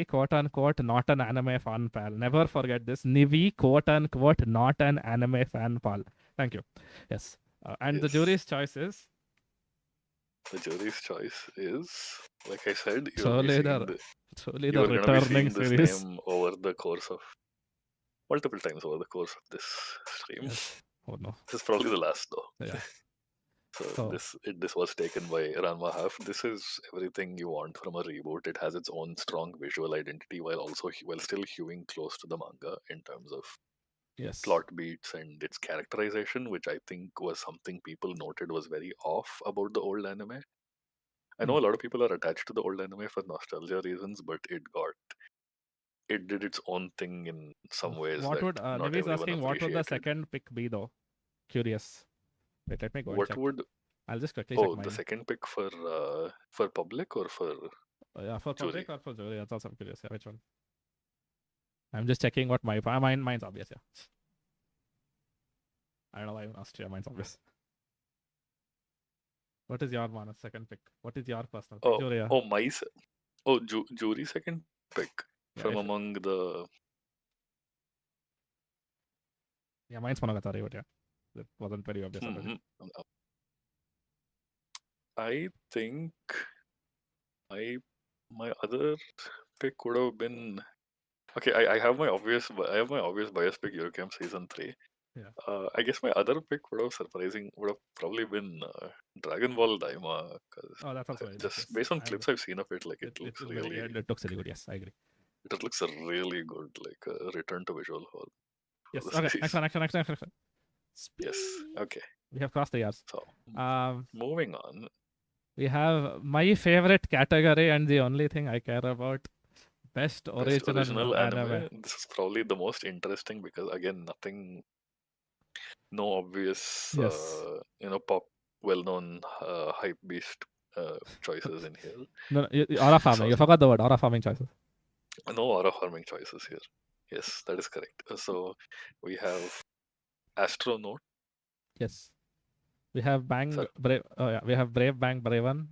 Speaker 1: quote unquote not an anime fan pal. Never forget this. Navy quote unquote not an anime fan pal. Thank you. Yes. And the
Speaker 2: Yes.
Speaker 1: jury's choice is
Speaker 2: The jury's choice is, like I said,
Speaker 1: truly
Speaker 2: you
Speaker 1: the
Speaker 2: are
Speaker 1: returning
Speaker 2: going to be seeing this
Speaker 1: series.
Speaker 2: name over the course of multiple times over the course of this stream.
Speaker 1: Yes. Oh no.
Speaker 2: This is probably the last though.
Speaker 1: Yeah.
Speaker 2: So this was taken by Ranma Half. This is everything you want from a reboot. It has its own strong visual identity while still hewing close to the manga in terms of
Speaker 1: Yes.
Speaker 2: plot beats and its characterization, which I think was something people noted was very off about the old anime. I know a lot of people are attached to the old anime for nostalgia reasons, but it did its own thing in some ways
Speaker 1: What
Speaker 2: that
Speaker 1: would
Speaker 2: not
Speaker 1: Nivi's
Speaker 2: everyone
Speaker 1: asking what would the
Speaker 2: appreciated.
Speaker 1: second pick be though? Curious. Wait, let me go and
Speaker 2: What
Speaker 1: check.
Speaker 2: would
Speaker 1: I'll just quickly check
Speaker 2: the
Speaker 1: mine.
Speaker 2: second pick for public or for
Speaker 1: Yeah, for
Speaker 2: jury?
Speaker 1: public or for jury? That's also I'm curious. Yeah, which one? I'm just checking what mine's obvious. Yeah. I don't know why I asked you. Mine's obvious. What is your one? Second pick. What is your personal pick? Jury, yeah.
Speaker 2: Jury second pick from among the.
Speaker 1: Yeah, mine's Monogatari, but yeah, that wasn't very obvious.
Speaker 2: I think my other pick would have been okay. I have my obvious bias pick Eurocamp season 3.
Speaker 1: Yeah.
Speaker 2: I guess my other pick would have probably been Dragon Ball Daima
Speaker 1: Oh, that's also very
Speaker 2: just
Speaker 1: nice.
Speaker 2: based on clips I've seen of it, like it looks really.
Speaker 1: It looks really good. Yes, I agree.
Speaker 2: It looks really good, like a return to visual for
Speaker 1: yes.
Speaker 2: the
Speaker 1: Okay.
Speaker 2: series.
Speaker 1: Next one.
Speaker 2: Yes. Okay.
Speaker 1: We have crossed the years.
Speaker 2: So moving on.
Speaker 1: We have my favorite category and the only thing I care about. Best original anime.
Speaker 2: This is probably the most interesting because again, no obvious, pop, well-known hype beast choices in here.
Speaker 1: No, aura farming. You forgot the word aura farming choices.
Speaker 2: No aura farming choices here. Yes, that is correct. So we have Astronaut.
Speaker 1: Yes. We have we have Brave Bang Braven.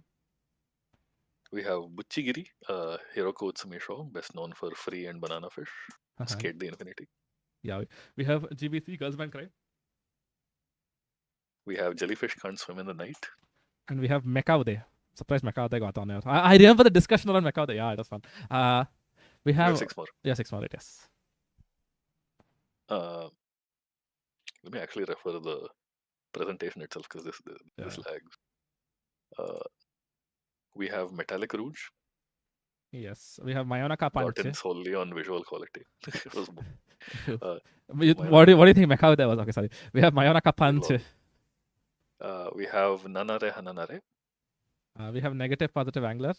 Speaker 2: We have Buchigiri, Hiroko Utsumi show, best known for Free and Banana Fish, Skate the Infinity.
Speaker 1: Yeah, we have GBC Girls Band Cry.
Speaker 2: We have Jellyfish Can't Swim in the Night.
Speaker 1: And we have Mecha Uday. Surprised Mecha Uday got on here. I remember the discussion around Mecha Uday. Yeah, it was fun. We have
Speaker 2: 6 more.
Speaker 1: Yeah, 6 more, yes.
Speaker 2: Let me actually refer the presentation itself because this lags. We have Metallic Rouge.
Speaker 1: Yes, we have Mayonaka Punch.
Speaker 2: Gotten solely on visual quality.
Speaker 1: What do you think Mecha Uday was? Okay, sorry. We have Mayonaka Punch.
Speaker 2: We have Nanare Hananare.
Speaker 1: We have Negative Positive Angler.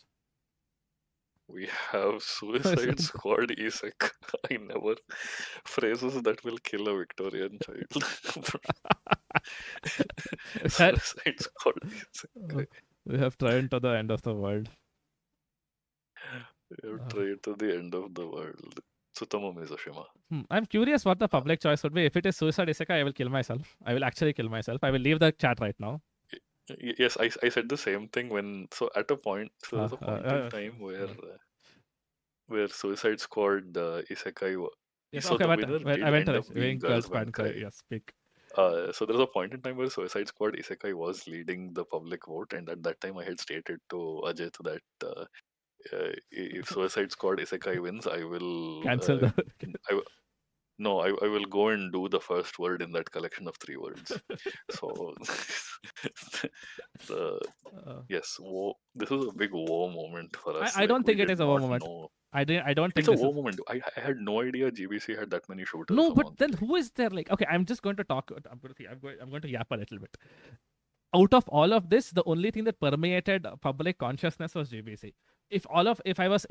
Speaker 2: We have Suicide
Speaker 1: Suicide.
Speaker 2: Squad Isekai. I never phrases that will kill a Victorian child.
Speaker 1: That-
Speaker 2: Suicide Squad
Speaker 1: uh,
Speaker 2: Isekai.
Speaker 1: we have tried to the end of the world.
Speaker 2: We have
Speaker 1: Uh,
Speaker 2: tried to the end of the world. Tsutomu Mizushima.
Speaker 1: I'm curious what the
Speaker 2: Uh,
Speaker 1: public choice would be. If it is Suicide Isekai, I will kill myself. I will actually kill myself. I will leave the chat right now.
Speaker 2: yes, I said the same thing when. So at a point, so
Speaker 1: Uh,
Speaker 2: there's a
Speaker 1: uh,
Speaker 2: point in
Speaker 1: uh,
Speaker 2: time
Speaker 1: uh,
Speaker 2: where Suicide Squad Isekai.
Speaker 1: yes,
Speaker 2: So
Speaker 1: okay,
Speaker 2: the
Speaker 1: but
Speaker 2: winner
Speaker 1: I
Speaker 2: did
Speaker 1: went to
Speaker 2: end
Speaker 1: this.
Speaker 2: up being
Speaker 1: Girls
Speaker 2: Girls
Speaker 1: Bad
Speaker 2: One
Speaker 1: Cry.
Speaker 2: Cry.
Speaker 1: Yes, speak.
Speaker 2: So there was a point in time where Suicide Squad Isekai was leading the public vote, and at that time I had stated to Ajit that if Suicide Squad Isekai wins, I will.
Speaker 1: Cancel the.
Speaker 2: I, w- no, I will go and do the first word in that collection of 3 words. So the
Speaker 1: uh,
Speaker 2: yes, war. This was a big war moment for us.
Speaker 1: I
Speaker 2: Like
Speaker 1: don't
Speaker 2: we
Speaker 1: think it
Speaker 2: did
Speaker 1: is a war
Speaker 2: not
Speaker 1: moment.
Speaker 2: know.
Speaker 1: I don't
Speaker 2: It's
Speaker 1: think
Speaker 2: a
Speaker 1: this is.
Speaker 2: war moment. I had no idea GBC had that many shooters
Speaker 1: No, but
Speaker 2: among
Speaker 1: then
Speaker 2: it.
Speaker 1: who is there? Like, okay, I'm just going to talk. I'm going to yap a little bit. Out of all of this, the only thing that permeated public consciousness was GBC. If I was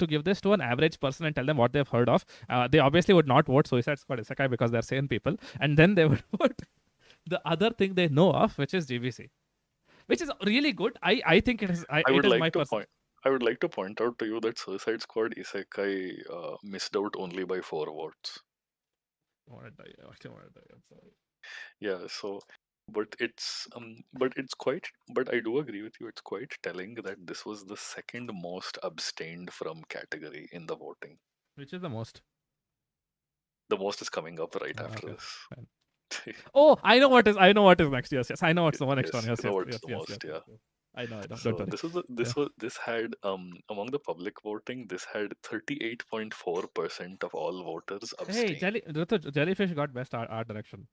Speaker 1: to give this to an average person and tell them what they've heard of, they obviously would not vote Suicide Squad Isekai because they're sane people, and then they would vote the other thing they know of, which is GBC, which is really good. I think it is.
Speaker 2: I
Speaker 1: It
Speaker 2: would
Speaker 1: is my
Speaker 2: like to
Speaker 1: person.
Speaker 2: point. I would like to point out to you that Suicide Squad Isekai missed out only by 4 votes.
Speaker 1: I want to die. I want to die. I'm sorry.
Speaker 2: Yeah, so but it's quite but I do agree with you, it's quite telling that this was the second most abstained from category in the voting.
Speaker 1: Which is the most?
Speaker 2: The most is coming up right after
Speaker 1: Okay,
Speaker 2: this.
Speaker 1: fine. Oh, I know what is. I know what is next. Yes, yes. I know what's the one next one.
Speaker 2: Yes,
Speaker 1: Yes,
Speaker 2: you know
Speaker 1: yes,
Speaker 2: what's
Speaker 1: yes,
Speaker 2: the
Speaker 1: yes, yes,
Speaker 2: most,
Speaker 1: yes,
Speaker 2: yeah.
Speaker 1: yes. I know. I know. Don't
Speaker 2: So
Speaker 1: worry. Yeah.
Speaker 2: this had among the public voting, this had 38.4% of all voters
Speaker 1: Hey,
Speaker 2: abstain.
Speaker 1: Jellyfish got best art direction.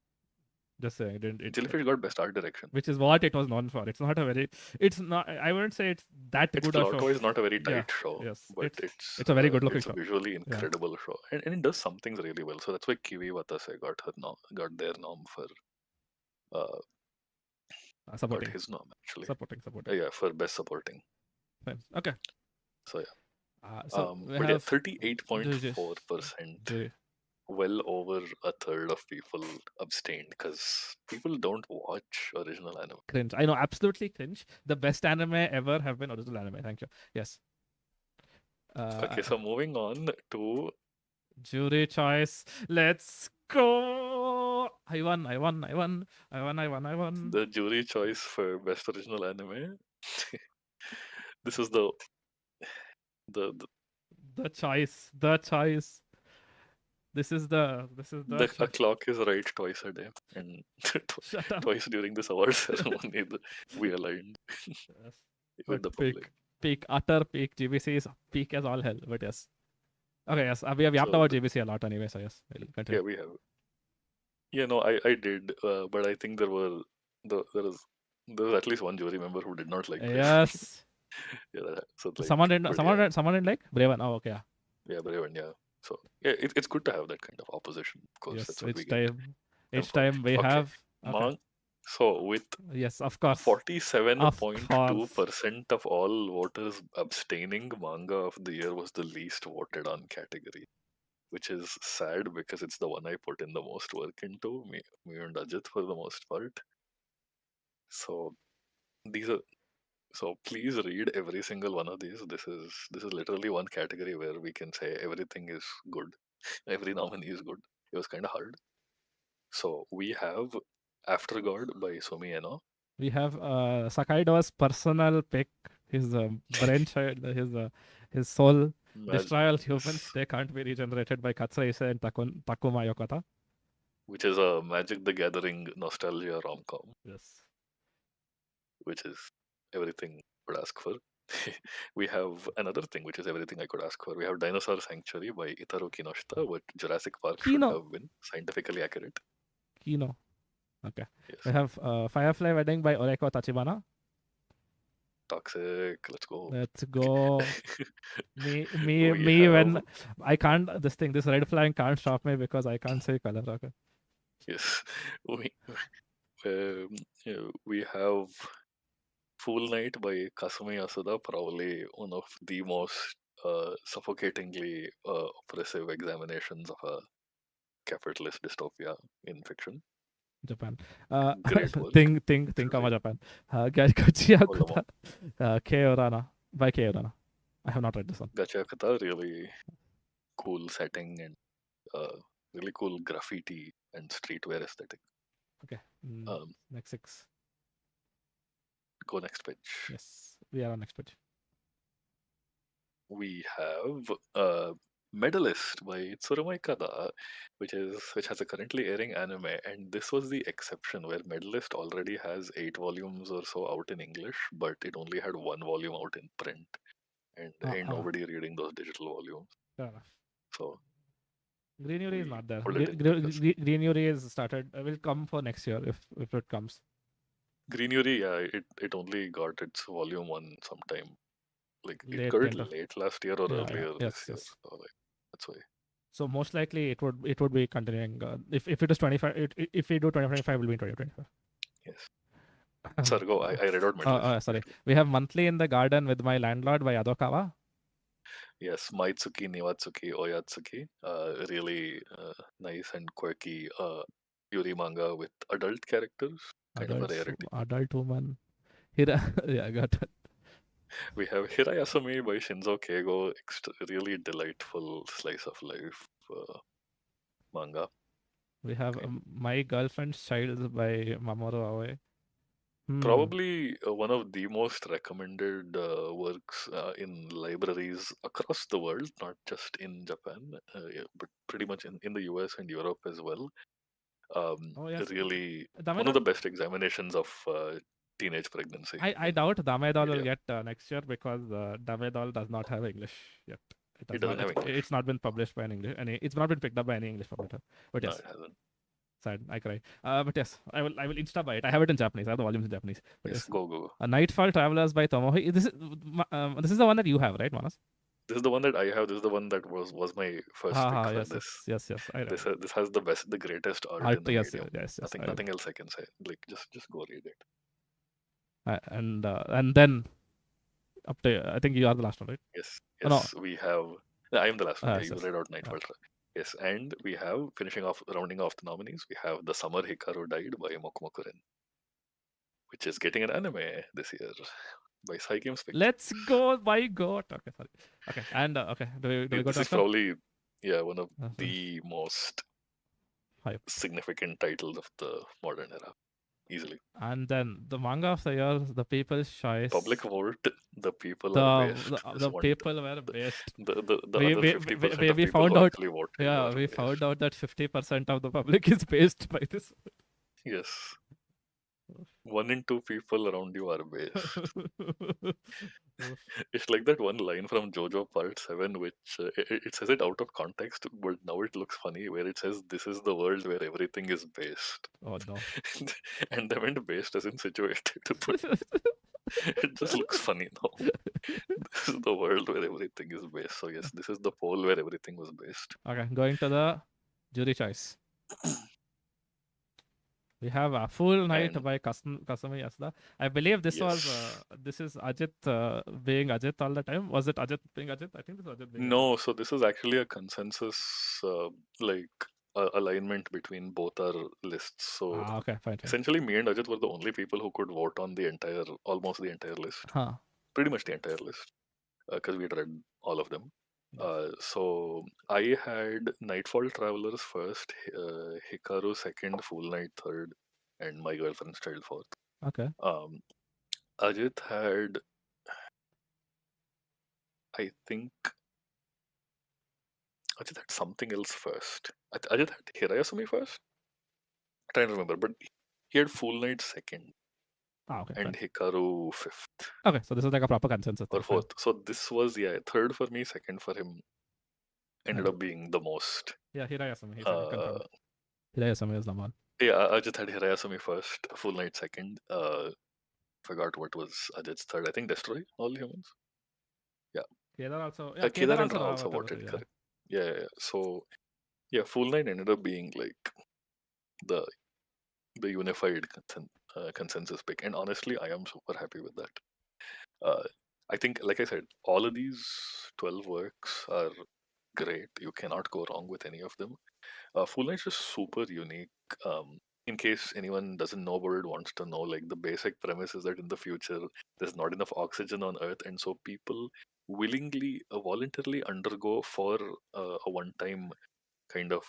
Speaker 1: Just saying, it didn't.
Speaker 2: Jellyfish got best art direction.
Speaker 1: Which is what it was known for. It's not a very. It's not. I wouldn't say it's that
Speaker 2: It's
Speaker 1: good a
Speaker 2: plot
Speaker 1: show.
Speaker 2: wise not a very
Speaker 1: Yeah.
Speaker 2: tight show,
Speaker 1: Yes.
Speaker 2: but
Speaker 1: It's a very good looking
Speaker 2: it's a
Speaker 1: show.
Speaker 2: visually
Speaker 1: Yeah.
Speaker 2: incredible show, and it does some things really well. So that's why Kiwi Watase got their nom for uh got
Speaker 1: Supporting.
Speaker 2: his nom actually.
Speaker 1: Supporting.
Speaker 2: Yeah, for best supporting.
Speaker 1: Fine. Okay.
Speaker 2: So yeah,
Speaker 1: So we
Speaker 2: but yeah,
Speaker 1: have
Speaker 2: 38.4%,
Speaker 1: Jury.
Speaker 2: well over a third of people abstained because people don't watch original anime.
Speaker 1: Cringe. I know, absolutely cringe. The best anime ever have been original anime. Thank you. Yes.
Speaker 2: Okay, so moving on to
Speaker 1: Jury choice. Let's go. I won.
Speaker 2: the jury choice for best original anime. This is the
Speaker 1: The choice. The choice. This is the
Speaker 2: a
Speaker 1: choice.
Speaker 2: clock is right twice a day, and
Speaker 1: Shut up.
Speaker 2: twice during this award ceremony, we aligned
Speaker 1: Yes.
Speaker 2: with
Speaker 1: But
Speaker 2: the public.
Speaker 1: utter peak. GBC is peak as all hell. But yes. Okay, yes. We have yapped
Speaker 2: So
Speaker 1: about GBC a lot anyway, so yes. We'll
Speaker 2: yeah,
Speaker 1: continue.
Speaker 2: we have. Yeah, no, I did, but I think there was at least one jury member who did not like Brave.
Speaker 1: Yes.
Speaker 2: Yeah, so like,
Speaker 1: Someone didn't
Speaker 2: but yeah,
Speaker 1: someone didn't like Braven. Oh, okay.
Speaker 2: yeah, Brave, and yeah. So yeah, it's good to have that kind of opposition. Of course,
Speaker 1: Yes,
Speaker 2: that's what we
Speaker 1: each
Speaker 2: get
Speaker 1: time.
Speaker 2: them
Speaker 1: Each
Speaker 2: for.
Speaker 1: time we
Speaker 2: Okay,
Speaker 1: have. Okay.
Speaker 2: Mang. So with
Speaker 1: Yes, of course. Of course.
Speaker 2: 47.2% of all voters abstaining, Manga of the Year was the least voted on category, which is sad because it's the one I put in the most work into, me and Ajit for the most part. So these are so please read every single one of these. This is literally one category where we can say everything is good. Every nominee is good. It was kind of hard. So we have After God by Sumi Eno.
Speaker 1: We have Sakaido's personal pick, his brainchild, his soul. Destroy all humans.
Speaker 2: Yes,
Speaker 1: They can't be regenerated by Katsuhisa and Takuma Yokota.
Speaker 2: which is a Magic the Gathering nostalgia rom-com,
Speaker 1: Yes.
Speaker 2: which is everything I could ask for. We have another thing, which is everything I could ask for. We have Dinosaur Sanctuary by Itaru Kinoshita, what Jurassic Park should
Speaker 1: Kino.
Speaker 2: have been, scientifically accurate.
Speaker 1: Kino. Okay.
Speaker 2: Yes.
Speaker 1: We have Firefly Wedding by Oreko Tachibana.
Speaker 2: Toxic, let's go.
Speaker 1: Let's go. Me,
Speaker 2: We
Speaker 1: when
Speaker 2: have,
Speaker 1: I can't, this red flag can't stop me because I can't say color. Okay.
Speaker 2: yes, we have Fool Night by Kasumi Yasuda, probably one of the most suffocatingly oppressive examinations of a capitalist dystopia in fiction.
Speaker 1: Japan.
Speaker 2: Great work.
Speaker 1: Think
Speaker 2: Truly.
Speaker 1: about Japan. Gachi
Speaker 2: Olamo.
Speaker 1: Yakuta, K. Urana, by K. Urana. I have not read this one.
Speaker 2: Gacha Kata, really cool setting and uh, really cool graffiti and streetwear aesthetic.
Speaker 1: Okay,
Speaker 2: Um,
Speaker 1: next 6.
Speaker 2: go next page.
Speaker 1: Yes, we are on next page.
Speaker 2: We have Medalist by Tsurumai Kada, which has a currently airing anime, and this was the exception where Medalist already has 8 volumes or so out in English, but it only had 1 volume out in print, and ain't nobody reading those digital volumes.
Speaker 1: Fair enough.
Speaker 2: So
Speaker 1: Green Yuri is
Speaker 2: we
Speaker 1: not there.
Speaker 2: pulled it in because
Speaker 1: Green Yuri is started. Will come for next year if it comes.
Speaker 2: Green Yuri, yeah, it only got its volume 1 sometime. Like it
Speaker 1: Late
Speaker 2: got it
Speaker 1: into.
Speaker 2: late last year or
Speaker 1: Yeah,
Speaker 2: earlier
Speaker 1: yes,
Speaker 2: this year.
Speaker 1: yes.
Speaker 2: So like that's why.
Speaker 1: So most likely it would be continuing. If it is 25, if we do 2025, will be in 2025.
Speaker 2: Yes. Sorry, go. I read out Medalist.
Speaker 1: Sorry. We have Monthly in the Garden with My Landlord by Adokawa.
Speaker 2: Yes, Maitsuki, Niwatsuki, Oyatsuki. Really nice and quirky Yuri manga with adult characters. Kind of a rarity.
Speaker 1: Adult woman. Yeah, I got it.
Speaker 2: We have Hirayasumi by Shinzo Keigo. Really delightful slice of life manga.
Speaker 1: We have
Speaker 2: Okay.
Speaker 1: My Girlfriend's Child by Mamoru Aoi.
Speaker 2: Probably one of the most recommended works in libraries across the world, not just in Japan, yeah, but pretty much in the US and Europe as well.
Speaker 1: Oh yes,
Speaker 2: Really, one of the
Speaker 1: Damedol.
Speaker 2: best examinations of teenage pregnancy.
Speaker 1: I
Speaker 2: in
Speaker 1: doubt Damedol will
Speaker 2: media.
Speaker 1: get next year because Damedol does not have English yet. It
Speaker 2: It
Speaker 1: does
Speaker 2: doesn't
Speaker 1: not.
Speaker 2: have English.
Speaker 1: It's not been published by an English. It's not been picked up by any English publisher. But
Speaker 2: No,
Speaker 1: yes,
Speaker 2: it hasn't.
Speaker 1: sad. I cry. But yes, I will insta buy it. I have it in Japanese. I have the volumes in Japanese. But
Speaker 2: Yes,
Speaker 1: yes,
Speaker 2: go.
Speaker 1: Nightfall Travelers by Tomohi. This is the one that you have, right, Manas?
Speaker 2: This is the one that I have. This is the one that was my first pick for
Speaker 1: Yes,
Speaker 2: this.
Speaker 1: yes. I read
Speaker 2: This has the greatest art
Speaker 1: art.
Speaker 2: in the
Speaker 1: Yes,
Speaker 2: medium.
Speaker 1: yes.
Speaker 2: Nothing else I can say. Like just go read it.
Speaker 1: And then up to I think you are the last one, right?
Speaker 2: Yes,
Speaker 1: Oh, no.
Speaker 2: we have. I am the last one. Yeah, you
Speaker 1: Yes.
Speaker 2: read out Nightfall. Yes, and we have rounding off the nominees. We have The Summer Hikaru Died by Mokumokuren, which is getting an anime this year by Games Pictures.
Speaker 1: Let's go. My God. Okay, sorry. Okay, and okay. Do we go to
Speaker 2: This is
Speaker 1: next one?
Speaker 2: probably one of the most
Speaker 1: Hype.
Speaker 2: significant titles of the modern era, easily.
Speaker 1: And then the manga of the year, The People's Choice.
Speaker 2: Public vote, the people are based.
Speaker 1: The people were based.
Speaker 2: The other 50% of
Speaker 1: We
Speaker 2: people
Speaker 1: found
Speaker 2: who
Speaker 1: out.
Speaker 2: actually voted.
Speaker 1: Yeah, we found out that 50% of the public is based by this.
Speaker 2: Yes. 1 in 2 people around you are based. It's like that one line from JoJo Part 7, which it says it out of context, but now it looks funny, where it says, "This is the world where everything is based."
Speaker 1: Oh no.
Speaker 2: And they meant based as in situated, but it just looks funny now. This is the world where everything is based. So, yes, this is the pole where everything was based.
Speaker 1: Okay, going to the jury choice. We have a Full Night by Kasumi Yasuda. I believe this was this is Ajit being Ajit all the time. Was it Ajit being Ajit? I think this was Ajit being
Speaker 2: No, so this is actually a consensus alignment between both our lists. So
Speaker 1: okay, fine.
Speaker 2: essentially, me and Ajit were the only people who could vote on almost the entire list.
Speaker 1: Huh.
Speaker 2: Pretty much the entire list, because we had read all of them.
Speaker 1: Yes.
Speaker 2: So I had Nightfall Travelers first, Hikaru second, Full Night third, and My Girlfriend's Child fourth.
Speaker 1: Okay.
Speaker 2: Ajit had, I think, Ajit had something else first. Ajit had Hirayasumi first. I'm trying to remember, but he had Full Night second.
Speaker 1: Okay.
Speaker 2: And
Speaker 1: fine.
Speaker 2: Hikaru fifth.
Speaker 1: Okay, so this is like a proper consensus.
Speaker 2: Or fourth. So this was third for me, second for him. Ended up being the most.
Speaker 1: Yeah, Hirayasumi. Hirayasumi is number one.
Speaker 2: Yeah, Ajit had Hirayasumi first, Full Night second. Forgot what was Ajit's third. I think Destroy All Humans. Yeah.
Speaker 1: Kedar also.
Speaker 2: Yeah, Kedar also voted, correct. Yeah. So yeah, Full Night ended up being like the unified consensus pick, and honestly, I am super happy with that. I think, like I said, all of these 12 works are great. You cannot go wrong with any of them. Full Night is super unique. In case anyone doesn't know about it, wants to know, like the basic premise is that in the future there's not enough oxygen on Earth, and so people willingly, voluntarily undergo for a one-time kind of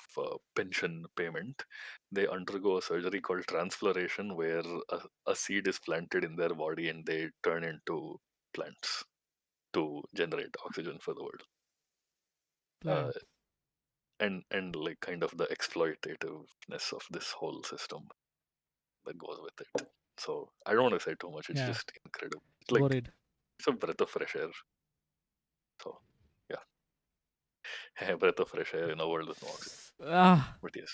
Speaker 2: pension payment. They undergo a surgery called transfloration, where a seed is planted in their body and they turn into plants to generate oxygen for the world. Uh,
Speaker 1: Plants.
Speaker 2: and like kind of the exploitativeness of this whole system that goes with it. So I don't want to say too much. It's
Speaker 1: Yeah.
Speaker 2: just incredible. It's
Speaker 1: Go
Speaker 2: like
Speaker 1: read.
Speaker 2: it's a breath of fresh air. So yeah, a breath of fresh air in a world with no oxygen.
Speaker 1: Ah,
Speaker 2: But yes,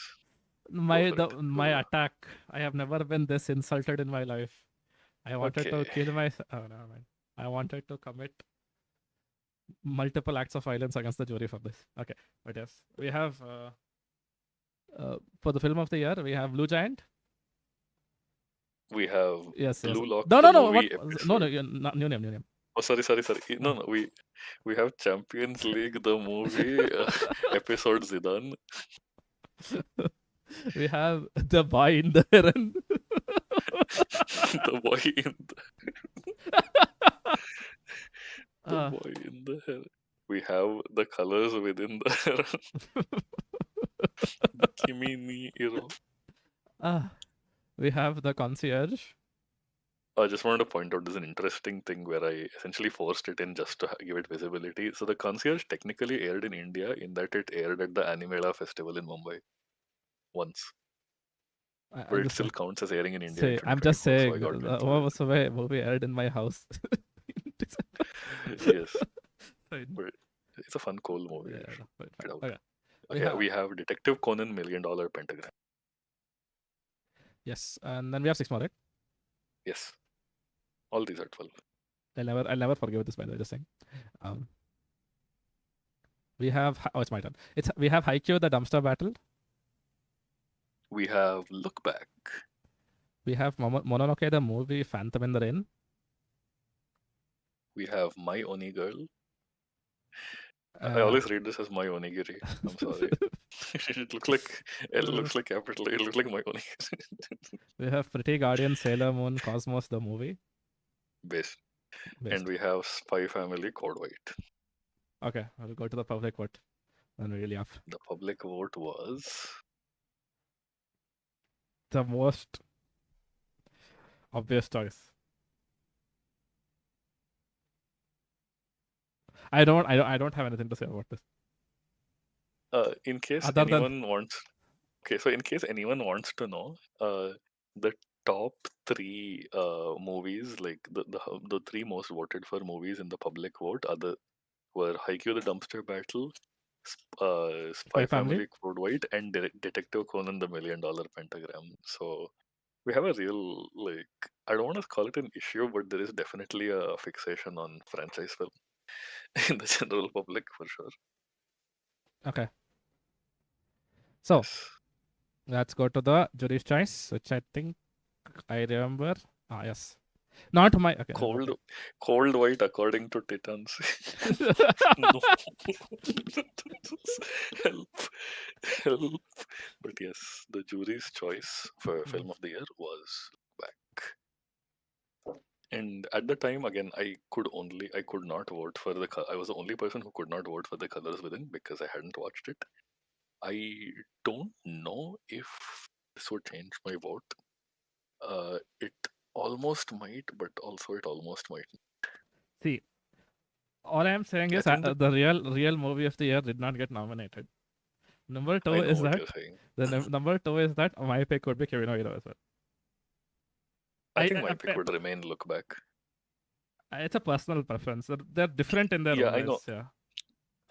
Speaker 2: go
Speaker 1: my
Speaker 2: for it.
Speaker 1: my attack. I have never been this insulted in my life. I wanted to
Speaker 2: Okay,
Speaker 1: kill my. Oh no, man. I wanted to commit multiple acts of violence against the jury for this. Okay, but yes, we have for the film of the year we have Blue Giant.
Speaker 2: we have
Speaker 1: Yes, yes.
Speaker 2: Blue Lock,
Speaker 1: No,
Speaker 2: the
Speaker 1: no, no. What?
Speaker 2: movie
Speaker 1: No, no.
Speaker 2: episode.
Speaker 1: New name, new name.
Speaker 2: Oh, sorry, sorry, sorry. No, no. We have Champions League, the movie episode Zidane.
Speaker 1: We have the boy in the heron.
Speaker 2: The boy in the
Speaker 1: uh,
Speaker 2: boy in the hair. We have the colors within the hair. The Kimi ni Iro.
Speaker 1: uh, we have the concierge.
Speaker 2: I just wanted to point out there's an interesting thing where I essentially forced it in just to give it visibility. So the concierge technically aired in India in that it aired at the Animela festival in Mumbai once, but
Speaker 1: I'm
Speaker 2: it
Speaker 1: just
Speaker 2: still counts as airing in India in
Speaker 1: say. I'm just
Speaker 2: 2024. So I
Speaker 1: saying.
Speaker 2: got to
Speaker 1: What
Speaker 2: include
Speaker 1: was the way movie aired in my house? in
Speaker 2: it.
Speaker 1: December.
Speaker 2: Yes,
Speaker 1: Fine.
Speaker 2: but it's a fun, cool movie.
Speaker 1: Yeah, no, fine,
Speaker 2: Check
Speaker 1: fine.
Speaker 2: it out.
Speaker 1: Okay.
Speaker 2: Okay, we have Detective Conan Million Dollar Pentagram.
Speaker 1: Yes, and then we have six more, right?
Speaker 2: Yes, all these are 12.
Speaker 1: I'll never forgive this, by the way. Just saying. Um, we have. Oh, it's my turn. We have Haikyuu, the dumpster battle.
Speaker 2: We have Look Back.
Speaker 1: We have Mononoke, the movie Phantom in the Rain.
Speaker 2: We have My Oni Girl. I always read this as My Onigiri. I'm sorry. It looks like capital. It looks like My Onigiri.
Speaker 1: We have Pretty Guardian, Sailor Moon, Cosmos, the movie.
Speaker 2: Based.
Speaker 1: Based.
Speaker 2: And we have Spy Family Code White.
Speaker 1: Okay, I'll go to the public vote. Then we really have
Speaker 2: The public vote was
Speaker 1: the most obvious choice. I don't have anything to say about this.
Speaker 2: in case
Speaker 1: Other than
Speaker 2: anyone wants. Okay, so in case anyone wants to know, the top three movies, like the three most voted for movies in the public vote, were Haikyuu the Dumpster Battle, Spy
Speaker 1: Spy Family.
Speaker 2: Family Code White, and Detective Conan the Million Dollar Pentagram. So we have a real, like, I don't want to call it an issue, but there is definitely a fixation on franchise film in the general public for sure.
Speaker 1: Okay. So
Speaker 2: Yes.
Speaker 1: let's go to the jury's choice, which I think I remember. Ah, yes. Not my. Okay.
Speaker 2: Cold White according to Titans. No. Help. But yes, the jury's choice for film of the year was Back. And at the time, again, I could not vote for I was the only person who could not vote for the colors within because I hadn't watched it. I don't know if this would change my vote. It almost might, but also it almost might.
Speaker 1: See, all I am saying
Speaker 2: I
Speaker 1: is
Speaker 2: think that
Speaker 1: the real movie of the year did not get nominated. Number two
Speaker 2: I know
Speaker 1: is
Speaker 2: what
Speaker 1: that
Speaker 2: you're saying.
Speaker 1: number two is that my pick would be Kevin Hero as well.
Speaker 2: I think my pick would remain Look Back.
Speaker 1: It's a personal preference. They're different in their
Speaker 2: Yeah,
Speaker 1: own
Speaker 2: I know.
Speaker 1: ways. Yeah.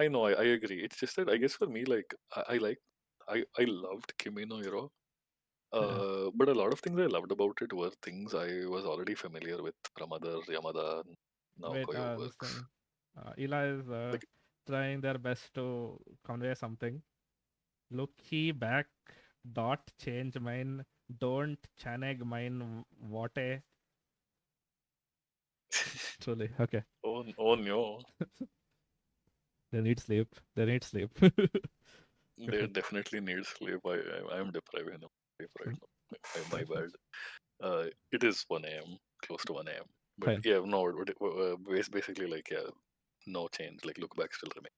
Speaker 2: I know. I agree. It's just that I guess for me, like I loved Kimi no Hero. But a lot of things I loved about it were things I was already familiar with from other Yamada
Speaker 1: Wait,
Speaker 2: Naokoyo
Speaker 1: this
Speaker 2: works.
Speaker 1: thing. Eli is
Speaker 2: Like
Speaker 1: trying their best to convey something. Looky back, dot change mine, don't chaneg mine, wate. Truly, okay.
Speaker 2: oh no.
Speaker 1: They need sleep. They need sleep.
Speaker 2: They definitely need sleep. I am depriving them sleep right now. My bad. It is 1 a.m. Close to 1 a.m. But
Speaker 1: Fine.
Speaker 2: yeah, no. Basically, like, yeah, no change. Like, look back still remain.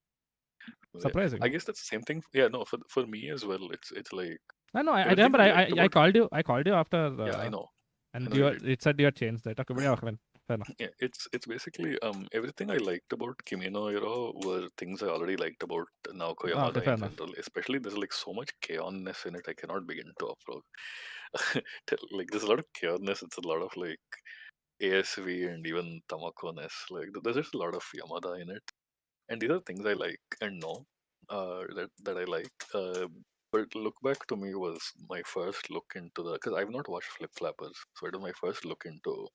Speaker 2: Yeah,
Speaker 1: Surprising.
Speaker 2: I guess that's the same thing. Yeah, no. For me as well, it's like
Speaker 1: I know. I
Speaker 2: everything
Speaker 1: remember.
Speaker 2: I liked
Speaker 1: I
Speaker 2: about.
Speaker 1: called you. I called you after,
Speaker 2: Yeah, I know. I
Speaker 1: and
Speaker 2: know you
Speaker 1: you
Speaker 2: did.
Speaker 1: it said you had changed that. Okay, but yeah, fine. Fair enough.
Speaker 2: Yeah, it's basically everything I liked about Kimi no Hero were things I already liked about Naoko
Speaker 1: Okay,
Speaker 2: Yamada
Speaker 1: fair
Speaker 2: in
Speaker 1: enough.
Speaker 2: general. Especially there's like so much chaosness in it. I cannot begin to approach. Like there's a lot of chaosness. It's a lot of like ASV and even Tamako-ness. Like there's just a lot of Yamada in it, and these are things I like and know that I like. But look back to me was my first look into the because I've not watched Flip Flappers, so it was my first look into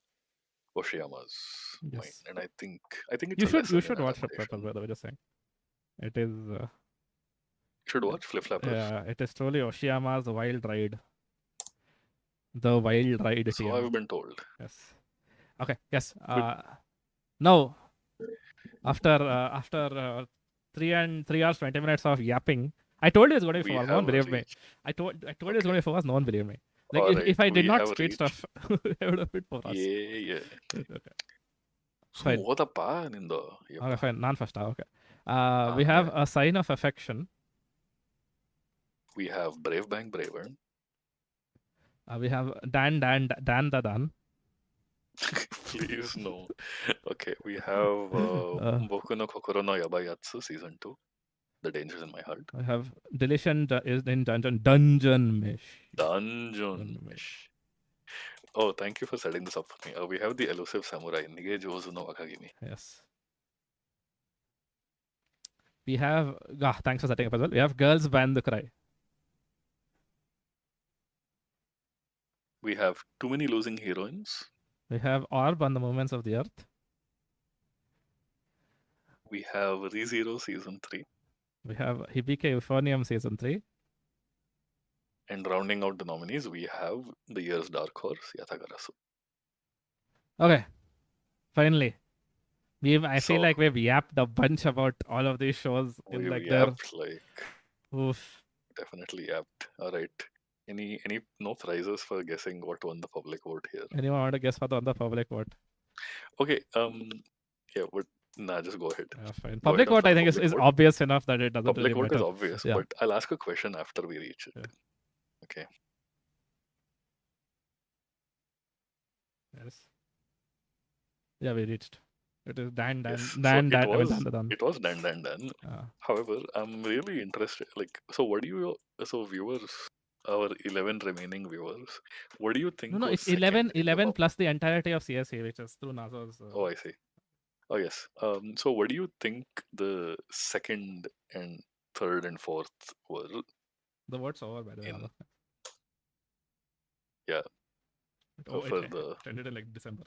Speaker 2: Oshiyama's mind,
Speaker 1: Yes.
Speaker 2: and I think it's a
Speaker 1: You
Speaker 2: lesson in
Speaker 1: should watch Retrospective,
Speaker 2: adaptation.
Speaker 1: by the way, just saying. It is
Speaker 2: You should watch Flip Flappers.
Speaker 1: it is truly Oshiyama's wild ride. The wild ride
Speaker 2: So
Speaker 1: TM.
Speaker 2: I've been told.
Speaker 1: Yes. Okay, yes.
Speaker 2: But
Speaker 1: Now after 3 hours 20 minutes of yapping, I told you it's going to be
Speaker 2: we
Speaker 1: 4 hours. No one
Speaker 2: have
Speaker 1: believed me.
Speaker 2: reached.
Speaker 1: I told you it's going
Speaker 2: Okay,
Speaker 1: to be 4 hours. No one believed me. Like
Speaker 2: all right,
Speaker 1: if I did
Speaker 2: we
Speaker 1: not
Speaker 2: have
Speaker 1: speed
Speaker 2: reached.
Speaker 1: stuff, I would have been 4 hours.
Speaker 2: Yeah.
Speaker 1: Okay,
Speaker 2: So
Speaker 1: fine.
Speaker 2: ಓದಪ್ಪ ನಿಂದು
Speaker 1: Okay,
Speaker 2: ಯಪ್ಪ.
Speaker 1: fine. Non first. Okay. We
Speaker 2: Yeah.
Speaker 1: have a sign of affection.
Speaker 2: We have Brave Bang Braver.
Speaker 1: We have Dan the Dan.
Speaker 2: Please no. Okay, we have
Speaker 1: Uh,
Speaker 2: Boku no Kokoro no Yabayatsu season 2. The Dangers in My Heart.
Speaker 1: I have Deletion is in Dungeon Mesh.
Speaker 2: Dungeon Mesh. Oh, thank you for setting this up for me. We have the elusive samurai Nige Jozu no Wakagimi.
Speaker 1: Yes. We have thanks for setting up as well. We have Girls Band the Cry.
Speaker 2: We have Too Many Losing Heroines.
Speaker 1: We have Orb on the Movements of the Earth.
Speaker 2: We have ReZero season 3.
Speaker 1: We have Hibike Euphonium season 3.
Speaker 2: And rounding out the nominees, we have the year's dark horse Yatagarasu.
Speaker 1: Okay, finally. I feel
Speaker 2: So
Speaker 1: like we've yapped a bunch about all of these shows in
Speaker 2: we
Speaker 1: like their.
Speaker 2: yapped like
Speaker 1: Oof.
Speaker 2: definitely yapped. All right. Any no prizes for guessing what won the public vote here?
Speaker 1: Anyone want to guess what on the public vote?
Speaker 2: Okay. Yeah. But nah, just go ahead.
Speaker 1: Fine.
Speaker 2: Go
Speaker 1: Public
Speaker 2: ahead
Speaker 1: vote,
Speaker 2: for
Speaker 1: I
Speaker 2: the
Speaker 1: think,
Speaker 2: public
Speaker 1: is
Speaker 2: vote.
Speaker 1: obvious enough that it doesn't
Speaker 2: Public
Speaker 1: really
Speaker 2: vote
Speaker 1: matter.
Speaker 2: is obvious,
Speaker 1: Yeah.
Speaker 2: but I'll ask a question after we reach it.
Speaker 1: Yeah.
Speaker 2: Okay.
Speaker 1: Yes. Yeah, we reached. It is Dan.
Speaker 2: Yes.
Speaker 1: Dan.
Speaker 2: So
Speaker 1: I mean, Dan.
Speaker 2: it was Dan. However, I'm really interested. Like, so what do you? So viewers, our 11 remaining viewers, what do you think
Speaker 1: No,
Speaker 2: was
Speaker 1: it's
Speaker 2: second in the
Speaker 1: 11 plus the entirety of CSA, which is through NASA's.
Speaker 2: Oh, I see. Oh, yes. So what do you think the second and third and fourth were?
Speaker 1: The vote's over, by the way.
Speaker 2: In yeah, for the
Speaker 1: ended in like December.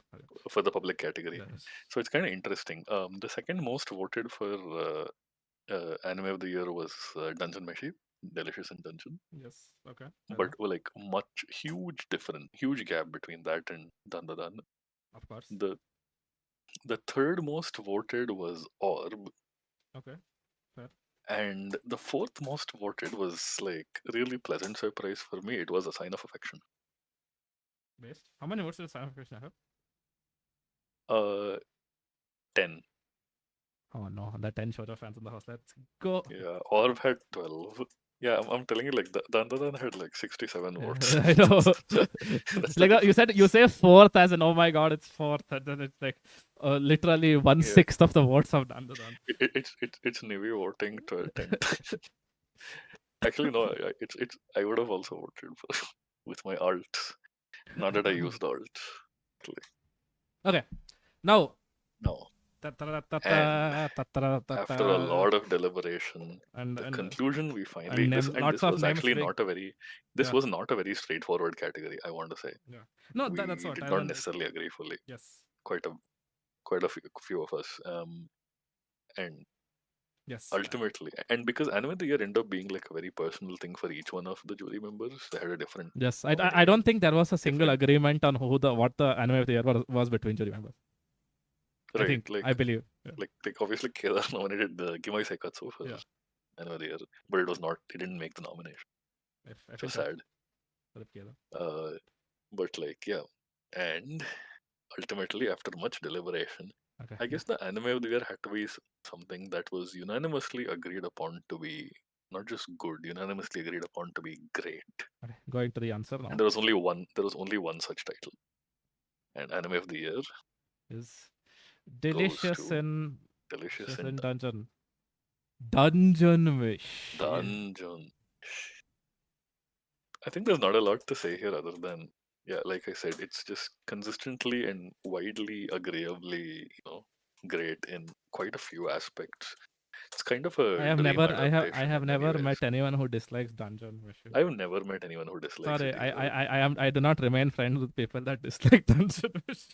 Speaker 2: for the public category.
Speaker 1: Yes.
Speaker 2: So it's kind of interesting. The second most voted for anime of the year was Dungeon Meshi, Delicious in Dungeon.
Speaker 1: Yes. Okay.
Speaker 2: But like huge gap between that and Dandadan.
Speaker 1: Of course.
Speaker 2: The third most voted was Orb.
Speaker 1: Okay. Fair.
Speaker 2: And the fourth most voted was like really pleasant surprise for me. It was A Sign of Affection.
Speaker 1: Based. How many votes did Sign of Affection have?
Speaker 2: 10.
Speaker 1: Oh no, the 10 shoujo fans in the house. Let's go.
Speaker 2: Yeah, Orb had 12. Yeah, I'm telling you, like the Dandadan had like 67 votes.
Speaker 1: I know.
Speaker 2: That's
Speaker 1: Like
Speaker 2: the
Speaker 1: you say fourth as in, oh my god, it's fourth, and then it's like literally 1/6 of the votes of Dandadan.
Speaker 2: It's Navy voting to a 10. Actually, no, I would have also voted for with my alts. Not that I used alts.
Speaker 1: Okay, now.
Speaker 2: No.
Speaker 1: And
Speaker 2: After a lot of deliberation, the conclusion we finally this was actually not a very was not a very straightforward category. I want to say.
Speaker 1: Yeah. No,
Speaker 2: we
Speaker 1: that's what
Speaker 2: did not necessarily agree fully.
Speaker 1: Yes.
Speaker 2: Quite a few of us. And
Speaker 1: yes,
Speaker 2: ultimately, and because Anime of the Year ended up being like a very personal thing for each one of the jury members, they had a different.
Speaker 1: Yes, I don't think there was a single agreement on what the Anime of the Year was between jury members. I
Speaker 2: Right,
Speaker 1: think. I believe. Yeah.
Speaker 2: like obviously Kedar nominated the Kimai Sekatsu for
Speaker 1: Yeah.
Speaker 2: Anime of the Year, but it was not. He didn't make the nomination.
Speaker 1: I
Speaker 2: So
Speaker 1: feel sad
Speaker 2: sad.
Speaker 1: for the Kyoto.
Speaker 2: But like yeah, and ultimately after much deliberation,
Speaker 1: Okay.
Speaker 2: I guess the Anime of the Year had to be something that was unanimously agreed upon to be not just good, unanimously agreed upon to be great.
Speaker 1: Okay. Going to the answer
Speaker 2: And
Speaker 1: now
Speaker 2: there was only one. There was only one such title. And Anime of the Year
Speaker 1: is
Speaker 2: goes
Speaker 1: delicious
Speaker 2: to
Speaker 1: in
Speaker 2: Delicious
Speaker 1: delicious
Speaker 2: and
Speaker 1: in dungeon. Dungeon Wish. Yeah.
Speaker 2: Dungeon. I think there's not a lot to say here other than yeah, like I said, it's just consistently and widely agreeably, great in quite a few aspects. It's kind of
Speaker 1: I
Speaker 2: a
Speaker 1: have
Speaker 2: dream
Speaker 1: never I
Speaker 2: adaptation
Speaker 1: have
Speaker 2: in many
Speaker 1: never
Speaker 2: ways.
Speaker 1: met anyone who dislikes Dungeon Wish.
Speaker 2: I've never met anyone who dislikes
Speaker 1: Sorry,
Speaker 2: it either.
Speaker 1: I do not remain friends with people that dislike Dungeon Wish.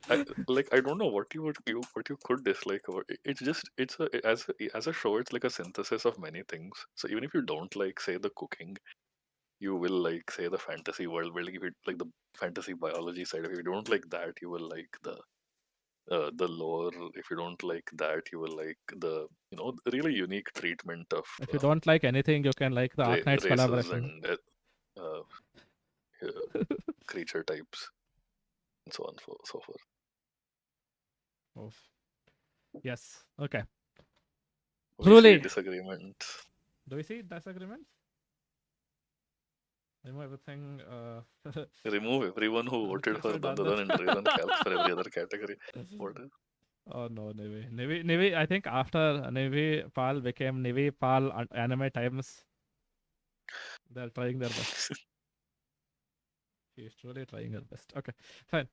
Speaker 2: I don't know what what you could dislike about it. It's just it's a as a show it's like a synthesis of many things. So even if you don't like say the cooking, you will like say the fantasy world building. If you like the fantasy biology side, if you don't like that, you will like the lore. If you don't like that, you will like the really unique treatment of
Speaker 1: If you don't like anything, you can like the Arknights
Speaker 2: races
Speaker 1: collaboration.
Speaker 2: and uh, creature types and so on so forth.
Speaker 1: Oof. Yes. Okay.
Speaker 2: We see
Speaker 1: Truly.
Speaker 2: disagreements.
Speaker 1: Do we see disagreements? Remove everything.
Speaker 2: Remove everyone who voted for
Speaker 1: Cancel Dandan.
Speaker 2: Dandadan and rerun calcs for every other category. What is?
Speaker 1: Oh no, Navy. I think after Navy Pal became Navy Pal Anime Times, they're trying their best. She's truly trying her best. Okay, fine.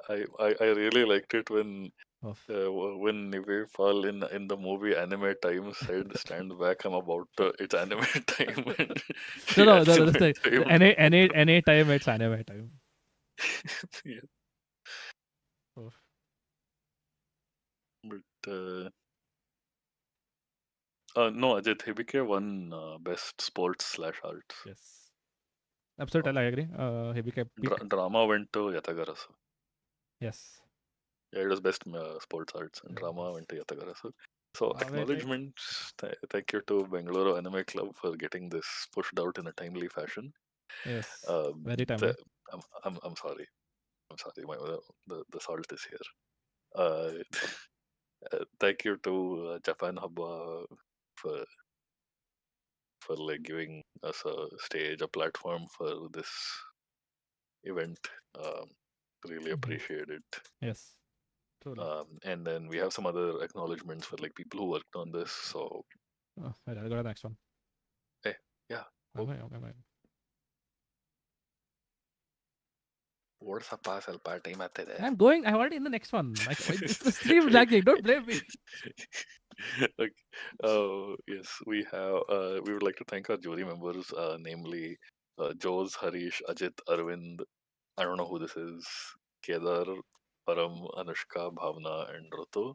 Speaker 2: I really liked it when
Speaker 1: Oof.
Speaker 2: when Nive Fall in the movie Anime Time said, "Stand back, I'm about to. It's anime time." And
Speaker 1: No,
Speaker 2: anime
Speaker 1: that's the
Speaker 2: time.
Speaker 1: any time it's anime time.
Speaker 2: Yeah,
Speaker 1: Oof.
Speaker 2: but no, Ajit Hibike won best sports slash arts.
Speaker 1: Yes, absolutely, I agree. He became peak.
Speaker 2: Drama went to Yatagarasu.
Speaker 1: Yes.
Speaker 2: Yeah, it was best sports arts, and
Speaker 1: Yes.
Speaker 2: drama went to Yatagarasu. So
Speaker 1: Wait.
Speaker 2: acknowledgements. Thank you to Bengaluru Anime Club for getting this pushed out in a timely fashion.
Speaker 1: Yes.
Speaker 2: Um,
Speaker 1: Very timely.
Speaker 2: the, I'm sorry. I'm sorry. The salt is here. Uh, thank you to Japan Habba for like giving us a stage, a platform for this event. Really appreciate it.
Speaker 1: Yes. Truly.
Speaker 2: And then we have some other acknowledgements for like people who worked on this. So
Speaker 1: Oh, wait, I'll go to the next one.
Speaker 2: hey, yeah.
Speaker 1: Okay.
Speaker 2: ಸ್ವಲ್ಪ ಸ್ವಲ್ಪ time ಆಗ್ತಿದೆ.
Speaker 1: I'm going. I'm already in the next one. Like it's the stream lagging. Don't blame me.
Speaker 2: Okay. Yes, we would like to thank our jury members, namely Jose, Harish, Ajit, Arvind. I don't know who this is. Kedar, Param, Anushka, Bhavna, and Rutu.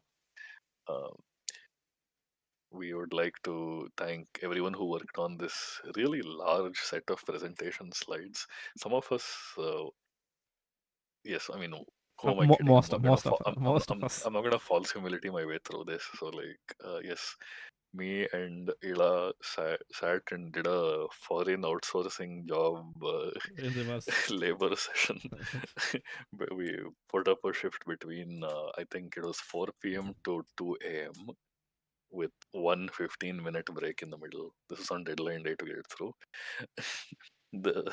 Speaker 2: Um, we would like to thank everyone who worked on this really large set of presentation slides. Some of us, yes, I mean, who am I kidding? I'm not gonna.
Speaker 1: Most of us.
Speaker 2: I'm not gonna false humility my way through this. So like, yes, me and Ila sat and did a foreign outsourcing job
Speaker 1: In reverse.
Speaker 2: labor session. We put up a shift between I think it was 4 p.m. to 2 a.m. with 1 15-minute break in the middle. This is on deadline day to get it through. the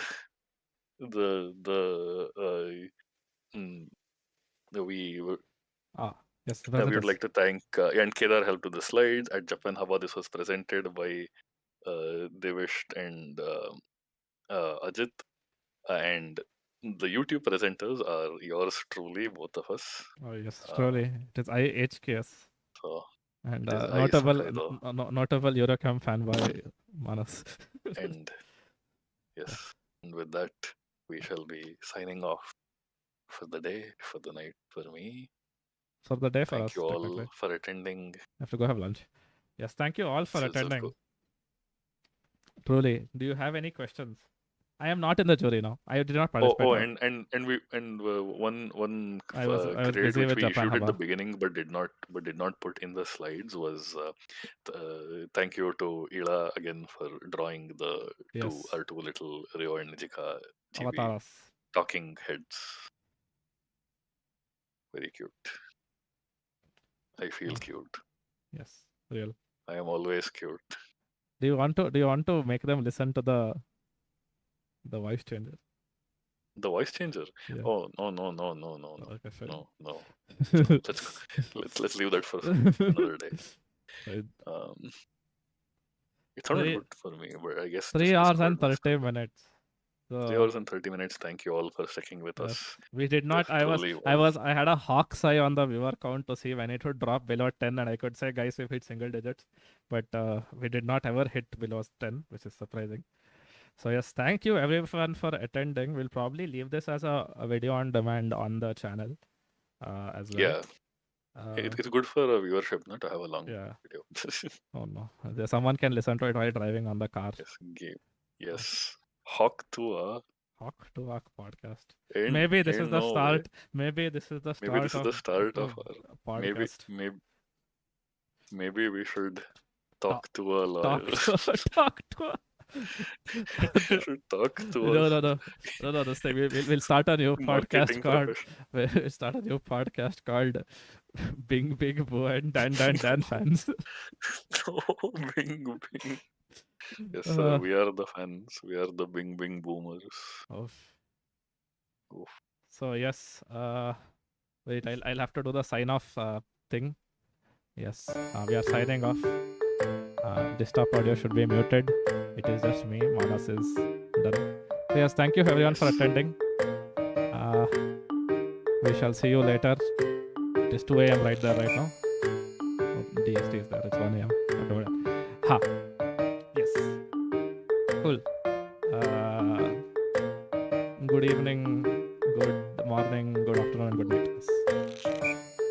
Speaker 2: mm, we were
Speaker 1: Yes.
Speaker 2: we would like to thank and Kedar helped with the slides at Japan Habba. This was presented by Devishт and Ajit, and the YouTube presenters are yours truly, both of us.
Speaker 1: Oh yes, truly. It is IHKS.
Speaker 2: So
Speaker 1: And
Speaker 2: it is Ice
Speaker 1: notable
Speaker 2: Hokkaido.
Speaker 1: notable Eurocam fanboy Manas.
Speaker 2: And yes, and with that, we shall be signing off for the day, for the night, for me.
Speaker 1: For the day for
Speaker 2: Thank
Speaker 1: us,
Speaker 2: you all
Speaker 1: technically.
Speaker 2: for attending.
Speaker 1: I have to go have lunch. Yes, thank you all for
Speaker 2: This is
Speaker 1: attending. Truly. Do you have any questions? I am not in the jury now. I did not
Speaker 2: Oh,
Speaker 1: participate.
Speaker 2: oh,
Speaker 1: Now.
Speaker 2: one
Speaker 1: I was
Speaker 2: grade
Speaker 1: busy
Speaker 2: which
Speaker 1: with
Speaker 2: we
Speaker 1: Japan
Speaker 2: issued at the
Speaker 1: Habba.
Speaker 2: beginning but did not put in the slides was thank you to Ila again for drawing the
Speaker 1: Yes,
Speaker 2: our two little Ryo and Nijika chibi
Speaker 1: avatars.
Speaker 2: talking heads. Very cute. I feel
Speaker 1: Oh,
Speaker 2: cute.
Speaker 1: yes, real.
Speaker 2: I am always cute.
Speaker 1: Do you want to make them listen to the voice changer?
Speaker 2: The voice changer.
Speaker 1: Yeah.
Speaker 2: Oh no.
Speaker 1: Okay, fine.
Speaker 2: No. Let's let's leave that for another day.
Speaker 1: Right.
Speaker 2: Um, it sounded
Speaker 1: Three
Speaker 2: good for me, but I guess
Speaker 1: three
Speaker 2: just
Speaker 1: hours
Speaker 2: Discord
Speaker 1: and
Speaker 2: was
Speaker 1: 30
Speaker 2: crap.
Speaker 1: minutes.
Speaker 2: 3 hours
Speaker 1: So
Speaker 2: and 30 minutes. Thank you all for sticking with
Speaker 1: yes,
Speaker 2: us.
Speaker 1: we did
Speaker 2: This
Speaker 1: not.
Speaker 2: truly was.
Speaker 1: I had a hawk's eye on the viewer count to see when it would drop below 10, and I could say, guys, we've hit single digits, but we did not ever hit below 10, which is surprising. So yes, thank you everyone for attending. We'll probably leave this as a video on demand on the channel as well.
Speaker 2: Yeah,
Speaker 1: Uh,
Speaker 2: it's good for a viewership, not to have a long
Speaker 1: yeah.
Speaker 2: video.
Speaker 1: Oh no, someone can listen to it while driving on the car.
Speaker 2: Yes, game. Yes. Hawk to a.
Speaker 1: Hawk to Hawk podcast. Maybe this is
Speaker 2: Ain't
Speaker 1: the
Speaker 2: no way.
Speaker 1: start. Maybe this is the
Speaker 2: Maybe
Speaker 1: start
Speaker 2: this is
Speaker 1: of
Speaker 2: the start
Speaker 1: a
Speaker 2: of our. Maybe,
Speaker 1: podcast.
Speaker 2: maybe, maybe we should
Speaker 1: Talk,
Speaker 2: talk to a lawyer.
Speaker 1: talk to.
Speaker 2: We should talk to a
Speaker 1: No. This thing we'll start a new podcast
Speaker 2: marketing
Speaker 1: called.
Speaker 2: professional.
Speaker 1: We'll start a new podcast called Bing Big Boo and Dan fans.
Speaker 2: Oh, Bing Bing. Yes, sir.
Speaker 1: Uh,
Speaker 2: We are the fans. We are the Bing Bing boomers.
Speaker 1: Oof.
Speaker 2: Oof.
Speaker 1: So yes. Wait. I'll have to do the sign off thing. Yes. We are signing off. Desktop audio should be muted. It is just me. Manas is done. So yes, thank you everyone for
Speaker 2: Yes.
Speaker 1: attending. We shall see you later. It is 2 a.m. right there right now. Oh, DST is there. It's 1 a.m. Ha. Yes. Cool. Good evening, good morning, good afternoon, and good night. Yes.